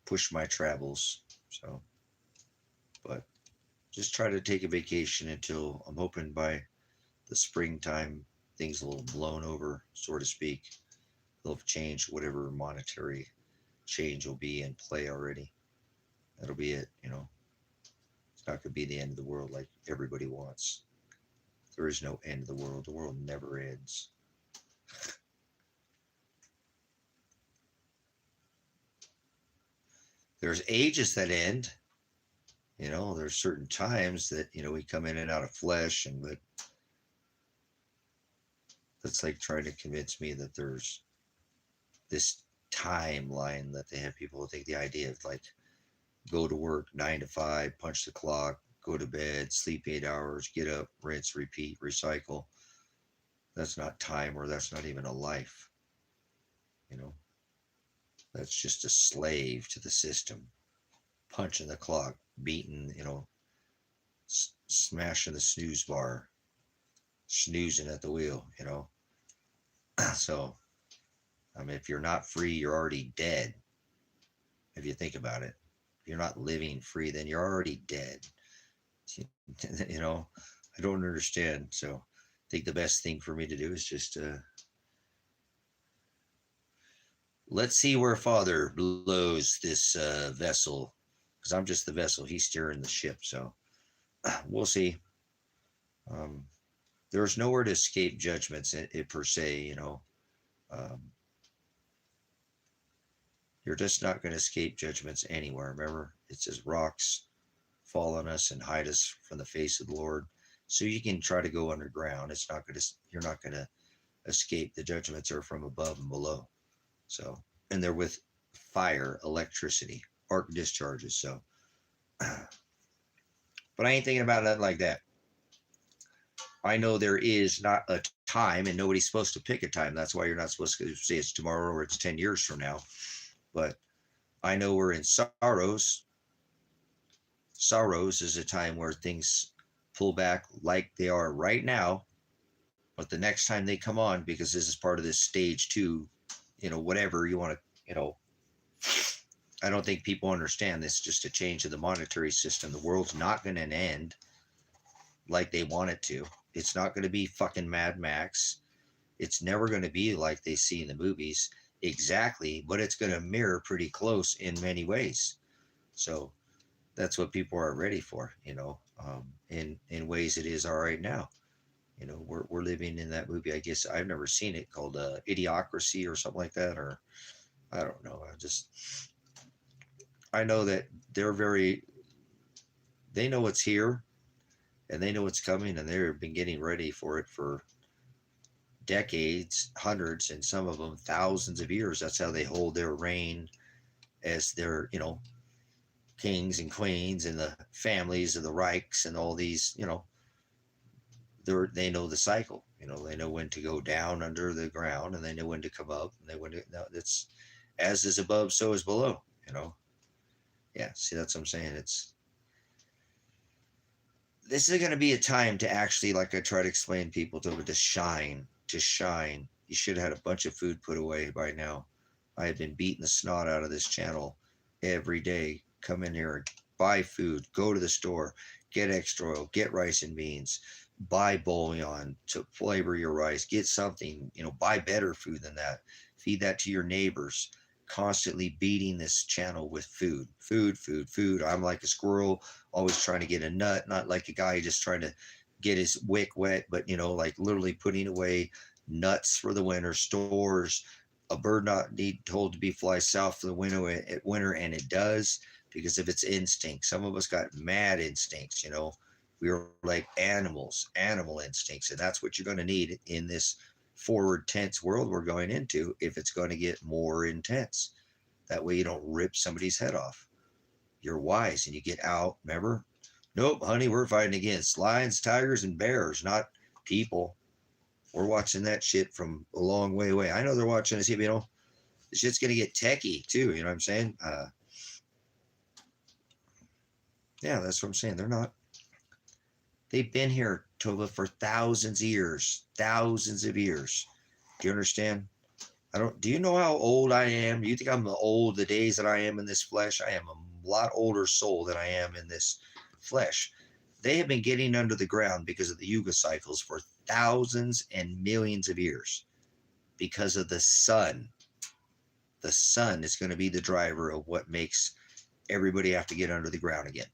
push my travels. So, but just try to take a vacation until I'm hoping by the springtime things will have blown over, so to speak. They'll have changed whatever monetary change will be in play already. That'll be it, you know. It's not going to be the end of the world like everybody wants. There is no end of the world. The world never ends. There's ages that end. You know, there's certain times that, you know, we come in and out of flesh, and but that's like trying to convince me that there's this timeline that they have people think the idea of like go to work 9 to 5, punch the clock, go to bed, sleep 8 hours, get up, rinse, repeat, recycle. That's not time, or that's not even a life. You know, that's just a slave to the system, punching the clock, beating, you know, smashing the snooze bar, snoozing at the wheel, you know. So, I mean, if you're not free, you're already dead. If you think about it, if you're not living free, then you're already dead. You know, I don't understand. So, I think the best thing for me to do is just let's see where Father blows this vessel, because I'm just the vessel. He's steering the ship. So, we'll see. There's nowhere to escape judgments per se, you know. You're just not going to escape judgments anywhere. Remember, it says rocks fall on us and hide us from the face of the Lord. So you can try to go underground. It's not going to. You're not going to escape. The judgments are from above and below. So, and they're with fire, electricity, arc discharges. So, but I ain't thinking about it like that. I know there is not a time, and nobody's supposed to pick a time. That's why you're not supposed to say it's tomorrow or it's 10 years from now. But I know we're in sorrows. Sorrows is a time where things pull back like they are right now. But the next time they come on, because this is part of this stage 2, you know, whatever you want to, you know, I don't think people understand this. Just a change of the monetary system. The world's not going to end like they want it to. It's not going to be fucking Mad Max. It's never going to be like they see in the movies exactly, but it's going to mirror pretty close in many ways. So that's what people aren't ready for, in ways it is all right now. We're living in that movie. I guess I've never seen it, called Idiocracy or something like that, or I don't know. I know that they're very, they know it's here and they know it's coming, and they've been getting ready for it for decades, hundreds, and some of them thousands of years. That's how they hold their reign as their, kings and queens and the families of the Reichs and all these, they know the cycle. They know when to go down under the ground, and they know when to come up, and they when to, no, it's as is above, so is below. Yeah. See, that's what I'm saying. This is going to be a time to actually, like I try to explain people to shine, to shine. You should have had a bunch of food put away by now. I have been beating the snot out of this channel every day. Come in here, buy food, go to the store, get extra oil, get rice and beans, buy bouillon to flavor your rice, get something, buy better food than that. Feed that to your neighbors. Constantly beating this channel with food, food, food, food. I'm like a squirrel, always trying to get a nut, not like a guy just trying to get his wick wet, but like literally putting away nuts for the winter, stores. A bird not need told to be fly south for the winter, and it does, because of its instinct. Some of us got mad instincts. We are like animal instincts, and that's what you're going to need in this forward tense world we're going into, if it's going to get more intense. That way you don't rip somebody's head off. You're wise and you get out. Remember? Nope, honey, we're fighting against lions, tigers, and bears, not people. We're watching that shit from a long way away. I know they're watching us. The shit's gonna get techie too. You know what I'm saying? Yeah, that's what I'm saying. They've been here, Tova, for thousands of years. Thousands of years. Do you understand? Do you know how old I am? Do you think I'm old the days that I am in this flesh? I am a lot older soul than I am in this flesh. They have been getting under the ground because of the Yuga cycles for thousands and millions of years, because of the sun. The sun is going to be the driver of what makes everybody have to get under the ground again,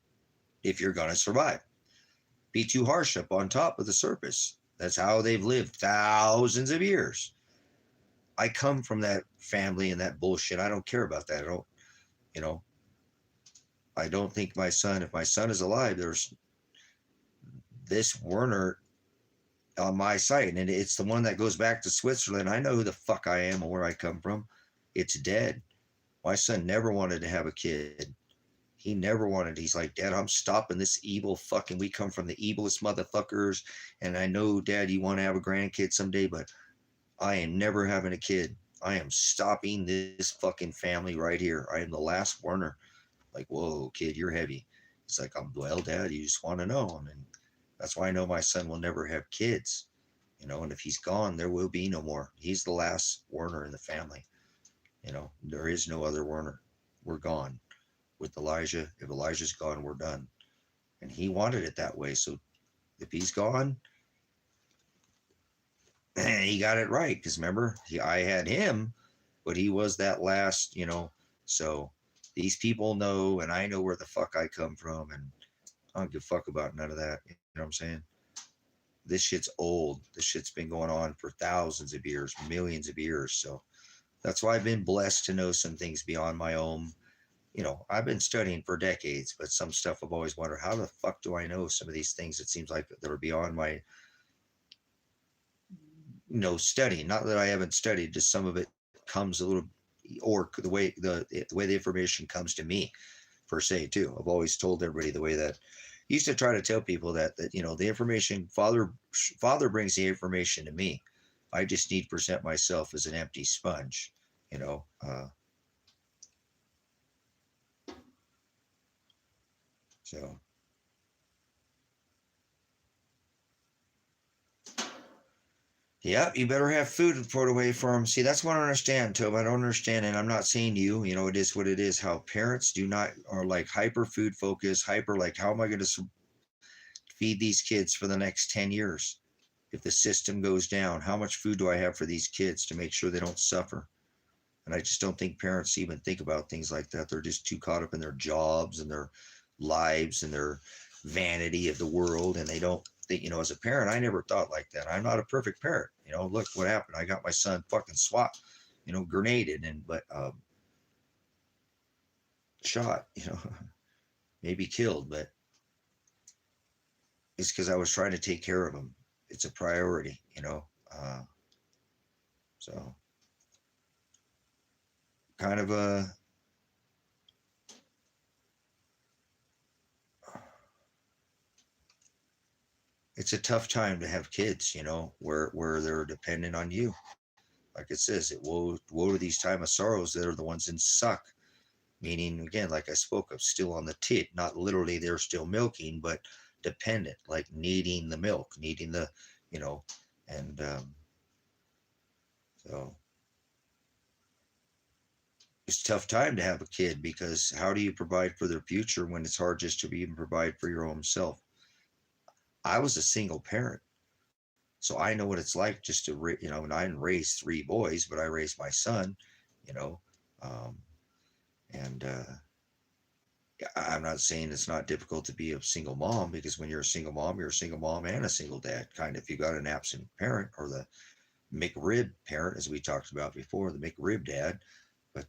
if you're going to survive. Be too harsh up on top of the surface. That's how they've lived thousands of years. I come from that family and that bullshit. I don't care about that. I don't think my son, if my son is alive, there's this Werner on my side, and it's the one that goes back to Switzerland. I know who the fuck I am and where I come from. It's dead. My son never wanted to have a kid. He never wanted. He's like, Dad, I'm stopping this evil fucking. We come from the evilest motherfuckers, and I know, Dad, you want to have a grandkid someday, but I am never having a kid. I am stopping this fucking family right here. I am the last Werner. Like, whoa, kid, you're heavy. It's like, well, Dad, you just want to know. And that's why I know my son will never have kids. And if he's gone, there will be no more. He's the last Werner in the family. There is no other Werner. We're gone. With Elijah, if Elijah's gone, we're done. And he wanted it that way. So if he's gone, he got it right. Because remember, I had him, but he was that last, So these people know, and I know where the fuck I come from, and I don't give a fuck about none of that. You know what I'm saying? This shit's old. This shit's been going on for thousands of years, millions of years. So that's why I've been blessed to know some things beyond my own. I've been studying for decades, but some stuff I've always wondered, how the fuck do I know some of these things? It seems like that are beyond my, study. Not that I haven't studied, just some of it comes a little, or the way the information comes to me, per se, too. I've always told everybody the way that I used to try to tell people that the information, Father brings the information to me. I just need to present myself as an empty sponge, So, yeah, you better have food put away for them. See, that's what I don't understand, Tob. I don't understand, and I'm not saying you. It is what it is. How parents are like hyper food focused, hyper like, how am I going to feed these kids for the next 10 years? If the system goes down, how much food do I have for these kids to make sure they don't suffer? And I just don't think parents even think about things like that. They're just too caught up in their jobs and their lives and their vanity of the world, and they don't think, as a parent, I never thought like that. I'm not a perfect parent. Look what happened. I got my son fucking grenaded but shot, maybe killed, but it's because I was trying to take care of him. It's a priority, so kind of it's a tough time to have kids, where they're dependent on you. Like it says, woe to these time of sorrows that are the ones in suck. Meaning, again, like I spoke of, still on the tit, not literally they're still milking, but dependent, like needing the milk, needing the, and so it's a tough time to have a kid, because how do you provide for their future when it's hard just to even provide for your own self? I was a single parent, so I know what it's like just to, and I didn't raise three boys, but I raised my son, you know, um, and I'm not saying it's not difficult to be a single mom, because when you're a single mom, you're a single mom and a single dad. Kind of, if you got an absent parent, or the McRib parent, as we talked about before, the McRib dad. But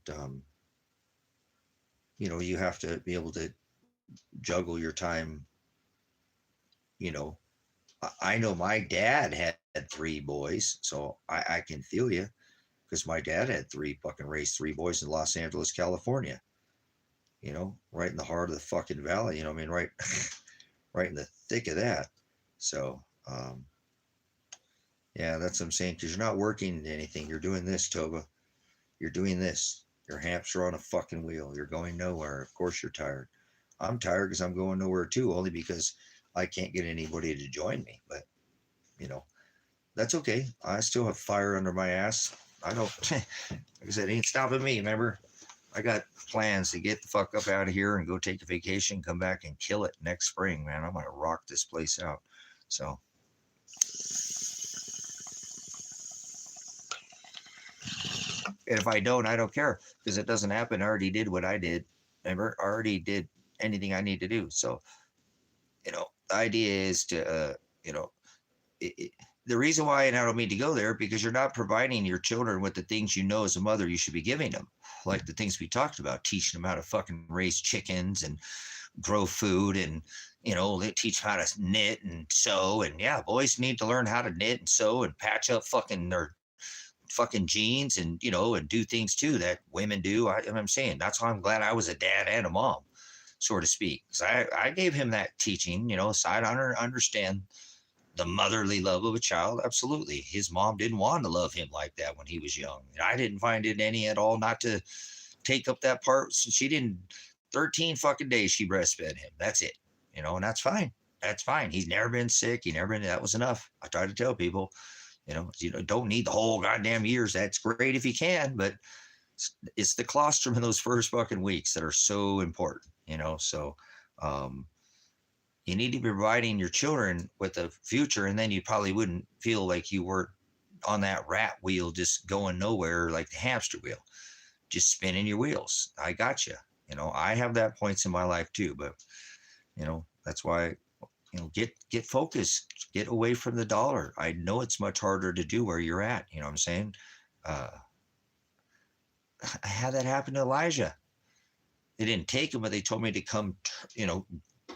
you have to be able to juggle your time. You know, I know my dad had three boys, so I can feel you, because my dad had raised three boys in Los Angeles, California. Right in the heart of the fucking valley. I mean, right, right in the thick of that. So, yeah, that's what I'm saying. Because you're not working anything. You're doing this, Toba. You're doing this. Your hamster on a fucking wheel. You're going nowhere. Of course you're tired. I'm tired because I'm going nowhere too, only because I can't get anybody to join me. But, that's okay. I still have fire under my ass. I don't, like I said, it ain't stopping me, remember? I got plans to get the fuck up out of here and go take a vacation, come back and kill it next spring, man. I'm going to rock this place out. So, and if I don't care, because it doesn't happen. I already did what I did. Remember, I already did anything I need to do. So, the idea is to, the reason why, and I don't mean to go there, because you're not providing your children with the things as a mother you should be giving them, like the things we talked about, teaching them how to fucking raise chickens and grow food, and they teach how to knit and sew, and yeah, boys need to learn how to knit and sew and patch up their fucking jeans, and and do things too that women do. I'm saying that's why I'm glad I was a dad and a mom, so to speak, because I gave him that teaching, so I understand the motherly love of a child. Absolutely. His mom didn't want to love him like that when he was young. And I didn't find it any at all not to take up that part. She didn't, 13 fucking days she breastfed him. That's it. And that's fine. That's fine. He's never been sick. That was enough. I try to tell people, don't need the whole goddamn years. That's great if you can, but it's the colostrum in those first fucking weeks that are so important, so, you need to be providing your children with a future, and then you probably wouldn't feel like you were on that rat wheel just going nowhere, like the hamster wheel, just spinning your wheels. I got you. I have that points in my life too, but that's why, get focused, get away from the dollar. I know it's much harder to do where you're at. You know what I'm saying? I had that happen to Elijah. They didn't take him, but they told me to come,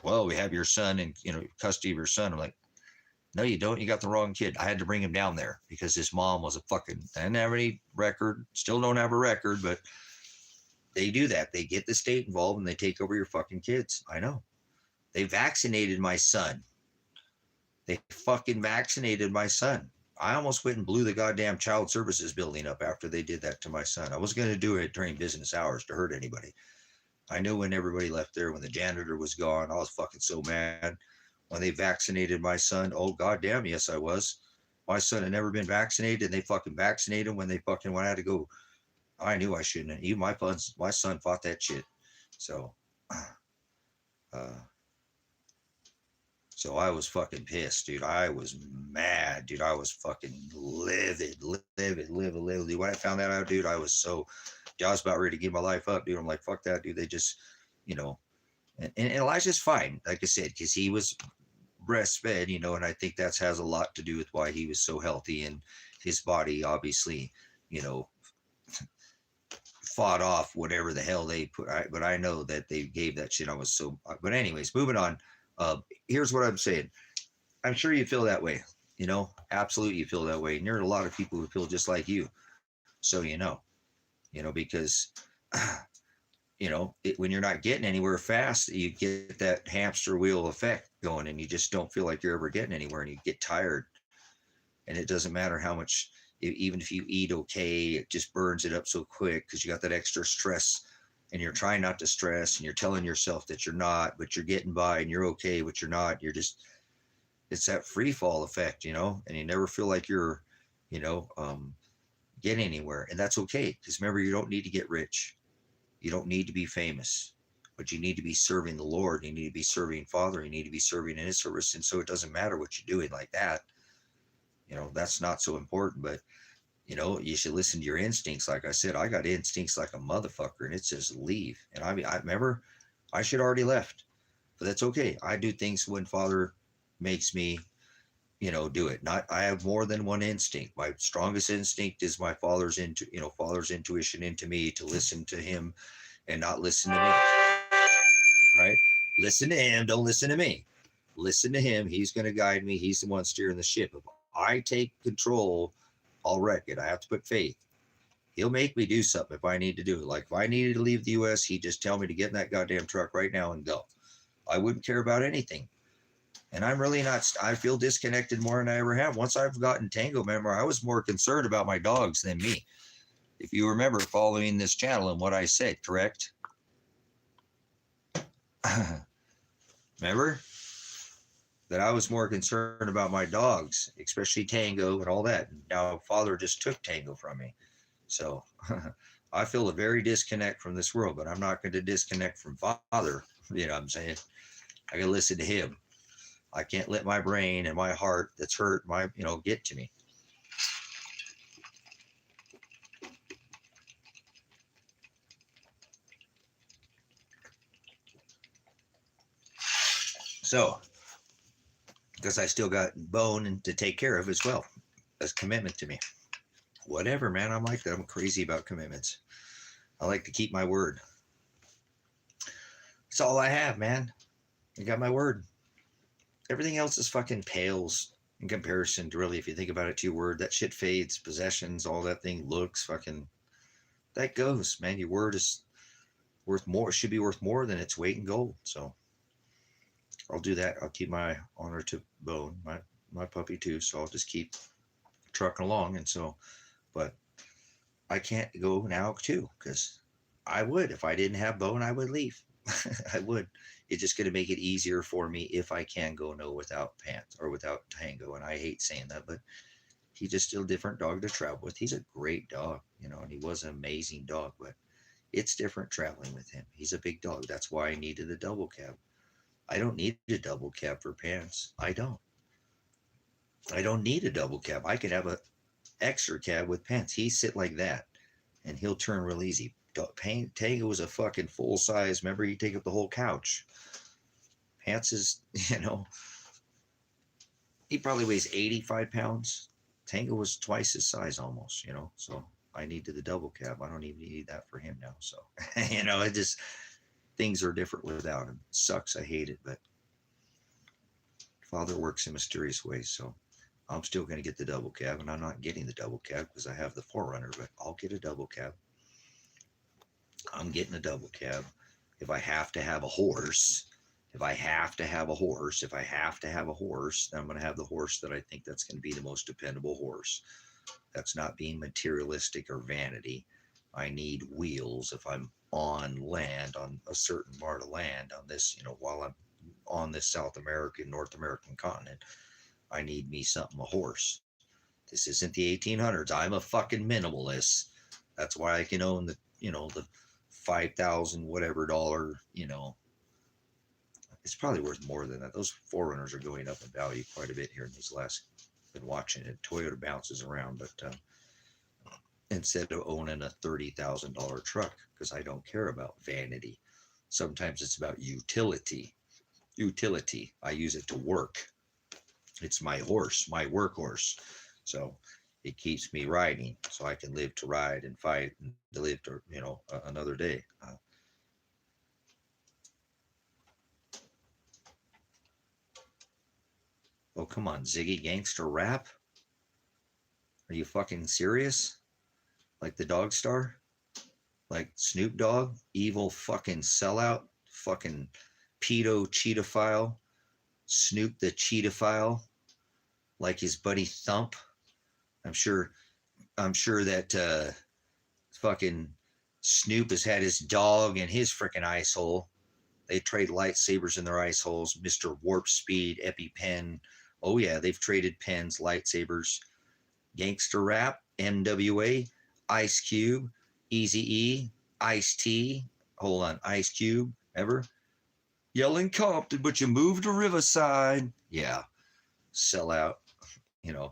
well, we have your son and, custody of your son. I'm like, no, you don't. You got the wrong kid. I had to bring him down there because his mom was didn't have any record, still don't have a record, but they do that. They get the state involved and they take over your fucking kids. I know. They vaccinated my son. They fucking vaccinated my son. I almost went and blew the goddamn child services building up after they did that to my son. I wasn't going to do it during business hours to hurt anybody. I knew when everybody left there, when the janitor was gone, I was fucking so mad. When they vaccinated my son, oh goddamn, yes I was. My son had never been vaccinated, and they fucking vaccinated him when they fucking went out to go. I knew I shouldn't have. Even my son fought that shit. So, so I was fucking pissed, dude. I was mad, dude. I was fucking livid. Dude, when I found that out, dude, I was about ready to give my life up, dude. I'm like, fuck that, dude. They just, And Elijah's fine, like I said, because he was breastfed, and I think that has a lot to do with why he was so healthy, and his body obviously, you know, fought off whatever the hell they put. But I know that they gave that shit. I was so. But anyways, moving on. Here's what I'm saying. I'm sure you feel that way. Absolutely you feel that way, and there are a lot of people who feel just like you. So because when you're not getting anywhere fast, you get that hamster wheel effect going, and you just don't feel like you're ever getting anywhere, and you get tired. And it doesn't matter how much, even if you eat okay, it just burns it up so quick because you got that extra stress, and you're trying not to stress, and you're telling yourself that you're not, but you're getting by, and you're okay, but you're not. It's that free fall effect, and you never feel like you're, you know, um, getting anywhere. And that's okay. Because remember, you don't need to get rich. You don't need to be famous, but you need to be serving the Lord. You need to be serving Father. You need to be serving in His service. And so it doesn't matter what you're doing like that. That's not so important. But, you should listen to your instincts. Like I said, I got instincts like a motherfucker, and it says leave. And I remember I should already left, but that's okay. I do things when Father makes me, do it. Not, I have more than one instinct. My strongest instinct is my Father's intuition into me to listen to Him and not listen to me. Right? Listen to Him. Don't listen to me. Listen to Him. He's going to guide me. He's the one steering the ship. If I take control, I'll wreck it. I have to put faith. He'll make me do something if I need to do it. Like if I needed to leave the U.S., he'd just tell me to get in that goddamn truck right now and go. I wouldn't care about anything. And I'm really not, I feel disconnected more than I ever have. Once I've gotten Tango, remember, I was more concerned about my dogs than me. If you remember following this channel and what I said, correct? Remember? That I was more concerned about my dogs, especially Tango and all that. Now, Father just took Tango from me. So I feel a very disconnect from this world, but I'm not going to disconnect from Father. You know what I'm saying? I got to listen to Him. I can't let my brain and my heart that's hurt, get to me. So, because I still got Bone to take care of as well as commitment to me. Whatever, man. I'm like that. I'm crazy about commitments. I like to keep my word. That's all I have, man. I got my word. Everything else is fucking pales in comparison to, really, if you think about it, to your word. That shit fades. Possessions, all that thing looks fucking. That goes, man. Your word is worth more. It should be worth more than its weight in gold. So I'll do that. I'll keep my honor to Bone, my puppy too. So I'll just keep trucking along. And so, but I can't go now too, because I would, if I didn't have Bone, I would leave. I would. It's just going to make it easier for me if I can go no without Pants or without Tango. And I hate saying that, but he's just still a different dog to travel with. He's a great dog, and he was an amazing dog, but it's different traveling with him. He's a big dog. That's why I needed a double cab. I don't need a double cab for Pants. I don't need a double cab. I could have a extra cab with Pants. He sit like that, and he'll turn real easy. Tango was a fucking full size. Remember, he'd take up the whole couch. Pants is, he probably weighs 85 pounds. Tango was twice his size almost, so I needed the double cab. I don't even need that for him now. So, it just, things are different without him. It sucks. I hate it, but Father works in mysterious ways. So I'm still going to get the double cab, and I'm not getting the double cab because I have the 4Runner, but I'll get a double cab. I'm getting a double cab. If I have to have a horse, then I'm going to have the horse that I think that's going to be the most dependable horse. That's not being materialistic or vanity. I need wheels if I'm on land, on a certain part of land, on this, while I'm on this South American, North American continent. I need me something, a horse. This isn't the 1800s. I'm a fucking minimalist. That's why I can own the, the 5,000 whatever dollar, it's probably worth more than that. Those 4Runners are going up in value quite a bit here in these last, been watching it. Toyota bounces around, but instead of owning a $30,000 truck, because I don't care about vanity. Sometimes it's about utility. Utility. I use it to work. It's my horse, my workhorse. So it keeps me riding so I can live to ride and fight and to live to, another day. Oh, come on, Ziggy, gangster rap? Are you fucking serious? Like the Dog Star? Like Snoop Dogg? Evil fucking sellout? Fucking pedo cheetophile? Snoop the cheetophile? Like his buddy Thump? I'm sure that fucking Snoop has had his dog in his freaking ice hole. They trade lightsabers in their ice holes. Mr. Warp Speed, EpiPen. Oh yeah, they've traded pens, lightsabers. Gangster Rap, NWA, Ice Cube, Easy E, Ice T. Hold on, Ice Cube. Ever? Yelling Compton, but you moved to Riverside. Yeah, sell out.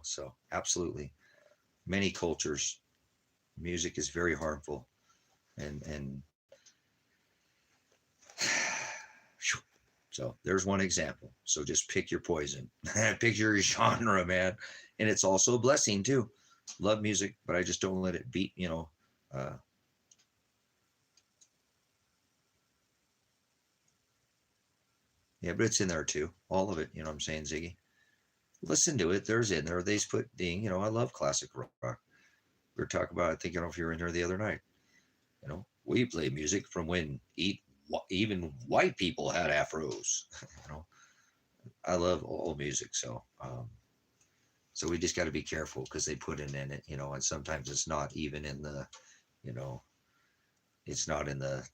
So absolutely. Many cultures, music is very harmful, and so there's one example. So just pick your poison, pick your genre, man. And it's also a blessing too. Love music, but I just don't let it beat, yeah, but it's in there too. All of it, you know what I'm saying, Ziggy? Listen to it. There's in there. They put ding, I love classic rock. We were talking about, I think, I don't know if you were in here the other night. We play music from when even white people had afros. I love all music, so we just got to be careful because they put in it, and sometimes it's not even in the, it's not in the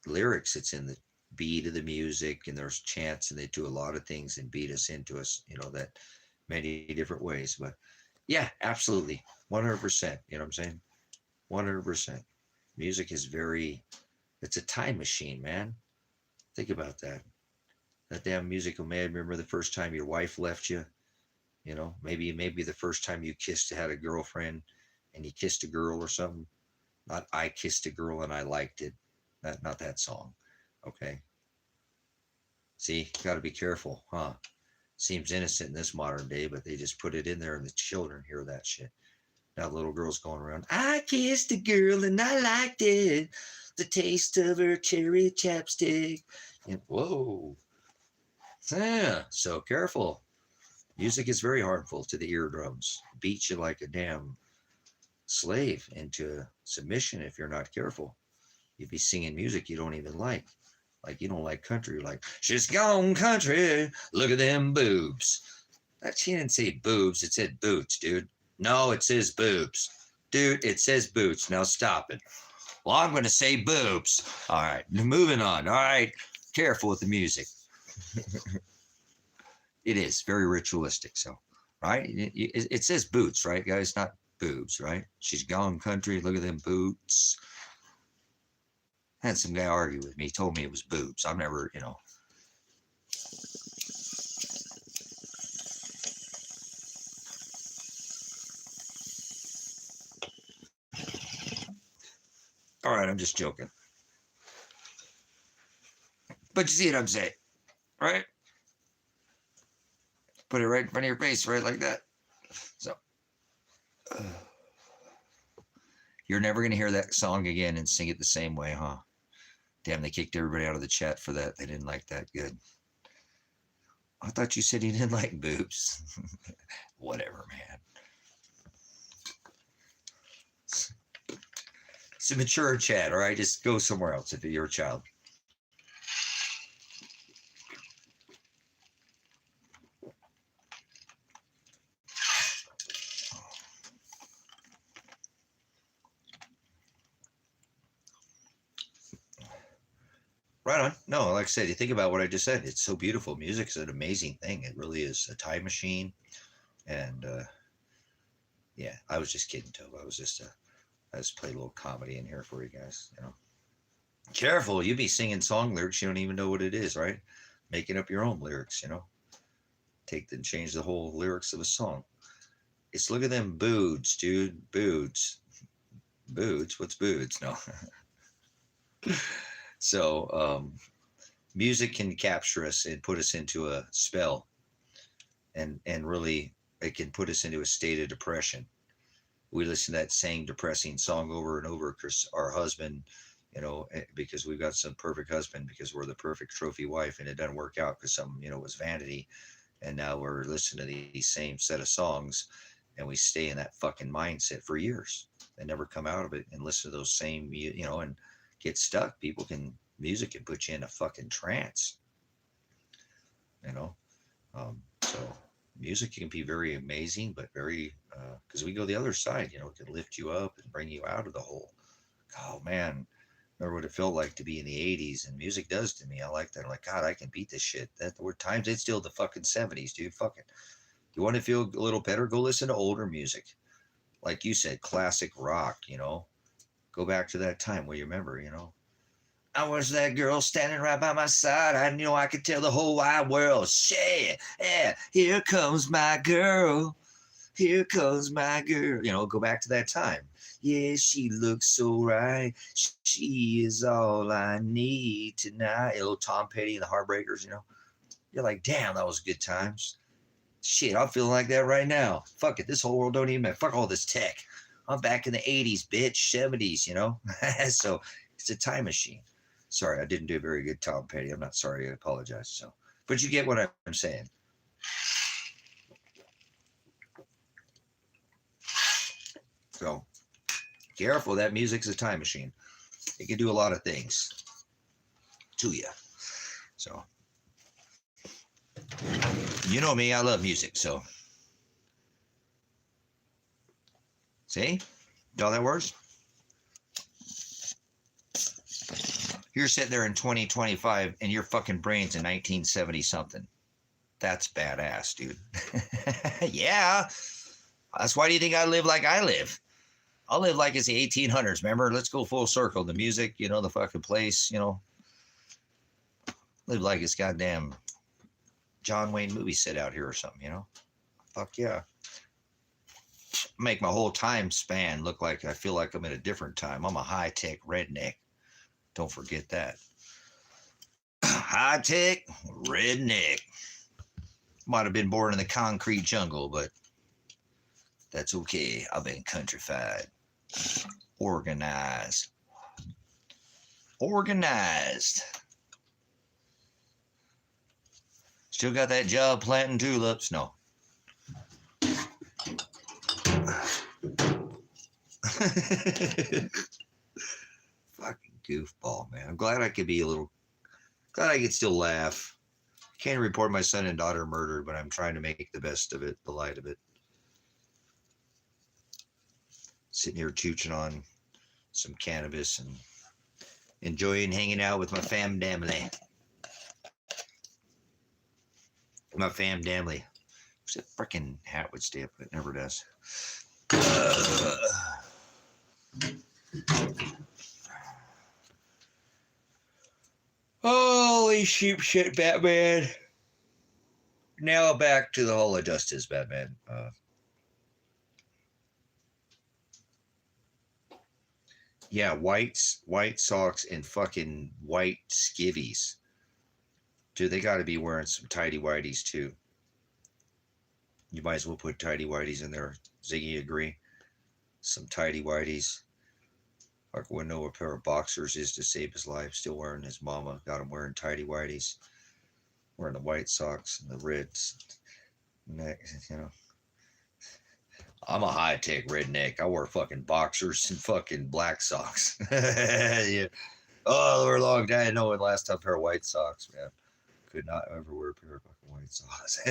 lyrics. It's in the beat of the music, and there's chants, and they do a lot of things and beat us into us, that many different ways. But yeah, absolutely, 100%. You know what I'm saying? 100%. Music is it's a time machine, man. Think about that. That damn music will remember the first time your wife left you. Maybe the first time you had a girlfriend and you kissed a girl or something. Not I kissed a girl and I liked it. Not that song. Okay. See, got to be careful, huh? Seems innocent in this modern day, but they just put it in there and the children hear that shit. Now the little girl's going around, I kissed a girl and I liked it. The taste of her cherry chapstick. And whoa. Yeah, so careful. Music is very harmful to the eardrums. Beats you like a damn slave into submission if you're not careful. You'd be singing music you don't even like. Like you don't like country. You're like, she's gone country. Look at them boobs. That she didn't say boobs. It said boots, dude. No, it says boobs. Dude, it says boots. Now stop it. Well, I'm going to say boobs. All right, moving on. All right, careful with the music. It is very ritualistic. So, right? It says boots, right, guys? Not boobs, right? She's gone country. Look at them boots. I had some guy argue with me. He told me it was boobs. I've never, All right, I'm just joking. But you see what I'm saying, right? Put it right in front of your face, right, like that. So, you're never going to hear that song again and sing it the same way, huh? Damn, they kicked everybody out of the chat for that. They didn't like that. Good. I thought you said you didn't like boobs. Whatever, man. It's a mature chat, all right? Just go somewhere else if you're a child. Right on. No, like I said, you think about what I just said. It's so beautiful. Music is an amazing thing. It really is a time machine. And yeah, I was just kidding, Tove. I just played a little comedy in here for you guys. Careful, you be singing song lyrics you don't even know what it is, right? Making up your own lyrics, Take and change the whole lyrics of a song. It's look at them boots, dude. Boots. Boots? What's boots? No. So music can capture us and put us into a spell, and really it can put us into a state of depression. We listen to that same depressing song over and over because our husband, because we've got some perfect husband because we're the perfect trophy wife, and it doesn't work out because some, was vanity. And now we're listening to these same set of songs, and we stay in that fucking mindset for years and never come out of it and listen to those same, and get stuck. Music can put you in a fucking trance, you know. So music can be very amazing, but very because we go the other side. It can lift you up and bring you out of the hole. Oh man, remember what it felt like to be in the '80s, and music does to me. I like that. I'm like, God, I can beat this shit. That were times it's still the fucking '70s, dude. Fucking. You want to feel a little better? Go listen to older music, like you said, classic rock. Go back to that time where you remember. I was that girl standing right by my side. I knew I could tell the whole wide world. Shit, yeah, here comes my girl. Here comes my girl. Go back to that time. Yeah, she looks so right. She is all I need tonight. Little Tom Petty and the Heartbreakers. You're like, damn, that was good times. Shit, I'm feeling like that right now. Fuck it, this whole world don't even matter. Fuck all this tech. I'm back in the 80s, bitch, 70s, So it's a time machine. Sorry, I didn't do a very good Tom Petty. I'm not sorry. I apologize. But you get what I'm saying. So careful. That music's a time machine. It can do a lot of things to you. So you know me. I love music. So see, all that works. You're sitting there in 2025 and your fucking brain's in 1970 something. That's badass, dude. Yeah. That's why do you think I live like I live? I'll live like it's the 1800s. Remember? Let's go full circle. The music, the fucking place, live like it's goddamn John Wayne movie set out here or something, Fuck yeah. Make my whole time span look like I feel like I'm in a different time. I'm a high-tech redneck. Don't forget that. High-tech redneck. Might have been born in the concrete jungle, but that's okay. I've been countrified. Organized. Still got that job planting tulips? No. Fucking goofball, man. I'm glad I could still laugh. Can't report my son and daughter murdered, but I'm trying to make the best of it, the light of it. Sitting here chooching on some cannabis and enjoying hanging out with my fam damly. My fam damly. Wish that freaking hat would stay up, but it never does. Holy sheep shit, Batman. Now back to the Hall of Justice, Batman. Yeah, white socks and fucking white skivvies. Dude, they got to be wearing some tidy whities too. You might as well put tidy whities in there. Ziggy, agree? Some tidy whities. Like wouldn't know what a pair of boxers is to save his life. Still wearing his mama. Got him wearing tidy whities. Wearing the white socks and the reds. Neck, I'm a high-tech redneck. I wear fucking boxers and fucking black socks. Yeah. Oh, for a long time. I didn't know when last time pair of white socks, man. Could not ever wear a pair of fucking white socks.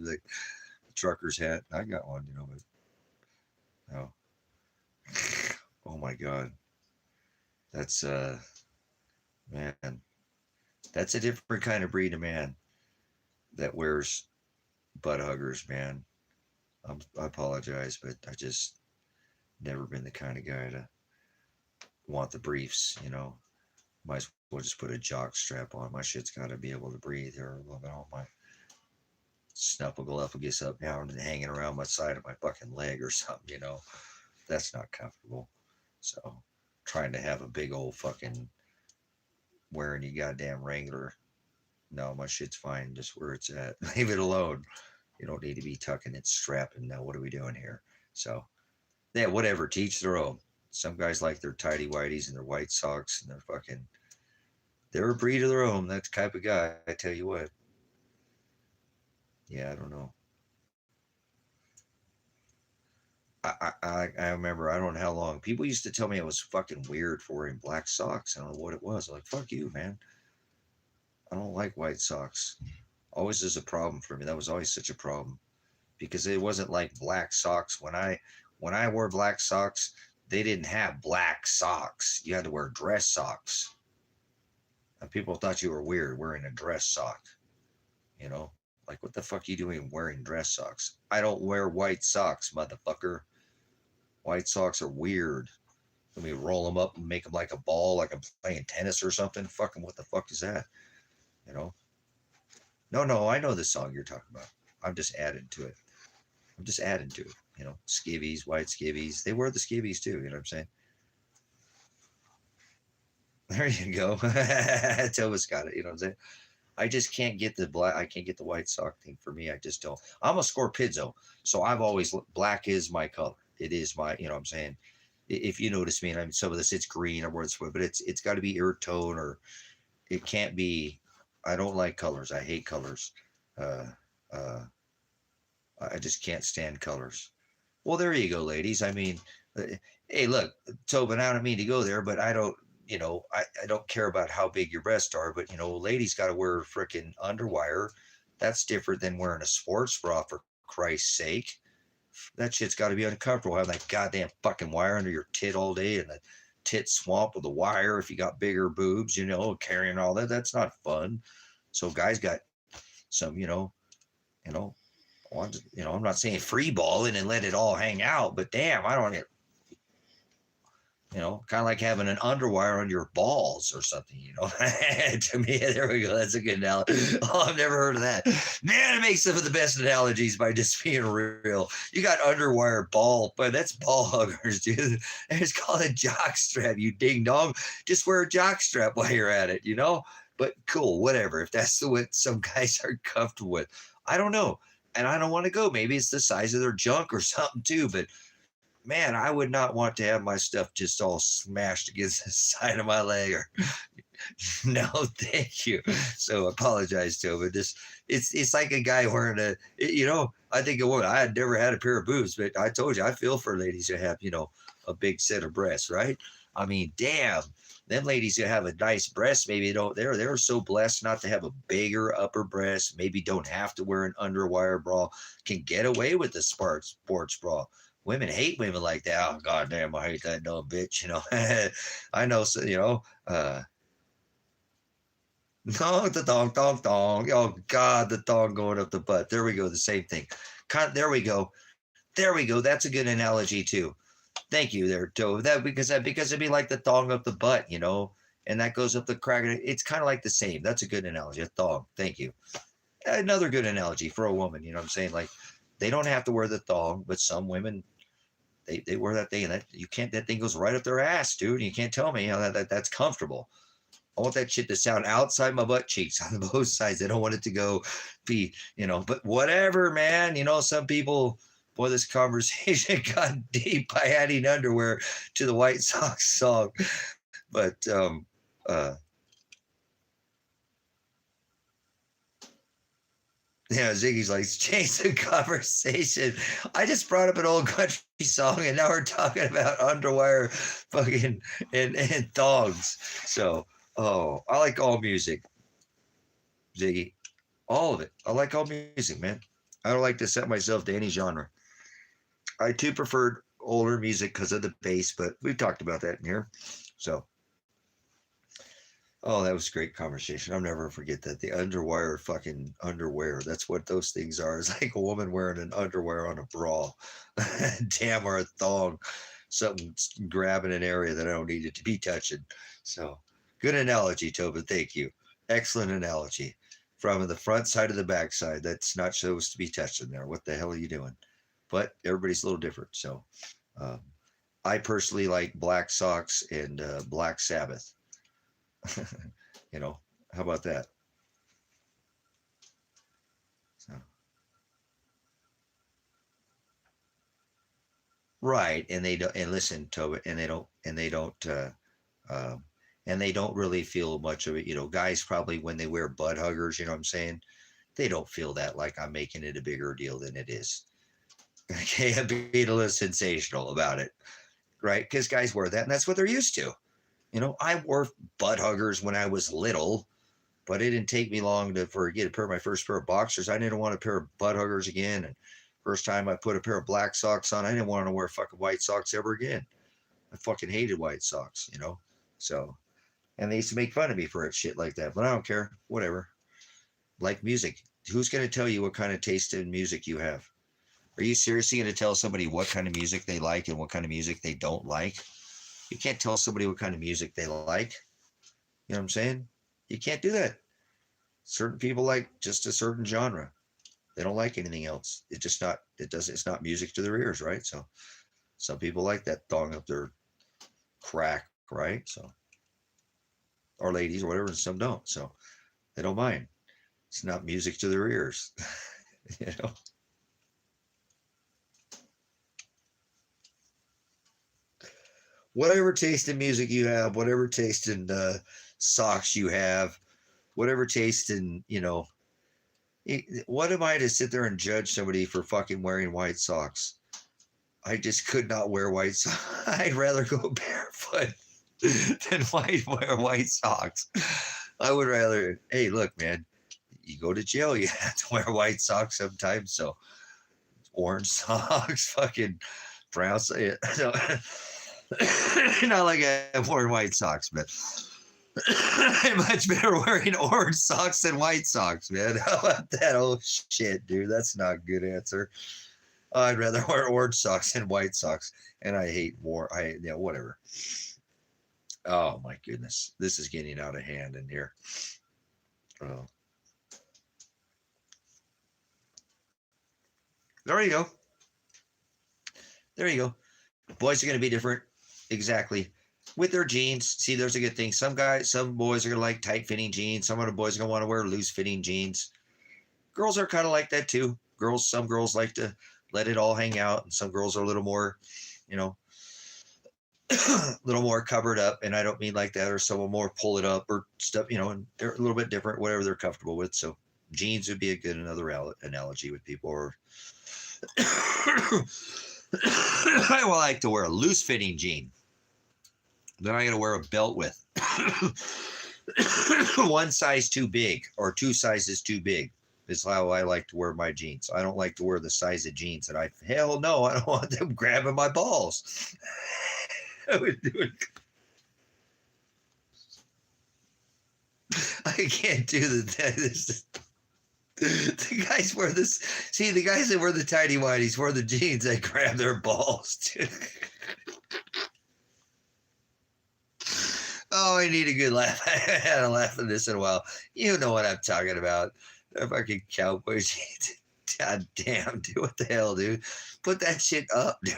Like a trucker's hat. I got one, but no. Oh my God. That's man. That's a different kind of breed of man that wears butt huggers, man. I apologize, but I just never been the kind of guy to want the briefs, Might as well just put a jock strap on. My shit's got to be able to breathe here a little bit. All my snuffleupagus up now and hanging around my side of my fucking leg or something, That's not comfortable. So trying to have a big old fucking wearing your goddamn Wrangler. No, my shit's fine just where it's at. Leave it alone. You don't need to be tucking and strapping. Now, what are we doing here? So, yeah, whatever. Teach their own. Some guys like their tidy whities and their white socks and their fucking. They're a breed of their own. That type of guy. I tell you what. Yeah, I don't know. I remember. I don't know how long. People used to tell me I was fucking weird for wearing black socks. I don't know what it was. I'm like, fuck you, man. I don't like white socks. Always is a problem for me. That was always such a problem because it wasn't like black socks. When I wore black socks, they didn't have black socks. You had to wear dress socks. And people thought you were weird wearing a dress sock. You know, like what the fuck are you doing wearing dress socks? I don't wear white socks, motherfucker. White socks are weird. Let me roll them up and make them like a ball, like I'm playing tennis or something. Fucking what the fuck is that? You know? No, no, I know the song you're talking about. I'm just adding to it. I'm just adding to it. You know, skivvies, white skivvies. They wear the skivvies too. You know what I'm saying? There you go. Toba's got it. You know what I'm saying? I just can't get the black. I can't get the white sock thing for me. I just don't. I'm a Scorpizzo, so I've always black is my color. It is my. You know what I'm saying? If you notice me, and I'm some of this, it's green or what's, but it's got to be earth tone or it can't be. I don't like colors. I hate colors. Uh, uh, I just can't stand colors. Well, there you go, ladies. I mean, uh, hey, look, Tobin, I don't mean to go there, but I don't, I don't care about how big your breasts are, but, ladies got to wear freaking underwire. That's different than wearing a sports bra, for Christ's sake. That shit's got to be uncomfortable having that goddamn fucking wire under your tit all day and the tit swamp with the wire if you got bigger boobs, carrying all that. That's not fun. So guys got some, you know, I'm not saying free balling and let it all hang out, but damn, I don't, kind of like having an underwire on your balls or something, To me, there we go. That's a good analogy. Oh, I've never heard of that. Man, it makes some of the best analogies by just being real. You got underwire ball, but that's ball huggers, dude. It's called a jock strap, you ding dong. Just wear a jock strap while you're at it, But cool, whatever. If that's what some guys are comfortable with, I don't know. And I don't want to go. Maybe it's the size of their junk or something too, but man, I would not want to have my stuff just all smashed against the side of my leg or no, thank you. So apologize to him. But it's like a guy wearing I think it would. I had never had a pair of boobs, but I told you I feel for ladies who have, a big set of breasts, right? I mean, damn. Them ladies who have a nice breast, maybe don't they're so blessed not to have a bigger upper breast, maybe don't have to wear an underwire bra, can get away with the sports bra. Women hate women like that. Oh goddamn, I hate that dumb bitch. I know. So no, the thong, thong, thong. Oh God, the thong going up the butt. There we go. The same thing. There we go. There we go. That's a good analogy too. Thank you there, Joe. Because it'd be like the thong up the butt, and that goes up the crack. It's kind of like the same. That's a good analogy. A thong. Thank you. Another good analogy for a woman. You know what I'm saying? Like they don't have to wear the thong, but some women they wear that thing, and that thing goes right up their ass, dude. You can't tell me that's comfortable. I want that shit to sound outside my butt cheeks on both sides. I don't want it to go be, but whatever, man. Some people, boy, this conversation got deep by adding underwear to the White Sox song. But Ziggy's like, change the conversation. I just brought up an old country song, and now we're talking about underwire fucking and thongs. So, I like all music, Ziggy. All of it. I like all music, man. I don't like to set myself to any genre. I too preferred older music because of the bass, but we've talked about that in here. So, that was a great conversation. I'll never forget that. The underwire fucking underwear. That's what those things are. It's like a woman wearing an underwear on a bra. Damn, or a thong. Something grabbing an area that I don't need it to be touching. So, good analogy, Tobin. Thank you. Excellent analogy. From the front side to the back side. That's not supposed to be touching there. What the hell are you doing? But everybody's a little different. So, I personally like black socks and Black Sabbath. You know, how about that? So, right, and they don't. And listen to it, and they don't. Um, and they don't really feel much of it. You know, guys probably when they wear butt huggers, you know what I'm saying? They don't feel that like I'm making it a bigger deal than it is. Okay, I'm being a little sensational about it, right? Because guys wear that, and that's what they're used to. You know, I wore butt huggers when I was little, but it didn't take me long to forget a pair of my first pair of boxers. I didn't want a pair of butt huggers again. And first time I put a pair of black socks on, I didn't want to wear fucking white socks ever again. I fucking hated white socks, you know? So, and they used to make fun of me for it, shit like that. But I don't care. Whatever. Like music. Who's going to tell you what kind of taste in music you have? Are you seriously going to tell somebody what kind of music they like and what kind of music they don't like? You can't tell somebody what kind of music they like. You know what I'm saying? You can't do that. Certain people like just a certain genre. They don't like anything else. It's not music to their ears, right? So some people like that thong up their crack, right? So, or ladies or whatever, and some don't. So they don't mind. It's not music to their ears, you know? Whatever taste in music you have, whatever taste in socks you have, whatever taste in, you know, what am I to sit there and judge somebody for fucking wearing white socks? I just could not wear white socks. I'd rather go barefoot than wear white socks. I would rather, hey, look, man, you go to jail, you have to wear white socks sometimes. So orange socks, fucking brown socks. So, not like I'm wearing white socks, but I'm much better wearing orange socks than white socks, man. How about that? Oh shit, dude, that's not a good answer. I'd rather wear orange socks than white socks, and I hate whatever. Oh my goodness, this is getting out of hand in here. Oh, there you go. There you go. Boys are going to be different, exactly. With their jeans, see, there's a good thing. Some boys are going to like tight fitting jeans. Some other boys are going to want to wear loose fitting jeans. Girls are kind of like that too. Some girls like to let it all hang out, and some girls are a little more, you know, a little more covered up. And I don't mean like that, or some more pull it up or stuff, you know, and they're a little bit different, whatever they're comfortable with. So jeans would be a good another analogy with people. Or I would like to wear a loose fitting jean. Then I got to wear a belt with one size too big or two sizes too big. Is how I like to wear my jeans. I don't like to wear the size of jeans that hell no, I don't want them grabbing my balls. I would do it. I can't do the guys wear this. See, the guys that wear the tidy whities wear the jeans that grab their balls too. Oh, I need a good laugh. I haven't laughed at this in a while. You know what I'm talking about. The fucking cowboy jeans. God damn, dude. What the hell, dude? Put that shit up, dude.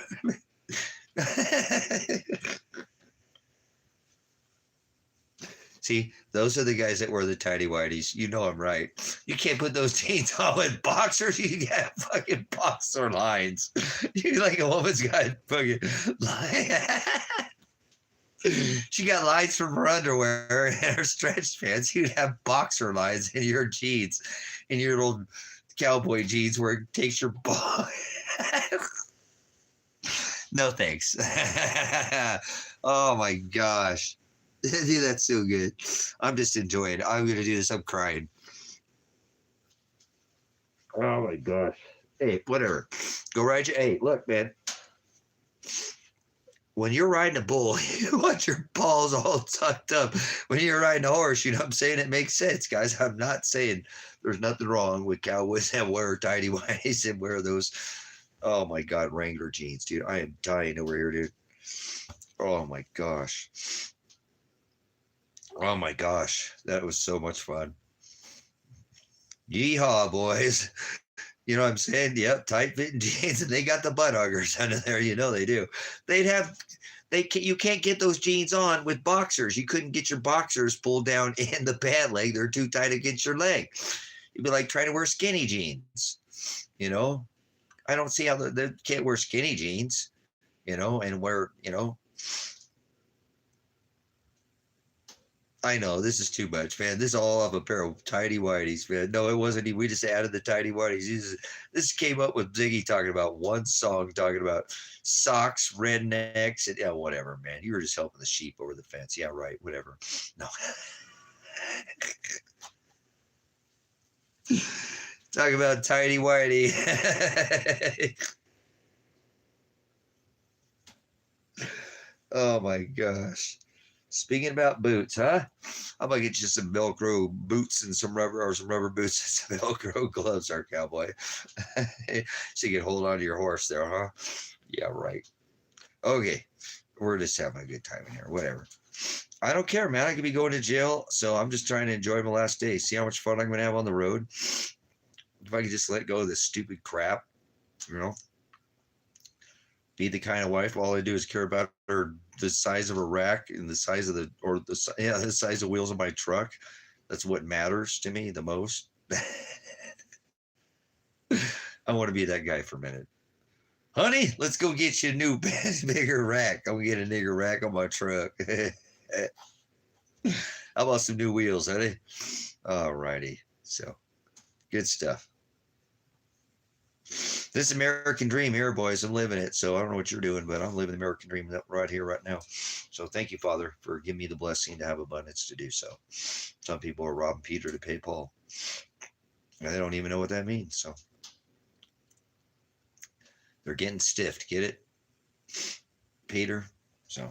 See, those are the guys that wear the tidy whities. You know I'm right. You can't put those jeans on with boxers. You got fucking boxer lines. You like a woman's got fucking she got lines from her underwear and her stretch pants. You'd have boxer lines in your jeans, in your little cowboy jeans where it takes your ball. No thanks. Oh my gosh. Dude, that's so good. I'm just enjoying it. I'm going to do this. I'm crying. Oh my gosh. Hey, whatever. Go ride your. Hey, look, man. When you're riding a bull, you want your balls all tucked up. When you're riding a horse, you know what I'm saying? It makes sense, guys. I'm not saying there's nothing wrong with cowboys that wear tidy whities and wear those, oh my God, Wrangler jeans, dude. I am dying over here, dude. Oh my gosh. Oh my gosh. That was so much fun. Yeehaw, boys. You know what I'm saying? Yep, tight fitting jeans, and they got the butt huggers under there. You know they do. They'd have You can't get those jeans on with boxers. You couldn't get your boxers pulled down in the pant leg. They're too tight against your leg. You'd be like trying to wear skinny jeans. You know, I don't see how they can't wear skinny jeans. You know, and wear, you know. I know this is too much, man. This is all off a pair of tidy whities, man. No, it wasn't. We just added the tidy whities. This came up with Ziggy talking about one song, talking about socks, rednecks, and yeah, whatever, man. You were just helping the sheep over the fence. Yeah, right. Whatever. No. Talk about tidy whitey. Oh my gosh. Speaking about boots, huh? I'm gonna get you some Velcro boots and some rubber boots and some Velcro gloves, our cowboy. So you can hold on to your horse there, huh? Yeah, right. Okay. We're just having a good time in here. Whatever. I don't care, man. I could be going to jail, so I'm just trying to enjoy my last day. See how much fun I'm gonna have on the road. If I could just let go of this stupid crap, you know. Be the kind of wife all I do is care about her the size of a rack and the size of the size of wheels of my truck. That's what matters to me the most. I want to be that guy for a minute. Honey, let's go get you a new bigger rack. I'm gonna get a bigger rack on my truck. How about some new wheels, honey? All righty. So good stuff. This American dream here, boys. I'm living it. So I don't know what you're doing, but I'm living the American dream right here, right now. So thank you, Father, for giving me the blessing to have abundance to do so. Some people are robbing Peter to pay Paul. And they don't even know what that means. So they're getting stiffed. Get it? Peter. So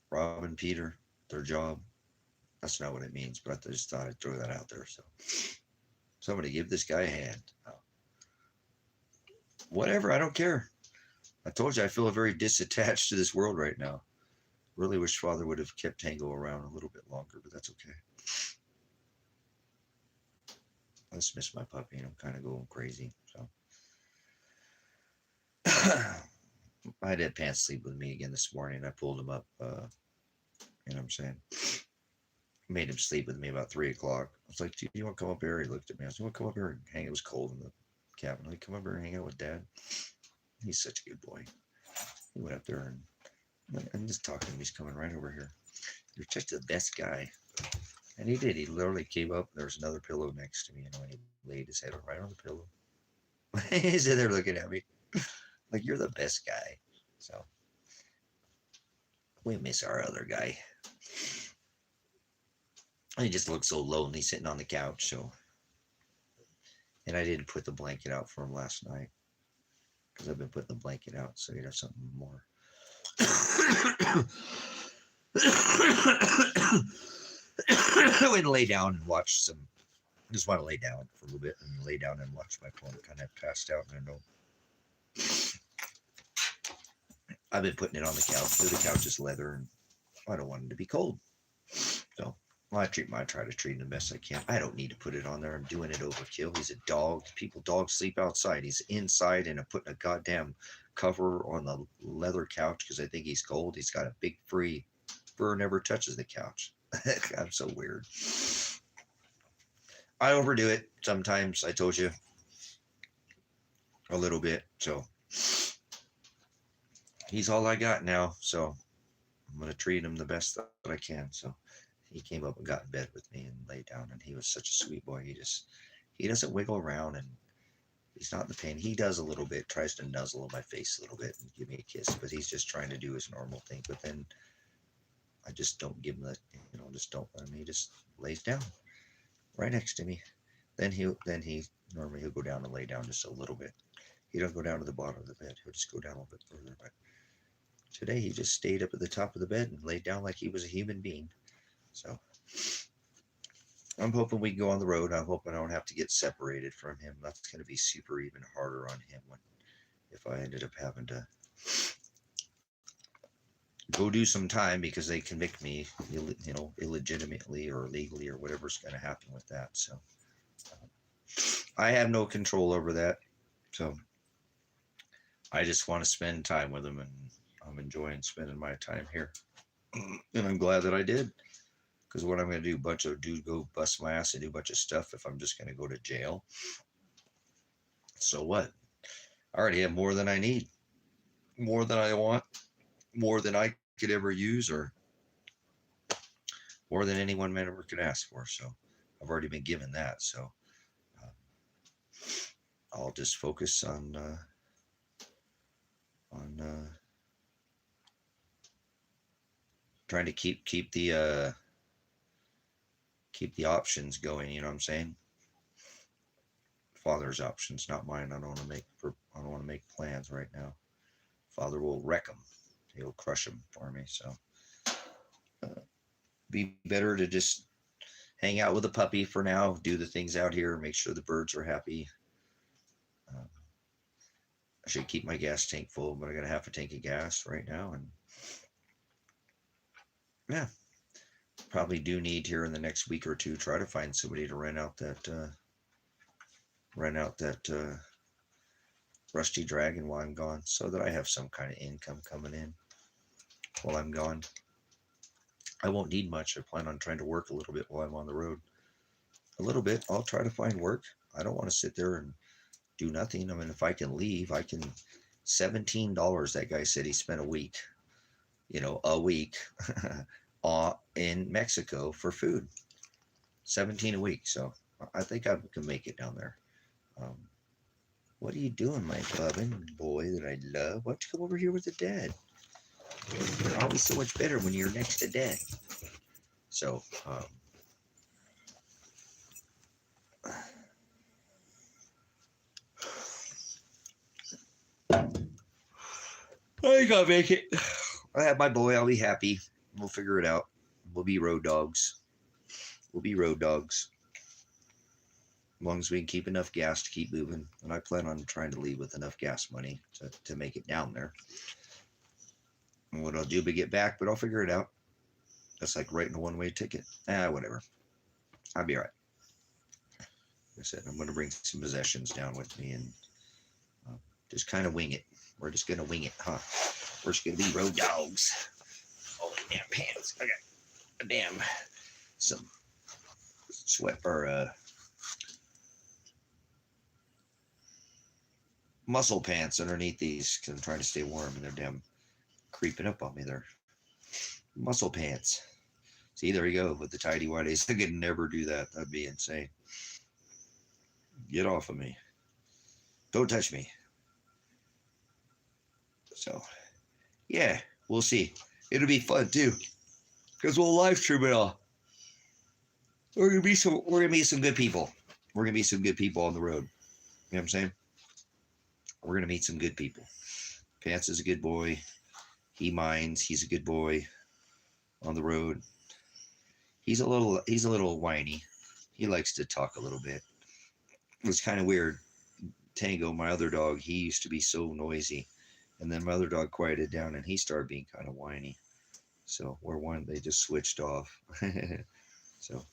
robbing Peter, their job. That's not what it means, but I just thought I'd throw that out there. So somebody give this guy a hand. Whatever, I don't care. I told you I feel very disattached to this world right now. Really wish Father would have kept Tango around a little bit longer, but that's okay. I just miss my puppy and I'm kind of going crazy. So I had Pants sleep with me again this morning. I pulled him up, you know what I'm saying? Made him sleep with me about 3 o'clock. I was like, do you want to come up here? He looked at me. I was like, you want to come up here and hang? It was cold in the cabin. Like, come up here and hang out with Dad. He's such a good boy. He went up there and I'm just talking to him. He's coming right over here. You're just the best guy. And he did. He literally came up. There was another pillow next to me, you know, and he laid his head right on the pillow. He's in there looking at me like, you're the best guy. So we miss our other guy. He just looked so lonely sitting on the couch. So, and I didn't put the blanket out for him last night because I've been putting the blanket out so he'd have something more. I went and lay down and watched some. I just want to lay down for a little bit and lay down and watch my phone. Kind of passed out, and I know I've been putting it on the couch. The couch is leather, and I don't want it to be cold. So I try to treat him the best I can. I don't need to put it on there. I'm doing it overkill. He's a dog. Dogs sleep outside. He's inside, and I'm putting a goddamn cover on the leather couch because I think he's cold. He's got a big free fur, never touches the couch. I'm so weird. I overdo it sometimes. I told you a little bit. So he's all I got now. So I'm going to treat him the best that I can. So he came up and got in bed with me and laid down, and he was such a sweet boy. He doesn't wiggle around, and he's not in the pain. He does a little bit, tries to nuzzle on my face a little bit and give me a kiss, but he's just trying to do his normal thing. But then I just don't give him the, just don't let him. He just lays down right next to me. Then he normally he'll go down and lay down just a little bit. He doesn't go down to the bottom of the bed. He'll just go down a little bit further. But today he just stayed up at the top of the bed and laid down like he was a human being. So I'm hoping we can go on the road. I'm hoping I don't have to get separated from him. That's going to be super even harder on him if I ended up having to go do some time because they convict me, illegitimately or illegally or whatever's going to happen with that. So I have no control over that. So I just want to spend time with him and I'm enjoying spending my time here. And I'm glad that I did. Because what I'm going to go bust my ass and do a bunch of stuff if I'm just going to go to jail. So what? I already have more than I need, more than I want, more than I could ever use, or more than any one man ever could ask for. So I've already been given that. So uh, I'll just focus on trying to keep the options going. You know what I'm saying? Father's options, not mine. I don't want to make plans right now. Father will wreck them. He'll crush them for me. So be better to just hang out with a puppy for now. Do the things out here. Make sure the birds are happy. Uh, I should keep my gas tank full, but I got a half a tank of gas right now, and yeah, probably do need here in the next week or two try to find somebody to rent out that Rusty Dragon while I'm gone, so that I have some kind of income coming in while I'm gone. I won't need much. I plan on trying to work a little bit while I'm on the road. A little bit. I'll try to find work. I don't want to sit there and do nothing. I mean, if I can leave, I can. $17. That guy said he spent a week, in Mexico for food. 17 a week. So I think I can make it down there. Um, what are you doing, my loving boy that I love? Why don't you come over here with the dad? You're always so much better when you're next to dad. So, I gotta make it. I have my boy. I'll be happy. We'll figure it out. We'll be road dogs. We'll be road dogs. As long as we can keep enough gas to keep moving. And I plan on trying to leave with enough gas money to make it down there. And what I'll do to get back, but I'll figure it out. That's like writing a one-way ticket. Whatever. I'll be all right. Like I said, I'm going to bring some possessions down with me and just kind of wing it. We're just going to wing it, huh? We're just going to be road dogs. Oh, damn pants. I got some sweat or muscle pants underneath these because I'm trying to stay warm and they're damn creeping up on me. They're muscle pants. See, there you go with the tidy whities. I could never do that. That'd be insane. Get off of me. Don't touch me. So, yeah, we'll see. It'll be fun too, because we'll live stream it all. We're gonna be some good people. We're gonna be some good people on the road. You know what I'm saying? We're gonna meet some good people. Pants is a good boy. He minds. He's a good boy on the road. He's a little whiny. He likes to talk a little bit. It was kind of weird. Tango, my other dog, he used to be so noisy. And then my other dog quieted down and he started being kind of whiny. So they just switched off. So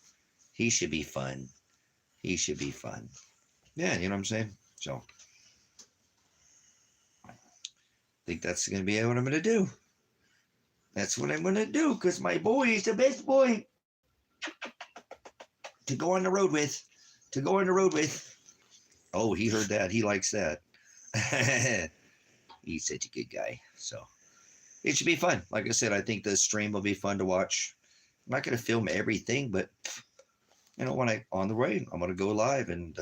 he should be fun. He should be fun. Yeah, you know what I'm saying? So I think that's going to be what I'm going to do. That's what I'm going to do because my boy is the best boy to go on the road with. Oh, he heard that. He likes that. He's such a good guy. So it should be fun. Like I said, I think the stream will be fun to watch. I'm not going to film everything, but when I on the way, I'm going to go live and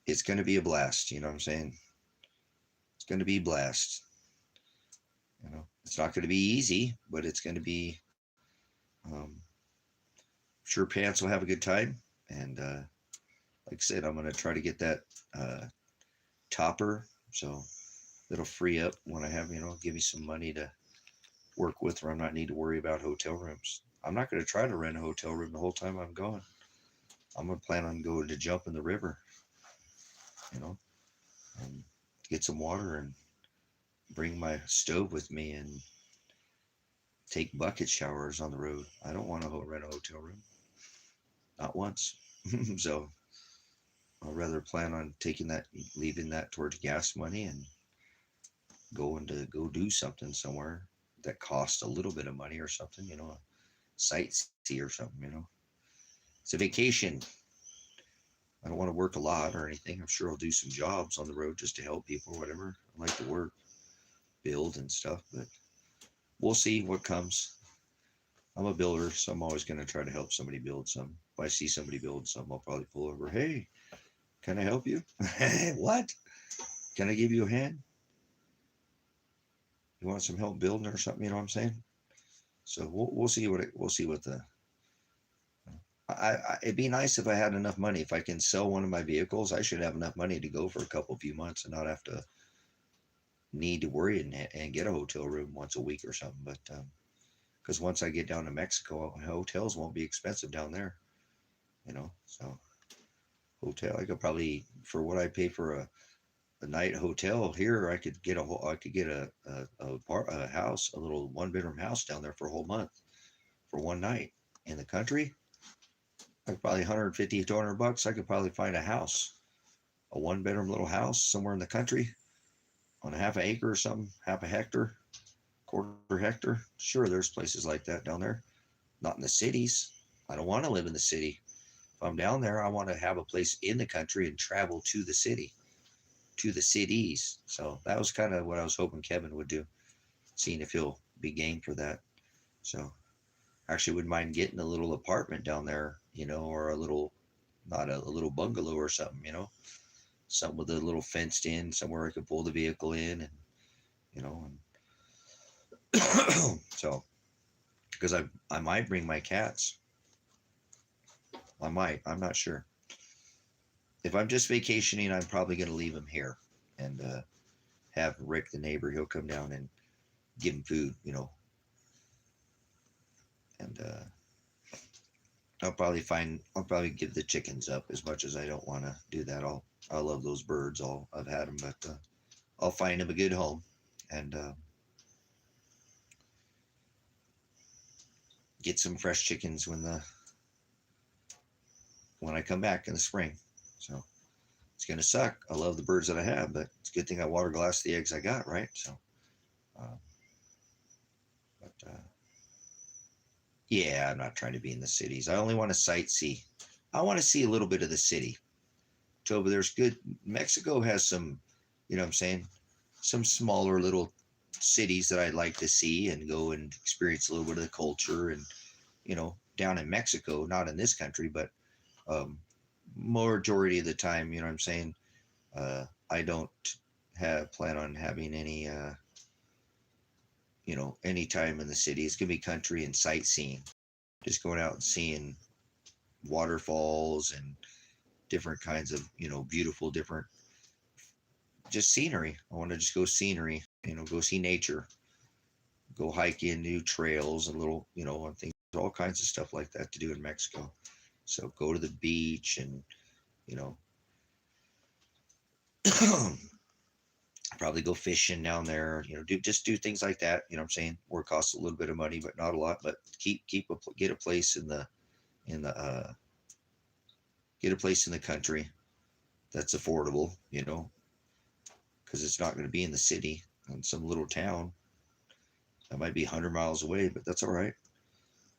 it's going to be a blast. You know what I'm saying? It's going to be a blast. It's not going to be easy, but it's going to be. Sure, Pants will have a good time, and like I said, I'm going to try to get that topper, so it'll free up when I have, give me some money to work with, where I'm not need to worry about hotel rooms. I'm not going to try to rent a hotel room the whole time I'm gone. I'm going to plan on going to jump in the river, and get some water and bring my stove with me and take bucket showers on the road. I don't want to rent a hotel room. Not once. So I'll rather plan on leaving that towards gas money and going to go do something somewhere that costs a little bit of money or something, a sightsee or something, It's a vacation. I don't want to work a lot or anything. I'm sure I'll do some jobs on the road just to help people or whatever. I like to work, build and stuff, but we'll see what comes. I'm a builder, so I'm always going to try to help somebody build some. If I see somebody build something, I'll probably pull over. Hey, can I help you? What? Can I give you a hand? You want some help building or something? You know what I'm saying? So we'll see we'll see what the it'd be nice if I had enough money. If I can sell one of my vehicles, I should have enough money to go for a few months and not have to need to worry and get a hotel room once a week or something. But because once I get down to Mexico, hotels won't be expensive down there. So hotel I could probably for what I pay for a night hotel here, I could get a house, a little 1 bedroom house down there for a whole month for one night. In the country, I could probably 150 to 200 bucks. I could probably find a house, a 1 bedroom little house somewhere in the country on a half an acre or something, half a hectare, quarter hectare. Sure, there's places like that down there. Not in the cities. I don't want to live in the city. If I'm down there, I want to have a place in the country and travel to the city, to the cities. So that was kind of what I was hoping Kevin would do, seeing if he'll be game for that. So actually wouldn't mind getting a little apartment down there, or a little, not a little bungalow or something, something with a little fenced in, somewhere I could pull the vehicle in and, so, because I might bring my cats. I'm not sure. If I'm just vacationing, I'm probably going to leave them here and have Rick, the neighbor, he'll come down and give them food, and I'll probably give the chickens up as much as I don't want to do that. I love those birds. I've had them, but I'll find them a good home and get some fresh chickens when I come back in the spring. So it's gonna suck. I love the birds that I have, but it's a good thing I water glass the eggs I got, right? So, uh, but yeah, I'm not trying to be in the cities. I only want to sightsee. I want to see a little bit of the city. Toba, there's good. Mexico has some, what I'm saying, some smaller little cities that I'd like to see and go and experience a little bit of the culture and, down in Mexico, not in this country, but majority of the time, what I'm saying, I don't plan on having any time in the city. It's gonna be country and sightseeing, just going out and seeing waterfalls and different kinds of, beautiful, different, just scenery. I want to just go scenery, go see nature, go hike in new trails and little, and things, all kinds of stuff like that to do in Mexico. So go to the beach and, you know, probably go fishing down there, do things like that. You know what I'm saying? Where it costs a little bit of money, but not a lot, but get a place in the, get a place in the country that's affordable, because it's not going to be in the city in some little town that might be 100 miles away, but that's all right.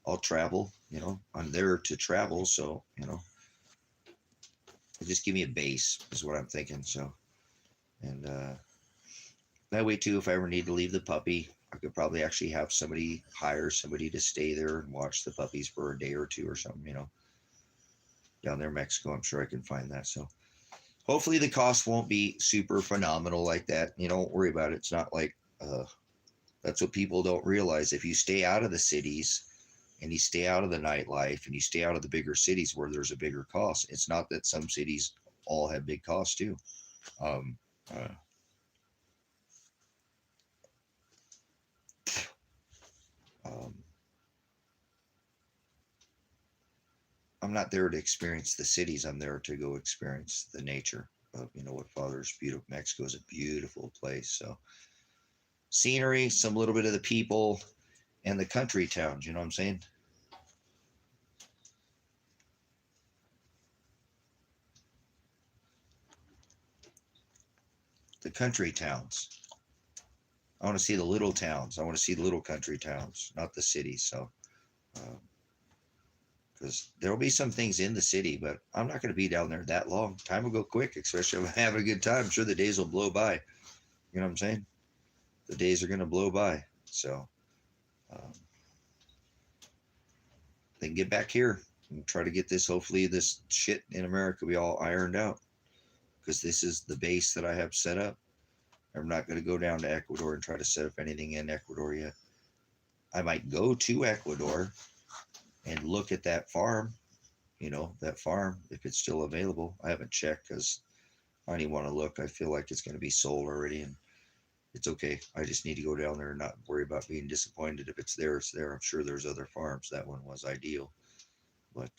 I'll travel, I'm there to travel. So, just give me a base is what I'm thinking. So, and that way too, if I ever need to leave the puppy, I could probably actually have hire somebody to stay there and watch the puppies for a day or two or something, down there in Mexico. I'm sure I can find that. So hopefully the cost won't be super phenomenal like that. Don't worry about it. It's not like, that's what people don't realize. If you stay out of the cities and you stay out of the nightlife and you stay out of the bigger cities where there's a bigger cost, it's not that some cities all have big costs too. Um, uh, um, I'm not there to experience the cities. I'm there to go experience the nature of, what Father's beautiful. Mexico is a beautiful place. So scenery, some little bit of the people and the country towns, you know what I'm saying? The country towns. I want to see the little towns. I want to see the little country towns, not the cities. So, because there'll be some things in the city, but I'm not going to be down there that long. Time will go quick, especially if I'm having a good time. I'm sure the days will blow by. You know what I'm saying? The days are going to blow by. So, then get back here and try to get this. Hopefully, this shit in America be all ironed out, because this is the base that I have set up. I'm not going to go down to Ecuador and try to set up anything in Ecuador yet. I might go to Ecuador and look at that farm, that farm, if it's still available. I haven't checked because I don't even want to look. I feel like it's going to be sold already, and it's okay. I just need to go down there and not worry about being disappointed. If it's there, it's there. I'm sure there's other farms. That one was ideal. But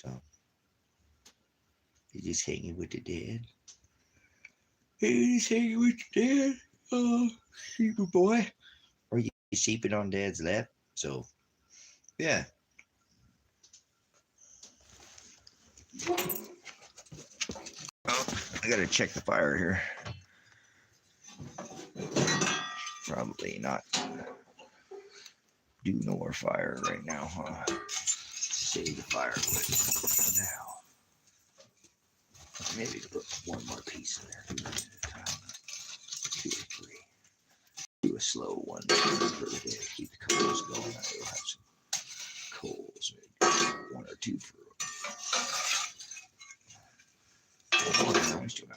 you just hanging with the dad. Hey, just hanging with your dad. Oh, sheepy boy. Are you sleeping on dad's lap? So, yeah. Oh, I gotta check the fire here. Probably not do no more fire right now, huh? Save the firewood for now. Maybe put one more piece in there. 2 at a time. 2 or 3. Do a slow one for the day. Keep the coals going. I'll have some coals. Maybe 1 or 2 for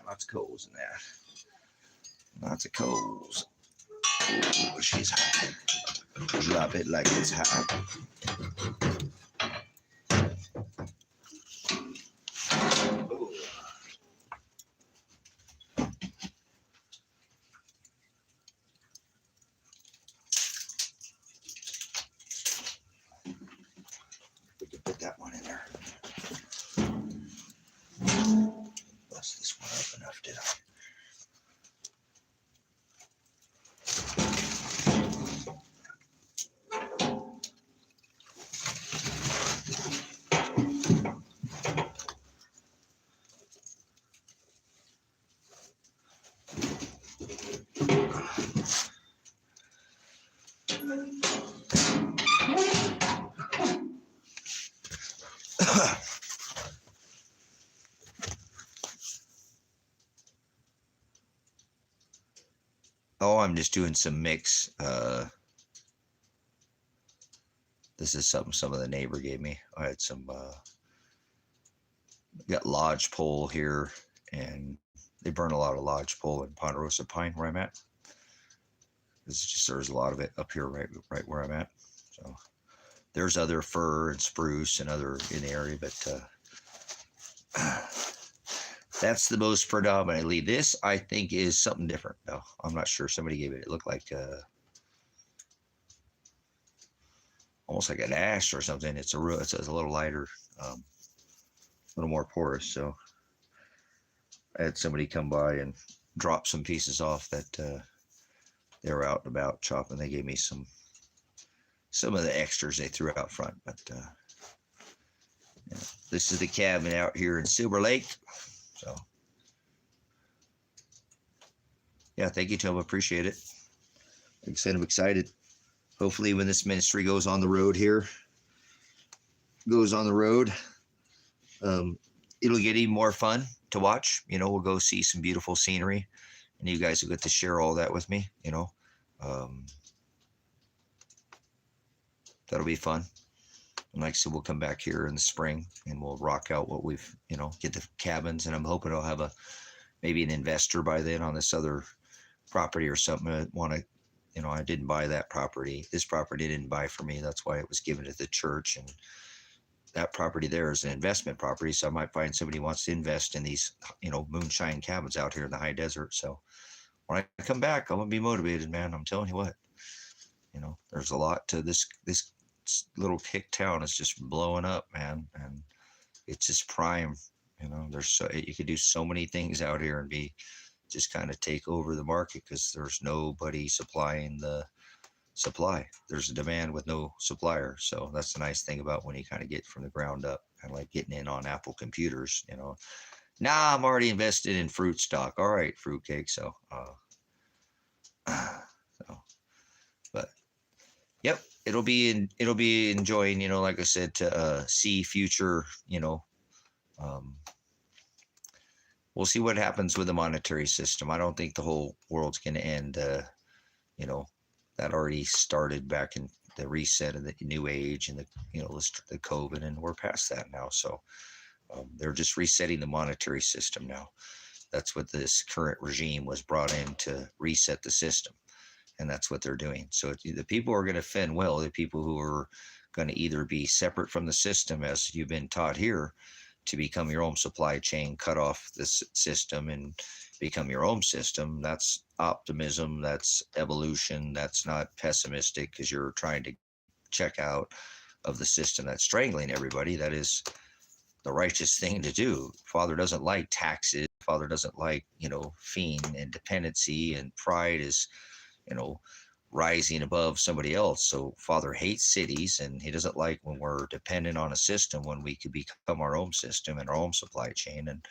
lots of coals in there. Lots of coals. Oh, she's hot. Drop it like it's hot. We can put that one in there. Bust this one up enough, did I? Oh, I'm just doing some mix. This is something some of the neighbor gave me. I had some, got lodgepole here, and they burn a lot of lodgepole in Ponderosa Pine where I'm at. There's a lot of it up here right where I'm at. So there's other fir and spruce and other in the area, but that's the most predominantly. This, I think, is something different. No, I'm not sure. Somebody gave it. It looked like almost like an ash or something. It's a little lighter, a little more porous. So I had somebody come by and drop some pieces off that they were out and about chopping. They gave me some of the extras they threw out front. But yeah, this is the cabin out here in Silver Lake. So yeah, thank you, Tom. Appreciate it. Like I said, I'm excited. Hopefully when this ministry goes on the road, it'll get even more fun to watch. We'll go see some beautiful scenery, and you guys will get to share all that with me. That'll be fun. And like I said, we'll come back here in the spring and we'll rock out what we've, get the cabins. And I'm hoping I'll have maybe an investor by then on this other property or something. I want to, I didn't buy that property. This property didn't buy for me. That's why it was given to the church. And that property there is an investment property. So I might find somebody who wants to invest in these, moonshine cabins out here in the high desert. So when I come back, I'm going to be motivated, man. I'm telling you what, there's a lot to this little hick town is just blowing up, man. And it's just prime, you could do so many things out here and just kind of take over the market, because there's nobody supplying the supply. There's a demand with no supplier. So that's the nice thing about when you kind of get from the ground up, kind of like getting in on Apple computers, Nah, I'm already invested in fruit stock. All right, fruitcake. So it'll be enjoying, like I said, to see future, um, we'll see what happens with the monetary system. I don't think the whole world's going to end. You know, that already started back in the reset of the new age and the COVID, and we're past that now. So they're just resetting the monetary system now. That's what this current regime was brought in, to reset the system, and that's what they're doing. So the people who are going to fend well, the people who are going to either be separate from the system, as you've been taught here, to become your own supply chain, cut off this system and become your own system. That's optimism, that's evolution, that's not pessimistic, because you're trying to check out of the system that's strangling everybody. That is the righteous thing to do. Father doesn't like taxes. Father doesn't like, fiend and dependency, and pride is, you know, rising above somebody else. So Father hates cities, and he doesn't like when we're dependent on a system, when we could become our own system and our own supply chain. And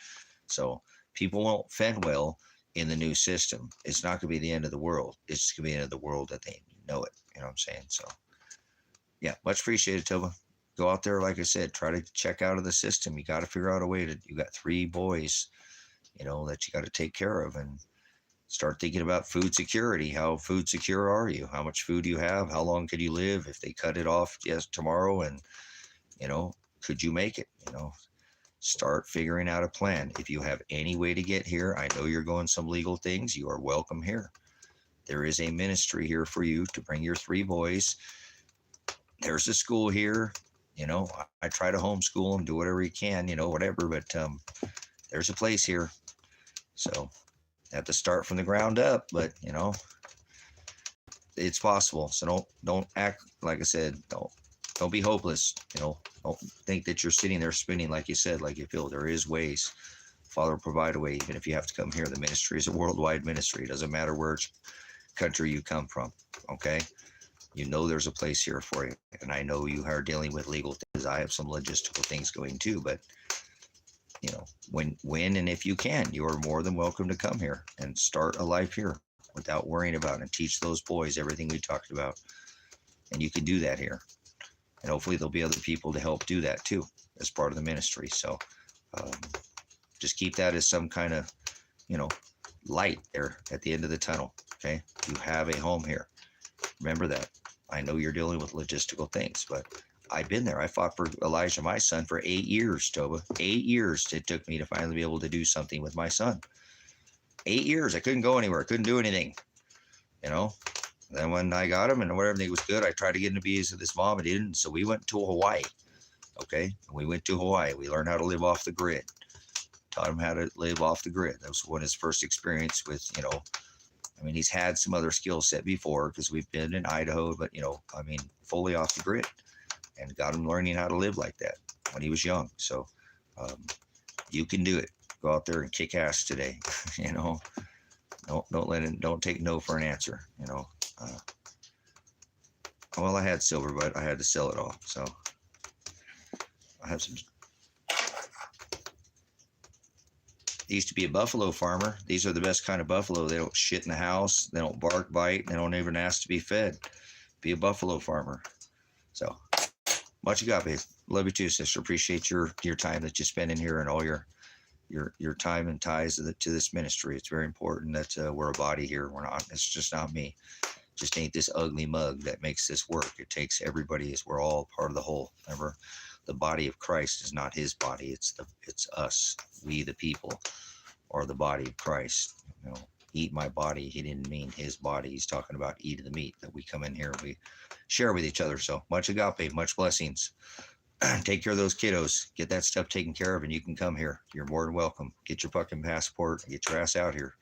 so people won't fend well in the new system. It's not going to be the end of the world. It's just going to be the end of the world that they know it. You know what I'm saying? So yeah, much appreciated, Toba. Go out there, like I said, try to check out of the system. You got to figure out a way you got 3 boys, that you got to take care of, and start thinking about food security. How food secure are you? How much food do you have? How long could you live if they cut it off tomorrow? And, could you make it? Start figuring out a plan. If you have any way to get here, I know you're going some legal things. You are welcome here. There is a ministry here for you to bring your 3 boys. There's a school here. I try to homeschool them, do whatever you can, whatever, but there's a place here. So have to start from the ground up, but it's possible. So don't act, like I said, don't be hopeless. Don't think that you're sitting there spinning, like you said, like you feel. There is ways. Father will provide a way, even if you have to come here. The ministry is a worldwide ministry. It doesn't matter which country you come from. Okay, there's a place here for you, and I know you are dealing with legal things. I have some logistical things going too, but when and if you can, you are more than welcome to come here and start a life here without worrying about it, and teach those boys everything we talked about. And you can do that here. And hopefully there'll be other people to help do that too, as part of the ministry. So just keep that as some kind of, light there at the end of the tunnel. Okay. You have a home here. Remember that. I know you're dealing with logistical things, but I've been there. I fought for Elijah, my son, for 8 years, Toba. 8 years it took me to finally be able to do something with my son. 8 years. I couldn't go anywhere. I couldn't do anything. Then when I got him and everything was good, I tried to get him to be with his mom, and he didn't. So we went to Hawaii. Okay. We went to Hawaii. We learned how to live off the grid. Taught him how to live off the grid. That was one of his first experience with, he's had some other skill set before, because we've been in Idaho, but, fully off the grid. And got him learning how to live like that when he was young. So you can do it. Go out there and kick ass today. Don't take no for an answer. Well, I had silver, but I had to sell it all. So I have some. I used to be a buffalo farmer. These are the best kind of buffalo. They don't shit in the house. They don't bark, bite. They don't even ask to be fed. Be a buffalo farmer. So much Agape. Love you too, sister. Appreciate your time that you spend in here, and all your time and ties to this ministry. It's very important that we're a body here. It's just not me. Just ain't this ugly mug that makes this work. It takes everybody, as we're all part of the whole. Remember, the body of Christ is not his body. It's us. We, the people, are the body of Christ. Eat my body. He didn't mean his body. He's talking about eat of the meat that we come in here and we share with each other. So much Agape, much blessings. Take care of those kiddos. Get that stuff taken care of, and you can come here. You're more than welcome. Get your fucking passport. Get your ass out here.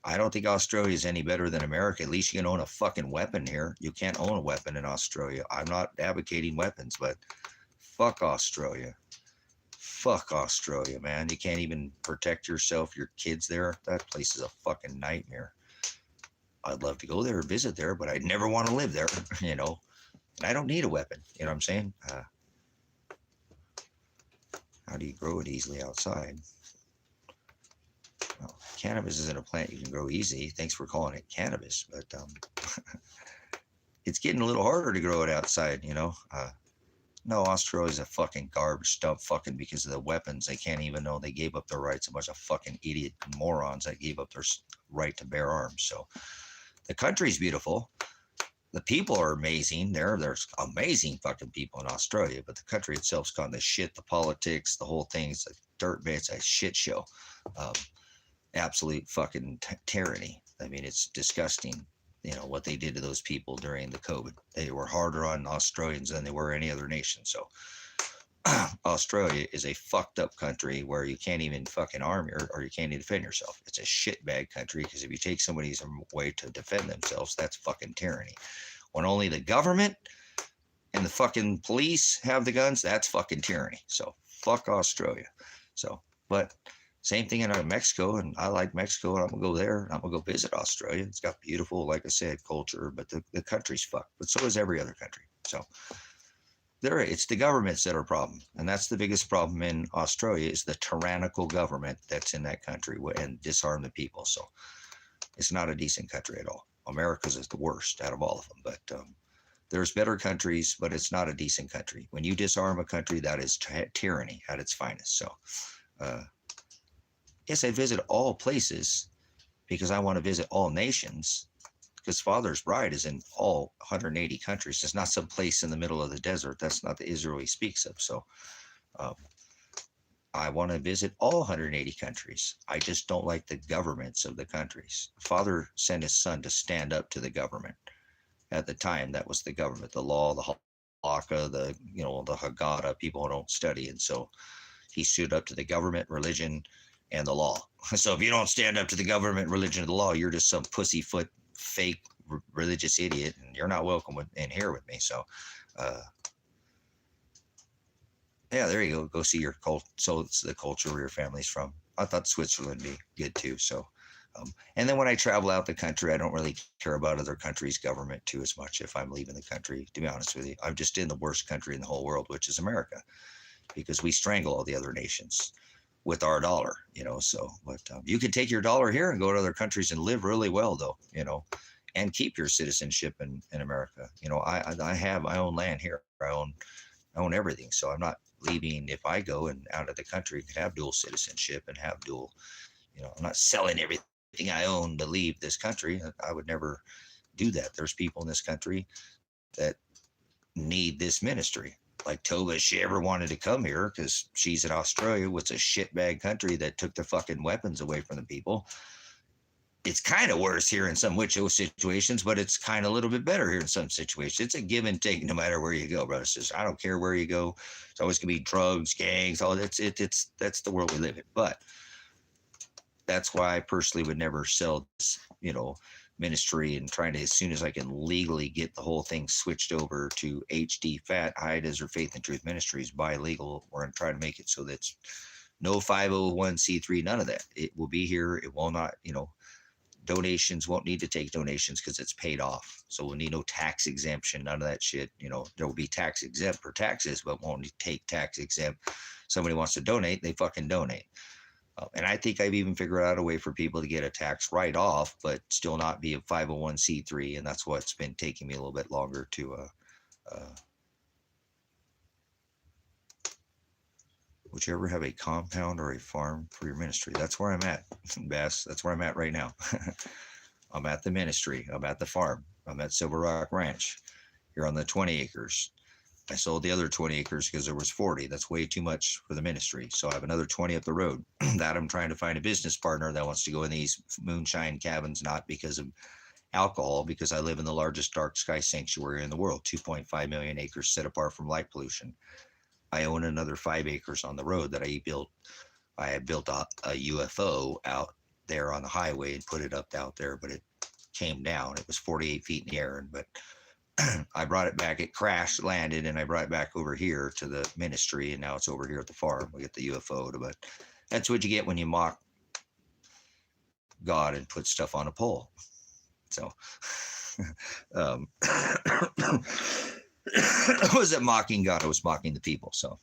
I don't think Australia is any better than America. At least you can own a fucking weapon here. You can't own a weapon in Australia. I'm not advocating weapons, but fuck Australia. Fuck Australia, man. You can't even protect yourself, your kids there. That place is a fucking nightmare. I'd love to go there or visit there, but I'd never want to live there, And I don't need a weapon. You know what I'm saying? How do you grow it easily outside? Well, cannabis isn't a plant you can grow easy. Thanks for calling it cannabis, but it's getting a little harder to grow it outside, No, Australia's a fucking garbage dump fucking because of the weapons. They can't even know they gave up their rights. A bunch of fucking idiot morons that gave up their right to bear arms. So the country's beautiful. The people are amazing. There's amazing fucking people in Australia, but the country itself's gone to shit. The politics, the whole thing, it's a dirt bit. It's a shit show. Um, Absolute fucking tyranny. I mean, it's disgusting. What they did to those people during the COVID. They were harder on Australians than they were any other nation. So Australia is a fucked up country where you can't even fucking arm or you can't even defend yourself. It's a shitbag country because if you take somebody's way to defend themselves, that's fucking tyranny. When only the government and the fucking police have the guns, that's fucking tyranny. So fuck Australia. So, but same thing in Mexico, and I like Mexico, and I'm gonna go there. I'm gonna go visit Australia. It's got beautiful, like I said, culture, but the country's fucked. But so is every other country. So it's the governments that are a problem, and that's the biggest problem in Australia is the tyrannical government that's in that country and disarm the people. So it's not a decent country at all. America's is the worst out of all of them, but there's better countries, but it's not a decent country. When you disarm a country, that is tyranny at its finest. So. Yes, I visit all places because I want to visit all nations because Father's Bride is in all 180 countries. It's not some place in the middle of the desert. That's not the Israel he speaks of. So I want to visit all 180 countries. I just don't like the governments of the countries. Father sent his son to stand up to the government. At the time, that was the government, the law, the halakha, the Haggadah, people who don't study. And so he stood up to the government, religion, and the law. So if you don't stand up to the government, religion, and the law, you're just some pussyfoot, fake religious idiot, and you're not welcome in here with me. So, yeah, there you go. Go see your cult. So it's the culture where your family's from. I thought Switzerland would be good too. So, and then when I travel out the country, I don't really care about other countries' government too as much if I'm leaving the country, to be honest with you. I'm just in the worst country in the whole world, which is America, because we strangle all the other nations with our dollar, so, but you can take your dollar here and go to other countries and live really well though, and keep your citizenship in America. I own land here. I own everything. So I'm not leaving. If I go and out of the country, could have dual citizenship and have dual, I'm not selling everything I own to leave this country. I would never do that. There's people in this country that need this ministry. Like Toba, if she ever wanted to come here because she's in Australia, which is a shitbag country that took the fucking weapons away from the people. It's kind of worse here in some situations, but it's kind of a little bit better here in some situations. It's a give and take no matter where you go, brother. Says I don't care where you go. It's always gonna be drugs, gangs, all that's that's the world we live in. But that's why I personally would never sell this, ministry and trying to, as soon as I can legally get the whole thing switched over to HD Fat High Desert Faith and Truth Ministries by legal. We're going to try to make it so that's no 501c3, none of that. It will be here. It will not, donations, won't need to take donations because it's paid off. So we'll need no tax exemption, none of that shit. There will be tax exempt for taxes, but won't take tax exempt. Somebody wants to donate, they fucking donate. And I think I've even figured out a way for people to get a tax write-off, but still not be a 501c3. And that's what's been taking me a little bit longer to, would you ever have a compound or a farm for your ministry? That's where I'm at, Bass. That's where I'm at right now. I'm at the ministry. I'm at the farm. I'm at Silver Rock Ranch. Here on the 20 acres. I sold the other 20 acres because there was 40. That's way too much for the ministry. So I have another 20 up the road that I'm trying to find a business partner that wants to go in these moonshine cabins, not because of alcohol, because I live in the largest dark sky sanctuary in the world, 2.5 million acres set apart from light pollution. I own another 5 acres on the road that I built. I had built a UFO out there on the highway and put it up out there, but it came down. It was 48 feet in the air, but I brought it back. It crashed, landed, and I brought it back over here to the ministry, and now it's over here at the farm. We get the UFO, but that's what you get when you mock God and put stuff on a pole. So, I wasn't mocking God. I was mocking the people. So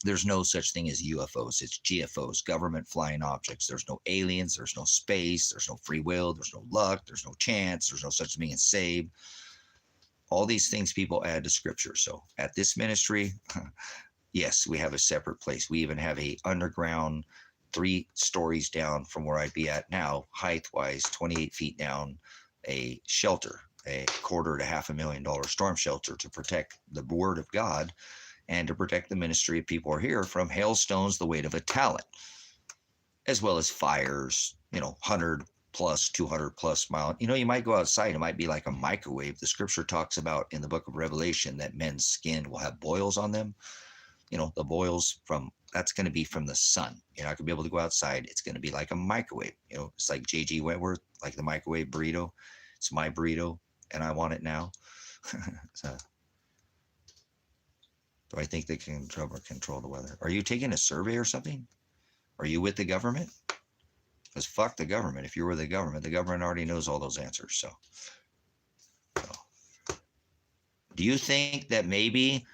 there's no such thing as UFOs. It's GFOs, government flying objects. There's no aliens. There's no space. There's no free will. There's no luck. There's no chance. There's no such thing as saved. All these things people add to scripture. So at this ministry, yes, we have a separate place. We even have a underground 3 stories down from where I'd be at now, height-wise, 28 feet down, a shelter, a $250,000 to $500,000 storm shelter to protect the word of God and to protect the ministry of people who are here from hailstones the weight of a talent, as well as fires, 100 plus, 200 plus mile. You might go outside, it might be like a microwave. The scripture talks about in the book of Revelation that men's skin will have boils on them. The boils that's going to be from the sun. You're not going to be able to go outside. It's going to be like a microwave. It's like J.G. Wentworth, like the microwave burrito. It's my burrito, and I want it now. So, do I think they can control the weather? Are you taking a survey or something? Are you with the government? Because fuck the government. If you're with the government already knows all those answers. So, do you think that maybe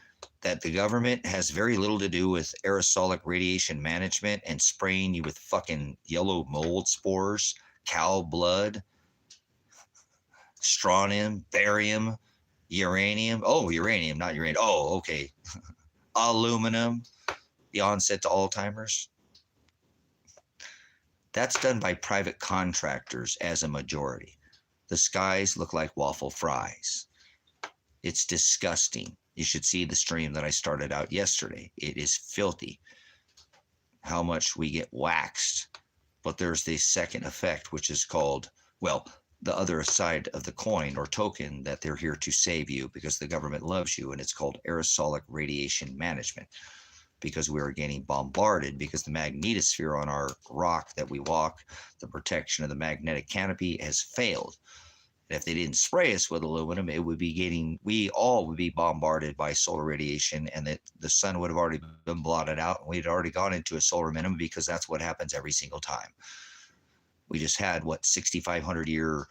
that the government has very little to do with aerosolic radiation management and spraying you with fucking yellow mold spores, cow blood, strontium, barium, uranium? Oh, uranium, not uranium. Oh, okay. Aluminum, the onset to Alzheimer's. That's done by private contractors as a majority. The skies look like waffle fries. It's disgusting. You should see the stream that I started out yesterday. It is filthy how much we get waxed. But there's the second effect, which is called, the other side of the coin or token, that they're here to save you because the government loves you, and it's called aerosolic radiation management, because we are getting bombarded because the magnetosphere on our rock that we walk, the protection of the magnetic canopy, has failed. And if they didn't spray us with aluminum, we all would be bombarded by solar radiation, and that the sun would have already been blotted out, and we'd already gone into a solar minimum, because that's what happens every single time. We just had 6,500 years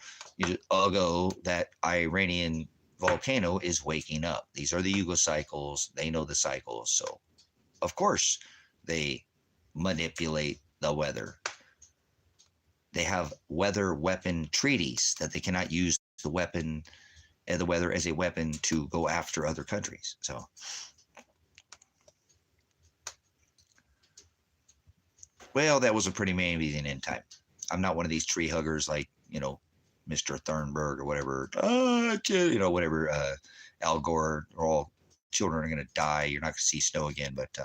ago that Iranian volcano is waking up. These are the Yugo cycles. They know the cycles. So, of course, they manipulate the weather. They have weather weapon treaties that they cannot use the weather as a weapon to go after other countries. So, that was a pretty amazing end time. I'm not one of these tree huggers like, Mr. Thornburg or whatever, whatever, Al Gore, or all children are going to die. You're not going to see snow again. But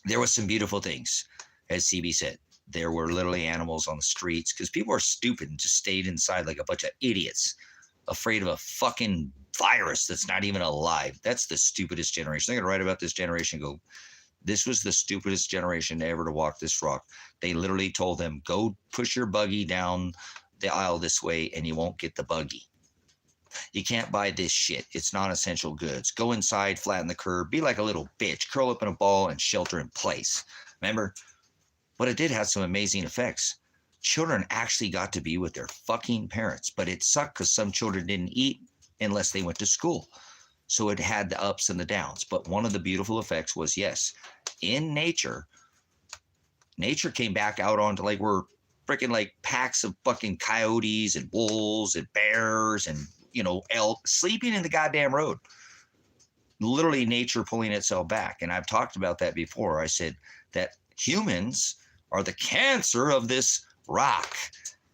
there was some beautiful things, as CB said. There were literally animals on the streets because people are stupid and just stayed inside like a bunch of idiots, afraid of a fucking virus that's not even alive. That's the stupidest generation. They're going to write about this generation and go, this was the stupidest generation ever to walk this rock. They literally told them, go push your buggy down the aisle this way and you won't get the buggy. You can't buy this shit. It's non-essential goods. Go inside, flatten the curb, be like a little bitch, curl up in a ball and shelter in place. Remember? But it did have some amazing effects. Children actually got to be with their fucking parents, but it sucked because some children didn't eat unless they went to school. So it had the ups and the downs. But one of the beautiful effects was, yes, in nature came back out onto we're freaking like packs of fucking coyotes and wolves and bears and, elk sleeping in the goddamn road. Literally nature pulling itself back. And I've talked about that before. I said that humans are the cancer of this rock.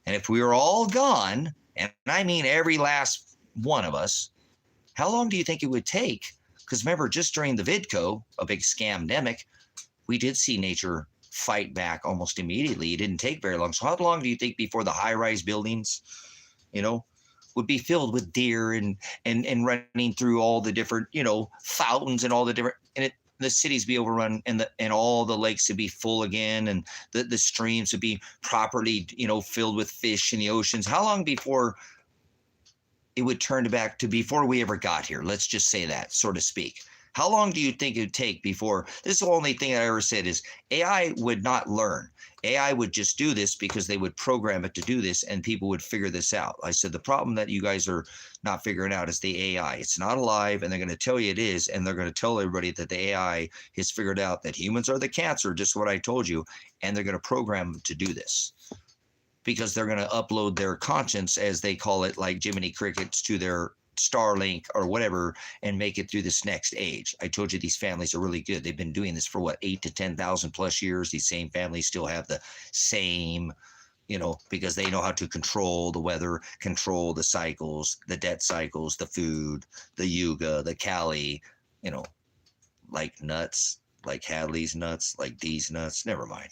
And if we were all gone, and I mean every last one of us, how long do you think it would take? Because remember, just during the VidCo, a big scamdemic, we did see nature fight back almost immediately. It didn't take very long. So how long do you think before the high-rise buildings, would be filled with deer and running through all the different, fountains and all the different, and the cities be overrun and all the lakes would be full again, and the streams would be properly, filled with fish in the oceans. How long before it would turn back to before we ever got here? Let's just say that, so to speak. How long do you think it would take before? This is the only thing I ever said is AI would not learn. AI would just do this because they would program it to do this and people would figure this out. I said, the problem that you guys are not figuring out is the AI. It's not alive, and they're going to tell you it is, and they're going to tell everybody that the AI has figured out that humans are the cancer, just what I told you, and they're going to program them to do this. because they're going to upload their conscience, as they call it, like Jiminy Crickets, to their Starlink or whatever, and make it through this next age. I told you these families are really good. They've been doing this for what, 8 to 10,000 plus years. These same families still have the same, because they know how to control the weather, control the cycles, the debt cycles, the food, the yuga, the Kali, like nuts, like Hadley's nuts, like these nuts. Never mind.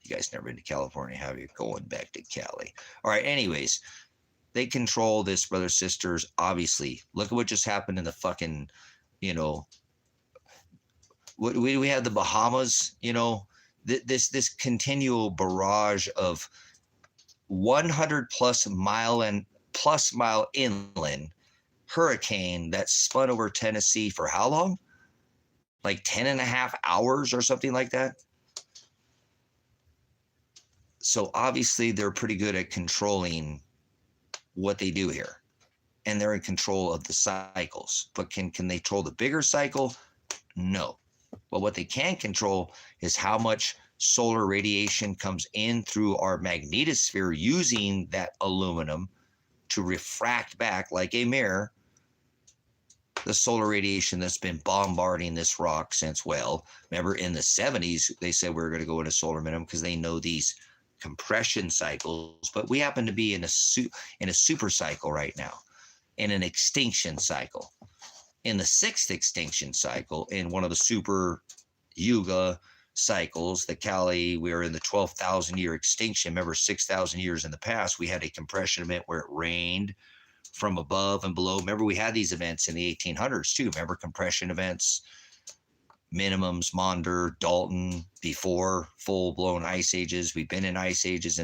You guys never been to California, have you? Going back to Cali. All right, anyways, they control this, brothers, sisters. Obviously, look at what just happened in the fucking, we had the Bahamas, this continual barrage of 100 plus mile inland hurricane that spun over Tennessee for how long? Like 10 and a half hours or something like that. So obviously they're pretty good at controlling what they do here, and they're in control of the cycles. But can they control the bigger cycle? No. But what they can control is how much solar radiation comes in through our magnetosphere using that aluminum to refract back like a mirror the solar radiation that's been bombarding this rock since, well, remember in the 70s, they said we were going to go into solar minimum because they know these compression cycles, but we happen to be in a super cycle right now, in an extinction cycle, in the 6th extinction cycle, in one of the super yuga cycles, the Kali. We're in the 12,000 year extinction. Remember, 6,000 years in the past, we had a compression event where it rained from above and below. Remember, we had these events in the 1800s too. Remember, compression events, minimums, Maunder, Dalton, before full-blown ice ages. We've been in ice ages.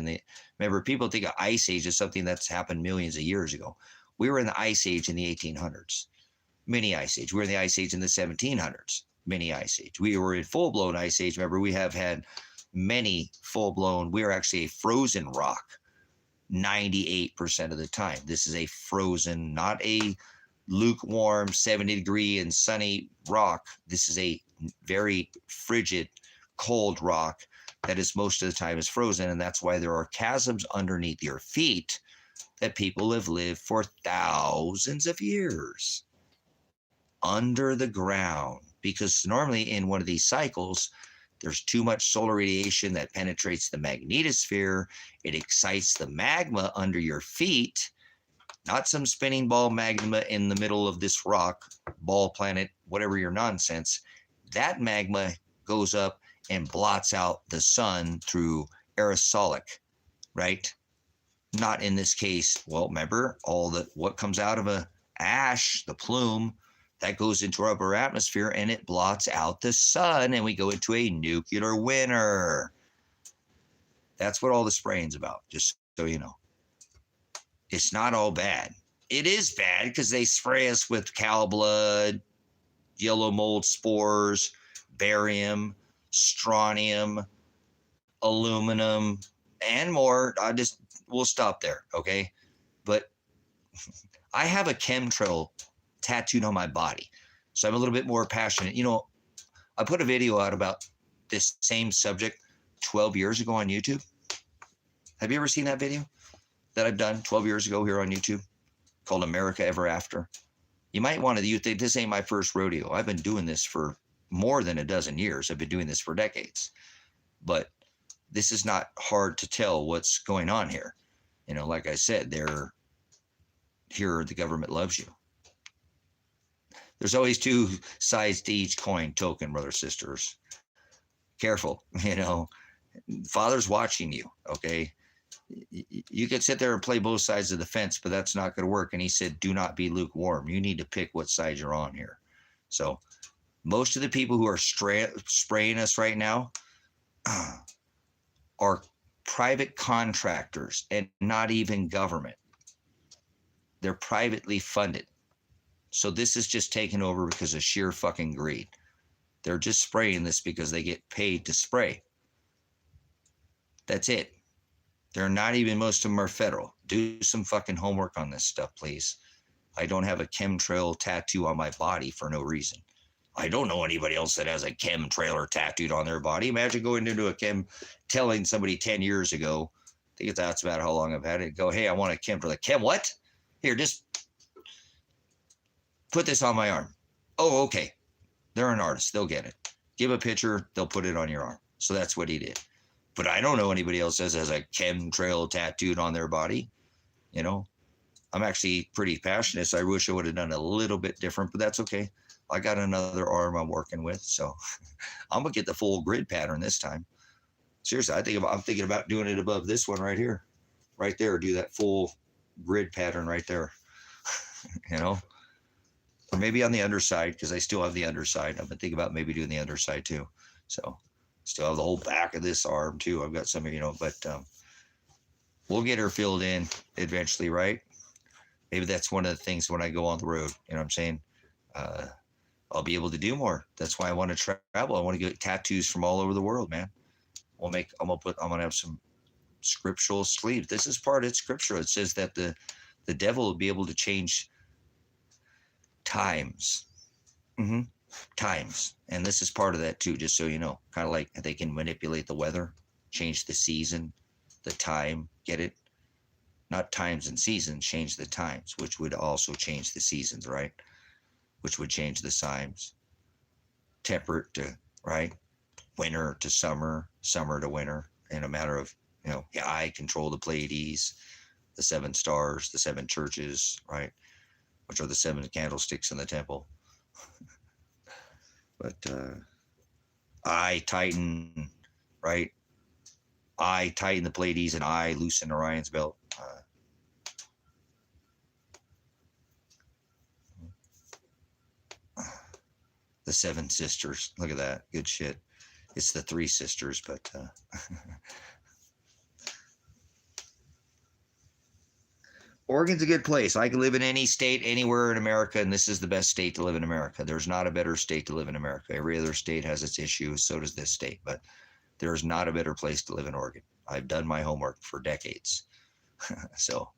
Remember, people think of ice age as something that's happened millions of years ago. We were in the ice age in the 1800s, mini ice age. We were in the ice age in the 1700s, mini ice age. We were in full-blown ice age. Remember, we have had many full-blown. We are actually a frozen rock 98% of the time. This is a frozen, not a lukewarm 70 degree and sunny rock. This is a very frigid, cold rock that is most of the time is frozen, and that's why there are chasms underneath your feet that people have lived for thousands of years under the ground, because normally in one of these cycles there's too much solar radiation that penetrates the magnetosphere. It excites the magma under your feet, not some spinning ball magma in the middle of this rock, ball planet, whatever your nonsense. That magma goes up and blots out the sun through aerosolic, right? Not in this case. Well, remember, what comes out of a ash, the plume, that goes into our upper atmosphere and it blots out the sun, and we go into a nuclear winter. That's what all the spraying's about, just so you know. It's not all bad. It is bad because they spray us with cow blood, yellow mold spores, barium, strontium, aluminum, and more. We'll stop there, okay? But I have a chemtrail tattooed on my body, so I'm a little bit more passionate. I put a video out about this same subject 12 years ago on YouTube. Have you ever seen that video that I've done 12 years ago here on YouTube called America Ever After? You might want to think this ain't my first rodeo. I've been doing this for more than a dozen years. I've been doing this for decades. But this is not hard to tell what's going on here. Like I said, the government loves you. There's always two sides to each coin token, brothers, sisters. Careful, Father's watching you, okay? You could sit there and play both sides of the fence, but that's not going to work. And he said, do not be lukewarm. You need to pick what side you're on here. So most of the people who are spraying us right now are private contractors and not even government. They're privately funded. So this is just taken over because of sheer fucking greed. They're just spraying this because they get paid to spray. That's it. They're not even, most of them are federal. Do some fucking homework on this stuff, please. I don't have a chemtrail tattoo on my body for no reason. I don't know anybody else that has a chemtrailer tattooed on their body. Imagine going into telling somebody 10 years ago think that's about how long I've had it. Go, hey, I want a Kim. Like, Kim, what? Here, just put this on my arm. Oh, okay. They're an artist. They'll get it. Give a picture. They'll put it on your arm. So that's what he did. But I don't know anybody else that has a chemtrail tattooed on their body. You know, I'm actually pretty passionate. So I wish I would have done a little bit different, but that's okay. I got another arm I'm working with. So I'm going to get the full grid pattern this time. Seriously, I'm thinking about doing it above this one right here. Right there. Do that full grid pattern right there. You know? Or maybe on the underside, because I still have the underside. I've been thinking about maybe doing the underside too. So still have the whole back of this arm too. I've got some, but we'll get her filled in eventually, right? Maybe that's one of the things when I go on the road, you know what I'm saying? I'll be able to do more. That's why I want to travel. I want to get tattoos from all over the world, man. I'm gonna have some scriptural sleeves. This is part of it scriptural. It says that the devil will be able to change times. Mm-hmm. Times. And this is part of that too, just so you know. Kind of like they can manipulate the weather, change the season, the time, get it? Not times and seasons, change the times, which would also change the seasons, right? Which would change the signs. Temperate to, right? Winter to summer, summer to winter, in a matter of, I control the Pleiades, the 7 stars, the 7 churches, right? Which are the 7 candlesticks in the temple. But I tighten, right? I tighten the Pleiades and I loosen Orion's belt. The 7 sisters. Look at that. Good shit. It's the 3 sisters, but Oregon's a good place. I can live in any state, anywhere in America, and this is the best state to live in America. There's not a better state to live in America. Every other state has its issues, so does this state, but there's not a better place to live in Oregon. I've done my homework for decades. So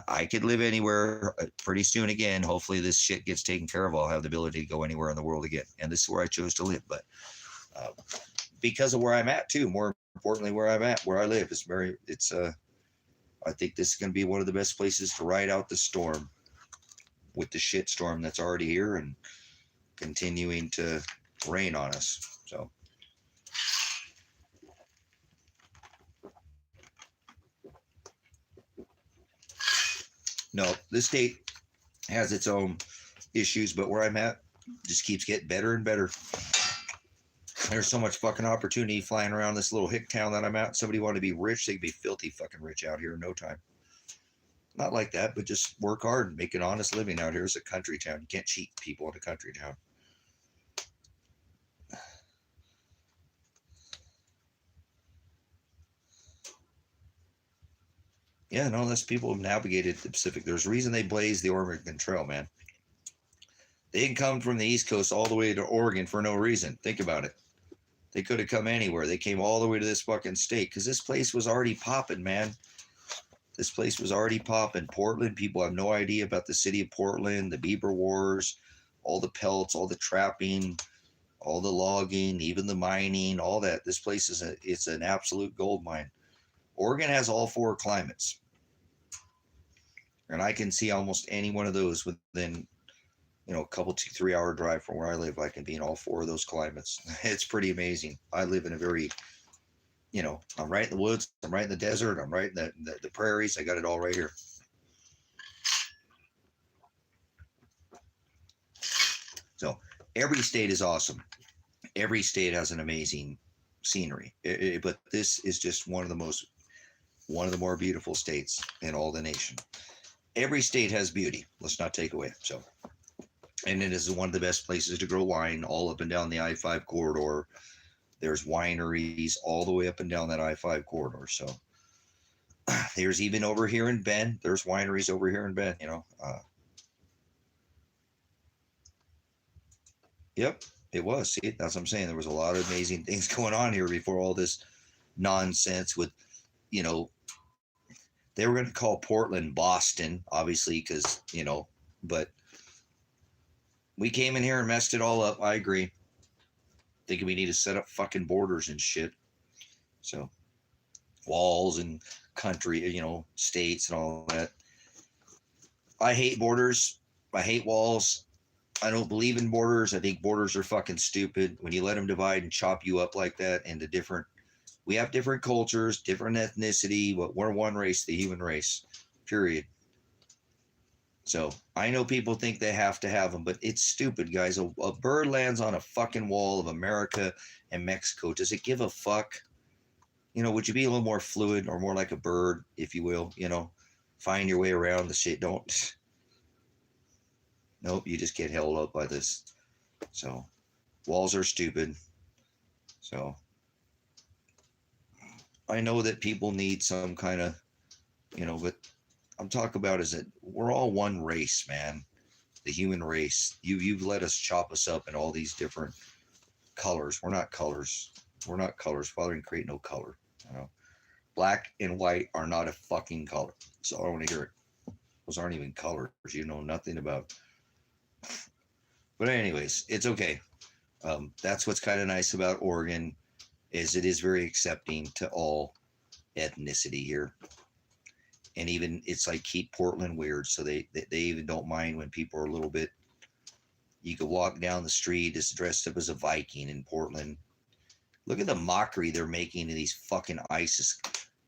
I could live anywhere pretty soon again. Hopefully this shit gets taken care of. I'll have the ability to go anywhere in the world again. And this is where I chose to live. But because of where I'm at too, more importantly, where I live, I think this is going to be one of the best places to ride out the storm with the shit storm that's already here and continuing to rain on us. So. No, this state has its own issues, but where I'm at just keeps getting better and better. There's so much fucking opportunity flying around this little hick town that I'm at. Somebody want to be rich, they can be filthy fucking rich out here in no time. Not like that, but just work hard and make an honest living out here. It's a country town. You can't cheat people in a country town. Yeah, no, that's people have navigated the Pacific. There's a reason they blazed the Oregon Trail, man. They didn't come from the East Coast all the way to Oregon for no reason. Think about it. They could have come anywhere. They came all the way to this fucking state because this place was already popping, man. This place was already popping. Portland, people have no idea about the city of Portland, the Beaver Wars, all the pelts, all the trapping, all the logging, even the mining, all that. This place it's an absolute gold mine. Oregon has all 4 climates. And I can see almost any one of those within, a couple 2-3 hour drive from where I live. I can be in all 4 of those climates. It's pretty amazing. I live in a very, I'm right in the woods. I'm right in the desert. I'm right in the prairies. I got it all right here. So every state is awesome. Every state has an amazing scenery. But this is just one of the more beautiful states in all the nation. Every state has beauty. Let's not take away. So, and it is one of the best places to grow wine all up and down the I-5 corridor. There's wineries all the way up and down that I-5 corridor. So there's even over here in Bend, there's wineries over here in Bend, Yep, it was. See, that's what I'm saying. There was a lot of amazing things going on here before all this nonsense with, they were going to call Portland Boston, obviously, because, but we came in here and messed it all up. I agree. Thinking we need to set up fucking borders and shit. So walls and country, states and all that. I hate borders. I hate walls. I don't believe in borders. I think borders are fucking stupid. When you let them divide and chop you up like that into different, we have different cultures, different ethnicity, but we're one race, the human race, period. So I know people think they have to have them, but it's stupid, guys. A bird lands on a fucking wall of America and Mexico. Does it give a fuck? Would you be a little more fluid or more like a bird, if you will? Find your way around the shit. Don't. Nope, you just get held up by this. So walls are stupid. So I know that people need some kind of, but I'm talking about is that we're all one race, man. The human race. You've let us chop us up in all these different colors. We're not colors. We're not colors. Father didn't create no color. Black and white are not a fucking color. So I don't want to hear it. Those aren't even colors. You know nothing about. But anyways, it's okay. That's what's kind of nice about Oregon, is it is very accepting to all ethnicity here. And even it's like keep Portland weird, so they even don't mind when people are a little bit. You could walk down the street as dressed up as a Viking in Portland. Look at the mockery they're making of these fucking ISIS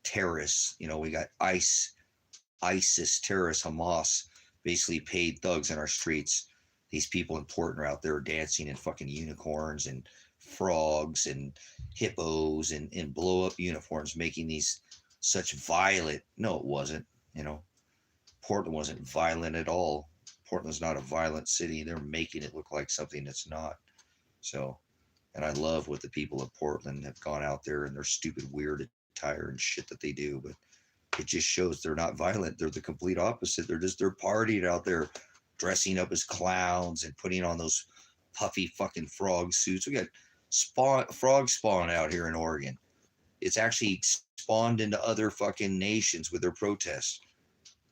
terrorists. We got ISIS terrorists, Hamas, basically paid thugs in our streets. These people in Portland are out there dancing in fucking unicorns and frogs and hippos and blow up uniforms, making these such violent. No, it wasn't. Portland wasn't violent at all. Portland's not a violent city. They're making it look like something that's not. So, and I love what the people of Portland have gone out there and their stupid, weird attire and shit that they do. But it just shows they're not violent. They're the complete opposite. They're partying out there, dressing up as clowns and putting on those puffy fucking frog suits. We got frog spawn out here in Oregon. It's actually spawned into other fucking nations with their protests.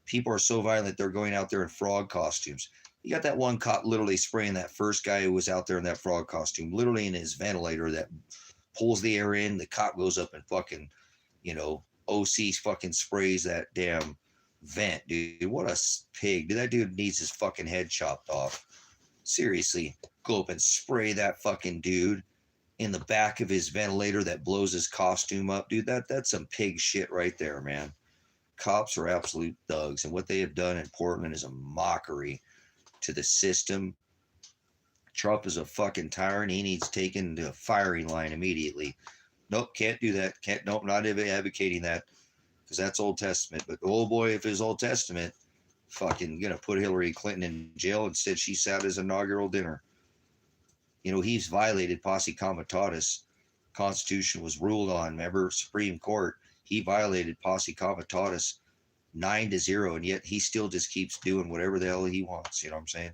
People are so violent, they're going out there in frog costumes. You got that one cop literally spraying that first guy who was out there in that frog costume, literally in his ventilator that pulls the air in. The cop goes up and fucking, OC fucking sprays that damn vent, dude. What a pig. Dude, that dude needs his fucking head chopped off. Seriously, go up and spray that fucking dude in the back of his ventilator that blows his costume up, dude. That's some pig shit right there, man. Cops are absolute thugs, and what they have done in Portland is a mockery to the system. Trump is a fucking tyrant. He needs taken to a firing line immediately. Nope, can't do that. Nope, not advocating that, because that's Old Testament. But oh boy, if it's Old Testament, fucking gonna put Hillary Clinton in jail. Instead, she sat his inaugural dinner. He's violated posse comitatus. Constitution was ruled on. Remember, Supreme Court. He violated posse comitatus 9-0, and yet he still just keeps doing whatever the hell he wants. You know what I'm saying?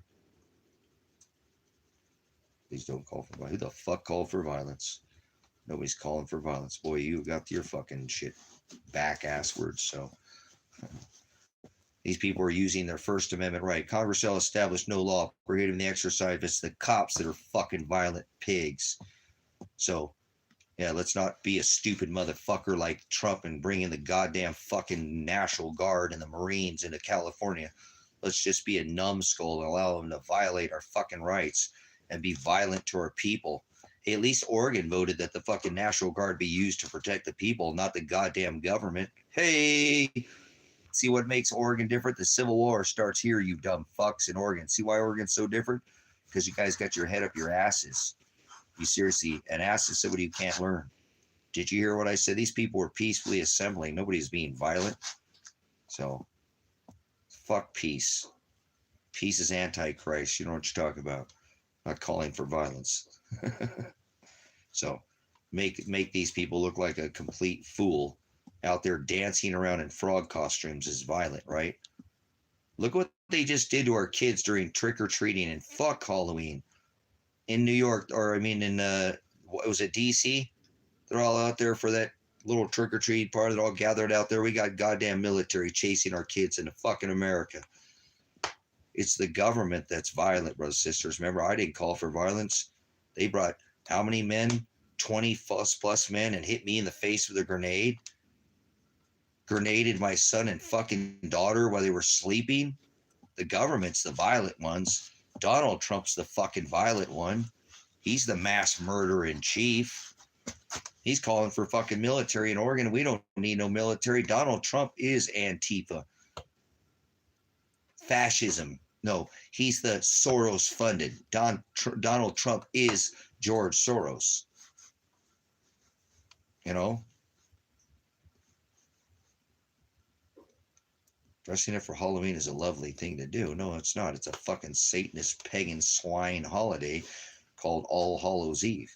Please don't call for violence. Who the fuck called for violence? Nobody's calling for violence. Boy, you got your fucking shit back asswards. So these people are using their First Amendment right. Congress shall establish no law prohibiting the exercise. It's the cops that are fucking violent pigs. So yeah, let's not be a stupid motherfucker like Trump and bring in the goddamn fucking National Guard and the Marines into California. Let's just be a numbskull and allow them to violate our fucking rights and be violent to our people. Hey, at least Oregon voted that the fucking National Guard be used to protect the people, not the goddamn government. Hey, see what makes Oregon different? The Civil War starts here, you dumb fucks in Oregon. See why Oregon's so different? Because you guys got your head up your asses. You seriously, an ass is somebody who can't learn. Did you hear what I said? These people were peacefully assembling. Nobody's being violent. So, fuck peace. Peace is antichrist. You know what you're talking about. Not calling for violence. So, make these people look like a complete fool out there dancing around in frog costumes is violent, right? Look what they just did to our kids during trick-or-treating and fuck Halloween. In New York, or I mean in, was it DC? They're all out there for that little trick-or-treat party. They're all gathered out there. We got goddamn military chasing our kids into fucking America. It's the government that's violent, brothers and sisters. Remember, I didn't call for violence. They brought how many men? 20 plus men, and hit me in the face with a grenade. grenaded my son and fucking daughter while they were sleeping. The government's the violent ones. Donald Trump's the fucking violent one. He's the mass murderer in chief. He's calling for fucking military in Oregon. We don't need no military. Donald Trump is Antifa. Fascism. No, he's the Soros funded. Donald Trump is George Soros. You know? Dressing up for Halloween is a lovely thing to do. No, it's not. It's a fucking Satanist pagan swine holiday called All Hallows Eve.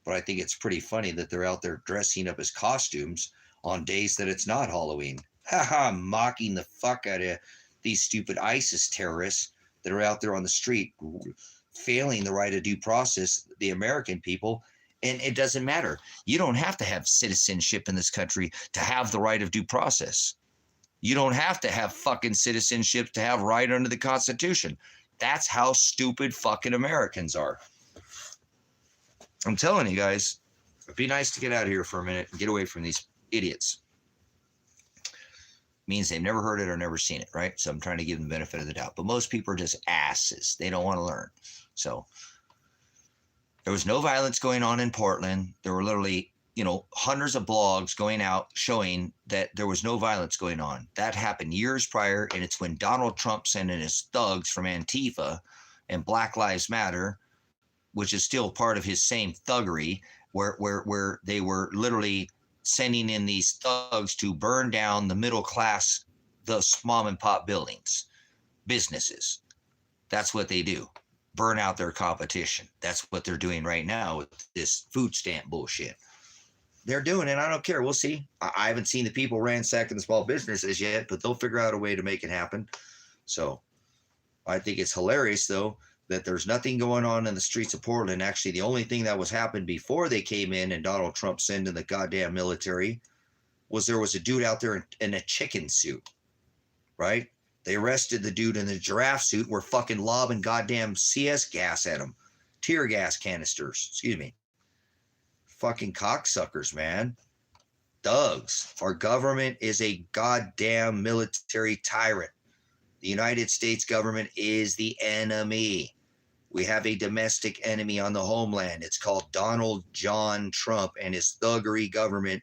But I think it's pretty funny that they're out there dressing up as costumes on days that it's not Halloween. Haha, mocking the fuck out of these stupid ISIS terrorists that are out there on the street, failing the right of due process, the American people. And it doesn't matter. You don't have to have citizenship in this country to have the right of due process. You don't have to have fucking citizenship to have right under the Constitution. That's how stupid fucking Americans are. I'm telling you guys, it'd be nice to get out of here for a minute and get away from these idiots. Means they've never heard it or never seen it, right? So I'm trying to give them the benefit of the doubt. But most people are just asses. They don't want to learn. So there was no violence going on in Portland. There were literally, hundreds of blogs going out showing that there was no violence going on. That happened years prior, and it's when Donald Trump sent in his thugs from Antifa and Black Lives Matter, which is still part of his same thuggery, where they were literally sending in these thugs to burn down the middle class, the mom and pop businesses. That's what they do. Burn out their competition. That's what they're doing right now with this food stamp bullshit. They're doing it. I don't care. We'll see. I haven't seen the people ransacking the small businesses yet, but they'll figure out a way to make it happen. So I think it's hilarious, though, that there's nothing going on in the streets of Portland. Actually, the only thing that was happened before they came in and Donald Trump sent in the goddamn military was there was a dude out there in a chicken suit, right? They arrested the dude in the giraffe suit. We're fucking lobbing goddamn CS gas at him. Tear gas canisters. Excuse me. Fucking cocksuckers, man. Thugs. Our government is a goddamn military tyrant. The United States government is the enemy. We have a domestic enemy on the homeland. It's called Donald John Trump and his thuggery government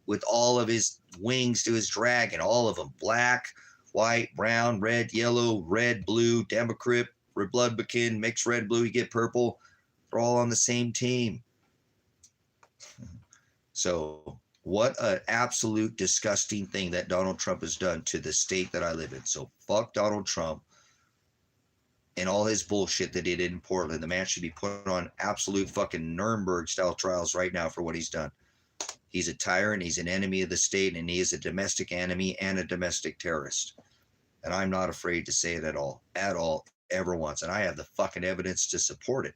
with all of his wings to his dragon, all of them. Black, white, brown, red, yellow, red, blue, Democrat, Republican, mixed red, blue, you get purple. They're all on the same team. So what an absolute disgusting thing that Donald Trump has done to the state that I live in. So fuck Donald Trump and all his bullshit that he did in Portland. The man should be put on absolute fucking Nuremberg-style trials right now for what he's done. He's a tyrant. He's an enemy of the state, and he is a domestic enemy and a domestic terrorist. And I'm not afraid to say it at all, ever once. And I have the fucking evidence to support it.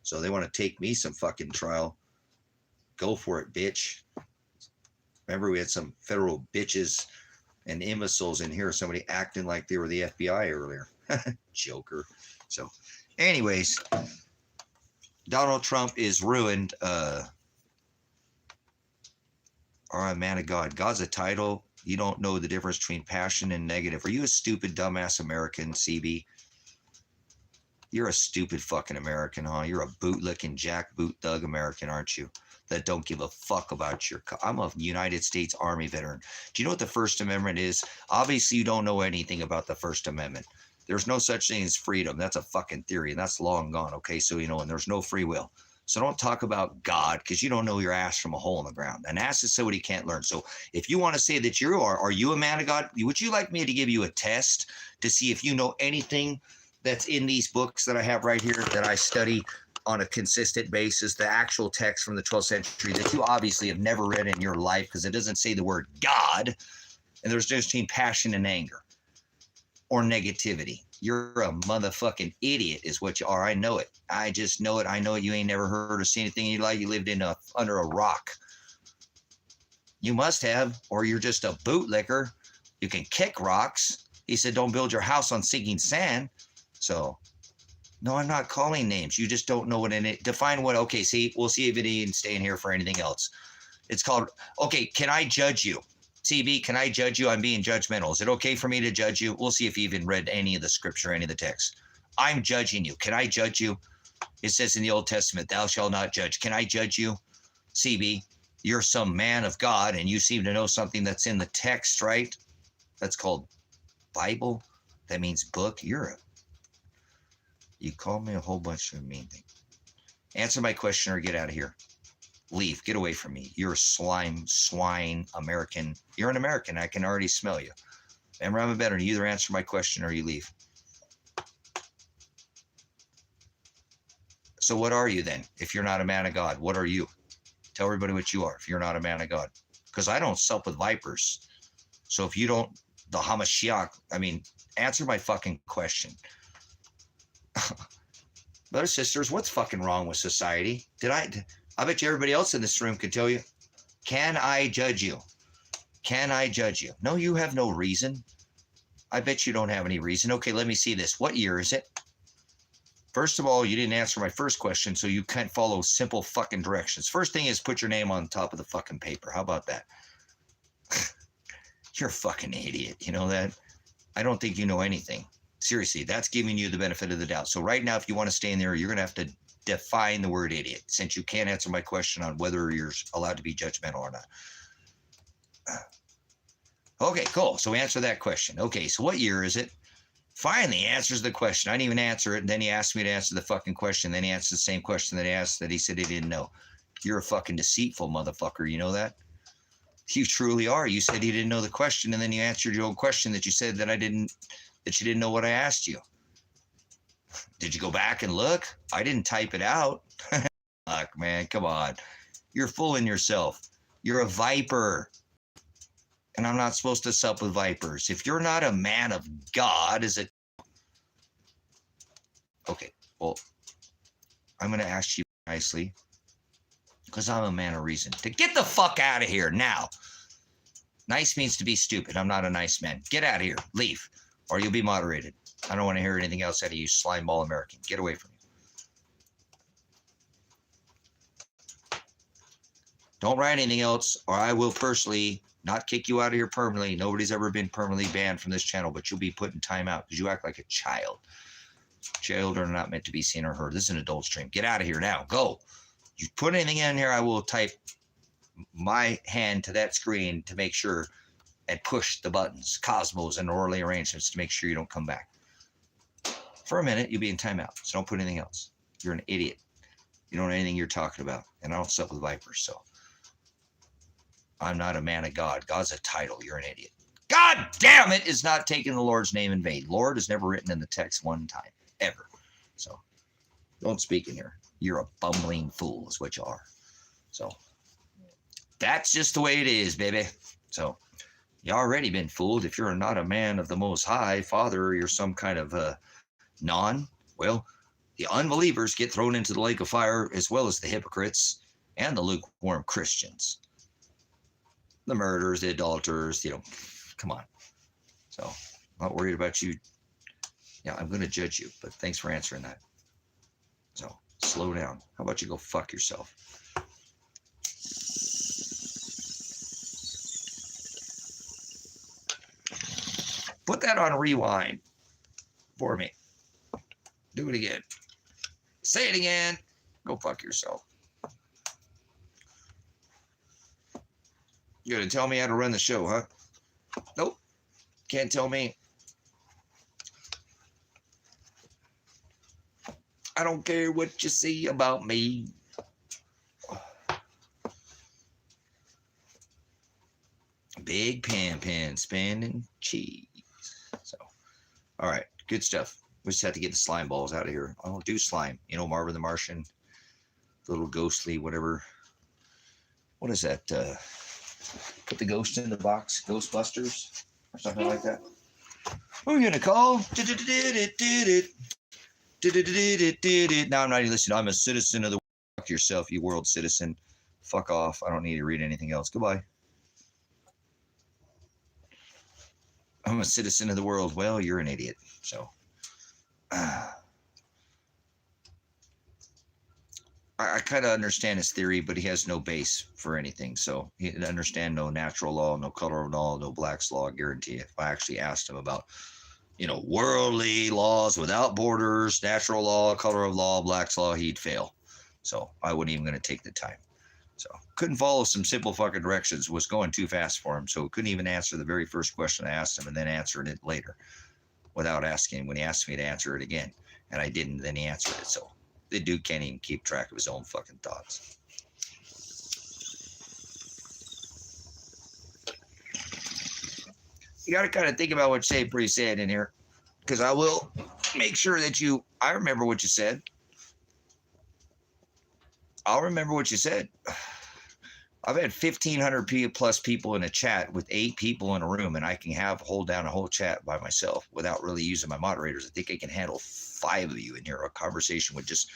So they want to take me some fucking trial. Go for it, bitch. Remember, we had some federal bitches and imbeciles in here. Somebody acting like they were the FBI earlier. Joker. So, anyways, Donald Trump is ruined. All right, man of God. God's a title. You don't know the difference between passion and negative. Are you a stupid, dumbass American, CB? You're a stupid fucking American, huh? You're a bootlicking, jackboot thug American, aren't you? That don't give a fuck about your... I'm a United States Army veteran. Do you know what the First Amendment is? Obviously, you don't know anything about the First Amendment. There's no such thing as freedom. That's a fucking theory, and that's long gone, okay? So, and there's no free will. So don't talk about God, because you don't know your ass from a hole in the ground. An ass is somebody can't learn. So if you want to say that you are you a man of God? Would you like me to give you a test to see if you know anything that's in these books that I have right here that I study on a consistent basis, the actual text from the 12th century that you obviously have never read in your life because it doesn't say the word God, and there's just between passion and anger or negativity. You're a motherfucking idiot is what you are. I know it. I just know it. I know it. You ain't never heard or seen anything in your life. You lived under a rock. You must have, or you're just a bootlicker. You can kick rocks. He said, don't build your house on sinking sand. So, no, I'm not calling names. You just don't know what in it. Define what. Okay, see, we'll see if it even stay in here for anything else. It's called, okay, can I judge you? CB, can I judge you? I'm being judgmental. Is it okay for me to judge you? We'll see if you even read any of the scripture, any of the text. I'm judging you. Can I judge you? It says in the Old Testament, thou shalt not judge. Can I judge you? CB, you're some man of God and you seem to know something that's in the text, right? That's called Bible. That means book. You call me a whole bunch of mean things. Answer my question or get out of here. Leave. Get away from me. You're a slime, swine, American. You're an American. I can already smell you. Remember, I'm a veteran. You either answer my question or you leave. So what are you then? If you're not a man of God, what are you? Tell everybody what you are if you're not a man of God. Because I don't sup with vipers. So if you don't, the Hamashiach, I mean, answer my fucking question. Brothers, sisters, what's fucking wrong with society? I bet you everybody else in this room could tell you. Can I judge you? Can I judge you? No, you have no reason. I bet you don't have any reason. Okay, let me see this. What year is it? First of all, you didn't answer my first question, so you can't follow simple fucking directions. First thing is put your name on top of the fucking paper. How about that? You're a fucking idiot. You know that? I don't think you know anything. Seriously, that's giving you the benefit of the doubt. So right now, if you want to stay in there, you're going to have to define the word idiot, since you can't answer my question on whether you're allowed to be judgmental or not. Okay, cool. So answer that question. Okay, so what year is it? Finally answers the question. I didn't even answer it. And then he asked me to answer the fucking question. Then he answered the same question that he asked that he said he didn't know. You're a fucking deceitful motherfucker. You know that? You truly are. You said you didn't know the question, and then you answered your own question that you said that you didn't know what I asked you. Did you go back and look? I didn't type it out. Fuck, man, come on. You're fooling yourself. You're a viper. And I'm not supposed to sup with vipers. If you're not a man of God, is it? Okay, well, I'm going to ask you nicely, because I'm a man of reason, to get the fuck out of here now. Nice means to be stupid. I'm not a nice man. Get out of here. Leave, or you'll be moderated. I don't want to hear anything else out of you, slimeball American. Get away from me. Don't write anything else, or I will personally not kick you out of here permanently. Nobody's ever been permanently banned from this channel, but you'll be put in timeout because you act like a child. Children are not meant to be seen or heard. This is an adult stream. Get out of here now. Go. You put anything in here, I will type my hand to that screen to make sure and push the buttons, cosmos, and orderly arrangements to make sure you don't come back. For a minute, you'll be in timeout, so don't put anything else. You're an idiot. You don't know anything you're talking about, and I don't sup with vipers, so. I'm not a man of God. God's a title. You're an idiot. God damn it is not taking the Lord's name in vain. Lord is never written in the text one time, ever. So don't speak in here. You're a bumbling fool is what you are. So that's just the way it is, baby. So you already been fooled. If you're not a man of the Most High Father, or you're some kind of well, the unbelievers get thrown into the lake of fire, as well as the hypocrites and the lukewarm Christians. The murderers, the adulterers, come on. So I'm not worried about you. Yeah, I'm going to judge you, but thanks for answering that. So slow down. How about you go fuck yourself? Put that on rewind for me. Do it again. Say it again. Go fuck yourself. You're going to tell me how to run the show, huh? Nope. Can't tell me. I don't care what you see about me. Big pan spinning cheese. So, all right. Good stuff. We just have to get the slime balls out of here. I'll do slime. Marvin the Martian. Little ghostly, whatever. What is that? Put the ghost in the box, Ghostbusters, or something like that. Who are you gonna call? Now I'm not even listening. I'm a citizen of the world. Fuck yourself, you world citizen. Fuck off. I don't need to read anything else. Goodbye. I'm a citizen of the world. Well, you're an idiot. So, I kind of understand his theory, but he has no base for anything. So he didn't understand no natural law, no color of law, no Black's law. I guarantee you. If I actually asked him about, worldly laws without borders, natural law, color of law, Black's law, he'd fail. So I wasn't even going to take the time. So couldn't follow some simple fucking directions. Was going too fast for him. So couldn't even answer the very first question I asked him, and then answered it later without asking when he asked me to answer it again. And I didn't, then he answered it. So the dude can't even keep track of his own fucking thoughts. You got to kind of think about what you say before you say it in here, because I will make sure that I remember what you said. I'll remember what you said. I've had 1,500 plus people in a chat with 8 people in a room, and I can hold down a whole chat by myself without really using my moderators. I think I can handle 5 of you in here, a conversation with just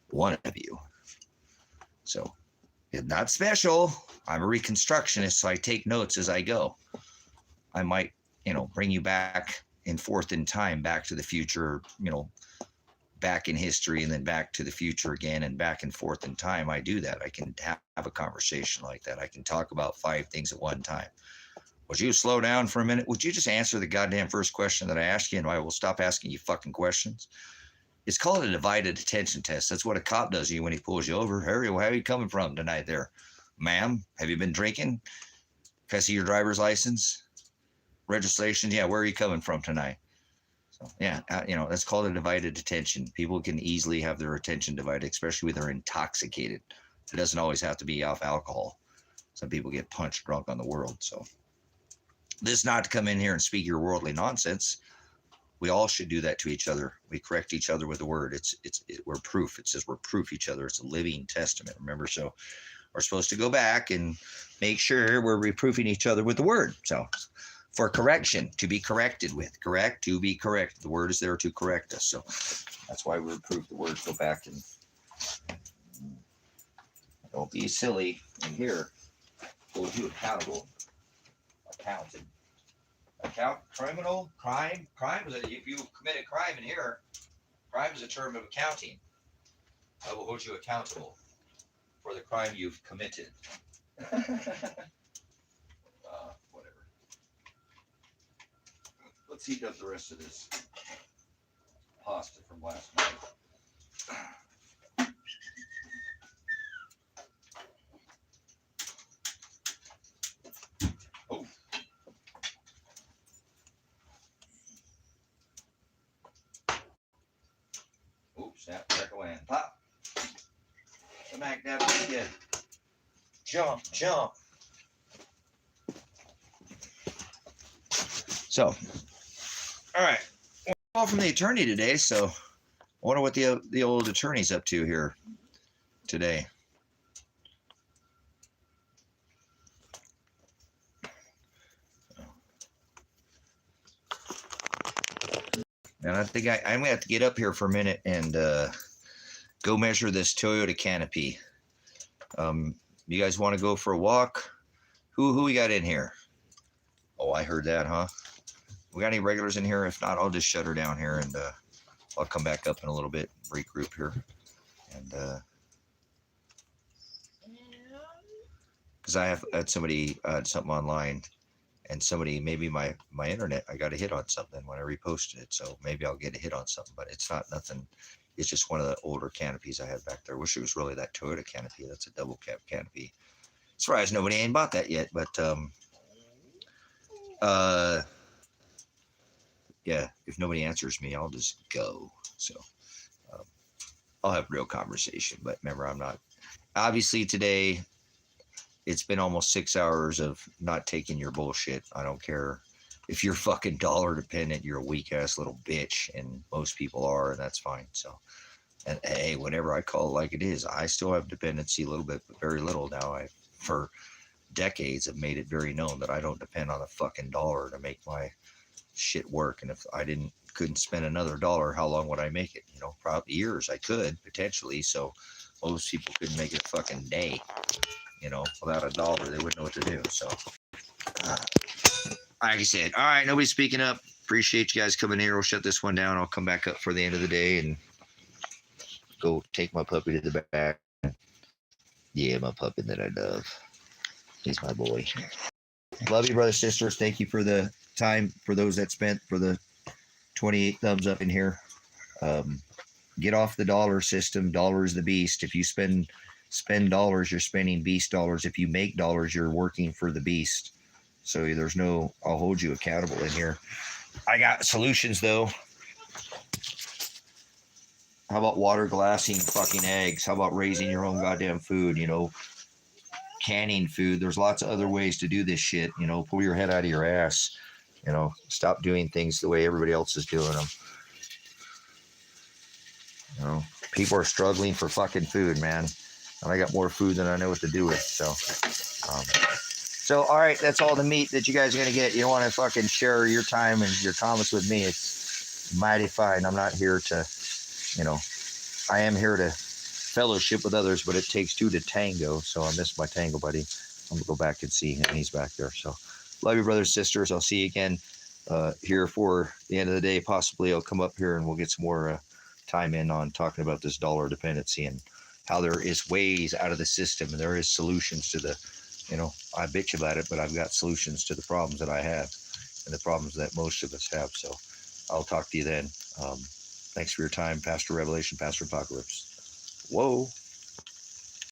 one of you. So it's not special. I'm a reconstructionist, so I take notes as I go. I might, bring you back and forth in time, back to the future, back in history, and then back to the future again, and back and forth in time. I do that. I can have a conversation like that. I can talk about 5 things at one time. Would you slow down for a minute? Would you just answer the goddamn first question that I asked you, and I will stop asking you fucking questions? It's called a divided attention test. That's what a cop does to you when he pulls you over. Harry, where are you coming from tonight there? Ma'am, have you been drinking? Can I see your driver's license? Registration? Yeah, where are you coming from tonight? So, yeah, that's called a divided attention. People can easily have their attention divided, especially when they're intoxicated. It doesn't always have to be off alcohol. Some people get punch drunk on the world. So this is not to come in here and speak your worldly nonsense. We all should do that to each other. We correct each other with the word. We're proof. It says we're proof each other. It's a living testament. Remember, so we're supposed to go back and make sure we're reproofing each other with the word. So for correction, to be corrected with, correct, to be correct. The word is there to correct us. So that's why we reproof the word. Go back and don't be silly in here. Hold you accountable. Accounted. Criminal, crime is if you commit a crime in here, crime is a term of accounting. I will hold you accountable for the crime you've committed. Whatever. Let's heat up the rest of this pasta from last night. Snap, crackle, and pop. Smack that again. Jump. So, all right. We're all from the attorney today, so I wonder what the old attorney's up to here today. And I think I'm going to have to get up here for a minute and go measure this Toyota canopy. You guys want to go for a walk? Who we got in here? Oh, I heard that, huh? We got any regulars in here? If not, I'll just shut her down here, and I'll come back up in a little bit, regroup here. And because I had somebody something online. And somebody, maybe my internet, I got a hit on something when I reposted it. So maybe I'll get a hit on something, but it's not nothing. It's just one of the older canopies I had back there. Wish it was really that Toyota canopy. That's a double cab canopy. Surprised nobody ain't bought that yet, but yeah, if nobody answers me, I'll just go. So I'll have real conversation. But remember, I'm not, obviously today, it's been almost 6 hours of not taking your bullshit. I don't care if you're fucking dollar dependent, you're a weak ass little bitch, and most people are, and that's fine. So, and hey, whatever, I call it like it is. I still have dependency a little bit, but very little now. I, for decades, have made it very known that I don't depend on a fucking dollar to make my shit work. And if I couldn't spend another dollar, how long would I make it? Probably years. I could potentially. So most people couldn't make it a fucking day. Without a dollar, they wouldn't know what to do. So, like I said, all right, nobody's speaking up. Appreciate you guys coming here. We'll shut this one down. I'll come back up for the end of the day and go take my puppy to the back. Yeah, my puppy that I love. He's my boy. Love you, brothers, sisters. Thank you for the time, for those that spent, for the 28 thumbs up in here. Get off the dollar system. Dollar is the beast. If you spend dollars, you're spending beast dollars. If you make dollars, you're working for the beast. So there's no, I'll hold you accountable in here. I got solutions though. How about water glassing fucking eggs? How about raising your own goddamn food? You know, canning food. There's lots of other ways to do this shit. You know, pull your head out of your ass. You know, stop doing things the way everybody else is doing them. You know, people are struggling for fucking food, man. And I got more food than I know what to do with. So all right, that's all the meat that you guys are gonna get. You don't want to fucking share your time and your comments with me. It's mighty fine. I'm not here to, you know, I am here to fellowship with others, but it takes two to tango. So I miss my tango buddy. I'm gonna go back and see him. He's back there. So love you, brothers, sisters. I'll see you again here for the end of the day. Possibly I'll come up here and we'll get some more time in on talking about this dollar dependency and how there is ways out of the system and there is solutions to the, you know, I bitch about it, but I've got solutions to the problems that I have and the problems that most of us have. So I'll talk to you then. Thanks for your time, Pastor Revelation, Pastor Apocalypse. Whoa.